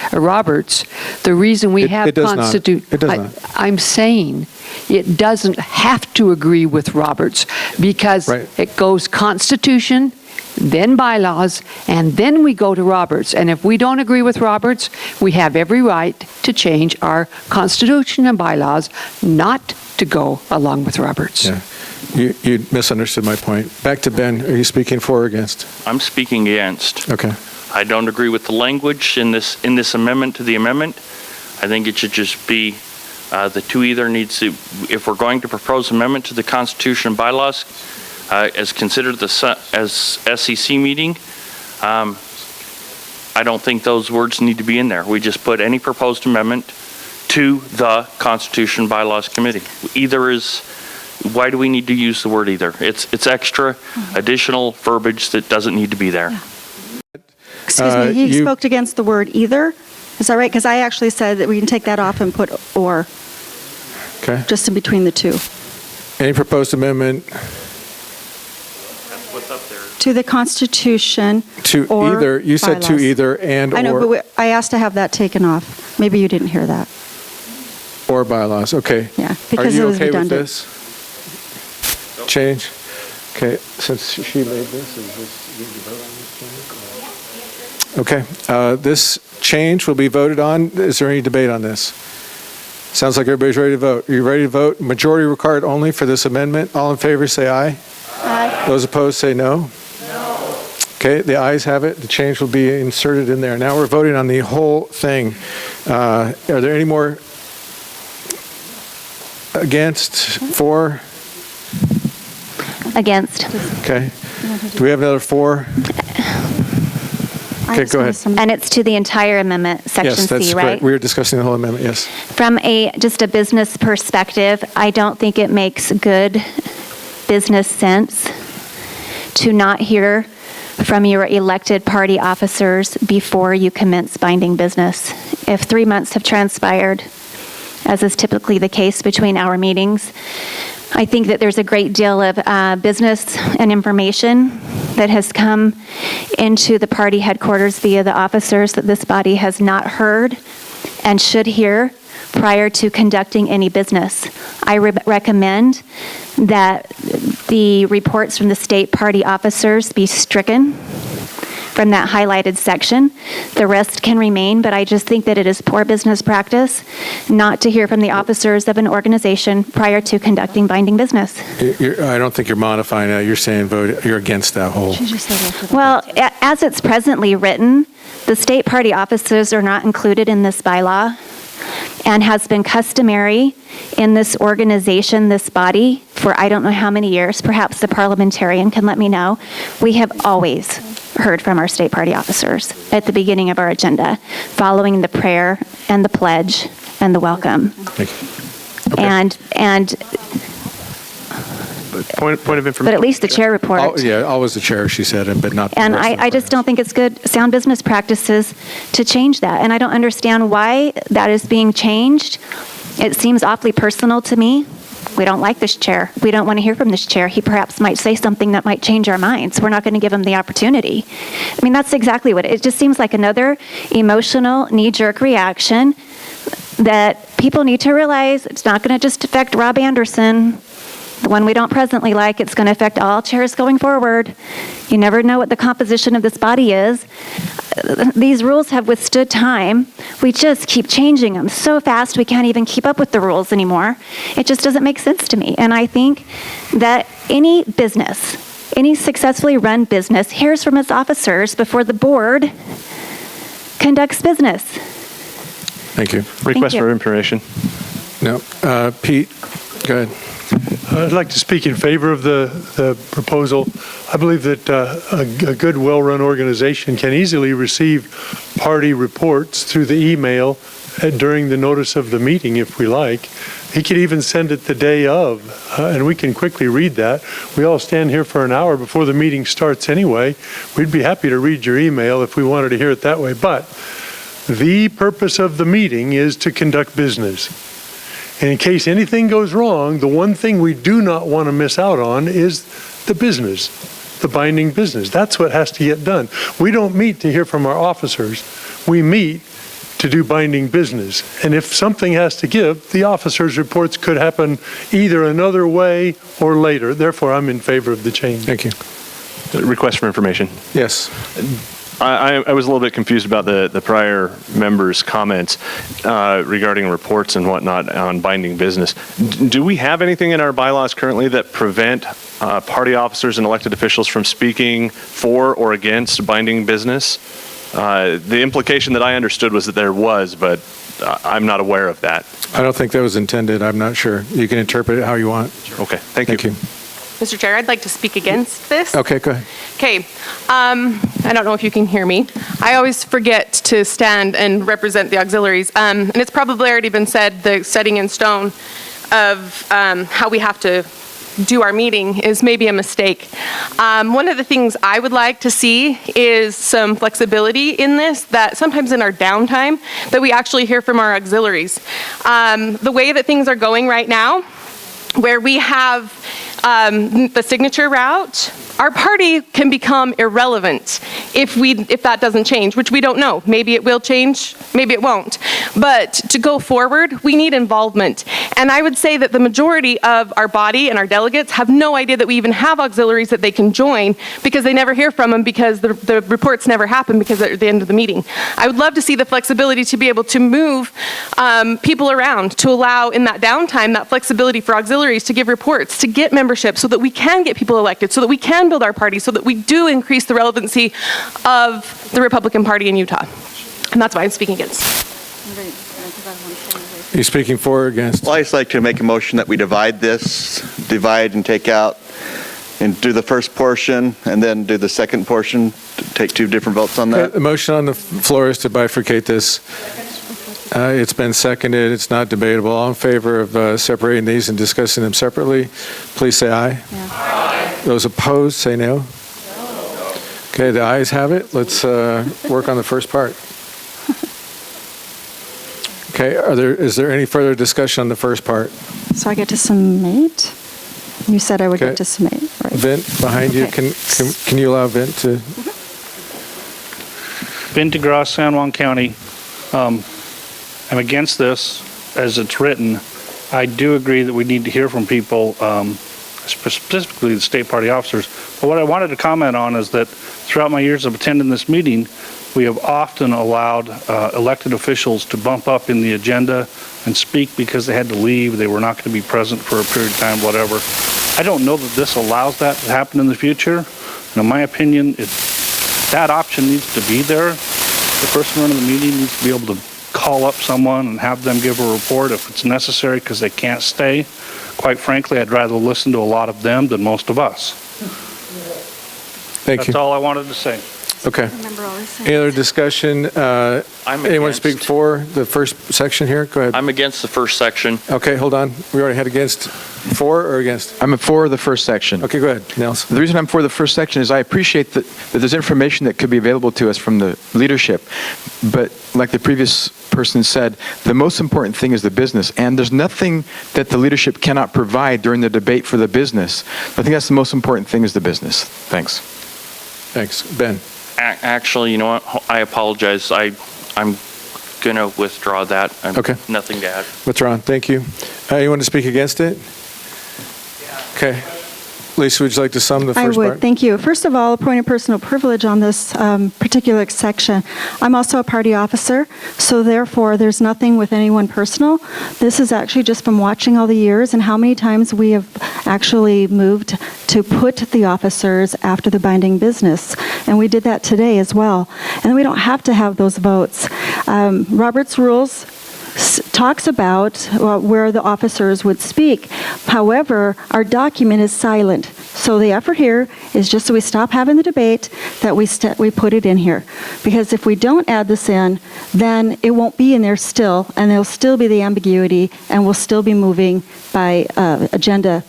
S: the reason we have
A: it does not. It does not.
S: I'm saying it doesn't have to agree with Roberts because it goes Constitution, then bylaws, and then we go to Roberts. And if we don't agree with Roberts, we have every right to change our Constitution and bylaws, not to go along with Roberts.
A: Yeah. You misunderstood my point. Back to Ben. Are you speaking for or against?
I: I'm speaking against.
A: Okay.
I: I don't agree with the language in this amendment to the amendment. I think it should just be the two either needs to, if we're going to propose amendment to the Constitution and bylaws as considered as SCC meeting, I don't think those words need to be in there. We just put any proposed amendment to the Constitution and Bylaws Committee. Either is, why do we need to use the word either? It's extra additional verbiage that doesn't need to be there.
Q: Excuse me, he spoke against the word either. Is that right? Because I actually said that we can take that off and put or.
A: Okay.
Q: Just in between the two.
A: Any proposed amendment?
I: What's up there?
Q: To the Constitution
A: To
Q: or
A: either, you said to
Q: bylaws.
A: either and
Q: I know,
A: or.
Q: but I asked to have that taken off. Maybe you didn't hear that.
A: Or bylaws, okay.
Q: Yeah, because it was
A: Are you okay with
Q: redundant.
A: this? Change? Okay, since she made this, is this, you vote on this change? Okay, this change will be voted on. Is there any debate on this? Sounds like everybody's ready to vote. Are you ready to vote? Majority required only for this amendment. All in favor, say aye. Aye. Those opposed, say no. No. Okay, the ayes have it. The change will be inserted in there. Now we're voting on the whole thing. Are there any more against, for?
K: Against.
A: Okay. Do we have another for? Okay, go ahead.
K: And it's to the entire amendment, section
A: Yes, that's
K: C, right?
A: correct. We were discussing the whole amendment, yes.
K: From just a business perspective, I don't think it makes good business sense to not hear from your elected party officers before you commence binding business. If 3 months have transpired, as is typically the case between our meetings, I think that there's a great deal of business and information that has come into the party headquarters via the officers that this body has not heard and should hear prior to conducting any business. I recommend that the reports from the state party officers be stricken from that highlighted section. The rest can remain, but I just think that it is poor business practice not to hear from the officers of an organization prior to conducting binding business.
A: I don't think you're modifying that. You're saying you're against that whole.
K: Well, as it's presently written, the state party officers are not included in this bylaw, and has been customary in this organization, this body, for I don't know how many years. Perhaps the parliamentarian can let me know. We have always heard from our state party officers at the beginning of our agenda, following the prayer and the pledge and the welcome.
A: Thank you.
K: And
C: Point of information.
K: but at least the chair report.
A: Yeah, always the chair, she said, but not.
K: And I just don't think it's good, sound business practices to change that. And I don't understand why that is being changed. It seems awfully personal to me. We don't like this chair. We don't want to hear from this chair. He perhaps might say something that might change our minds. We're not going to give him the opportunity. I mean, that's exactly what it just seems like, another emotional knee-jerk reaction that people need to realize it's not going to just affect Rob Anderson, the one we don't presently like. It's going to affect all chairs going forward. You never know what the composition of this body is. These rules have withstood time. We just keep changing them so fast we can't even keep up with the rules anymore. It just doesn't make sense to me. And I think that any business, any successfully run business, hears from its officers before the board conducts business.
A: Thank you.
C: Request for information.
A: No. Pete, go ahead.
L: I'd like to speak in favor of the proposal. I believe that a good, well-run organization can easily receive party reports through the email during the notice of the meeting, if we like. He could even send it the day of, and we can quickly read that. We all stand here for an hour before the meeting starts anyway. We'd be happy to read your email if we wanted to hear it that way. But the purpose of the meeting is to conduct business. And in case anything goes wrong, the one thing we do not want to miss out on is the business, the binding business. That's what has to get done. We don't meet to hear from our officers. We meet to do binding business. And if something has to give, the officers' reports could happen either another way or later. Therefore, I'm in favor of the change.
A: Thank you.
C: Request for information.
A: Yes.
C: I was a little bit confused about the prior members' comments regarding reports and whatnot on binding business. Do we have anything in our bylaws currently that prevent party officers and elected officials from speaking for or against binding business? The implication that I understood was that there was, but I'm not aware of that.
A: I don't think that was intended. I'm not sure. You can interpret it how you want.
C: Okay, thank you.
O: Mr. Chair, I'd like to speak against this.
A: Okay, go ahead.
O: Okay, I don't know if you can hear me. I always forget to stand and represent the auxiliaries, and it's probably already been said, the setting in stone of how we have to do our meeting is maybe a mistake. One of the things I would like to see is some flexibility in this, that sometimes in our downtime, that we actually hear from our auxiliaries. The way that things are going right now, where we have the signature route, our party can become irrelevant if that doesn't change, which we don't know. Maybe it will change, maybe it won't. But to go forward, we need involvement. And I would say that the majority of our body and our delegates have no idea that we even have auxiliaries that they can join, because they never hear from them, because the reports never happen because they're at the end of the meeting. I would love to see the flexibility to be able to move people around, to allow in that downtime that flexibility for auxiliaries to give reports, to get membership so that we can get people elected, so that we can build our party, so that we do increase the relevancy of the Republican Party in Utah. And that's why I'm speaking against.
A: Are you speaking for or against?
F: Well, I'd just like to make a motion that we divide and take out, and do the first portion, and then do the second portion, take two different votes on that.
A: The motion on the floor is to bifurcate this. It's been seconded. It's not debatable. All in favor of separating these and discussing them separately, please say aye. Aye. Those opposed, say no. Okay, the ayes have it. Let's work on the first part. Okay, is there any further discussion on the first part?
Q: So I get to submit? You said I would get to submit, right?
A: Vint behind you. Can you allow Vint to?
W: Vint DeGrasse, San Juan County. I'm against this as it's written. I do agree that we need to hear from people specifically the state party officers. But what I wanted to comment on is that throughout my years of attending this meeting, we have often allowed elected officials to bump up in the agenda and speak because they had to leave, they were not going to be present for a period of time, whatever. I don't know that this allows that to happen in the future. And in my opinion, that option needs to be there. The person running the meeting needs to be able to call up someone and have them give a report if it's necessary because they can't stay. Quite frankly, I'd rather listen to a lot of them than most of us.
A: Thank you.
W: That's all I wanted to say.
A: Okay. Any other discussion? Anyone speak for the first section here? Go ahead.
I: I'm against the first section.
A: Okay, hold on. We already had against. For or against?
H: I'm for the first section.
A: Okay, go ahead, Nelson.
H: The reason I'm for the first section is I appreciate that there's information that could be available to us from the leadership. But like the previous person said, the most important thing is the business. And there's nothing that the leadership cannot provide during the debate for the business. I think that's the most important thing is the business. Thanks.
A: Thanks. Ben.
I: Actually, you know what? I apologize. I'm going to withdraw that.
A: Okay.
I: Nothing to add.
A: Withdrawn. Thank you. Anyone to speak against it? Okay. Lisa, would you like to sum the first
Q: I would.
A: part?
Q: Thank you. First of all, a point of personal privilege on this particular section. I'm also a party officer, so therefore there's nothing with anyone personal. This is actually just from watching all the years and how many times we have actually moved to put the officers after the binding business. And we did that today as well. And we don't have to have those votes. Robert's Rules talks about where the officers would speak. However, our document is silent. So the effort here is just so we stop having the debate that we put it in here. Because if we don't add this in, then it won't be in there still, and there'll still be the ambiguity, and we'll still be moving by agenda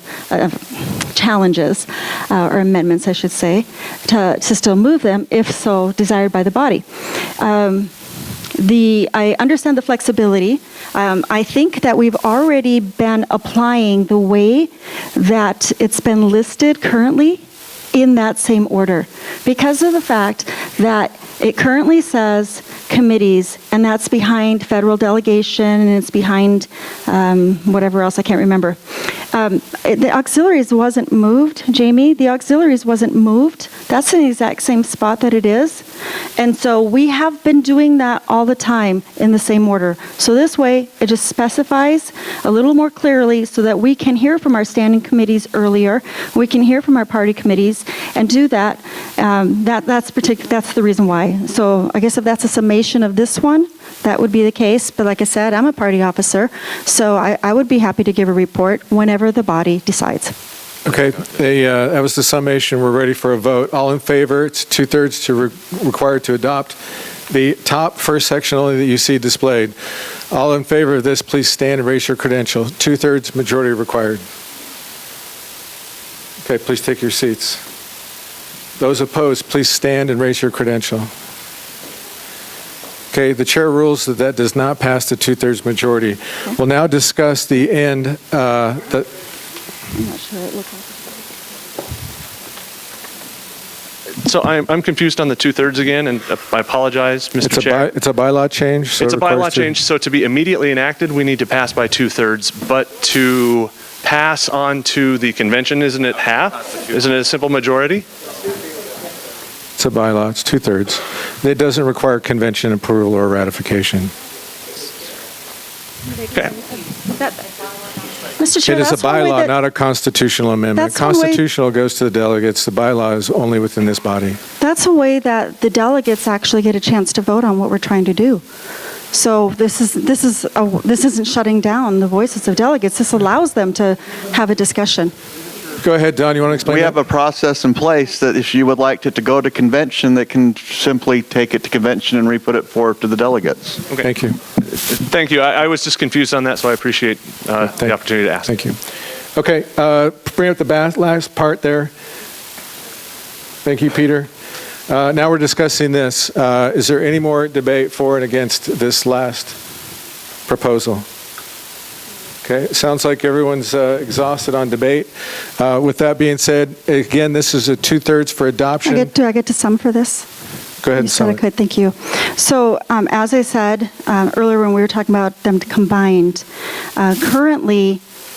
Q: challenges, or amendments, I should say, to still move them if so desired by the body. I understand the flexibility. I think that we've already been applying the way that it's been listed currently in that same order because of the fact that it currently says committees, and that's behind federal delegation, and it's behind whatever else, I can't remember. The auxiliaries wasn't moved, Jamie. The auxiliaries wasn't moved. That's in the exact same spot that it is. And so we have been doing that all the time in the same order. So this way, it just specifies a little more clearly so that we can hear from our standing committees earlier, we can hear from our party committees, and do that. That's the reason why. So I guess if that's a summation of this one, that would be the case. But like I said, I'm a party officer, so I would be happy to give a report whenever the body decides.
A: Okay, that was the summation. We're ready for a vote. All in favor? It's 2/3 required to adopt. The top first section only that you see displayed. All in favor of this, please stand and raise your credential. 2/3 majority required. Okay, please take your seats. Those opposed, please stand and raise your credential. Okay, the chair rules that does not pass the 2/3 majority. Okay. We'll now discuss the end. I'm not sure it looks like.
C: So I'm confused on the 2/3 again, and I apologize, Mr. Chair.
A: It's a bylaw change. So
C: it's a bylaw change, so to be immediately enacted, we need to pass by 2/3, but to pass on to the convention, isn't it half? Isn't it a simple majority?
A: It's a bylaw, it's 2/3. It doesn't require convention approval or ratification.
C: Okay.
Q: Mr. Chair,
A: it is a bylaw, not a constitutional amendment. Constitutional goes to the delegates. The bylaw is only within this body.
Q: That's a way that the delegates actually get a chance to vote on what we're trying to do. So this isn't shutting down the voices of delegates. This allows them to have a discussion.
A: Go ahead, Don. You want to explain?
F: We have a process in place that if you would like it to go to convention, that can simply take it to convention and re-put it forward to the delegates.
C: Okay.
A: Thank you.
C: Thank you. I was just confused on that, so I appreciate the opportunity to ask.
A: Thank you. Okay, bring up the last part there. Thank you, Peter. Now we're discussing this. Is there any more debate for and against this last proposal? Okay, it sounds like everyone's exhausted on debate. With that being said, again, this is a 2/3 for adoption.
Q: Do I get to sum for this?
A: Go ahead and sum it.
Q: I could, thank you. So as I said earlier when we were talking about them combined, currently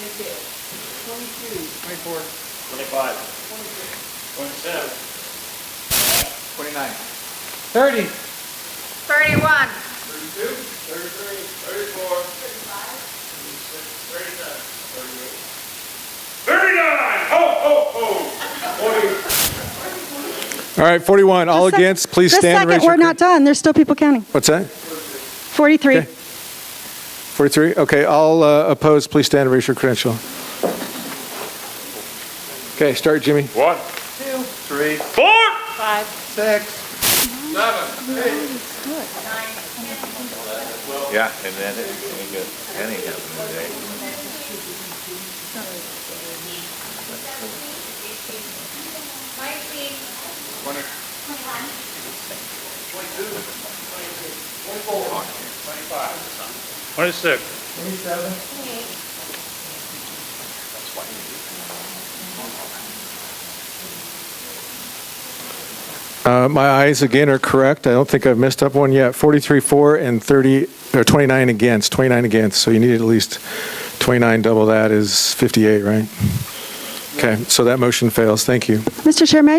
B: 24, 25, 26, 27, 29,
G: 30.
E: 31.
B: 32, 33, 34, 35, 36, 37, 38, 39. Ho, ho, ho. 40.
A: All right, 41. All against, please
Q: Just a
A: stand and raise
Q: second,
A: your
Q: we're not done. There's still people counting.
A: What's that?
Q: 43.
A: Okay. 43? Okay, all opposed, please stand and raise your credential. Okay, start, Jimmy.
B: 1, 2, 3, 4, 5, 6, 7, 8, 9, 10, 12.
N: Yeah, and then it got Penny happened today.
B: 26.
E: 27.
A: My eyes again are correct. I don't think I've messed up one yet. 43 for and 30 or 29 against. 29 against. So you need at least 29. Double that is 58, right? Okay. So that motion fails. Thank you.
Q: Mr. Chair, may I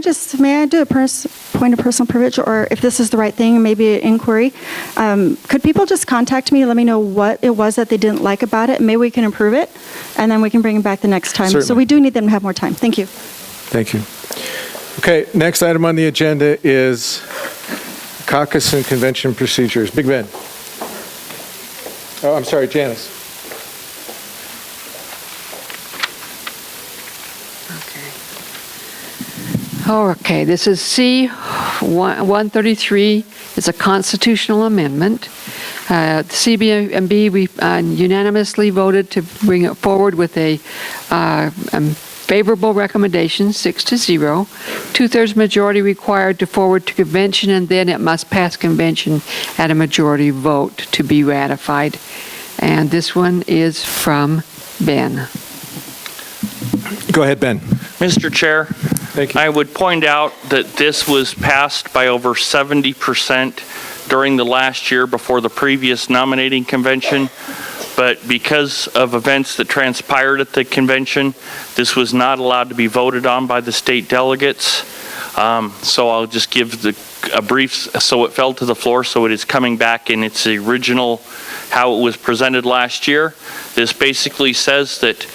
Q: do a point of personal privilege, or if this is the right thing, maybe an inquiry? Could people just contact me, let me know what it was that they didn't like about it, and maybe we can improve it, and then we can bring it back the next time.
A: Certainly.
Q: So we do need them to have more time. Thank you.
A: Thank you. Okay. Next item on the agenda is caucus and convention procedures. Big Ben. Oh, I'm sorry, Janice.
S: Okay, this is C-133. It's a constitutional amendment. The CBMB, we unanimously voted to bring it forward with a favorable recommendation, 6-0. 2/3 majority required to forward to convention, and then it must pass convention at a majority vote to be ratified. And this one is from Ben.
A: Go ahead, Ben.
I: Mr. Chair,
A: thank you.
I: I would point out that this was passed by over 70% during the last year before the previous nominating convention. But because of events that transpired at the convention, this was not allowed to be voted on by the state delegates. So I'll just give a brief, so it fell to the floor, so it is coming back in its original, how it was presented last year. This basically says that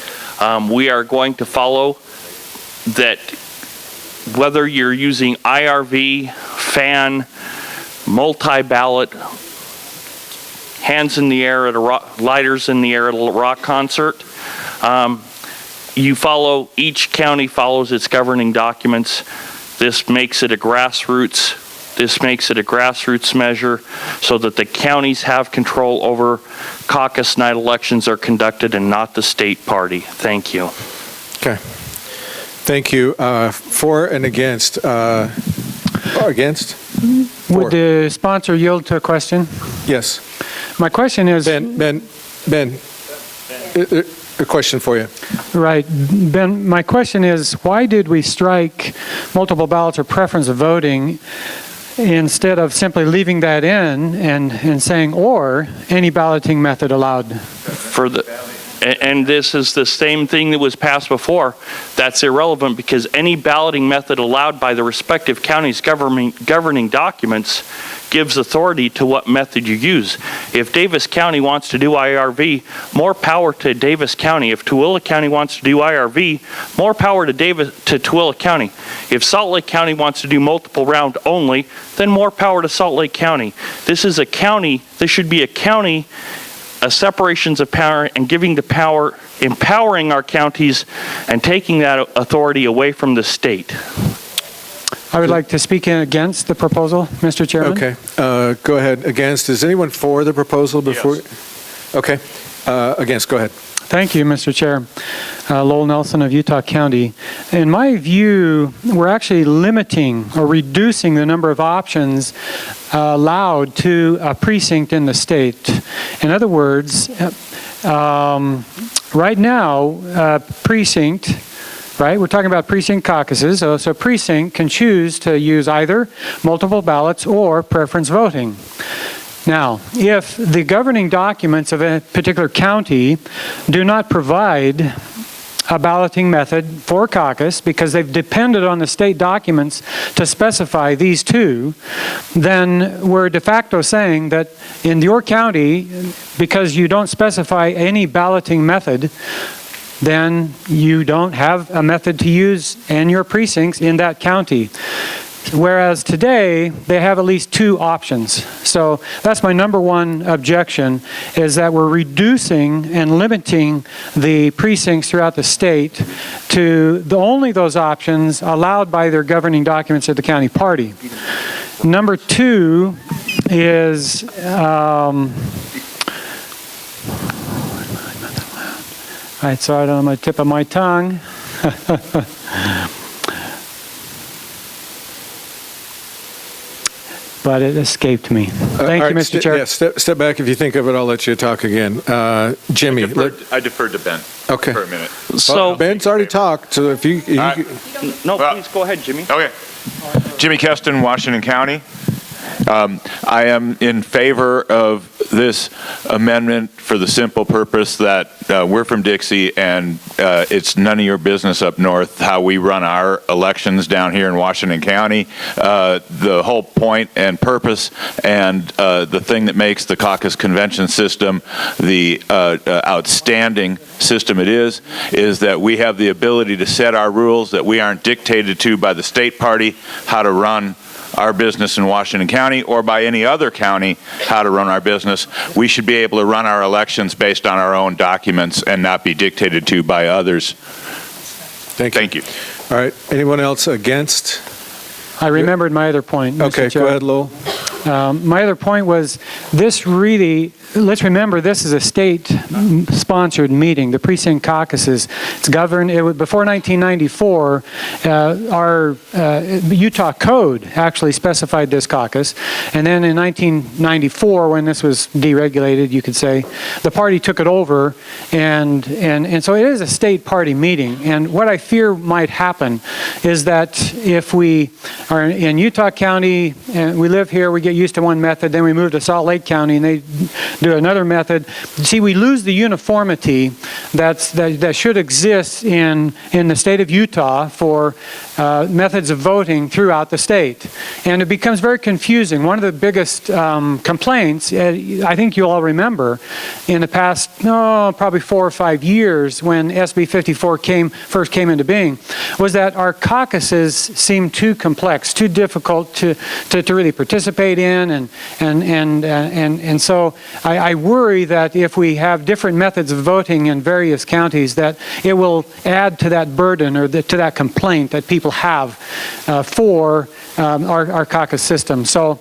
I: we are going to follow that whether you're using IRV, fan, multi-ballot, hands in the air at a rock, lighters in the air at a rock concert, each county follows its governing documents. This makes it a grassroots measure so that the counties have control over caucus night elections are conducted and not the state party. Thank you.
A: Okay. Thank you. For and against? Against?
G: Would the sponsor yield to a question?
A: Yes.
G: My question is...
A: Ben, a question for you.
G: Right. Ben, my question is, why did we strike multiple ballots or preference voting instead of simply leaving that in and saying, or any balloting method allowed?
I: And this is the same thing that was passed before. That's irrelevant because any balloting method allowed by the respective counties' governing documents gives authority to what method you use. If Davis County wants to do IRV, more power to Davis County. If Tooele County wants to do IRV, more power to Tooele County. If Salt Lake County wants to do multiple round only, then more power to Salt Lake County. This is a county, this should be a county, a separations of power and giving the power, empowering our counties and taking that authority away from the state.
G: I would like to speak in against the proposal, Mr. Chairman.
A: Okay. Go ahead. Against. Is anyone for the proposal before? Yes. Okay. Against. Go ahead.
G: Thank you, Mr. Chair. Lowell Nelson of Utah County. In my view, we're actually limiting or reducing the number of options allowed to a precinct in the state. In other words, right now, precinct, right? We're talking about precinct caucuses. So precinct can choose to use either multiple ballots or preference voting. Now, if the governing documents of a particular county do not provide a balloting method for caucus because they've depended on the state documents to specify these two, then we're de facto saying that in your county, because you don't specify any balloting method, then you don't have a method to use in your precincts in that county. Whereas today, they have at least two options. So that's my number one objection, is that we're reducing and limiting the precincts throughout the state to only those options allowed by their governing documents of the county party. Number two is, I saw it on the tip of my tongue. But it escaped me. Thank you, Mr. Chair.
A: Step back. If you think of it, I'll let you talk again. Jimmy.
J: I deferred to Ben
A: Okay.
J: for a minute.
A: So Ben's already talked, so if you...
I: No, please go ahead, Jimmy.
P: Okay. Jimmy Keston, Washington County. I am in favor of this amendment for the simple purpose that we're from Dixie, and it's none of your business up north how we run our elections down here in Washington County. The whole point and purpose and the thing that makes the caucus convention system the outstanding system it is that we have the ability to set our rules, that we aren't dictated to by the state party how to run our business in Washington County or by any other county how to run our business. We should be able to run our elections based on our own documents and not be dictated to by others.
A: Thank you. All right. Anyone else against?
G: I remembered my other point, Mr.
A: Okay,
G: Chair.
A: go ahead, Lowell.
G: My other point was this really, let's remember this is a state-sponsored meeting, the precinct caucuses. It's governed, before 1994, our Utah code actually specified this caucus. And then in 1994, when this was deregulated, you could say, the party took it over. And so it is a state party meeting. And what I fear might happen is that if we are in Utah County and we live here, we get used to one method, then we move to Salt Lake County and they do another method. See, we lose the uniformity that should exist in the state of Utah for methods of voting throughout the state. And it becomes very confusing. One of the biggest complaints, I think you all remember, in the past, probably 4 or 5 years when SB 54 first came into being, was that our caucuses seemed too complex, too difficult to really participate in, and so I worry that if we have different methods of voting in various counties, that it will add to that burden or to that complaint that people have for our caucus system. So,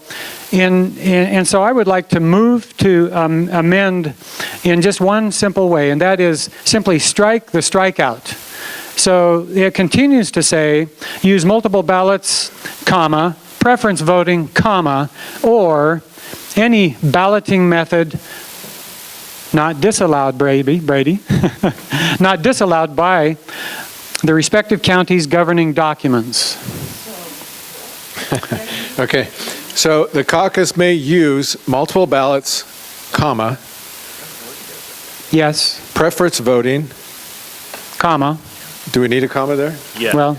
G: so I would like to move to amend in just one simple way, and that is simply strike the strikeout. So it continues to say, use multiple ballots, comma, preference voting, comma, or any balloting method not disallowed, Brady, not disallowed by the respective county's governing documents.
A: Okay. So the caucus may use multiple ballots, comma.
G: Yes.
A: Preference voting.
G: Comma.
A: Do we need a comma there?
I: Yeah.
G: Well.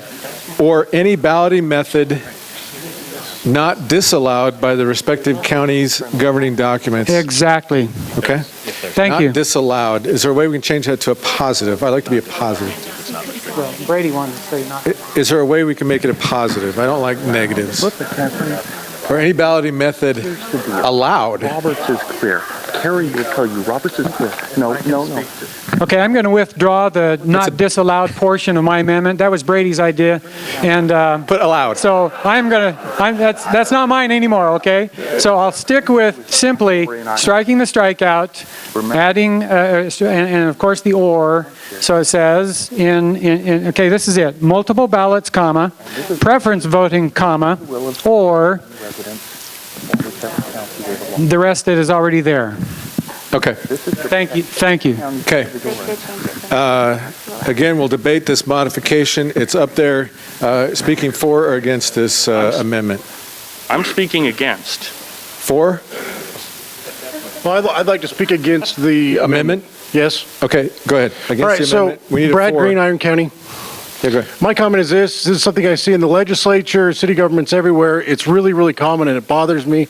A: Or any balloting method not disallowed by the respective county's governing documents.
G: Exactly.
A: Okay?
G: Thank you.
A: Not disallowed. Is there a way we can change that to a positive? I'd like to be a positive.
G: Well, Brady wanted to say not.
A: Is there a way we can make it a positive? I don't like negatives. Or any balloting method allowed.
T: Roberts is clear. Carrie will tell you Roberts is clear. No.
G: Okay, I'm going to withdraw the not disallowed portion of my amendment. That was Brady's idea, and
A: but allowed.
G: So that's not mine anymore. Okay, so I'll stick with simply striking the strikeout, adding and of course the or. So it says okay, this is it: multiple ballots, comma, preference voting, comma, or the rest that is already there.
A: Okay.
G: Thank you.
A: Okay. Again, we'll debate this modification. It's up there. Speaking for or against this amendment?
I: I'm speaking against.
A: For?
R: Well, I'd like to speak against the
A: amendment.
R: Yes.
A: Okay, go ahead. Against
R: All right,
A: the amendment.
R: so
A: We need a
R: Brad
A: four.
R: Green, Iron County.
A: Yeah, go ahead.
R: My comment is this is something I see in the legislature, city governments everywhere. It's really, really common and it bothers me.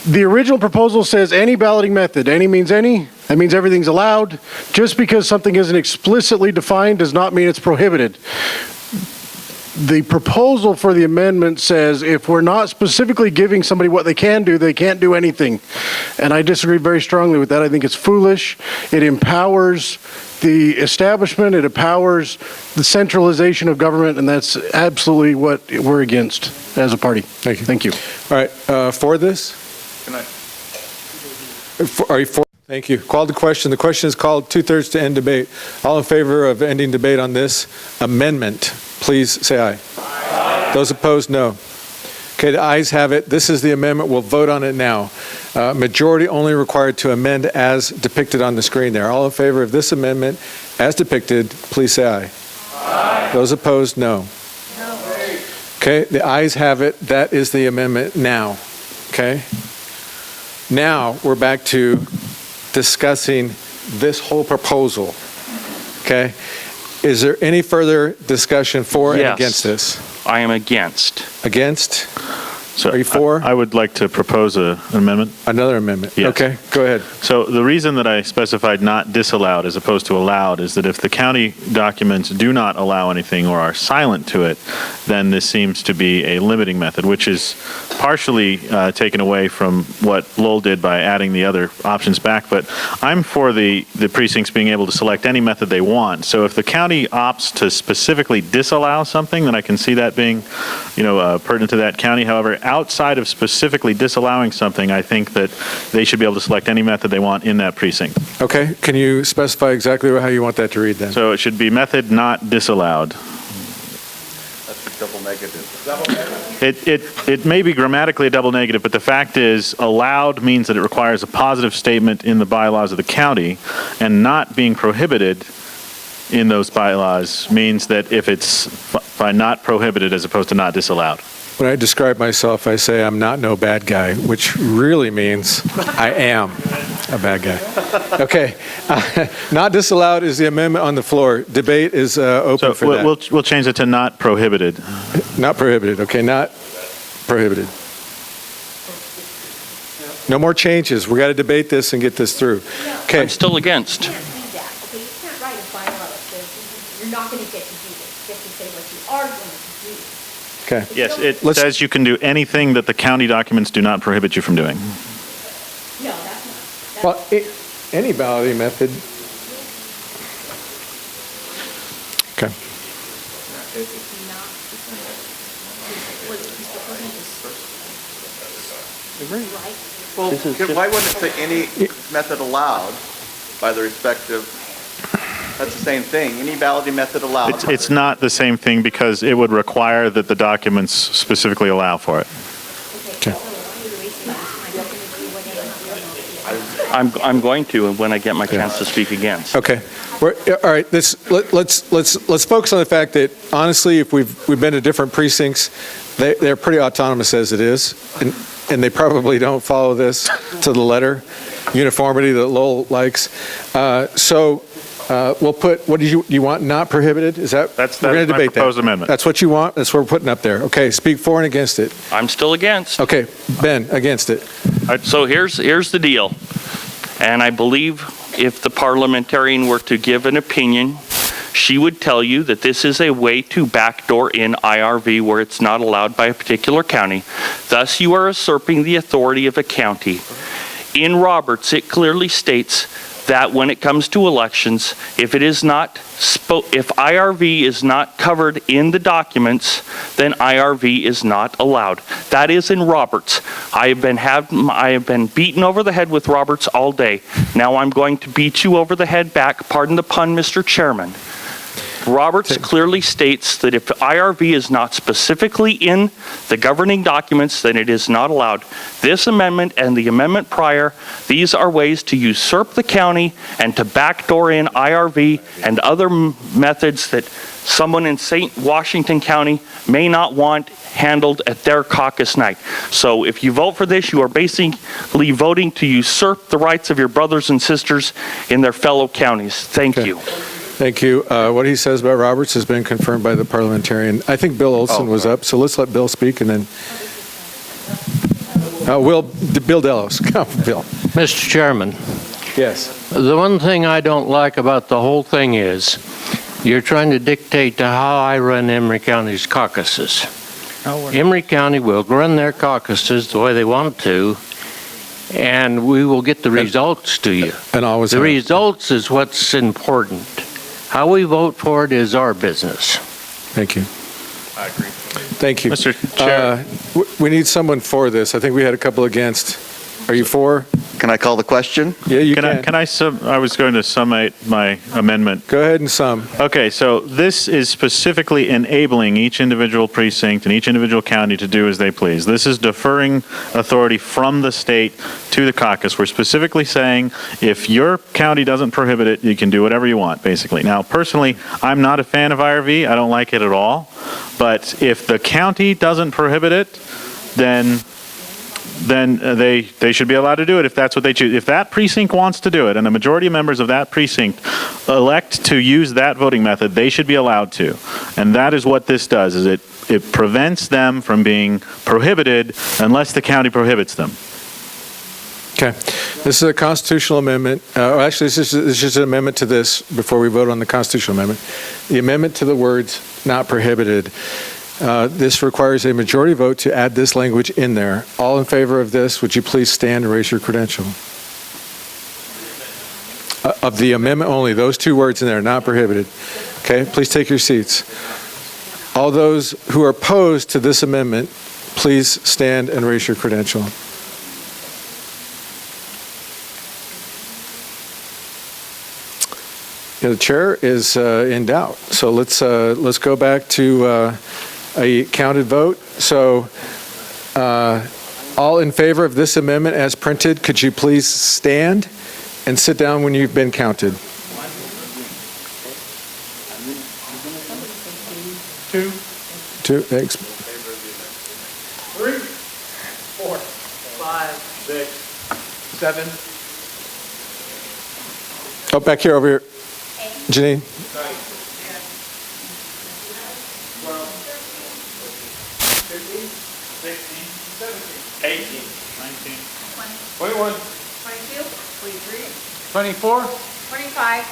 R: The original proposal says any balloting method. Any means any. That means everything's allowed. Just because something isn't explicitly defined does not mean it's prohibited. The proposal for the amendment says if we're not specifically giving somebody what they can do, they can't do anything. And I disagree very strongly with that. I think it's foolish. It empowers the establishment. It empowers the centralization of government, and that's absolutely what we're against as a party. Thank you. Thank you.
A: All right, for this? Are you for? Thank you. Called the question. The question is called 2/3 to end debate. All in favor of ending debate on this amendment, please say aye. Aye. Those opposed, no. Okay, the ayes have it. This is the amendment. We'll vote on it now. Majority only required to amend as depicted on the screen there. All in favor of this amendment as depicted, please say aye. Aye. Those opposed, no. No. Okay, the ayes have it. That is the amendment now. Okay? Now we're back to discussing this whole proposal. Okay? Is there any further discussion for and against this?
I: I am against.
A: Against?
C: So
A: are you for?
C: I would like to propose an amendment.
A: Another amendment?
C: Yes.
A: Okay, go ahead.
C: So the reason that I specified not disallowed as opposed to allowed is that if the county documents do not allow anything or are silent to it, then this seems to be a limiting method, which is partially taken away from what Lowell did by adding the other options back. But I'm for the precincts being able to select any method they want. So if the county opts to specifically disallow something, then I can see that being, pertinent to that county. However, outside of specifically disallowing something, I think that they should be able to select any method they want in that precinct.
A: Okay, can you specify exactly how you want that to read then?
C: So it should be method not disallowed.
N: That's a double negative.
C: It may be grammatically a double negative, but the fact is allowed means that it requires a positive statement in the bylaws of the county, and not being prohibited in those bylaws means that if it's by not prohibited as opposed to not disallowed.
A: When I describe myself, I say I'm not no bad guy, which really means I am a bad guy. Okay, not disallowed is the amendment on the floor. Debate is open for that.
C: We'll change it to not prohibited.
A: Not prohibited, okay, not prohibited. No more changes. We got to debate this and get this through. Okay.
I: I'm still against.
E: You can't write a bylaw that says you're not going to get to do this. You have to say what you are going to do.
A: Okay.
C: Yes, it says you can do anything that the county documents do not prohibit you from doing.
E: No, that's not.
A: Well, any balloting method. Okay.
F: Well, why wouldn't it say any method allowed by the respective, that's the same thing, any balloting method allowed?
C: It's not the same thing because it would require that the documents specifically allow for it.
I: I'm going to when I get my chance to speak against.
A: Okay. All right. Let's focus on the fact that honestly, if we've been to different precincts, they're pretty autonomous as it is, and they probably don't follow this to the letter. Uniformity that Lowell likes. So we'll put. What do you want? Not prohibited? Is that?
C: That's
A: we're going to
C: my
A: debate
C: proposed
A: that.
C: amendment.
A: That's what you want. That's what we're putting up there. Okay. Speak for and against it.
I: I'm still against.
A: Okay. Ben, against it.
I: So here's the deal. And I believe if the parliamentarian were to give an opinion, she would tell you that this is a way to backdoor in IRV where it's not allowed by a particular county. Thus, you are usurping the authority of a county. In Roberts, it clearly states that when it comes to elections, if IRV is not covered in the documents, then IRV is not allowed. That is in Roberts. I have been beaten over the head with Roberts all day. Now I'm going to beat you over the head back. Pardon the pun, Mr. Chairman. Roberts clearly states that if IRV is not specifically in the governing documents, then it is not allowed. This amendment and the amendment prior, these are ways to usurp the county and to backdoor in IRV and other methods that someone in St. Washington County may not want handled at their caucus night. So if you vote for this, you are basically voting to usurp the rights of your brothers and sisters in their fellow counties. Thank you.
A: Thank you. What he says about Roberts has been confirmed by the parliamentarian. I think Bill Olson was up, so let's let Bill speak and then. Bill Delos. Come, Bill.
M: Mr. Chairman.
A: Yes.
M: The one thing I don't like about the whole thing is you're trying to dictate to how I run Emery County's caucuses. Emery County will run their caucuses the way they want to, and we will get the results to you.
A: And always
M: the results is what's important. How we vote for it is our business.
A: Thank you.
C: I agree.
A: Thank you.
C: Mr. Chair.
A: We need someone for this. I think we had a couple against. Are you for?
F: Can I call the question?
A: Yeah, you can.
J: I was going to summate my amendment.
A: Go ahead and sum.
J: Okay, so this is specifically enabling each individual precinct and each individual county to do as they please. This is deferring authority from the state to the caucus. We're specifically saying if your county doesn't prohibit it, you can do whatever you want, basically. Now, personally, I'm not a fan of IRV. I don't like it at all. But if the county doesn't prohibit it, then they should be allowed to do it if that's what they choose. If that precinct wants to do it, and the majority of members of that precinct elect to use that voting method, they should be allowed to. And that is what this does, is it prevents them from being prohibited unless the county prohibits them.
A: Okay. This is a constitutional amendment. Actually, this is just an amendment to this before we vote on the constitutional amendment. The amendment to the words "not prohibited." This requires a majority vote to add this language in there. All in favor of this, would you please stand and raise your credential? Of the amendment only, those two words in there, not prohibited. Okay, please take your seats. All those who are opposed to this amendment, please stand and raise your credential. The chair is in doubt, so let's go back to a counted vote. So all in favor of this amendment as printed, could you please stand and sit down when you've been counted? 2. Thanks.
B: 3, 4, 5, 6, 7.
A: Oh, back here, over here. Janine.
B: 18, 19, 21,
E: 22, 23,
G: 24?
E: 25.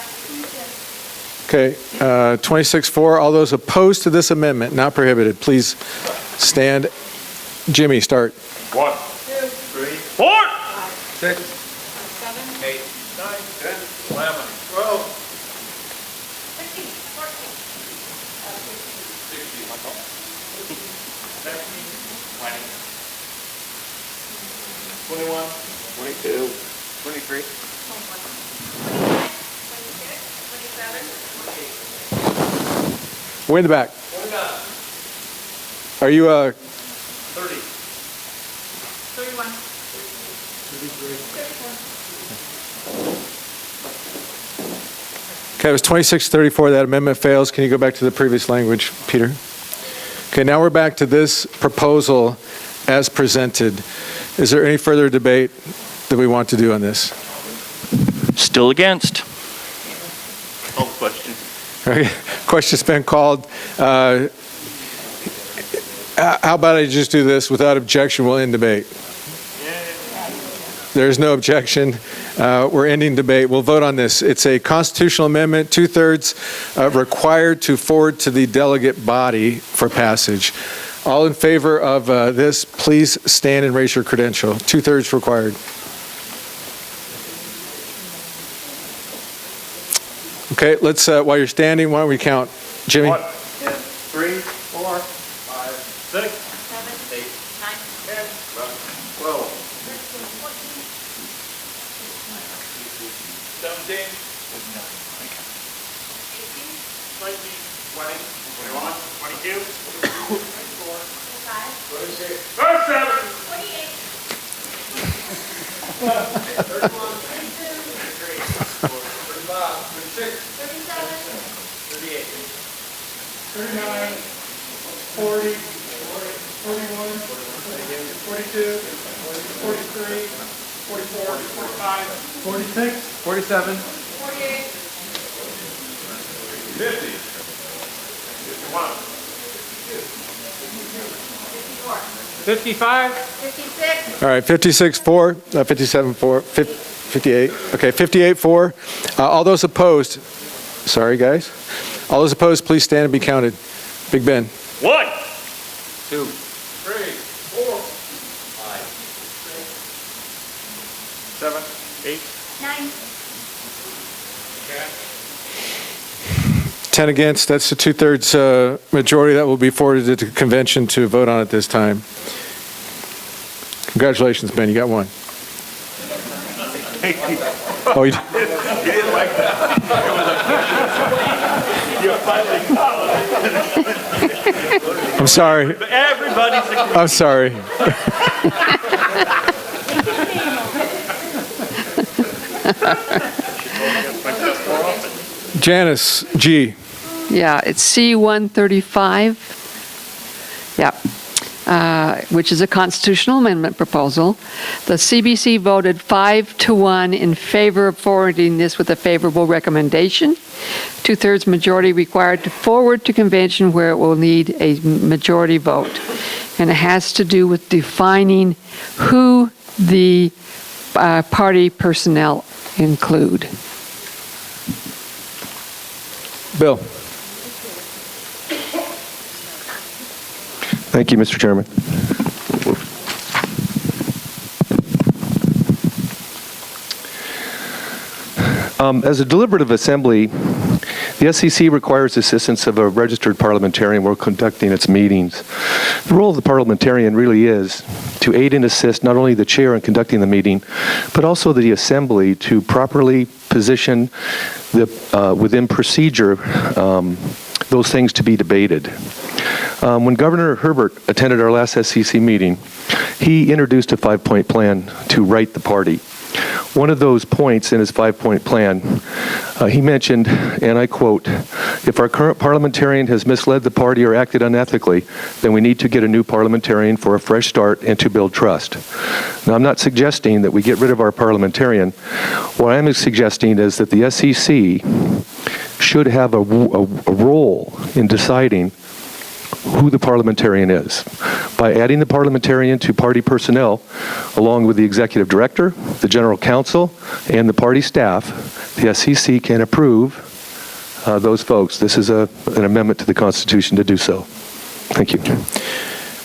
A: Okay, 26-4. All those opposed to this amendment, not prohibited, please stand. Jimmy, start.
B: 1, 2, 3, 4, 5, 6, 7, 8, 9, 10, 11, 12, 16, 21, 22, 23,
A: Way in the back.
B: 29,
A: Are you
B: 30, 31, 34.
A: Okay, it was 26-34. That amendment fails. Can you go back to the previous language, Peter? Okay, now we're back to this proposal as presented. Is there any further debate that we want to do on this?
I: Still against.
B: Call the question.
A: Okay, question's been called. How about I just do this without objection? We'll end debate. There's no objection. We're ending debate. We'll vote on this. It's a constitutional amendment, 2/3 required to forward to the delegate body for passage. All in favor of this, please stand and raise your credential. 2/3 required. Okay, let's, while you're standing, why don't we count? Jimmy?
B: 1, 2, 3, 4, 5, 6, 7, 8, 9, 10, 11, 12, 17, 18, 19, you. 37.
L: 39, 40, 41, 42, 43, 44, 45, 46,
A: 47.
E: 48.
B: 50. 51.
L: 55.
E: 56.
A: All right, 56-4, 57-4, 58. Okay, 58-4. All those opposed, sorry guys. All those opposed, please stand and be counted. Big Ben.
B: 1, 2, 3, 4, 5, 7, 8,
E: 9.
A: 10 against, that's the 2/3 majority that will be forwarded to the convention to vote on at this time. Congratulations, Ben, you got one. Oh, you
B: You didn't like that. You finally caught
A: I'm sorry.
B: it. Everybody's agreeing.
A: I'm sorry. Janice G.
S: Yeah, it's C-135. Yeah. Which is a constitutional amendment proposal. The CBC voted 5-1 in favor of forwarding this with a favorable recommendation. 2/3 majority required to forward to convention where it will need a majority vote. And it has to do with defining who the party personnel include.
A: Bill.
D: Thank you, Mr. Chairman. As a deliberative assembly, the SCC requires assistance of a registered parliamentarian while conducting its meetings. The role of the parliamentarian really is to aid and assist not only the chair in conducting the meeting, but also the assembly to properly position within procedure those things to be debated. When Governor Herbert attended our last SCC meeting, he introduced a 5-point plan to right the party. One of those points in his 5-point plan, he mentioned, and I quote, "If our current parliamentarian has misled the party or acted unethically, then we need to get a new parliamentarian for a fresh start and to build trust." Now, I'm not suggesting that we get rid of our parliamentarian. What I'm suggesting is that the SCC should have a role in deciding who the parliamentarian is. By adding the parliamentarian to party personnel, along with the executive director, the general counsel, and the party staff, the SCC can approve those folks. This is an amendment to the Constitution to do so. Thank you.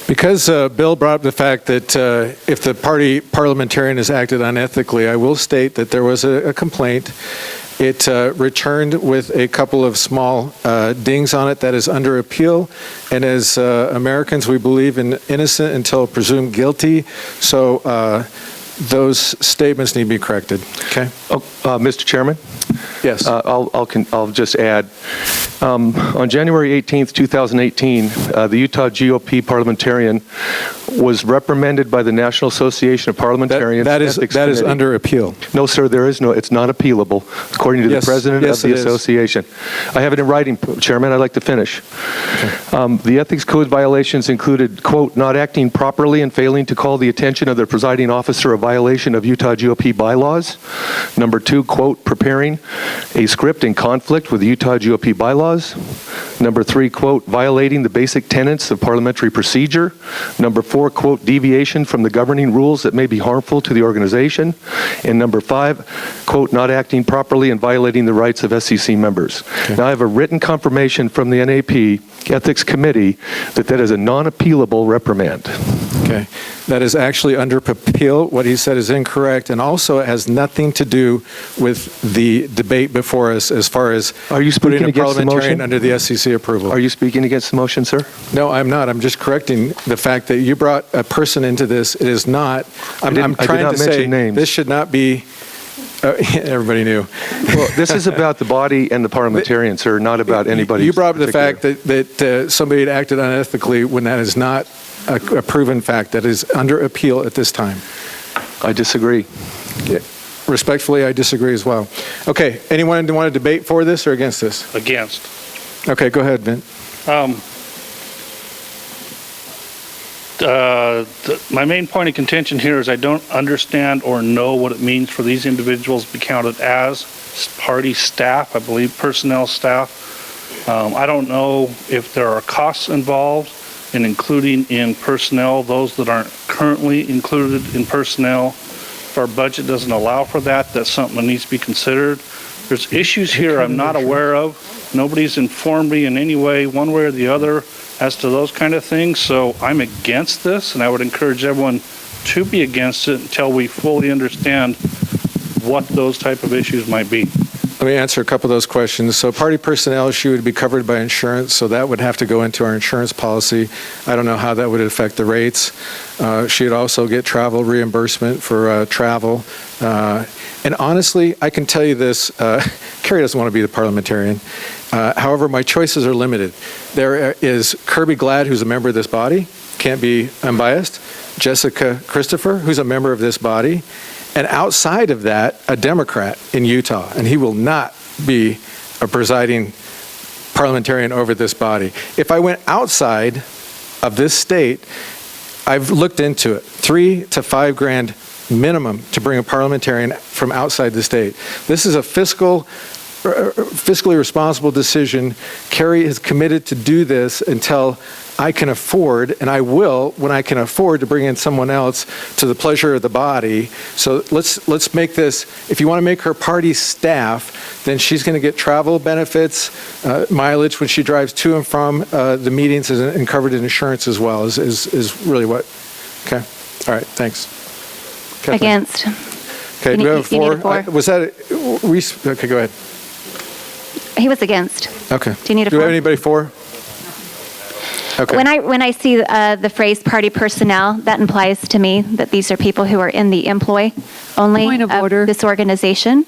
A: Because Bill brought up the fact that if the party parliamentarian has acted unethically, I will state that there was a complaint. It returned with a couple of small dings on it that is under appeal. And as Americans, we believe in innocent until presumed guilty. So those statements need to be corrected. Okay.
D: Mr. Chairman?
A: Yes.
D: I'll just add. On January 18th, 2018, the Utah GOP parliamentarian was reprimanded by the National Association of Parliamentarians.
A: That is under appeal.
D: No, sir, there is no. It's not appealable, according to the president of the association. I have it in writing, Chairman. I'd like to finish. Okay. The ethics code violations included, quote, not acting properly and failing to call the attention of the presiding officer a violation of Utah GOP bylaws. Number 2, quote, preparing a script in conflict with the Utah GOP bylaws. Number 3, quote, violating the basic tenets of parliamentary procedure. Number 4, quote, deviation from the governing rules that may be harmful to the organization. And number 5, quote, not acting properly and violating the rights of SCC members. Okay. Now, I have a written confirmation from the NAP Ethics Committee that is a non-appealable reprimand.
A: Okay. That is actually under appeal. What he said is incorrect, and also it has nothing to do with the debate before us as far as putting a parliamentarian under the SCC approval.
D: Are you speaking against the motion, sir?
A: No, I'm not. I'm just correcting the fact that you brought a person into this. It is not. I'm trying to say this should not be Everybody knew.
D: Well, this is about the body and the parliamentarians, sir, not about anybody.
A: You brought up the fact that somebody had acted unethically when that is not a proven fact. That is under appeal at this time.
D: I disagree.
A: Yeah. Respectfully, I disagree as well. Okay, anyone want to debate for this or against this?
W: Against.
A: Okay, go ahead, Vint.
W: My main point of contention here is I don't understand or know what it means for these individuals to be counted as party staff, I believe personnel staff. I don't know if there are costs involved in including in personnel those that aren't currently included in personnel. If our budget doesn't allow for that, that's something that needs to be considered. There's issues here I'm not aware of. Nobody's informed me in any way, one way or the other, as to those kind of things. So I'm against this, and I would encourage everyone to be against it until we fully understand what those type of issues might be.
A: Let me answer a couple of those questions. So party personnel issue would be covered by insurance, so that would have to go into our insurance policy. I don't know how that would affect the rates. She'd also get travel reimbursement for travel. And honestly, I can tell you this, Carrie doesn't want to be the parliamentarian. However, my choices are limited. There is Kirby Glad, who's a member of this body, can't be unbiased. Jessica Christopher, who's a member of this body. And outside of that, a Democrat in Utah, and he will not be a presiding parliamentarian over this body. If I went outside of this state, I've looked into it, $3,000 to $5,000 minimum to bring a parliamentarian from outside the state. This is a fiscally responsible decision. Carrie is committed to do this until I can afford, and I will when I can afford to bring in someone else to the pleasure of the body. So let's make this, if you want to make her party staff, then she's going to get travel benefits, mileage when she drives to and from the meetings, and covered in insurance as well, is really what. Okay. All right. Thanks. Kathleen.
K: Against.
A: Okay. Do we have a
K: You need
A: four?
K: a four.
A: Was that, okay, go ahead.
K: He was against.
A: Okay.
K: Do you need a
A: Do we
K: four?
A: have anybody for? Okay.
K: When I see the phrase party personnel, that implies to me that these are people who are in the employ only
S: Point of order.
K: this organization.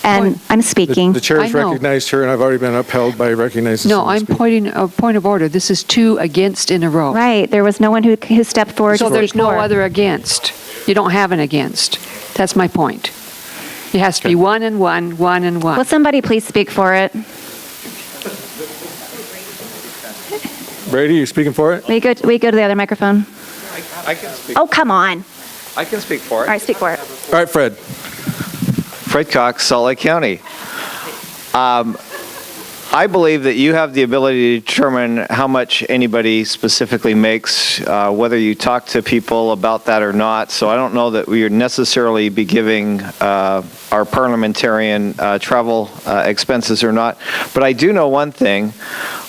K: And I'm speaking.
A: The chair has
S: I know.
A: recognized her, and I've already been upheld by recognizing
S: No,
A: someone
S: I'm
A: speak.
S: pointing a point of order. This is two against in a row.
K: Right. There was no one who stepped forward
S: So
K: to
S: there's
K: speak
S: no
K: for.
S: other against. You don't have an against. That's my point. It has to be one and one, one and one.
K: Will somebody please speak for it?
A: Brady, you speaking for it?
K: Will you go to the other microphone?
U: I can speak.
K: Oh, come on.
U: I can speak for it.
K: All right, speak for it.
A: All right, Fred.
U: Fred Cox, Salt Lake County. I believe that you have the ability to determine how much anybody specifically makes, whether you talk to people about that or not. So I don't know that we would necessarily be giving our parliamentarian travel expenses or not. But I do know one thing.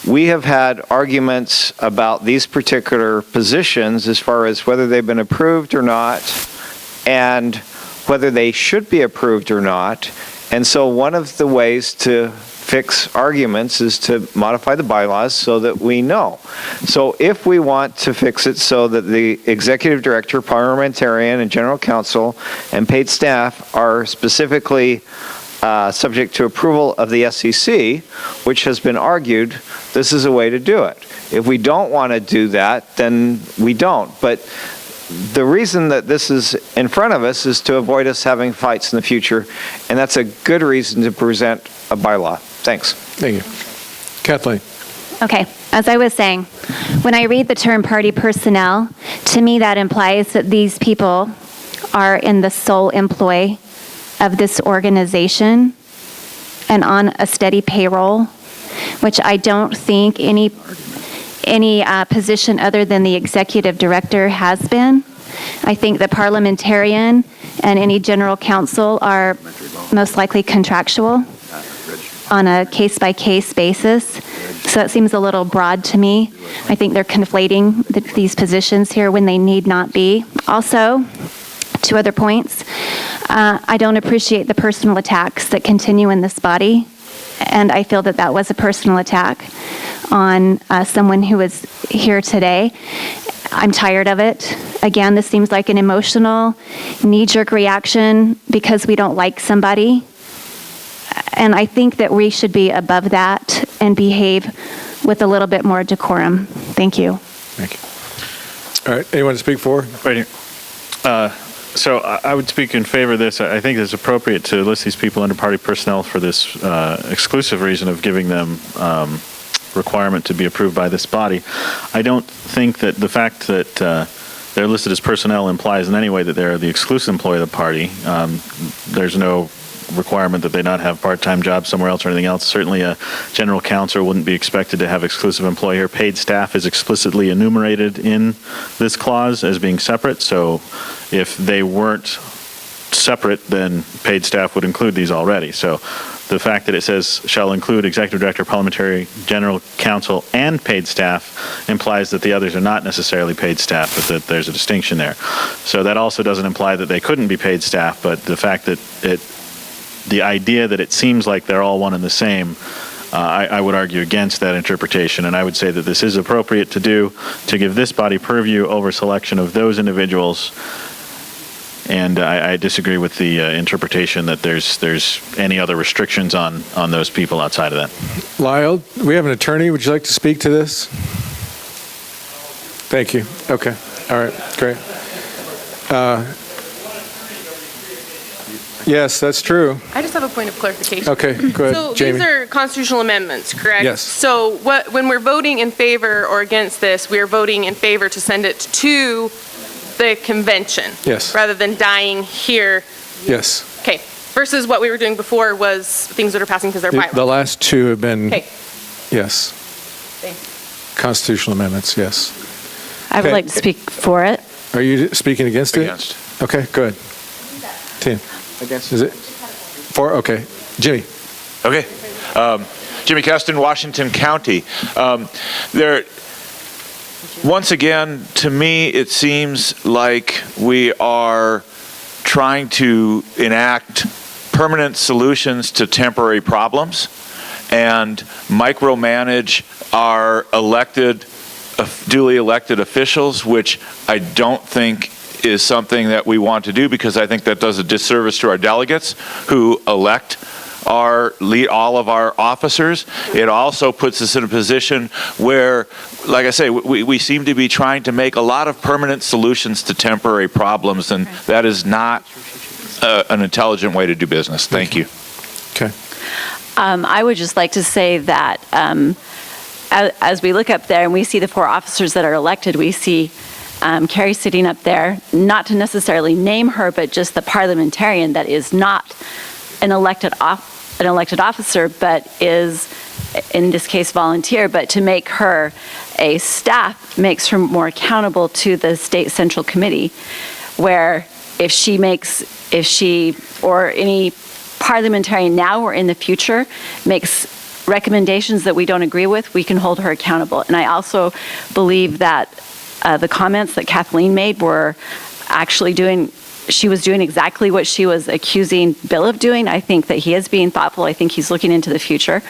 U: We have had arguments about these particular positions as far as whether they've been approved or not, and whether they should be approved or not. And so one of the ways to fix arguments is to modify the bylaws so that we know. So if we want to fix it so that the executive director, parliamentarian, and general counsel and paid staff are specifically subject to approval of the SCC, which has been argued, this is a way to do it. If we don't want to do that, then we don't. But the reason that this is in front of us is to avoid us having fights in the future, and that's a good reason to present a bylaw. Thanks.
A: Thank you. Kathleen.
K: Okay, as I was saying, when I read the term party personnel, to me that implies that these people are in the sole employ of this organization and on a steady payroll, which I don't think any position other than the executive director has been. I think the parliamentarian and any general counsel are most likely contractual on a case-by-case basis. So that seems a little broad to me. I think they're conflating these positions here when they need not be. Also, two other points. I don't appreciate the personal attacks that continue in this body, and I feel that that was a personal attack on someone who is here today. I'm tired of it. Again, this seems like an emotional, knee-jerk reaction because we don't like somebody. And I think that we should be above that and behave with a little bit more decorum. Thank you.
A: Thank you. All right, anyone to speak for?
C: Right here. So I would speak in favor of this. I think it's appropriate to list these people under party personnel for this exclusive reason of giving them requirement to be approved by this body. I don't think that the fact that they're listed as personnel implies in any way that they're the exclusive employee of the party. There's no requirement that they not have part-time jobs somewhere else or anything else. Certainly a general counsel wouldn't be expected to have exclusive employee here. Paid staff is explicitly enumerated in this clause as being separate, so if they weren't separate, then paid staff would include these already. So the fact that it says shall include executive director, parliamentary, general counsel, and paid staff implies that the others are not necessarily paid staff, but that there's a distinction there. So that also doesn't imply that they couldn't be paid staff, but the fact that the idea that it seems like they're all one and the same, I would argue against that interpretation, and I would say that this is appropriate to do to give this body purview over selection of those individuals. And I disagree with the interpretation that there's any other restrictions on those people outside of that.
A: Lyle, we have an attorney. Would you like to speak to this? Thank you. Okay. All right. Great. Yes, that's true.
H: I just have a point of clarification.
A: Okay, go ahead,
H: So
A: Jamie.
H: these are constitutional amendments, correct?
A: Yes.
H: So when we're voting in favor or against this, we are voting in favor to send it to the convention.
A: Yes.
H: Rather than dying here.
A: Yes.
H: Okay. Versus what we were doing before was things that are passing because they're bylaws.
A: The last two have been,
H: Okay.
A: yes,
H: Thank you.
A: constitutional amendments, yes.
O: I would
A: Okay.
O: like to speak for it.
A: Are you speaking against it?
P: Against.
A: Okay, good. Tim?
N: Against.
A: Is it? For, okay. Jimmy?
P: Okay. Jimmy Keston, Washington County. Once again, to me, it seems like we are trying to enact permanent solutions to temporary problems and micromanage our duly elected officials, which I don't think is something that we want to do, because I think that does a disservice to our delegates who elect all of our officers. It also puts us in a position where, like I say, we seem to be trying to make a lot of permanent solutions to temporary problems, and that is not an intelligent way to do business. Thank you.
A: Okay.
O: I would just like to say that as we look up there and we see the 4 officers that are elected, we see Carrie sitting up there, not to necessarily name her, but just the parliamentarian that is not an elected officer, but is, in this case, volunteer, but to make her a staff makes her more accountable to the state central committee, where if she or any parliamentarian now or in the future makes recommendations that we don't agree with, we can hold her accountable. And I also believe that the comments that Kathleen made were actually she was doing exactly what she was accusing Bill of doing. I think that he is being thoughtful. I think he's looking into the future.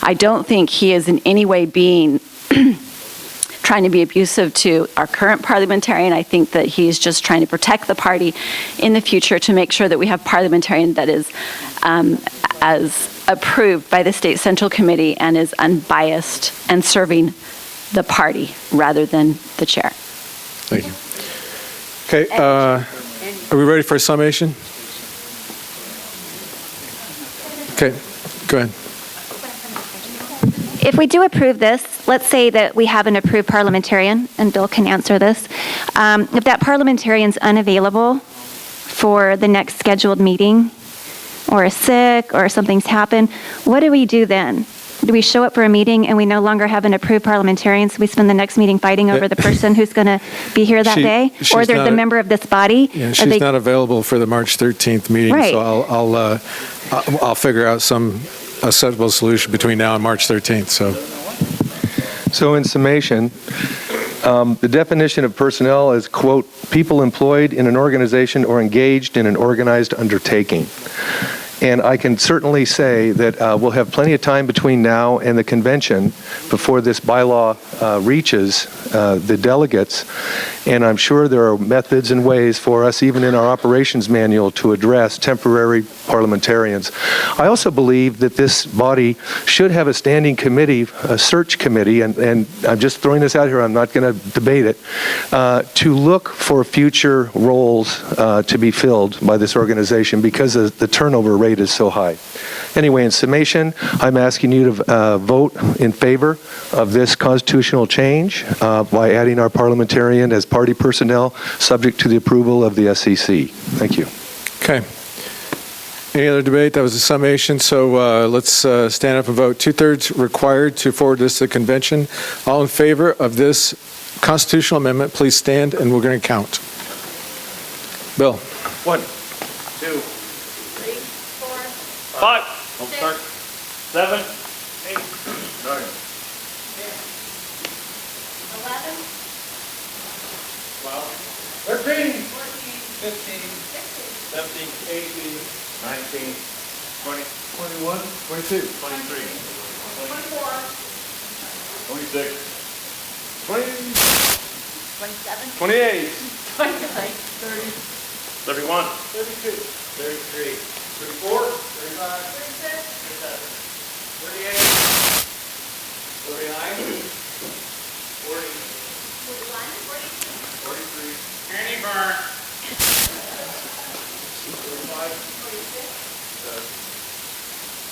O: I don't think he is in any way trying to be abusive to our current parliamentarian. I think that he's just trying to protect the party in the future to make sure that we have parliamentarian that is as approved by the State Central Committee and is unbiased and serving the party rather than the chair.
A: Thank you. Okay, are we ready for a summation? Okay, go ahead.
K: If we do approve this, let's say that we have an approved parliamentarian, and Bill can answer this. If that parliamentarian's unavailable for the next scheduled meeting, or is sick, or something's happened, what do we do then? Do we show up for a meeting and we no longer have an approved parliamentarian, so we spend the next meeting fighting over the person who's going to be here that day? Or they're the member of this body?
A: Yeah, she's not available for the March 13th meeting,
K: Right.
A: so I'll figure out some acceptable solution between now and March 13th.
D: So in summation, the definition of personnel is, quote, people employed in an organization or engaged in an organized undertaking. And I can certainly say that we'll have plenty of time between now and the convention before this bylaw reaches the delegates. And I'm sure there are methods and ways for us, even in our operations manual, to address temporary parliamentarians. I also believe that this body should have a standing committee, a search committee, and I'm just throwing this out here, I'm not going to debate it, to look for future roles to be filled by this organization because the turnover rate is so high. Anyway, in summation, I'm asking you to vote in favor of this constitutional change by adding our parliamentarian as party personnel, subject to the approval of the SCC. Thank you.
A: Okay. Any other debate? That was a summation. So let's stand up and vote. 2/3 required to forward this to the convention. All in favor of this constitutional amendment, please stand, and we're going to count. Bill.
I: 1, 2, 3, 4, 5, 6, 7, 8, 9,
E: 11,
I: 12, 13, 15, 17, 18, 19, 20, 21, 22, 23,
E: 24,
I: 26, 20,
E: 27,
I: 28,
E: 29,
I: 30, 31, 32, 33, 34, 35,
E: 36,
I: 37, 38, 39, 40, 43, Annie Burn, 45,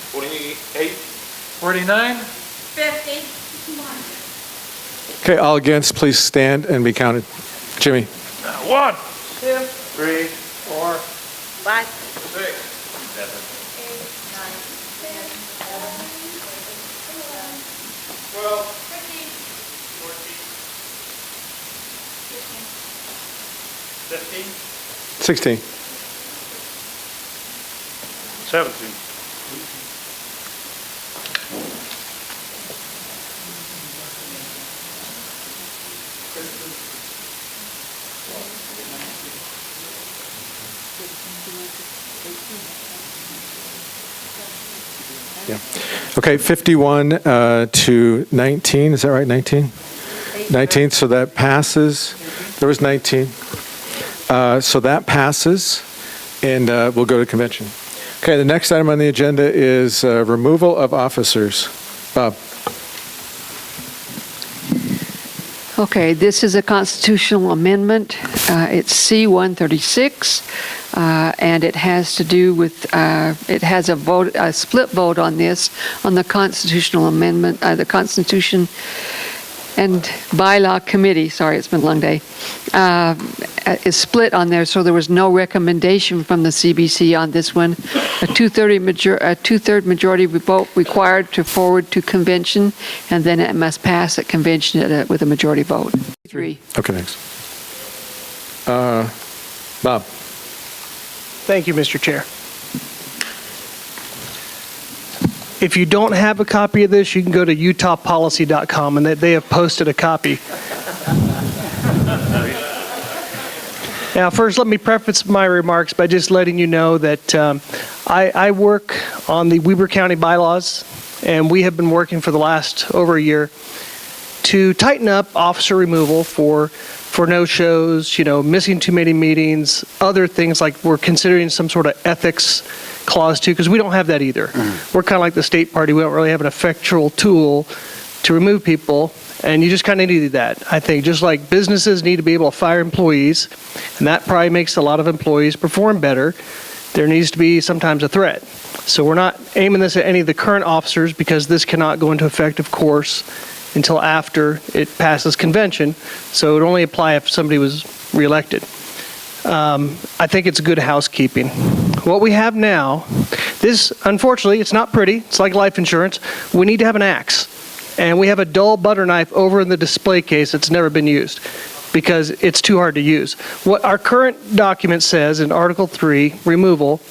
I: 48,
G: 49?
E: 50.
A: Okay, all against, please stand and be counted. Jimmy.
I: 1, 2, 3, 4,
E: 5,
I: 6, 7,
E: 8, 9, 10, 11,
I: 12,
E: 13,
I: 14, 15,
A: 16.
I: 17.
A: Yeah. Okay, 51 to 19. Is that right? 19? 19. So that passes. There was 19. So that passes, and we'll go to convention. Okay, the next item on the agenda is removal of officers. Bob.
S: Okay, this is a constitutional amendment. It's C-136, and it has to do with, it has a split vote on this, on the constitutional amendment, the Constitution and Bylaw Committee, sorry, it's been a long day, is split on there, so there was no recommendation from the CBC on this one. A two-third majority vote required to forward to convention, and then it must pass at convention with a majority vote. 3.
A: Okay, thanks. Bob.
Q: Thank you, Mr. Chair. If you don't have a copy of this, you can go to utahpolicy.com, and they have posted a copy. Now, first, let me preface my remarks by just letting you know that I work on the Weber County bylaws, and we have been working for the last over a year to tighten up officer removal for no-shows, missing too many meetings, other things like we're considering some sort of ethics clause too, because we don't have that either. We're kind of like the state party. We don't really have an effectual tool to remove people, and you just kind of need that. I think just like businesses need to be able to fire employees, and that probably makes a lot of employees perform better, there needs to be sometimes a threat. So we're not aiming this at any of the current officers because this cannot go into effect, of course, until after it passes convention. So it would only apply if somebody was reelected. I think it's good housekeeping. What we have now, this, unfortunately, it's not pretty. It's like life insurance. We need to have an axe. And we have a dull butter knife over in the display case that's never been used because it's too hard to use. What our current document says in Article 3, removal,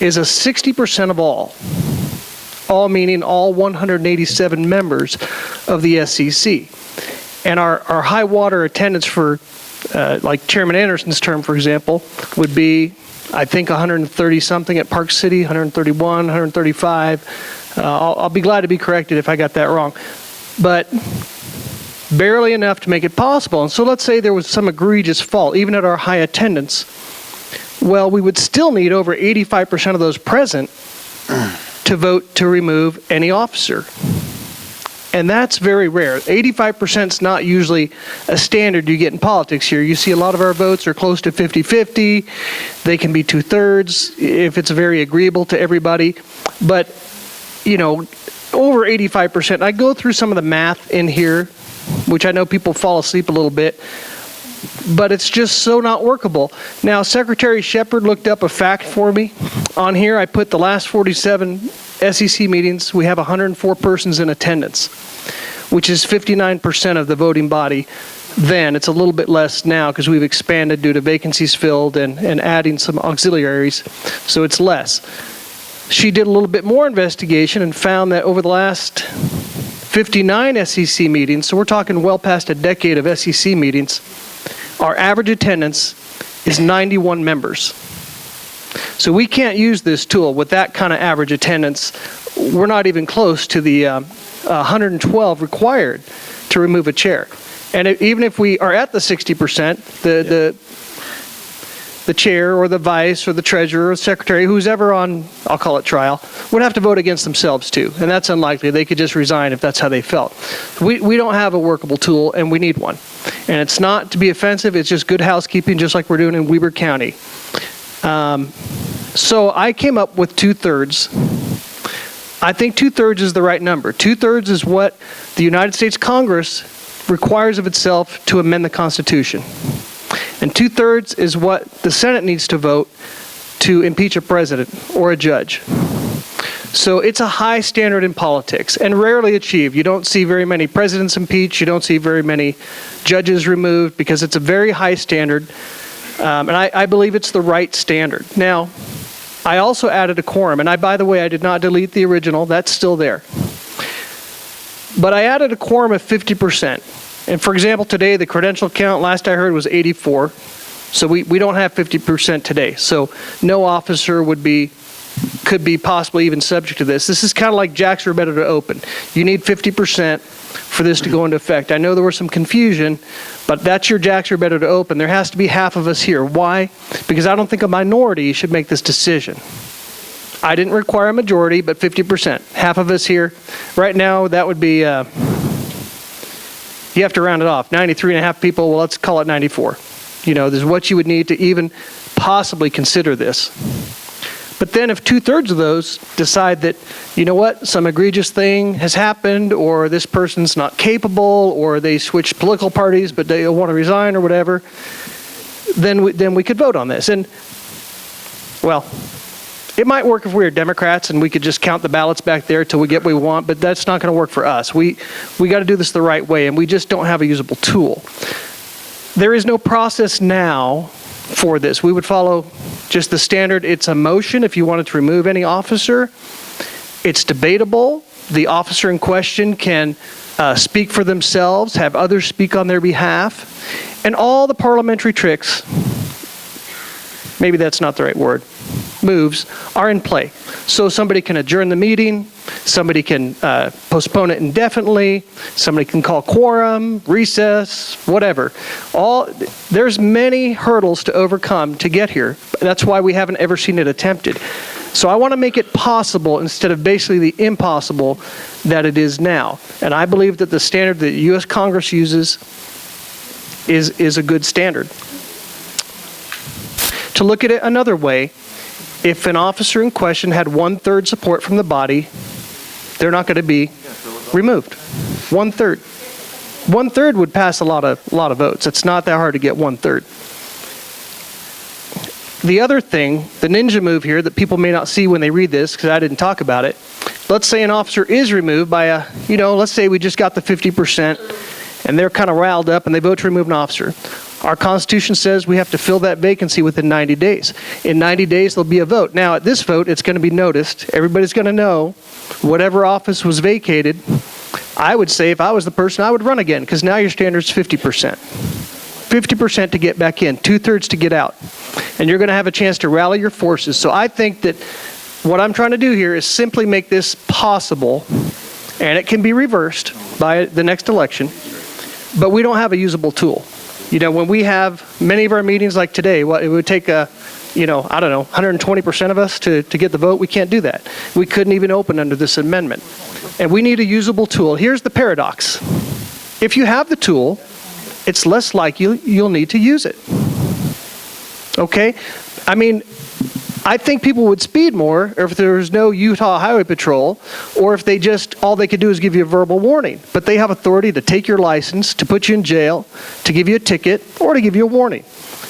Q: is a 60% of all meaning all 187 members of the SCC. And our high water attendance for, like Chairman Anderson's term, for example, would be, I think, 130 something at Park City, 131, 135. I'll be glad to be corrected if I got that wrong. But barely enough to make it possible. And so let's say there was some egregious fault, even at our high attendance. Well, we would still need over 85% of those present to vote to remove any officer. And that's very rare. 85% is not usually a standard you get in politics here. You see a lot of our votes are close to 50-50. They can be 2/3 if it's very agreeable to everybody. But, you know, over 85%. I go through some of the math in here, which I know people fall asleep a little bit, but it's just so not workable. Now, Secretary Shepard looked up a fact for me. On here, I put the last 47 SCC meetings, we have 104 persons in attendance, which is 59% of the voting body. Then it's a little bit less now because we've expanded due to vacancies filled and adding some auxiliaries, so it's less. She did a little bit more investigation and found that over the last 59 SCC meetings, so we're talking well past a decade of SCC meetings, our average attendance is 91 members. So we can't use this tool with that kind of average attendance. We're not even close to the 112 required to remove a chair. And even if we are at the 60%, the chair or the vice or the treasurer or the secretary, who's ever on, I'll call it trial, would have to vote against themselves too. And that's unlikely. They could just resign if that's how they felt. We don't have a workable tool, and we need one. And it's not to be offensive. It's just good housekeeping, just like we're doing in Weber County. So I came up with 2/3. I think 2/3 is the right number. 2/3 is what the United States Congress requires of itself to amend the Constitution. And 2/3 is what the Senate needs to vote to impeach a president or a judge. So it's a high standard in politics and rarely achieved. You don't see very many presidents impeached. You don't see very many judges removed because it's a very high standard. And I believe it's the right standard. Now, I also added a quorum. And by the way, I did not delete the original. That's still there. But I added a quorum of 50%. And for example, today, the credential count, last I heard, was 84. So we don't have 50% today. So no officer could be possibly even subject to this. This is kind of like jacks are better to open. You need 50% for this to go into effect. I know there was some confusion, but that's your jacks are better to open. There has to be half of us here. Why? Because I don't think a minority should make this decision. I didn't require a majority, but 50%. Half of us here. Right now, that would be, you have to round it off. 93.5 people, well, let's call it 94. You know, this is what you would need to even possibly consider this. But then if 2/3 of those decide that, you know what, some egregious thing has happened, or this person's not capable, or they switch political parties but they want to resign or whatever, then we could vote on this. And, well, it might work if we were Democrats and we could just count the ballots back there till we get what we want, but that's not going to work for us. We got to do this the right way, and we just don't have a usable tool. There is no process now for this. We would follow just the standard. It's a motion if you wanted to remove any officer. It's debatable. The officer in question can speak for themselves, have others speak on their behalf, and all the parliamentary tricks, maybe that's not the right word, moves are in play. So somebody can adjourn the meeting, somebody can postpone it indefinitely, somebody can call quorum, recess, whatever. There's many hurdles to overcome to get here. That's why we haven't ever seen it attempted. So I want to make it possible instead of basically the impossible that it is now. And I believe that the standard that the U.S. Congress uses is a good standard. To look at it another way, if an officer in question had 1/3 support from the body, they're not going to be removed. 1/3. 1/3 would pass a lot of votes. It's not that hard to get 1/3. The other thing, the ninja move here that people may not see when they read this, because I didn't talk about it. Let's say an officer is removed by let's say we just got the 50% and they're kind of riled up and they vote to remove an officer. Our Constitution says we have to fill that vacancy within 90 days. In 90 days, there'll be a vote. Now, at this vote, it's going to be noticed. Everybody's going to know whatever office was vacated I would say if I was the person, I would run again, because now your standard's 50%. 50% to get back in, 2/3 to get out. And you're going to have a chance to rally your forces. So I think that what I'm trying to do here is simply make this possible, and it can be reversed by the next election, but we don't have a usable tool. You know, when we have many of our meetings like today, well, it would take I don't know, 120% of us to get the vote. We can't do that. We couldn't even open under this amendment. And we need a usable tool. Here's the paradox. If you have the tool, it's less likely you'll need to use it. Okay? I mean, I think people would speed more if there was no Utah Highway Patrol, or if all they could do is give you a verbal warning. But they have authority to take your license, to put you in jail, to give you a ticket, or to give you a warning.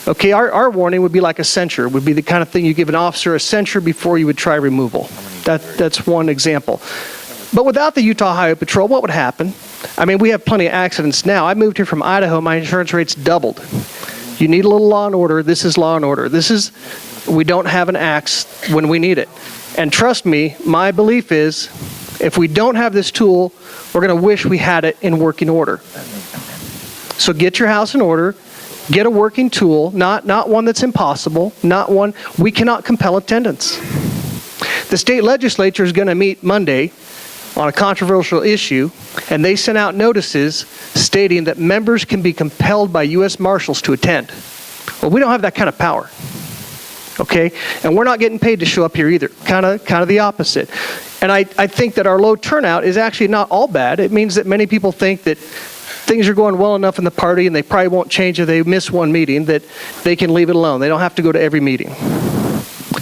Q: Okay, our warning would be like a censure. It would be the kind of thing you give an officer a censure before you would try removal. That's one example. But without the Utah Highway Patrol, what would happen? I mean, we have plenty of accidents now. I moved here from Idaho. My insurance rates doubled. You need a little law and order. This is law and order. We don't have an axe when we need it. And trust me, my belief is if we don't have this tool, we're going to wish we had it in working order. So get your house in order. Get a working tool, not one that's impossible, not one we cannot compel attendance. The state legislature is going to meet Monday on a controversial issue, and they sent out notices stating that members can be compelled by U.S. Marshals to attend. Well, we don't have that kind of power. Okay? And we're not getting paid to show up here either. Kind of the opposite. And I think that our low turnout is actually not all bad. It means that many people think that things are going well enough in the party and they probably won't change if they miss one meeting, that they can leave it alone. They don't have to go to every meeting.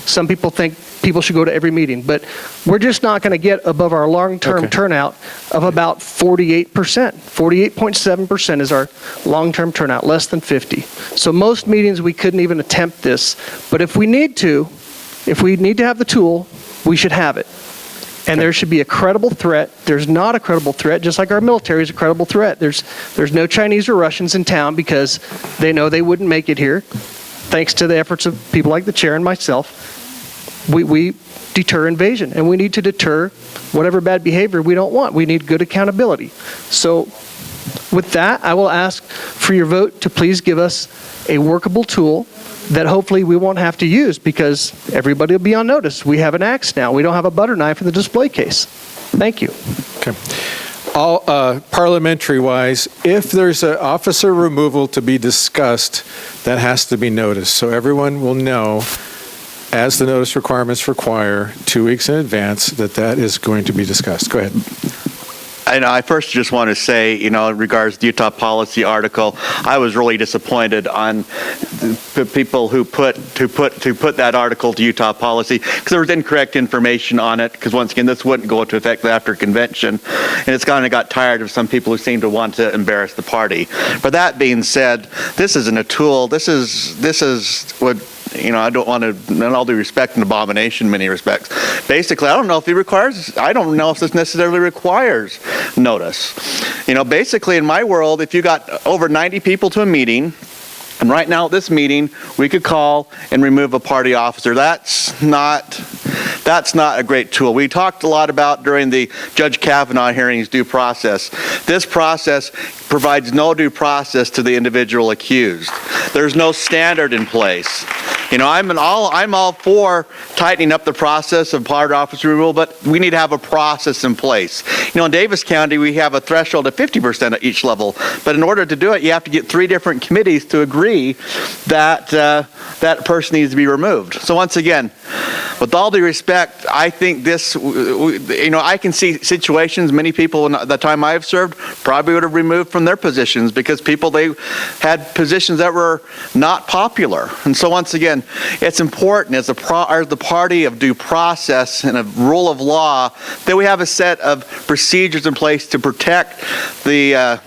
Q: Some people think people should go to every meeting, but we're just not going to get above our long-term turnout of about 48%. 48.7% is our long-term turnout, less than 50. So most meetings we couldn't even attempt this, but if we need to have the tool, we should have it. And there should be a credible threat. There's not a credible threat, just like our military is a credible threat. There's no Chinese or Russians in town because they know they wouldn't make it here. Thanks to the efforts of people like the chair and myself, we deter invasion, and we need to deter whatever bad behavior we don't want. We need good accountability. So with that, I will ask for your vote to please give us a workable tool that hopefully we won't have to use, because everybody will be on notice. We have an axe now. We don't have a butter knife in the display case. Thank you.
A: Okay. All parliamentary-wise, if there's an officer removal to be discussed, that has to be noticed. So everyone will know, as the notice requirements require, 2 weeks in advance, that is going to be discussed. Go ahead.
F: And I first just want to say, in regards to the Utah policy article, I was really disappointed on the people who put that article to Utah policy, because there was incorrect information on it. Because once again, this wouldn't go into effect after convention, and it's kind of got tired of some people who seem to want to embarrass the party. But that being said, this isn't a tool. This is what. I don't want to, in all due respect, an abomination in many respects. Basically, I don't know if this necessarily requires notice. Basically in my world, if you got over 90 people to a meeting, and right now at this meeting, we could call and remove a party officer. That's not a great tool. We talked a lot about during the Judge Kavanaugh hearings due process. This process provides no due process to the individual accused. There's no standard in place. I'm all for tightening up the process of party officer removal, but we need to have a process in place. In Davis County, we have a threshold of 50% at each level, but in order to do it, you have to get 3 different committees to agree that that person needs to be removed. So once again, with all due respect, I think this, I can see situations many people in the time I've served probably would have removed from their positions because they had positions that were not popular. And so once again, it's important as the party of due process and a rule of law that we have a set of procedures in place to protect the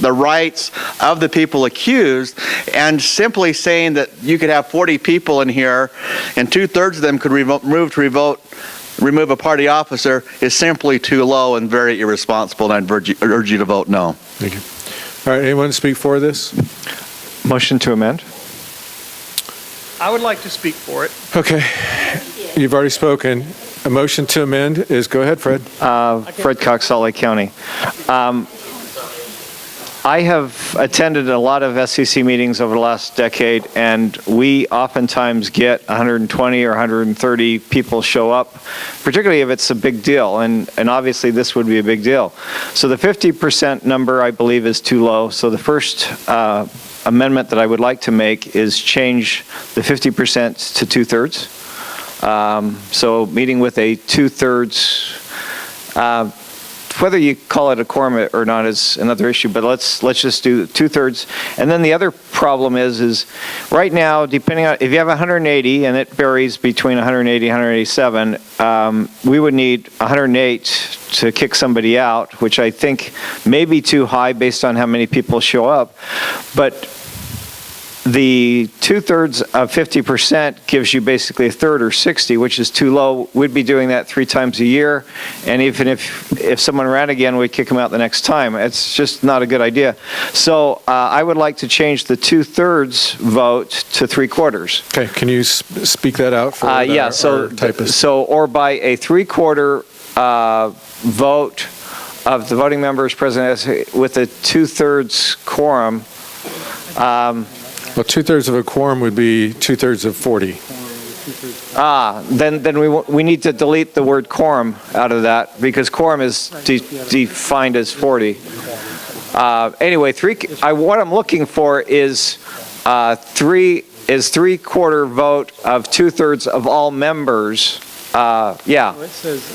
F: rights of the people accused. And simply saying that you could have 40 people in here and 2/3 of them could remove a party officer is simply too low and very irresponsible, and I'd urge you to vote no.
A: Thank you. All right, anyone speak for this?
U: Motion to amend?
Q: I would like to speak for it.
A: Okay. You've already spoken. A motion to amend is, go ahead, Fred.
U: Fred Cox, Salt Lake County. I have attended a lot of SCC meetings over the last decade, and we oftentimes get 120 or 130 people show up, particularly if it's a big deal, and obviously this would be a big deal. So the 50% number, I believe, is too low. So the first amendment that I would like to make is change the 50% to 2/3. So meeting with a 2/3, whether you call it a quorum or not is another issue, but let's just do 2/3. And then the other problem is right now, depending on, if you have 180, and it varies between 180 and 187, we would need 108 to kick somebody out, which I think may be too high based on how many people show up. But the 2/3 of 50% gives you basically a third, or 60, which is too low. We'd be doing that 3 times a year, and even if someone ran again, we'd kick them out the next time. It's just not a good idea. So I would like to change the 2/3 vote to 3/4.
A: Okay, can you speak that out for
U: yeah,
A: our
U: so
A: typists?
U: or by a 3/4 vote of the voting members present with a 2/3 quorum.
A: Well, 2/3 of a quorum would be 2/3 of 40.
U: Then we need to delete the word quorum out of that, because quorum is defined as 40. Anyway, what I'm looking for is 3/4 vote of 2/3 of all members. Yeah,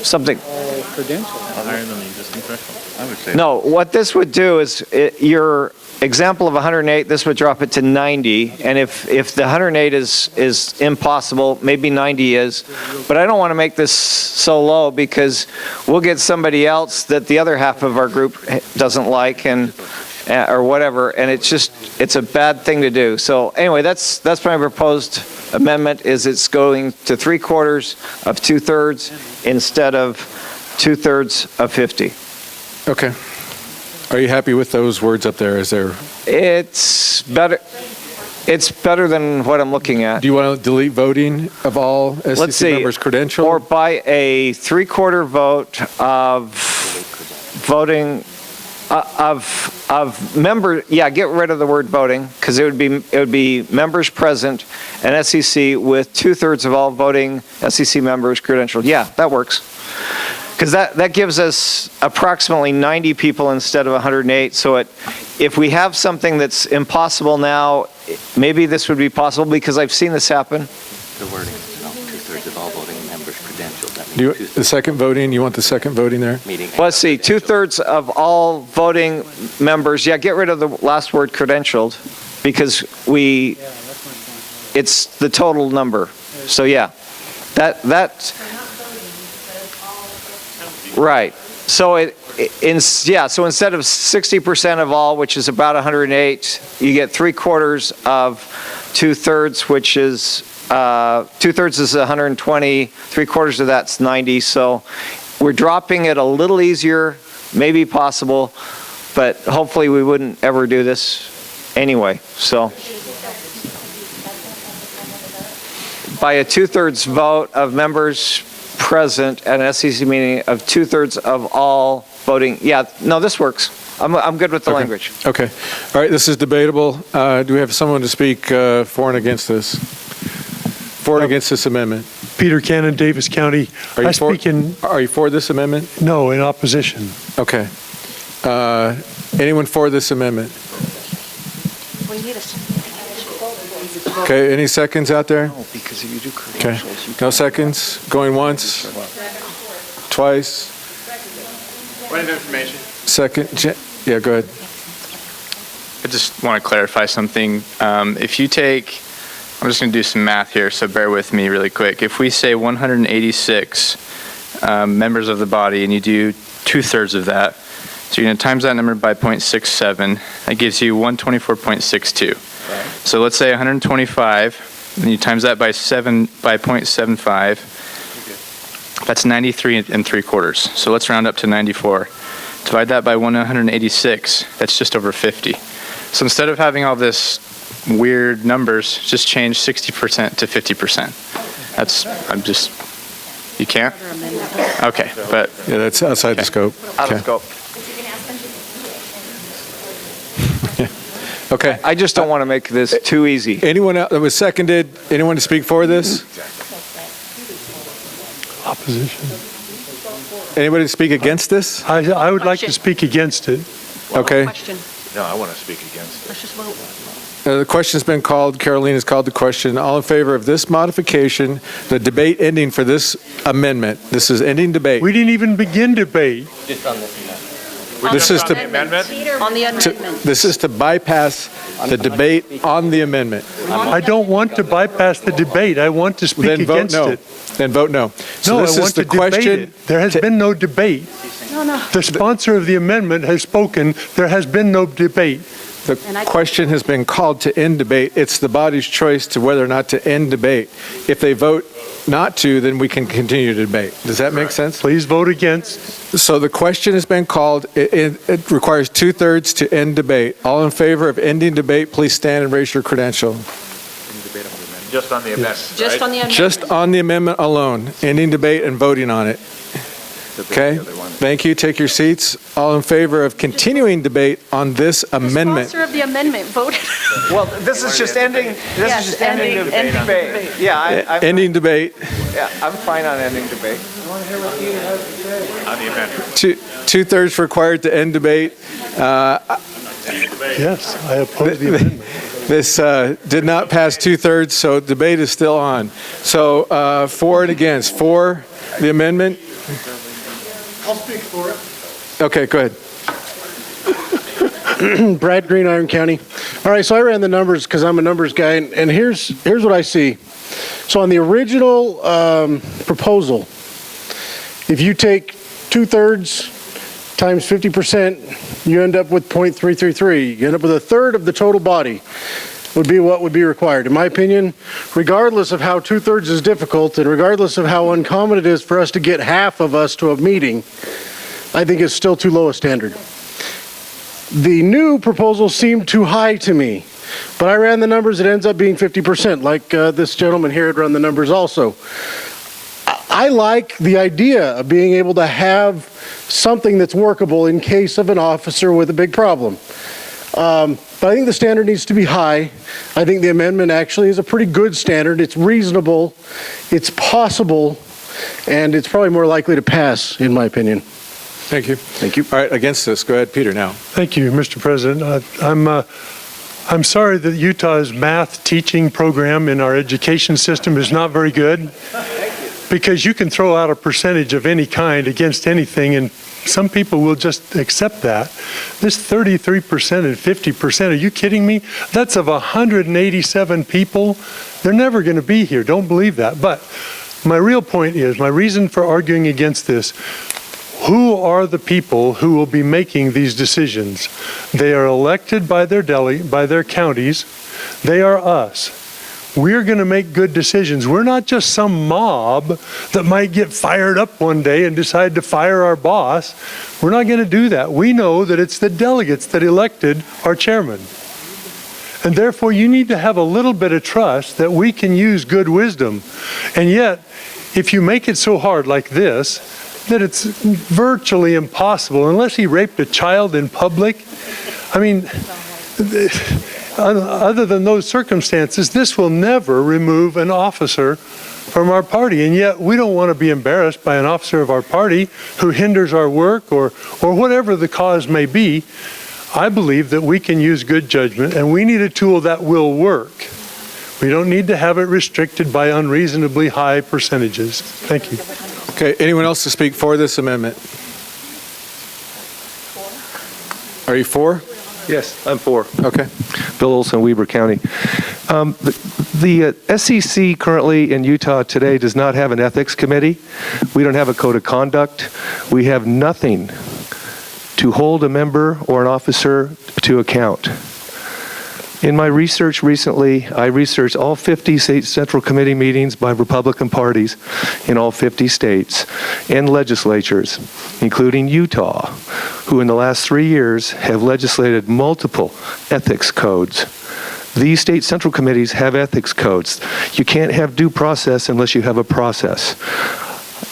U: something.
C: Higher than the existing threshold. I would say.
U: No, what this would do is, your example of 108, this would drop it to 90, and if the 108 is impossible, maybe 90 is, but I don't want to make this so low, because we'll get somebody else that the other half of our group doesn't like, or whatever, and it's a bad thing to do. So anyway, that's my proposed amendment, is it's going to 3/4 of 2/3 instead of 2/3 of 50.
A: Okay. Are you happy with those words up there?
U: It's better. It's better than what I'm looking at.
A: Do you want to delete voting of all SCC members credentialed?
U: Or by a 3/4 vote of voting of member. Yeah, get rid of the word voting, because it would be members present and SCC with 2/3 of all voting SCC members credentialed. Yeah, that works. Because that gives us approximately 90 people instead of 108. So if we have something that's impossible now, maybe this would be possible, because I've seen this happen.
N: The wording is 2/3 of all voting members credentialed.
A: The second voting, you want the second voting there?
U: Well, let's see, 2/3 of all voting members. Yeah, get rid of the last word credentialed, because it's the total number. So yeah, that's right. So so instead of 60% of all, which is about 108, you get 3/4 of 2/3, which is 2/3 is 120. 3/4 of that's 90. So we're dropping it a little easier, maybe possible, but hopefully we wouldn't ever do this anyway. So by a 2/3 vote of members present at an SCC meeting of 2/3 of all voting. Yeah, no, this works. I'm good with the language.
A: Okay. All right, this is debatable. Do we have someone to speak for and against this? For and against this amendment?
L: Peter Cannon, Davis County.
A: Are you for this amendment?
L: No, in opposition.
A: Okay. Anyone for this amendment? Okay, any seconds out there?
U: No, because if you do
A: Okay, no seconds? Going once? Twice?
R: Point of information.
A: Second? Yeah, go ahead.
R: I just want to clarify something. If you take, I'm just going to do some math here, so bear with me really quick. If we say 186 members of the body and you do 2/3 of that, so you're going to times that number by 0.67, that gives you 124.62. So let's say 125, and you times that by 0.75. That's 93 3/4. So let's round up to 94. Divide that by 186. That's just over 50. So instead of having all this weird numbers, just change 60% to 50%. You can't? Okay, but
A: yeah, that's outside the scope.
U: Out of scope.
A: Okay.
U: I just don't want to make this too easy.
A: Anyone else that was seconded? Anyone to speak for this?
L: Opposition.
A: Anybody to speak against this?
L: I would like to speak against it.
A: Okay.
P: No, I want to speak against it.
O: Let's just vote.
A: The question's been called. Caroline has called the question. All in favor of this modification, the debate ending for this amendment? This is ending debate.
L: We didn't even begin debate.
A: This is to,
O: On the amendment.
A: this is to bypass the debate on the amendment.
L: I don't want to bypass the debate. I want to speak
A: Then vote
L: against
A: no.
L: it.
A: Then vote no. So
L: No,
A: this
L: I
A: is
L: want
A: the
L: to debate
A: question.
L: it. There has been no debate. The sponsor of the amendment has spoken. There has been no debate.
A: The question has been called to end debate. It's the body's choice to whether or not to end debate. If they vote not to, then we can continue to debate. Does that make sense?
L: Please vote against.
A: So the question has been called. It requires 2/3 to end debate. All in favor of ending debate, please stand and raise your credential.
P: Just on the amendment,
O: Just on the amendment.
A: Just on the amendment alone, ending debate and voting on it. Okay? Thank you. Take your seats. All in favor of continuing debate on this amendment?
H: Sponsor of the amendment voted.
U: Well, this is just ending, ending debate. Yeah,
A: Ending debate.
U: yeah, I'm fine on ending debate.
P: on the amendment.
A: 2/3 required to end debate.
L: Yes, I oppose the amendment.
A: This did not pass 2/3, so debate is still on. So for and against. For the amendment?
M: I'll speak for it.
A: Okay, go ahead.
M: Brad Green, Iron County. All right, so I ran the numbers because I'm a numbers guy, and here's what I see. So on the original proposal, if you take 2/3 times 50%, you end up with 0.333. You end up with 1/3 of the total body would be what would be required. In my opinion, regardless of how 2/3 is difficult and regardless of how uncommon it is for us to get half of us to a meeting, I think it's still too low a standard. The new proposal seemed too high to me, but I ran the numbers, it ends up being 50%, like this gentleman here had run the numbers also. I like the idea of being able to have something that's workable in case of an officer with a big problem. But I think the standard needs to be high. I think the amendment actually is a pretty good standard. It's reasonable, it's possible, and it's probably more likely to pass, in my opinion.
A: Thank you. Thank you. All right, against this, go ahead, Peter, now.
L: Thank you, Mr. President. I'm sorry that Utah's math teaching program in our education system is not very good. Because you can throw out a percentage of any kind against anything, and some people will just accept that. This 33% and 50%, are you kidding me? That's of 187 people. They're never going to be here. Don't believe that. But my real point is, my reason for arguing against this, who are the people who will be making these decisions? They are elected by their counties. They are us. We're going to make good decisions. We're not just some mob that might get fired up one day and decide to fire our boss. We're not going to do that. We know that it's the delegates that elected our chairman. And therefore, you need to have a little bit of trust that we can use good wisdom. And yet, if you make it so hard like this, that it's virtually impossible, unless he raped a child in public, I mean, other than those circumstances, this will never remove an officer from our party. And yet we don't want to be embarrassed by an officer of our party who hinders our work or whatever the cause may be. I believe that we can use good judgment, and we need a tool that will work. We don't need to have it restricted by unreasonably high percentages. Thank you.
A: Okay, anyone else to speak for this amendment? Are you for?
D: Yes, I'm for.
A: Okay.
D: Bill Olson, Weber County. The SCC currently in Utah today does not have an ethics committee. We don't have a code of conduct. We have nothing to hold a member or an officer to account. In my research recently, I researched all 50 state central committee meetings by Republican parties in all 50 states and legislatures, including Utah, who in the last 3 years have legislated multiple ethics codes. These state central committees have ethics codes. You can't have due process unless you have a process.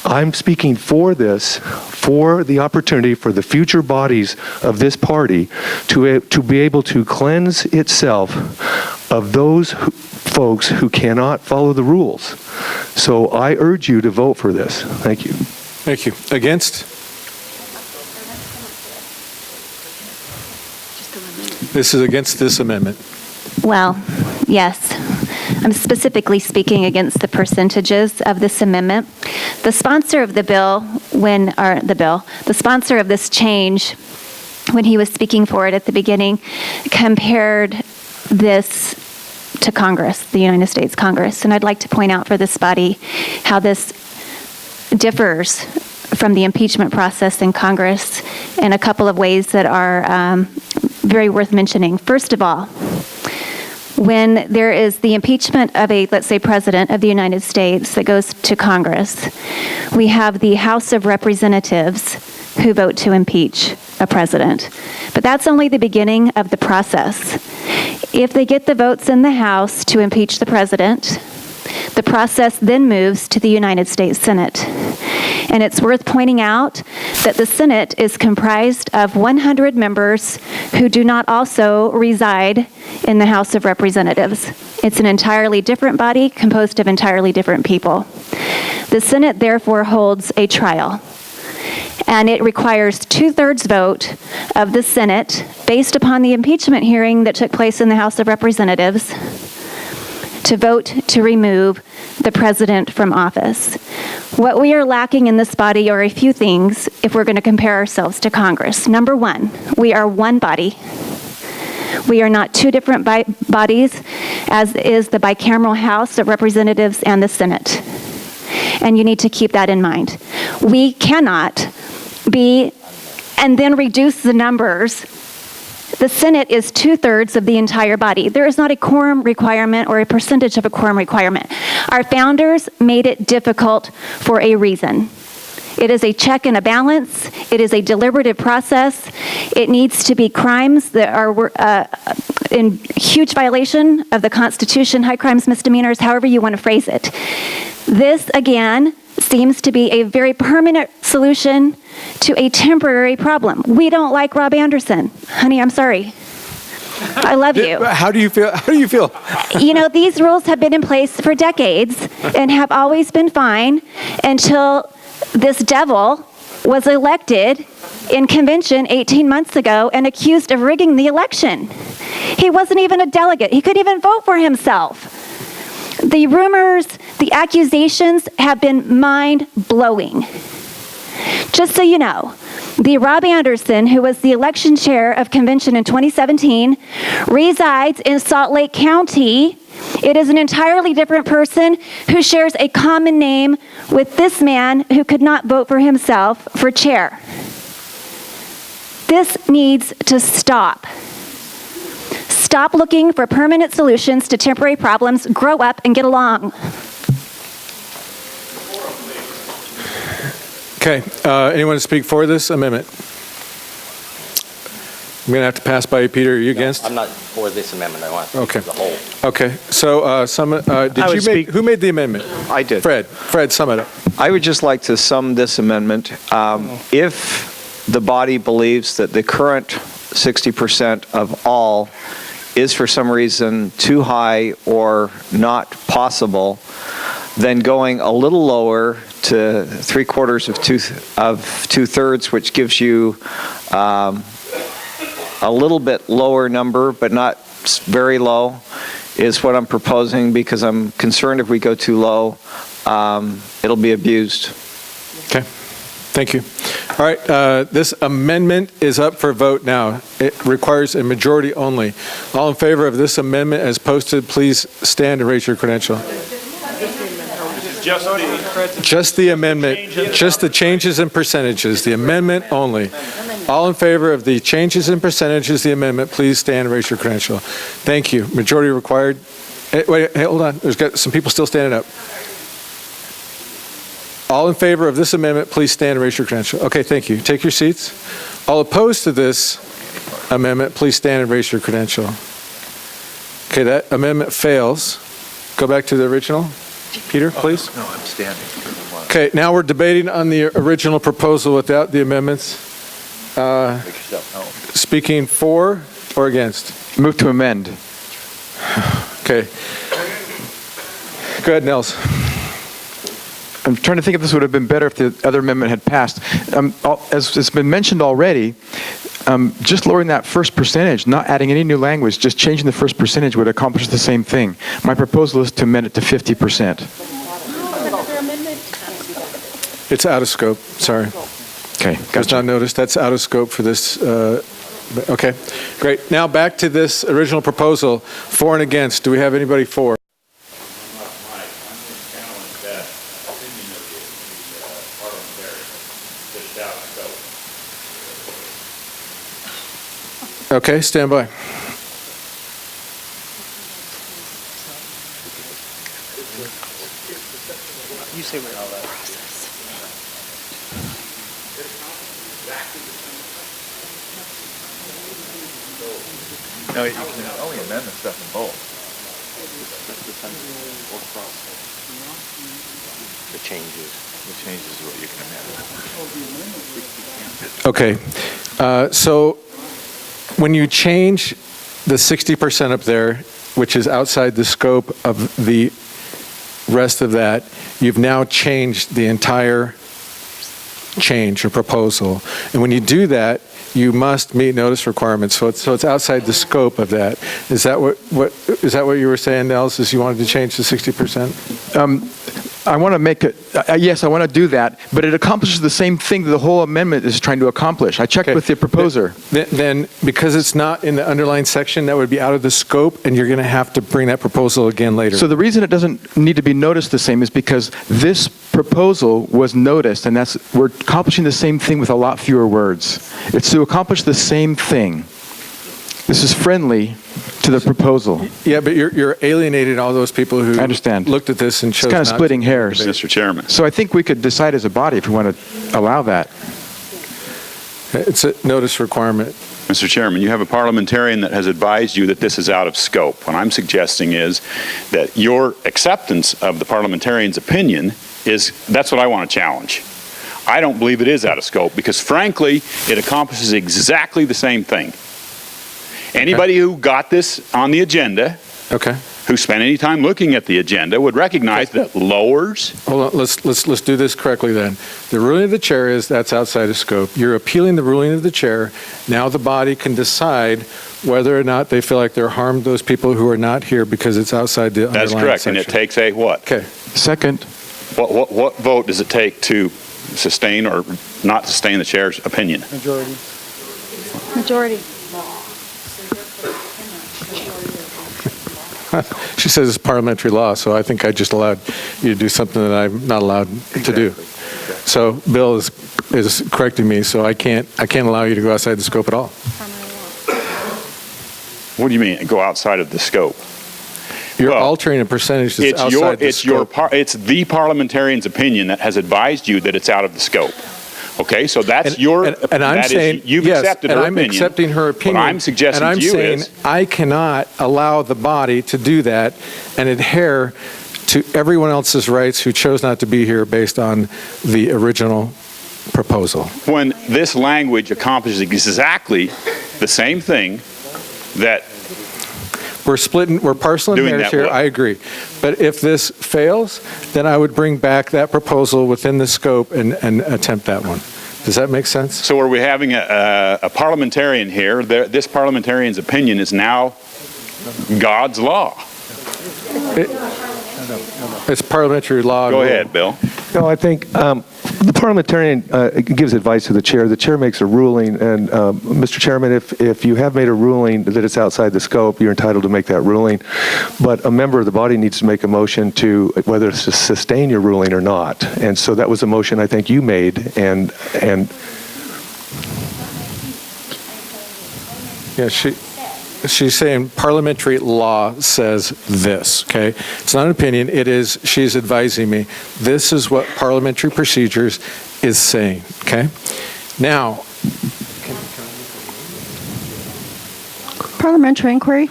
D: I'm speaking for this for the opportunity for the future bodies of this party to be able to cleanse itself of those folks who cannot follow the rules. So I urge you to vote for this. Thank you.
A: Thank you. Against? This is against this amendment.
K: Well, yes. I'm specifically speaking against the percentages of this amendment. The sponsor of the bill, the sponsor of this change, when he was speaking for it at the beginning, compared this to Congress, the United States Congress. And I'd like to point out for this body how this differs from the impeachment process in Congress in a couple of ways that are very worth mentioning. First of all, when there is the impeachment of a, let's say, president of the United States that goes to Congress, we have the House of Representatives who vote to impeach a president. But that's only the beginning of the process. If they get the votes in the House to impeach the president, the process then moves to the United States Senate. And it's worth pointing out that the Senate is comprised of 100 members who do not also reside in the House of Representatives. It's an entirely different body composed of entirely different people. The Senate therefore holds a trial, and it requires 2/3 vote of the Senate based upon the impeachment hearing that took place in the House of Representatives to vote to remove the president from office. What we are lacking in this body are a few things if we're going to compare ourselves to Congress. Number one, we are one body. We are not two different bodies, as is the bicameral House of Representatives and the Senate. And you need to keep that in mind. We cannot be, and then reduce the numbers. The Senate is 2/3 of the entire body. There is not a quorum requirement or a percentage of a quorum requirement. Our founders made it difficult for a reason. It is a check and a balance. It is a deliberative process. It needs to be crimes that are in huge violation of the Constitution, high crimes, misdemeanors, however you want to phrase it. This, again, seems to be a very permanent solution to a temporary problem. We don't like Rob Anderson. Honey, I'm sorry. I love you.
A: How do you feel? How do you feel?
K: You know, these rules have been in place for decades and have always been fine until this devil was elected in convention 18 months ago and accused of rigging the election. He wasn't even a delegate. He couldn't even vote for himself. The rumors, the accusations have been mind-blowing. Just so you know, the Rob Anderson, who was the election chair of convention in 2017, resides in Salt Lake County. It is an entirely different person who shares a common name with this man who could not vote for himself for chair. This needs to stop. Stop looking for permanent solutions to temporary problems. Grow up and get along.
A: Okay, anyone to speak for this amendment? I'm going to have to pass by you, Peter. Are you against?
N: I'm not for this amendment. I want to speak for the whole.
A: Okay, so who made the amendment?
U: I did.
A: Fred, sum it up.
U: I would just like to sum this amendment. If the body believes that the current 60% of all is for some reason too high or not possible, then going a little lower to 3/4 of 2/3, which gives you a little bit lower number, but not very low, is what I'm proposing, because I'm concerned if we go too low, it'll be abused.
A: Okay, thank you. All right, this amendment is up for vote now. It requires a majority only. All in favor of this amendment as posted, please stand and raise your credential. Just the amendment, just the changes in percentages, the amendment only. All in favor of the changes in percentages, the amendment, please stand and raise your credential. Thank you. Majority required. Wait, hold on. There's got some people still standing up. All in favor of this amendment, please stand and raise your credential. Okay, thank you. Take your seats. All opposed to this amendment, please stand and raise your credential. Okay, that amendment fails. Go back to the original. Peter, please.
P: No, I'm standing.
A: Okay, now we're debating on the original proposal without the amendments. Speaking for or against?
J: Move to amend.
A: Okay. Go ahead, Nels.
J: I'm trying to think if this would have been better if the other amendment had passed. As it's been mentioned already, just lowering that first percentage, not adding any new language, just changing the first percentage would accomplish the same thing. My proposal is to amend it to 50%.
A: It's out of scope, sorry.
J: Okay,
A: Just not noticed, that's out of scope for this. Okay, great. Now back to this original proposal, for and against. Do we have anybody for? Okay, stand by.
Q: You say what all that.
P: No, you can only amend the stuff in bold.
N: The changes.
P: The changes is what you can amend.
A: Okay, so when you change the 60% up there, which is outside the scope of the rest of that, you've now changed the entire change or proposal. And when you do that, you must meet notice requirements. So it's outside the scope of that. Is that what you were saying, Nels? Is you wanted to change to 60%?
J: I want to make it, yes, I want to do that, but it accomplishes the same thing that the whole amendment is trying to accomplish. I checked with the proposer.
A: Then, because it's not in the underlined section, that would be out of the scope, and you're going to have to bring that proposal again later.
J: So the reason it doesn't need to be noticed the same is because this proposal was noticed, and we're accomplishing the same thing with a lot fewer words. It's to accomplish the same thing. This is friendly to the proposal.
A: Yeah, but you're alienating all those people who
J: I understand.
A: Looked at this and chose
J: It's kind of
A: not
J: splitting
A: to
J: hairs.
A: debate.
P: Mr. Chairman.
J: So I think we could decide as a body if we want to allow that.
A: It's a notice requirement.
P: Mr. Chairman, you have a parliamentarian that has advised you that this is out of scope. What I'm suggesting is that your acceptance of the parliamentarian's opinion that's what I want to challenge. I don't believe it is out of scope because, frankly, it accomplishes exactly the same thing. Anybody who got this on the agenda, who spent any time looking at the agenda, would recognize that lowers.
A: Hold on, let's do this correctly then. The ruling of the chair is that's outside of scope. You're appealing the ruling of the chair. Now the body can decide whether or not they feel like they're harmed those people who are not here because it's outside the underlying
P: That's correct,
A: section.
P: and it takes a what?
A: Okay.
J: Second.
P: What vote does it take to sustain or not sustain the chair's opinion?
K: Majority.
A: She says it's parliamentary law, so I think I just allowed you to do something that I'm not allowed to do. So Bill is correcting me, so I can't allow you to go outside the scope at all.
P: What do you mean, go outside of the scope?
A: You're altering a percentage that's outside the scope.
P: It's the parliamentarian's opinion that has advised you that it's out of the scope. Okay, so that's
A: and I'm saying
P: you've
A: yes,
P: accepted
A: and
P: her
A: I'm
P: opinion.
A: accepting her opinion.
P: What I'm suggesting
A: and I'm
P: to you
A: saying
P: is
A: I cannot allow the body to do that and adhere to everyone else's rights who chose not to be here based on the original proposal.
P: When this language accomplishes exactly the same thing that
A: we're parceling hairs here, I agree. But if this fails, then I would bring back that proposal within the scope and attempt that one. Does that make sense?
P: So are we having a parliamentarian here? This parliamentarian's opinion is now God's law.
A: It's parliamentary law.
P: Go ahead, Bill.
D: No, I think the parliamentarian gives advice to the chair. The chair makes a ruling, and Mr. Chairman, if you have made a ruling that it's outside the scope, you're entitled to make that ruling. But a member of the body needs to make a motion to whether to sustain your ruling or not. And so that was a motion I think you made, and
A: yeah, she's saying parliamentary law says this, okay? It's not an opinion, it is, she's advising me, this is what parliamentary procedures is saying, okay? Now,
T: Parliamentary inquiry.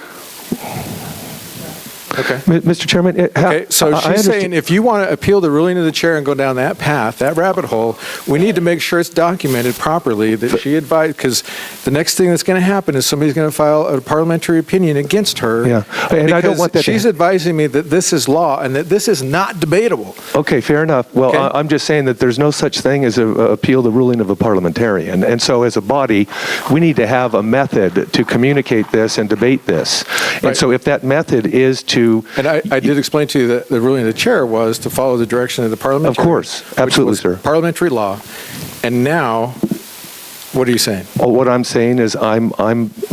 A: Okay.
D: Mr. Chairman,
A: Okay, so
D: I
A: she's saying
D: understand-
A: if you want to appeal the ruling of the chair and go down that path, that rabbit hole, we need to make sure it's documented properly that she advised, because the next thing that's going to happen is somebody's going to file a parliamentary opinion against her.
D: Yeah, and I don't want that to
A: she's advising me that this is law and that this is not debatable.
D: Okay, fair enough. Well,
A: Okay.
D: I'm just saying that there's no such thing as a appeal the ruling of a parliamentarian. And so as a body, we need to have a method to communicate this and debate this. And
A: Right.
D: so if that method is to...
A: And I did explain to you that the ruling of the chair was to follow the direction of the parliamentary.
D: Of course, absolutely,
A: which was
D: sir.
A: parliamentary law. And now, what are you saying?
D: Well, what I'm saying is I'm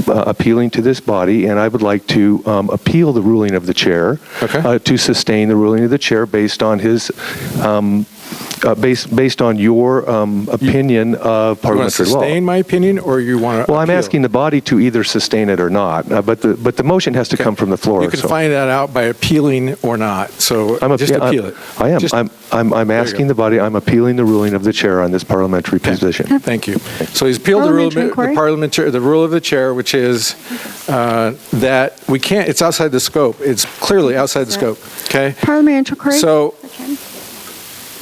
D: appealing to this body, and I would like to appeal the ruling of the chair to sustain the ruling of the chair based on his based on your opinion of
A: You want to
D: parliamentary law.
A: sustain my opinion, or you want to
D: Well, I'm
A: appeal?
D: asking the body to either sustain it or not, but the motion has to come from the floor.
A: You can
D: so.
A: find that out by appealing or not. So just appeal it.
D: I am.
A: Just-
D: I'm asking the body. I'm appealing the ruling of the chair on this parliamentary position.
A: Thank you. So he's appealed the rule, the rule of the chair, which is that we can't. It's outside the scope. It's clearly outside the scope. Okay.
B: Parliamentary inquiry.
A: So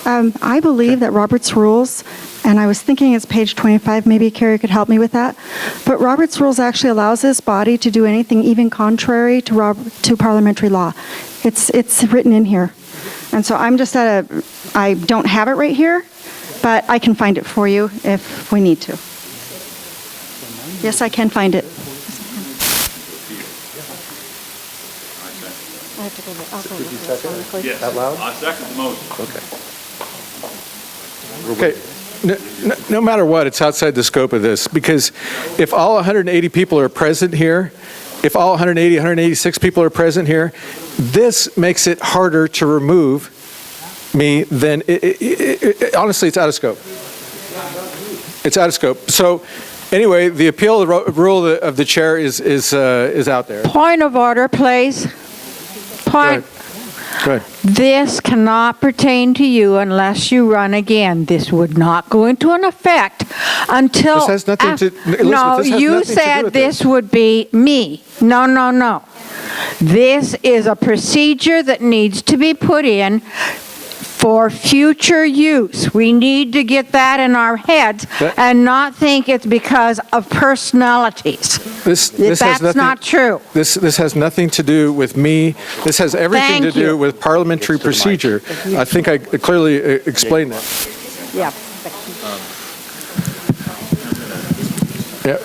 B: I believe that Robert's rules, and I was thinking it's page 25, maybe Carrie could help me with that, but Robert's rules actually allows this body to do anything even contrary to parliamentary law. It's written in here. And so I'm just I don't have it right here, but I can find it for you if we need to. Yes, I can find it. I have to go back. I'll go electronically.
P: Yes.
D: Out loud?
P: I second the motion.
A: Okay. No matter what, it's outside the scope of this, because if all 180 people are present here, if all 186 people are present here, this makes it harder to remove me than, honestly, it's out of scope. It's out of scope. So anyway, the appeal, the rule of the chair is out there.
T: Point of order, please. Point.
A: Go ahead.
T: This cannot pertain to you unless you run again. This would not go into an effect until...
A: This has nothing to... Elizabeth,
T: no,
A: this has
T: you
A: nothing to do
T: said
A: with
T: this would be me. No, no, no. This is a procedure that needs to be put in for future use. We need to get that in our heads and not think it's because of personalities. That's not true.
A: This has nothing to do with me. This has everything to do with parliamentary procedure. I think I clearly explained that.
T: Yeah.
A: Yeah,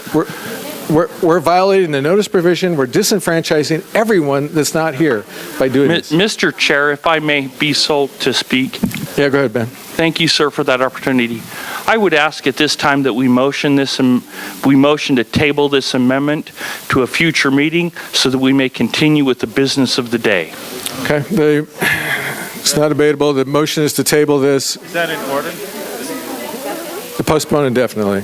A: we're violating the notice provision. We're disenfranchising everyone that's not here by doing this.
I: Mr. Chair, if I may be so to speak.
A: Yeah, go ahead, Ben.
I: Thank you, sir, for that opportunity. I would ask at this time that we motion to table this amendment to a future meeting so that we may continue with the business of the day.
A: Okay, it's not debatable. The motion is to table this,
P: Is that in order?
A: to postpone indefinitely.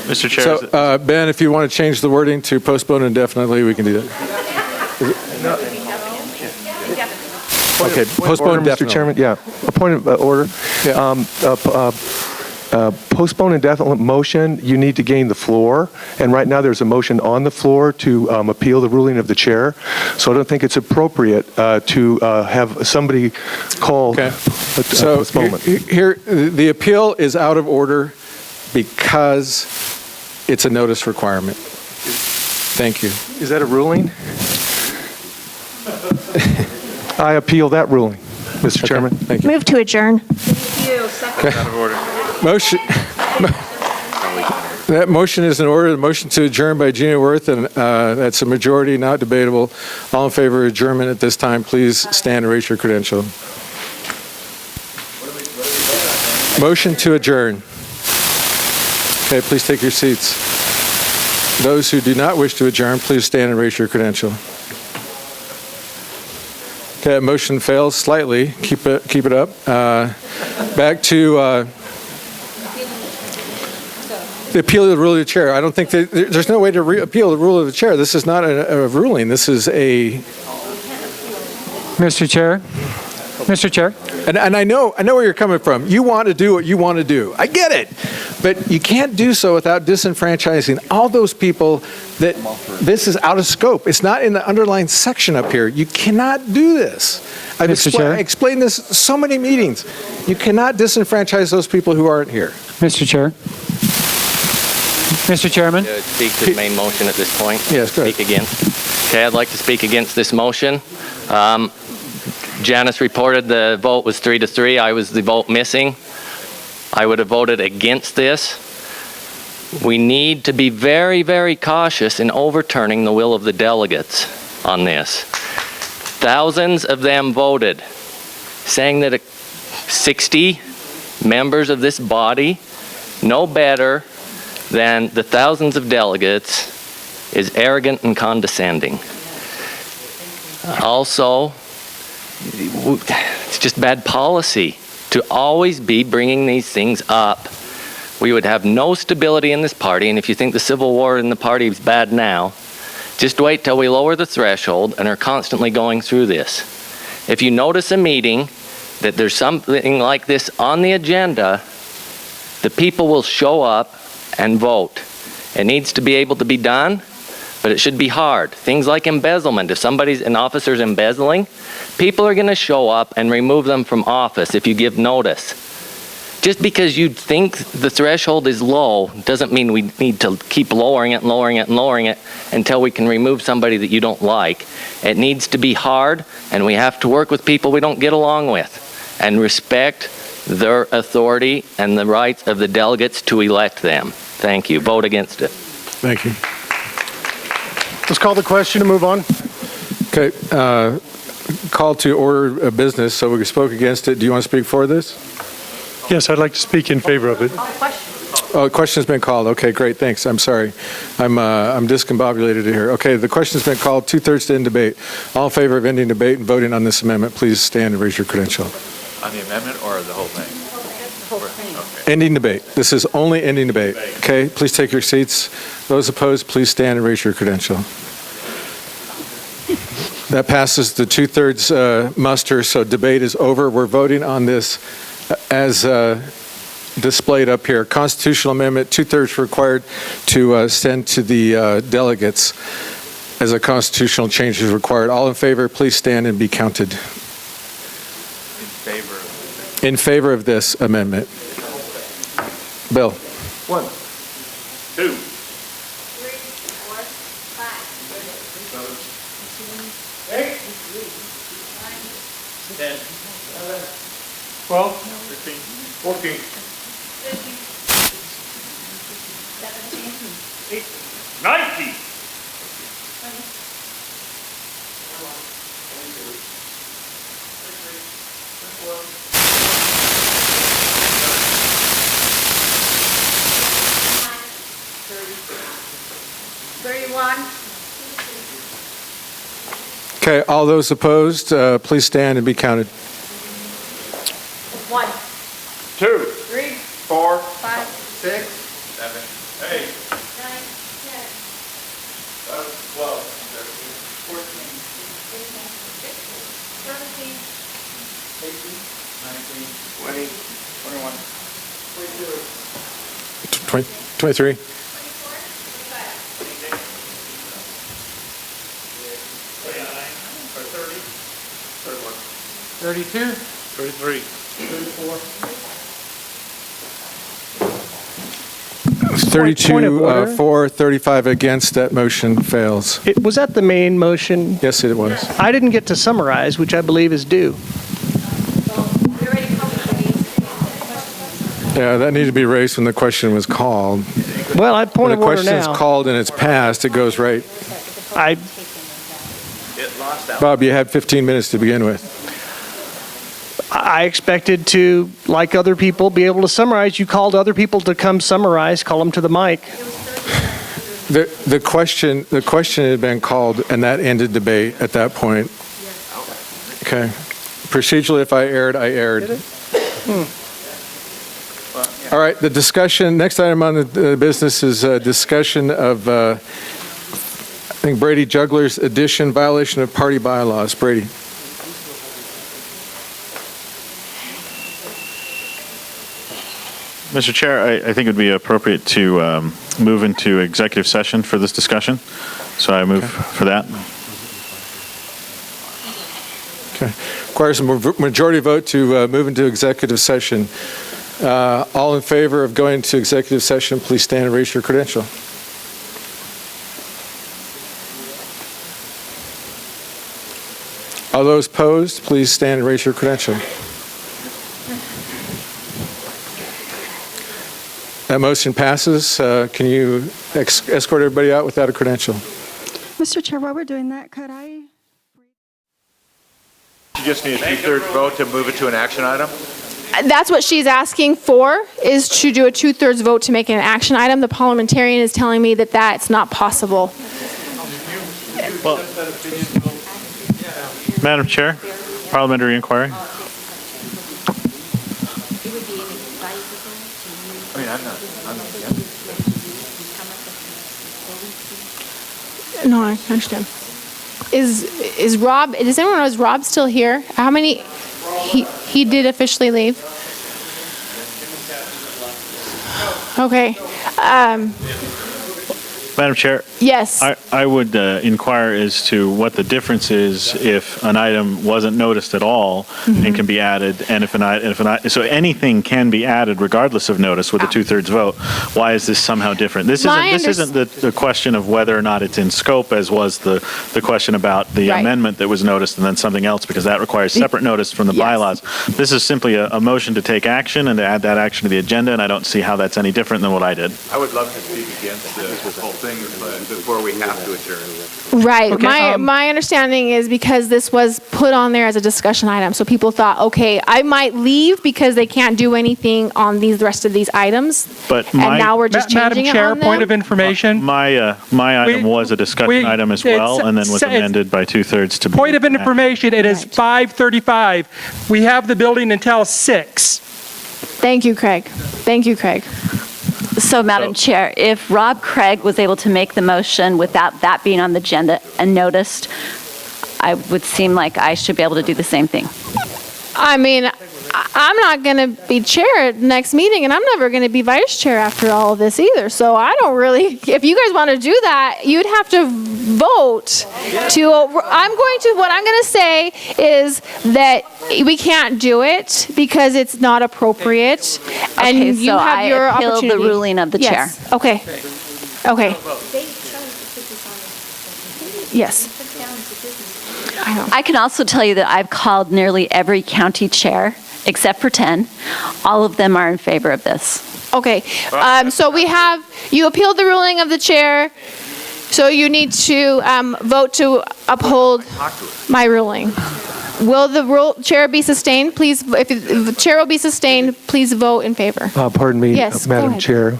P: Mr. Chair,
A: So, Ben, if you want to change the wording to postpone indefinitely, we can do that. Okay, postpone
D: Order, Mr.
A: indefinitely.
D: Chairman. Yeah, a point of order. Postpone indefinite motion, you need to gain the floor. And right now there's a motion on the floor to appeal the ruling of the chair. So I don't think it's appropriate to have somebody call a postponement.
A: Here, the appeal is out of order because it's a notice requirement. Thank you.
D: Is that a ruling? I appeal that ruling, Mr. Chairman.
A: Thank you.
B: Move to adjourn.
P: out of order.
A: Motion. That motion is in order. The motion to adjourn by Gina Worth, and that's a majority, not debatable. All in favor of adjournment at this time, please stand and raise your credential. Motion to adjourn. Okay, please take your seats. Those who do not wish to adjourn, please stand and raise your credential. Okay, that motion fails slightly. Keep it up. Back to the appeal of the rule of the chair. I don't think there's no way to appeal the rule of the chair. This is not a ruling. This is a...
G: Mr. Chair. Mr. Chair.
A: And I know where you're coming from. You want to do what you want to do. I get it. But you can't do so without disenfranchising all those people that this is out of scope. It's not in the underlying section up here. You cannot do this. I explained this so many meetings. You cannot disenfranchise those people who aren't here.
G: Mr. Chair. Mr. Chairman.
E: Speak to the main motion at this point.
A: Yes, go ahead.
E: Speak again. Okay, I'd like to speak against this motion. Janice reported the vote was 3-3. I was the vote missing. I would have voted against this. We need to be very, very cautious in overturning the will of the delegates on this. Thousands of them voted, saying that 60 members of this body know better than the thousands of delegates is arrogant and condescending. Also, it's just bad policy to always be bringing these things up. We would have no stability in this party, and if you think the civil war in the party is bad now, just wait till we lower the threshold and are constantly going through this. If you notice a meeting that there's something like this on the agenda, the people will show up and vote. It needs to be able to be done, but it should be hard. Things like embezzlement. If an officer's embezzling, people are going to show up and remove them from office if you give notice. Just because you think the threshold is low doesn't mean we need to keep lowering it and lowering it and lowering it until we can remove somebody that you don't like. It needs to be hard, and we have to work with people we don't get along with and respect their authority and the rights of the delegates to elect them. Thank you. Vote against it.
A: Thank you.
M: Let's call the question and move on.
A: Okay. Call to order a business, so we spoke against it. Do you want to speak for this?
L: Yes, I'd like to speak in favor of it.
A: Oh, the question's been called. Okay, great, thanks. I'm sorry. I'm discombobulated here. Okay, the question's been called. 2/3 to end debate. All in favor of ending debate and voting on this amendment, please stand and raise your credential.
P: On the amendment or the whole thing? Okay.
A: Ending debate. This is only ending debate. Okay, please take your seats. Those opposed, please stand and raise your credential. That passes the 2/3 muster, so debate is over. We're voting on this as displayed up here. Constitutional amendment, 2/3 required to send to the delegates as a constitutional change is required. All in favor, please stand and be counted. In favor of this amendment. Bill.
P: 1, 2, 8, 10, 12, 13, 14, 19.
T: 31.
A: Okay, all those opposed, please stand and be counted.
T: 1,
P: 2,
T: 3,
P: 4,
T: 5,
P: 6, 7, 8,
T: 9, 10.
P: 12, 13, 14,
T: 17.
P: 18, 19, 20, 21, 22.
A: 23.
G: 32.
P: 33.
G: 34.
A: 32 for, 35 against. That motion fails.
Q: Was that the main motion?
A: Yes, it was.
Q: I didn't get to summarize, which I believe is due.
A: Yeah, that needed to be raised when the question was called.
Q: Well, I point of
A: When the
Q: order
A: question
Q: now.
A: is called and it's passed, it goes right. Bob, you had 15 minutes to begin with.
Q: I expected to, like other people, be able to summarize. You called other people to come summarize. Call them to the mic.
A: The question had been called, and that ended debate at that point. Okay. Procedurally, if I erred, I erred. All right, the discussion, next item on the business is a discussion of, I think, Brady Juggler's addition, violation of party bylaws. Brady.
S: Mr. Chair, I think it would be appropriate to move into executive session for this discussion. So I move for that.
A: Okay. Requires a majority vote to move into executive session. All in favor of going to executive session, please stand and raise your credential. All those opposed, please stand and raise your credential. That motion passes. Can you escort everybody out without a credential?
B: Mr. Chair, while we're doing that, could I?
P: You just need a 2/3 vote to move it to an action item?
H: That's what she's asking for, is to do a 2/3 vote to make it an action item. The parliamentarian is telling me that that's not possible.
S: Well, Madam Chair, parliamentary inquiry.
H: No, I understand. Is Rob, does anyone know, is Rob still here? How many, he did officially leave? Okay.
S: Madam Chair?
H: Yes.
S: I would inquire as to what the difference is if an item wasn't noticed at all and can be added, and so anything can be added regardless of notice with a 2/3 vote. Why is this somehow different? This isn't the question of whether or not it's in scope, as was the question about the amendment that was noticed and then something else, because that requires separate notice from the bylaws. This is simply a motion to take action and to add that action to the agenda, and I don't see how that's any different than what I did.
P: I would love to speak against this whole thing before we have to adjourn.
H: Right.
G: Okay,
H: My understanding is because this was put on there as a discussion item, so people thought, okay, I might leave because they can't do anything on the rest of these items.
S: But
H: and now we're just changing it
G: Chair,
H: on them?
G: point of information.
S: My item was a discussion item as well, and then was amended by 2/3 to.
G: Point of information, it is 5:35. We have the building until 6.
H: Thank you, Craig. Thank you, Craig.
O: So, Madam Chair, if Rob Craig was able to make the motion without that being on the agenda and noticed, I would seem like I should be able to do the same thing.
H: I mean, I'm not going to be chair at the next meeting, and I'm never going to be vice chair after all of this either. So I don't really, if you guys want to do that, you'd have to vote to, what I'm going to say is that we can't do it because it's not appropriate. And
O: Okay,
H: you
O: so
H: have your
O: I appeal
H: opportunity.
O: the ruling of the chair.
H: Yes. Okay. Okay. Yes.
O: I can also tell you that I've called nearly every county chair, except for 10. All of them are in favor of this.
H: Okay. So you appealed the ruling of the chair, so you need to vote to uphold my ruling. Will the chair be sustained? Please, if the chair will be sustained, please vote in favor.
D: Pardon me,
H: Yes, go
D: Madam
H: ahead.
D: Chair.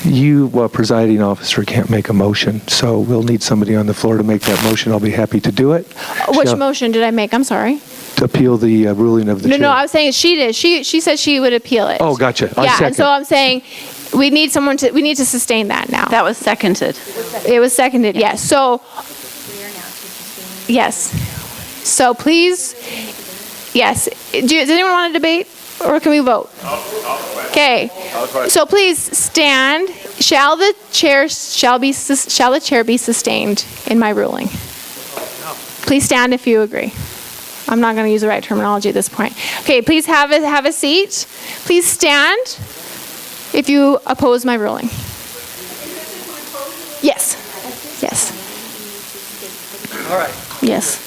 D: You, presiding officer, can't make a motion, so we'll need somebody on the floor to make that motion. I'll be happy to do it.
H: Which motion did I make? I'm sorry.
D: To appeal the ruling of the chair.
H: No, I was saying she did. She said she would appeal it.
D: Oh, gotcha. I
H: Yeah,
D: second.
H: and so I'm saying we need to sustain that now.
O: That was seconded.
H: It was seconded, yes. So, yes. So please, yes. Does anyone want to debate, or can we vote? Okay. So please stand. Shall the chair be sustained in my ruling? Please stand if you agree. I'm not going to use the right terminology at this point. Okay. Please have a seat. Please stand if you oppose my ruling. Yes. Yes.
Q: All right.
H: Yes.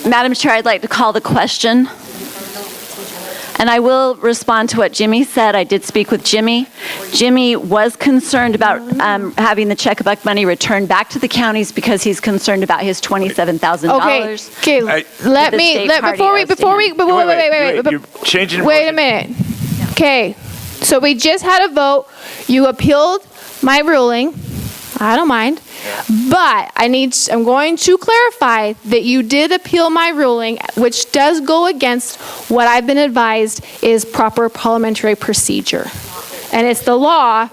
O: Madam Chair, I'd like to call the question. And I will respond to what Jimmy said. I did speak with Jimmy. Jimmy was concerned about having the checkbook money returned back to the counties because he's concerned about his $27,000.
H: Okay. Wait a minute. Okay. So we just had a vote. You appealed my ruling. I don't mind. But I'm going to clarify that you did appeal my ruling, which does go against what I've been advised is proper parliamentary procedure. And it's the law.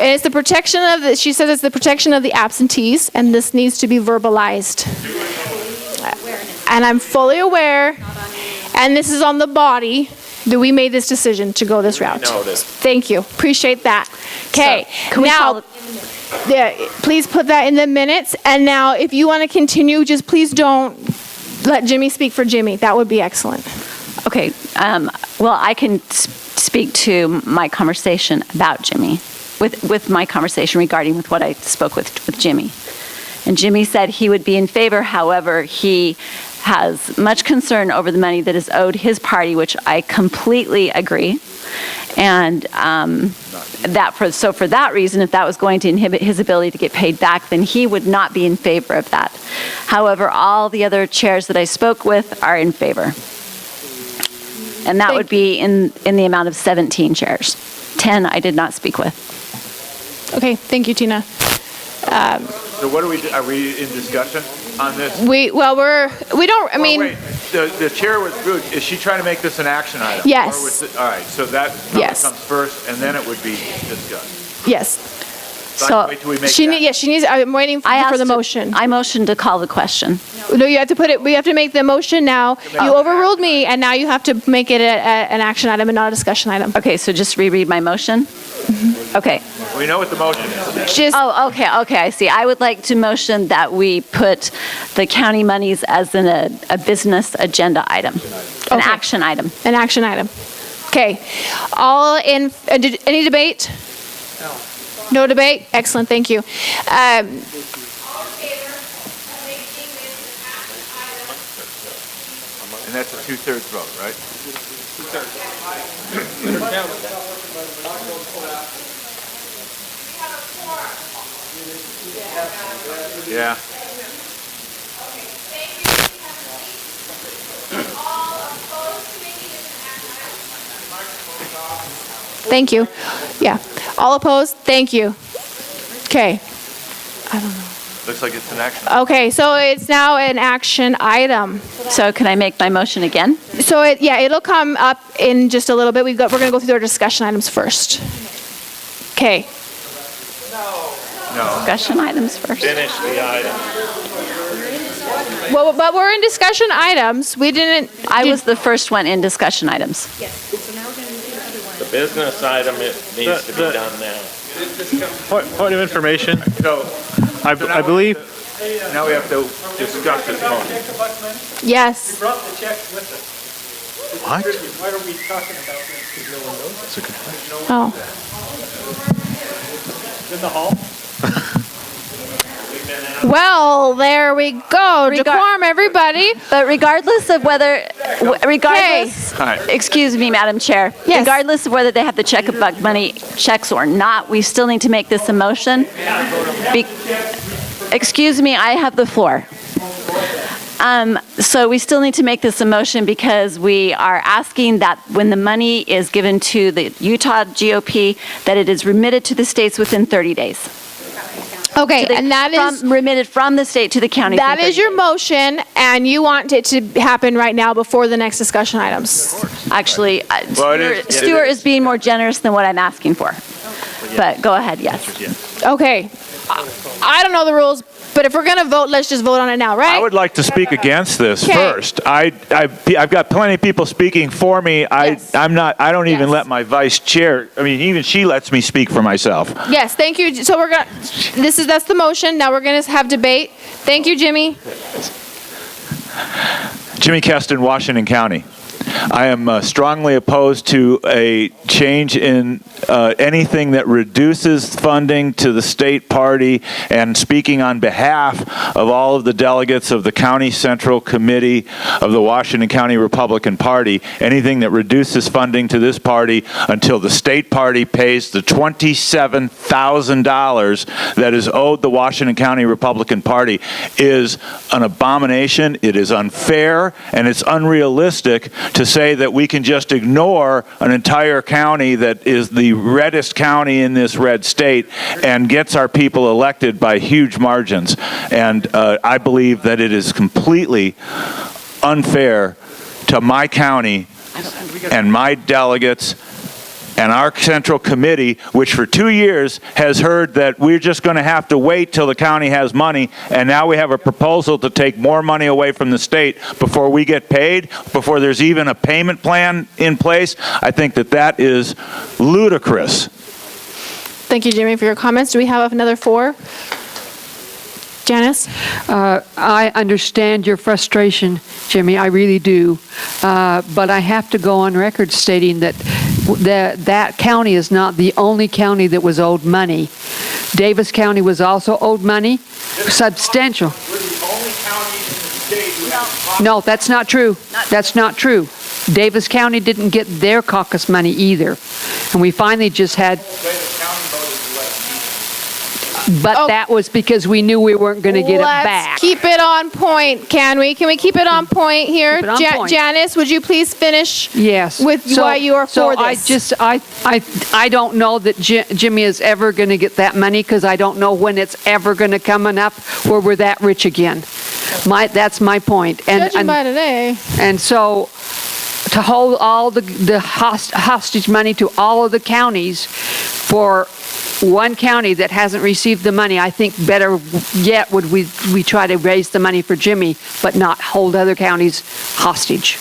H: And it's the protection of she says it's the protection of the absentees, and this needs to be verbalized. And I'm fully aware. And this is on the body that we made this decision to go this route. Thank you. Appreciate that. Okay.
O: can we
H: now,
O: call
H: please put that in the minutes. And now, if you want to continue, just please don't let Jimmy speak for Jimmy. That would be excellent.
O: Okay. Well, I can speak to my conversation about Jimmy, with my conversation regarding with what I spoke with Jimmy. And Jimmy said he would be in favor. However, he has much concern over the money that is owed his party, which I completely agree. And for that reason, if that was going to inhibit his ability to get paid back, then he would not be in favor of that. However, all the other chairs that I spoke with are in favor. And that would be in the amount of 17 chairs. 10 I did not speak with.
H: Okay, thank you, Tina.
P: So what are we in discussion on this?
H: We don't, I mean.
P: Wait, the chair was rude. Is she trying to make this an action item?
H: Yes.
P: Or was it, all right, so that comes first, and then it would be discussed.
H: Yes.
P: So wait till we make that.
H: She needs, I'm waiting for the motion.
O: I motioned to call the question.
H: No, you have to put it, we have to make the motion now. You overruled me, and now you have to make it an action item and not a discussion item.
O: Okay, so just reread my motion? Okay.
P: We know what the motion is.
O: Okay, I see. I would like to motion that we put the county monies as a business agenda item, an action item.
H: An action item. Okay. All in, any debate? No. No debate? Excellent, thank you.
P: And that's a 2/3 vote, right? Yeah.
H: Thank you. Yeah. All opposed? Thank you. Okay. I don't know.
P: Looks like it's an action.
H: Okay, so it's now an action item.
O: So can I make my motion again?
H: So it'll come up in just a little bit. We're going to go through our discussion items first. Okay.
P: No.
O: Discussion items first.
S: Finish the item.
H: Well, but we're in discussion items. We didn't.
O: I was the first one in discussion items.
S: The business item, it needs to be done now. Point of information.
P: So,
S: I believe.
P: Now we have to discuss this motion.
H: Yes.
S: What?
L: Why are we talking about this if no one knows?
S: That's a good question.
H: Oh.
L: In the hall?
H: Well, there we go. Decorum, everybody.
O: But regardless of whether, excuse me, Madam Chair.
H: Yes.
O: Regardless of whether they have the checkbook money checks or not, we still need to make this a motion. Excuse me, I have the floor. So we still need to make this a motion because we are asking that when the money is given to the Utah GOP, that it is remitted to the states within 30 days.
H: Okay, and that is
O: remitted from the state to the county.
H: That is your motion, and you want it to happen right now before the next discussion items.
O: Actually, Stuart is being more generous than what I'm asking for. But go ahead, yes.
H: Okay. I don't know the rules, but if we're going to vote, let's just vote on it now, right?
P: I would like to speak against this first. I've got plenty of people speaking for me. I don't even let my vice chair, even she lets me speak for myself.
H: Yes, thank you. So that's the motion. Now we're going to have debate. Thank you, Jimmy.
P: Jimmy Keston, Washington County. I am strongly opposed to a change in anything that reduces funding to the state party, and speaking on behalf of all of the delegates of the County Central Committee of the Washington County Republican Party, anything that reduces funding to this party until the state party pays the $27,000 that is owed the Washington County Republican Party is an abomination. It is unfair, and it's unrealistic to say that we can just ignore an entire county that is the reddest county in this red state and gets our people elected by huge margins. And I believe that it is completely unfair to my county and my delegates and our central committee, which for 2 years has heard that we're just going to have to wait till the county has money, and now we have a proposal to take more money away from the state before we get paid, before there's even a payment plan in place, I think that that is ludicrous.
H: Thank you, Jimmy, for your comments. Do we have another 4? Janice?
F: I understand your frustration, Jimmy, I really do. But I have to go on record stating that that county is not the only county that was owed money. Davis County was also owed money, substantial.
P: We're the only county in the state who has
F: No, that's not true. That's not true. Davis County didn't get their caucus money either. And we finally just had... But that was because we knew we weren't going to get it back.
H: Let's keep it on point, can we? Can we keep it on point here?
F: Keep it on point.
H: Janice, would you please finish with why you are for this?
F: I don't know that Jimmy is ever going to get that money because I don't know when it's ever going to come up where we're that rich again. That's my point.
H: Judging by today.
F: And so to hold all the hostage money to all of the counties for one county that hasn't received the money, I think better yet would we try to raise the money for Jimmy, but not hold other counties hostage.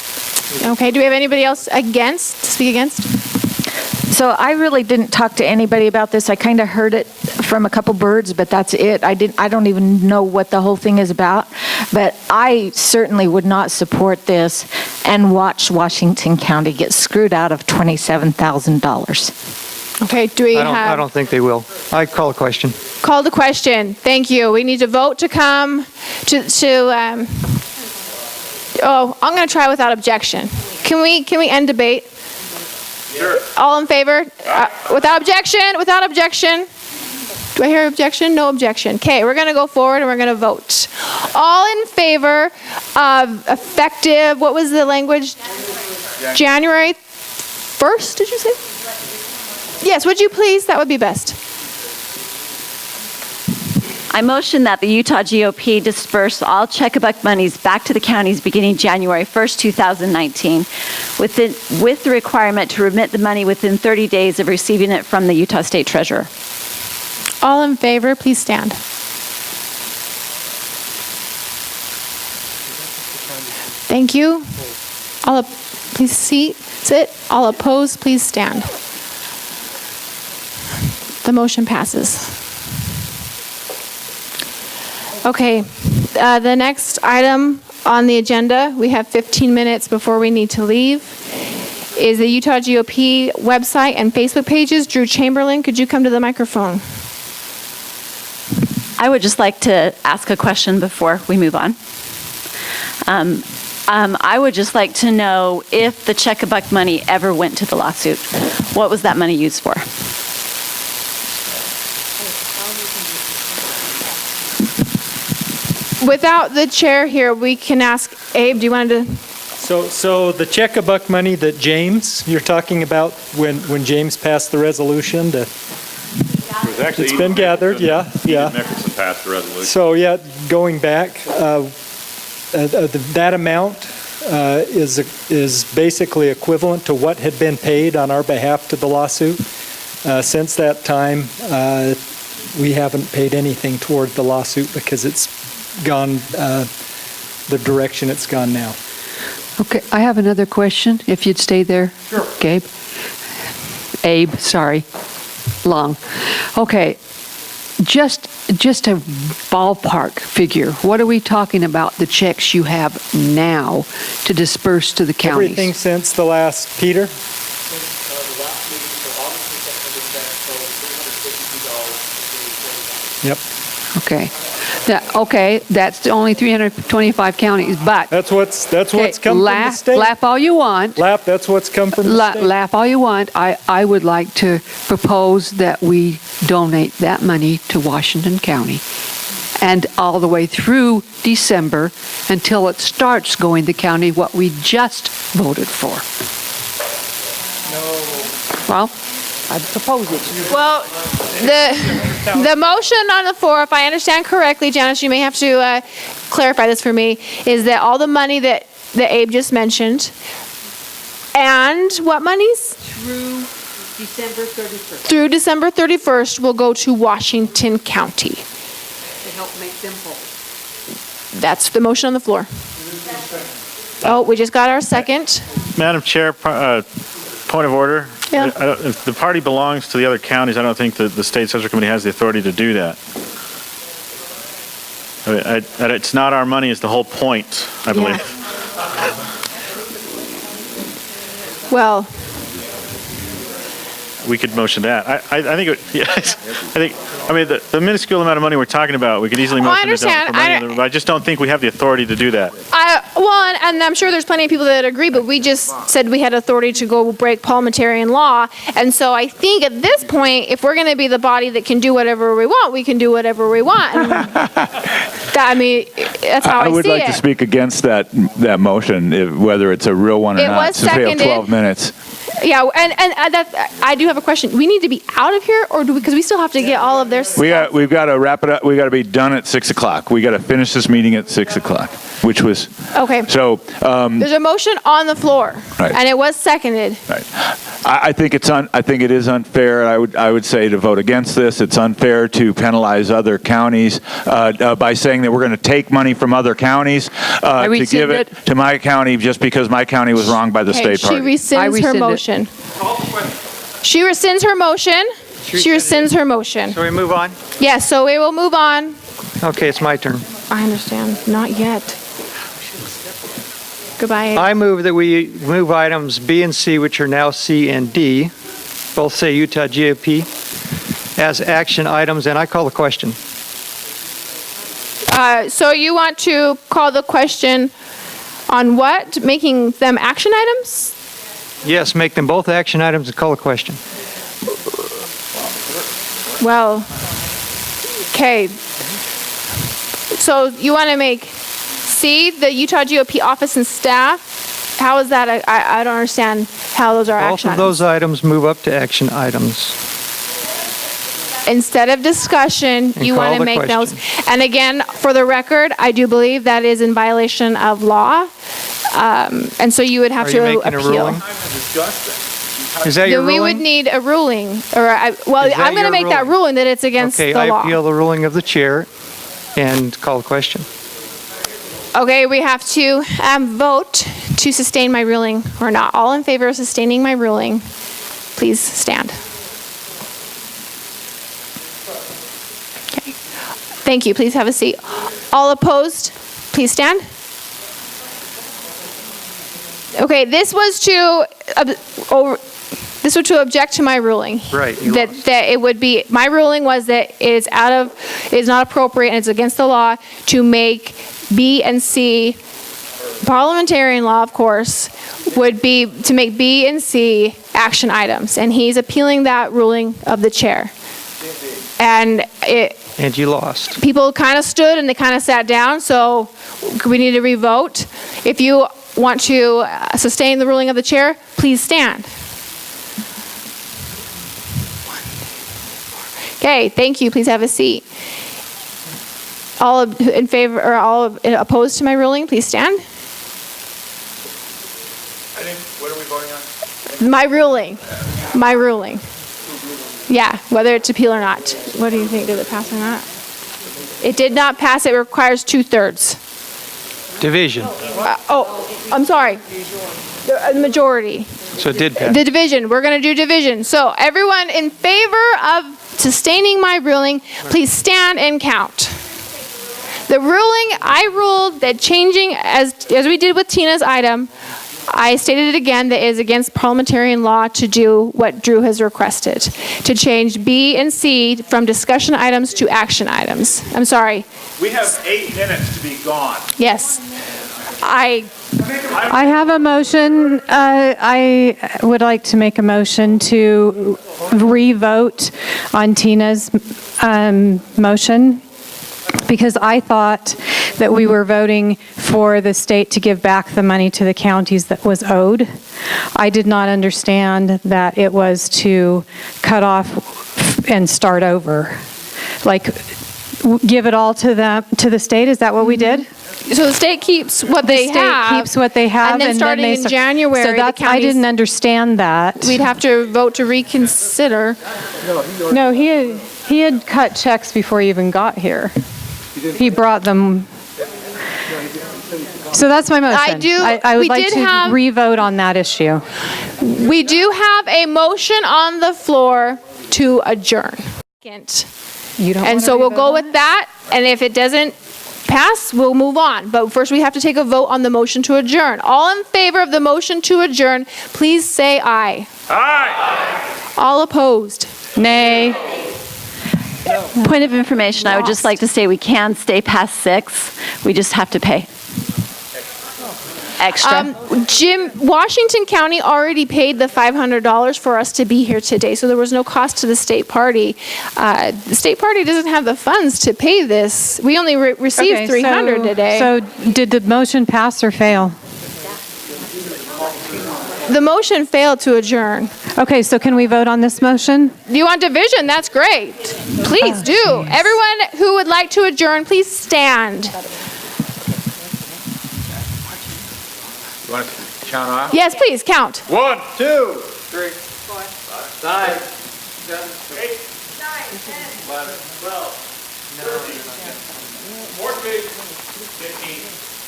H: Okay, do we have anybody else speak against?
V: So I really didn't talk to anybody about this. I kind of heard it from a couple birds, but that's it. I don't even know what the whole thing is about. But I certainly would not support this and watch Washington County get screwed out of $27,000.
H: Okay, do we have...
J: I don't think they will. I call a question.
H: Call the question. Thank you. We need to vote to come to I'm going to try without objection. Can we end debate? Sure. All in favor? Without objection? Without objection? Do I hear objection? No objection. Okay, we're going to go forward and we're going to vote. All in favor of effective, what was the language? January 1st, did you say? Yes, would you please? That would be best.
O: I motion that the Utah GOP disperse all check-a-buck monies back to the counties beginning January 1st, 2019, with the requirement to remit the money within 30 days of receiving it from the Utah State Treasurer.
H: All in favor, please stand. Thank you. Please sit. All opposed, please stand. The motion passes. Okay, the next item on the agenda, we have 15 minutes before we need to leave, is the Utah GOP website and Facebook pages. Drew Chamberlain, could you come to the microphone?
O: I would just like to ask a question before we move on. I would just like to know if the check-a-buck money ever went to the lawsuit. What was that money used for?
H: Without the chair here, we can ask Abe, do you want to?
W: So the check-a-buck money that you're talking about when James passed the resolution it's been gathered, yeah.
P: Nicholson passed the resolution.
W: So yeah, going back, that amount is basically equivalent to what had been paid on our behalf to the lawsuit. Since that time, we haven't paid anything toward the lawsuit because it's gone the direction it's gone now.
F: Okay, I have another question, if you'd stay there.
W: Sure.
F: Gabe? Abe, sorry. Long. Okay, just a ballpark figure. What are we talking about, the checks you have now to disperse to the counties?
W: Everything since the last, Peter? Yep.
F: Okay. That's only 325 counties, but
W: that's what's come from the state.
F: Laugh all you want.
W: That's what's come from the state.
F: Laugh all you want. I would like to propose that we donate that money to Washington County, and all the way through December until it starts going to county what we just voted for. No. Well, I propose it.
H: Well, the motion on the floor, if I understand correctly, Janice, you may have to clarify this for me, is that all the money that Abe just mentioned, and what monies?
F: December 31st.
H: through December 31st will go to Washington County.
F: To help make them whole.
H: That's the motion on the floor. Oh, we just got our second.
S: Madam Chair, point of order.
H: Yeah.
S: If the party belongs to the other counties, I don't think that the State Central Committee has the authority to do that. It's not our money is the whole point, I believe.
H: Well,
S: we could motion that. I think, yes, I mean, the minuscule amount of money we're talking about, we could easily motion
H: I understand.
S: but I just don't think we have the authority to do that.
H: And I'm sure there's plenty of people that agree, but we just said we had authority to go break parliamentarian law. And so I think at this point, if we're going to be the body that can do whatever we want, we can do whatever we want. And that's how I see it.
P: I would like to speak against that motion, whether it's a real one or
H: It
P: not,
H: was
P: since we have
H: seconded.
P: 12 minutes.
H: Yeah, and I do have a question. We need to be out of here, or because we still have to get all of their stuff?
P: We've got to wrap it up. We got to be done at 6 o'clock. We got to finish this meeting at 6 o'clock, which was
H: Okay.
P: So
H: There's a motion on the floor,
P: Right.
H: and it was seconded.
P: Right. I think it is unfair. I would say to vote against this. It's unfair to penalize other counties by saying that we're going to take money from other counties to give it to my county just because my county was wronged by the state party.
H: She rescinds her motion. She rescinds her motion. She rescinds her motion.
W: So we move on?
H: Yes, so we will move on.
W: Okay, it's my turn.
H: I understand. Not yet. Goodbye.
W: I move that we move items B and C, which are now C and D, both say Utah GOP, as action items, and I call the question.
H: So you want to call the question on what? Making them action items?
W: Yes, make them both action items and call the question.
H: Well, okay. So you want to make C, the Utah GOP office and staff? How is that? I don't understand how those are
W: Both
H: action
W: of
H: items.
W: those items move up to action items.
H: Instead of discussion,
W: And
H: you
W: call
H: want to
W: the
H: make
W: question.
H: those. And again, for the record, I do believe that is in violation of law. And so you would have
W: Are
H: to
W: you making a
H: appeal.
W: ruling? Is that your
H: Then we would
W: ruling?
H: need a ruling,
W: Is that
H: I'm going to
W: your
H: make that
W: ruling?
H: ruling that it's against
W: Okay,
H: the
W: I
H: law.
W: appeal the ruling of the chair and call the question.
H: Okay, we have to vote to sustain my ruling or not. All in favor of sustaining my ruling, please stand. Okay. Thank you. Please have a seat. All opposed, please stand. Okay, this was to object to my ruling.
W: Right. you
H: That it would be, my ruling was that it is not appropriate and it's against the law to make B and C, parliamentarian law, of course, would be to make B and C action items. And he's appealing that ruling of the chair. And
W: And you lost.
H: people kind of stood and they kind of sat down, so we need to revote. If you want to sustain the ruling of the chair, please stand. Okay, thank you. Please have a seat. All in favor or all opposed to my ruling, please stand.
P: What are we voting on?
H: My ruling. My ruling. Yeah, whether it's appeal or not. What do you think? Did it pass or not? It did not pass. It requires 2/3.
W: Division.
H: I'm sorry. The majority.
W: So it did pass.
H: The division. We're going to do division. So everyone in favor of sustaining my ruling, please stand and count. The ruling, I ruled that changing, as we did with Tina's item, I stated it again, that it is against parliamentarian law to do what Drew has requested, to change B and C from discussion items to action items. I'm sorry.
P: We have 8 minutes to be gone.
H: Yes. I
C: have a motion. I would like to make a motion to re-vote on Tina's motion, because I thought that we were voting for the state to give back the money to the counties that was owed. I did not understand that it was to cut off and start over. Like, give it all to the state? Is that what we did?
H: So the state keeps what they have.
C: The state keeps what they have.
H: And then starting in January,
C: so that's, I didn't understand that.
H: We'd have to vote to reconsider.
C: No, he had cut checks before he even got here. He brought them. So that's my motion. I would like to re-vote on that issue.
H: We do have a motion on the floor to adjourn. And so we'll go with that, and if it doesn't pass, we'll move on. But first we have to take a vote on the motion to adjourn. All in favor of the motion to adjourn, please say aye.
I: Aye.
H: All opposed?
C: Nay.
O: Point of information, I would just like to say we can stay past 6. We just have to pay extra.
H: Jim, Washington County already paid the $500 for us to be here today, so there was no cost to the state party. The state party doesn't have the funds to pay this. We only received $300 today.
C: So did the motion pass or fail?
H: The motion failed to adjourn.
C: Okay, so can we vote on this motion?
H: You want division? That's great. Please do. Geez. Everyone who would like to adjourn, please stand.
P: You want to count off?
H: Yes, please, count.
P: 1, 2, 3, 4, 5, 6, 7, 8, 9, 10, 11, 12, 13, 14, 15,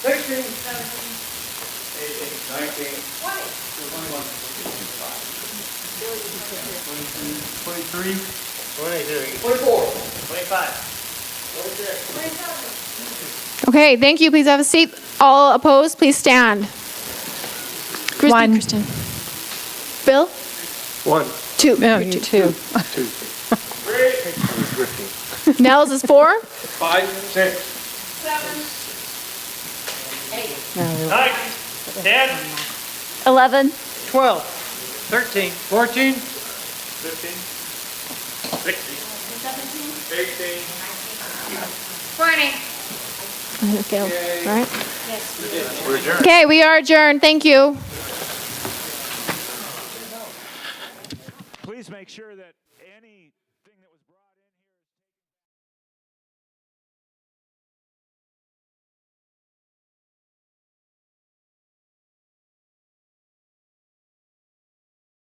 P: 16, 17, 18, 19, 20, 21, 22, 23, 24, 25, 26, 27.
H: Okay, thank you. Please have a seat. All opposed, please stand. Kristen. Bill?
G: 1.
H: 2.
C: No, you 2.
H: 3. Nels is 4.
G: 5, 6,
H: 7, 8,
I: 9, 10,
O: 11,
G: 12, 13, 14,
I: 15, 16, 18,
H: 20. Failed. All right.
P: We're adjourned.
H: Okay, we are adjourned. Thank you.
S: Please make sure that any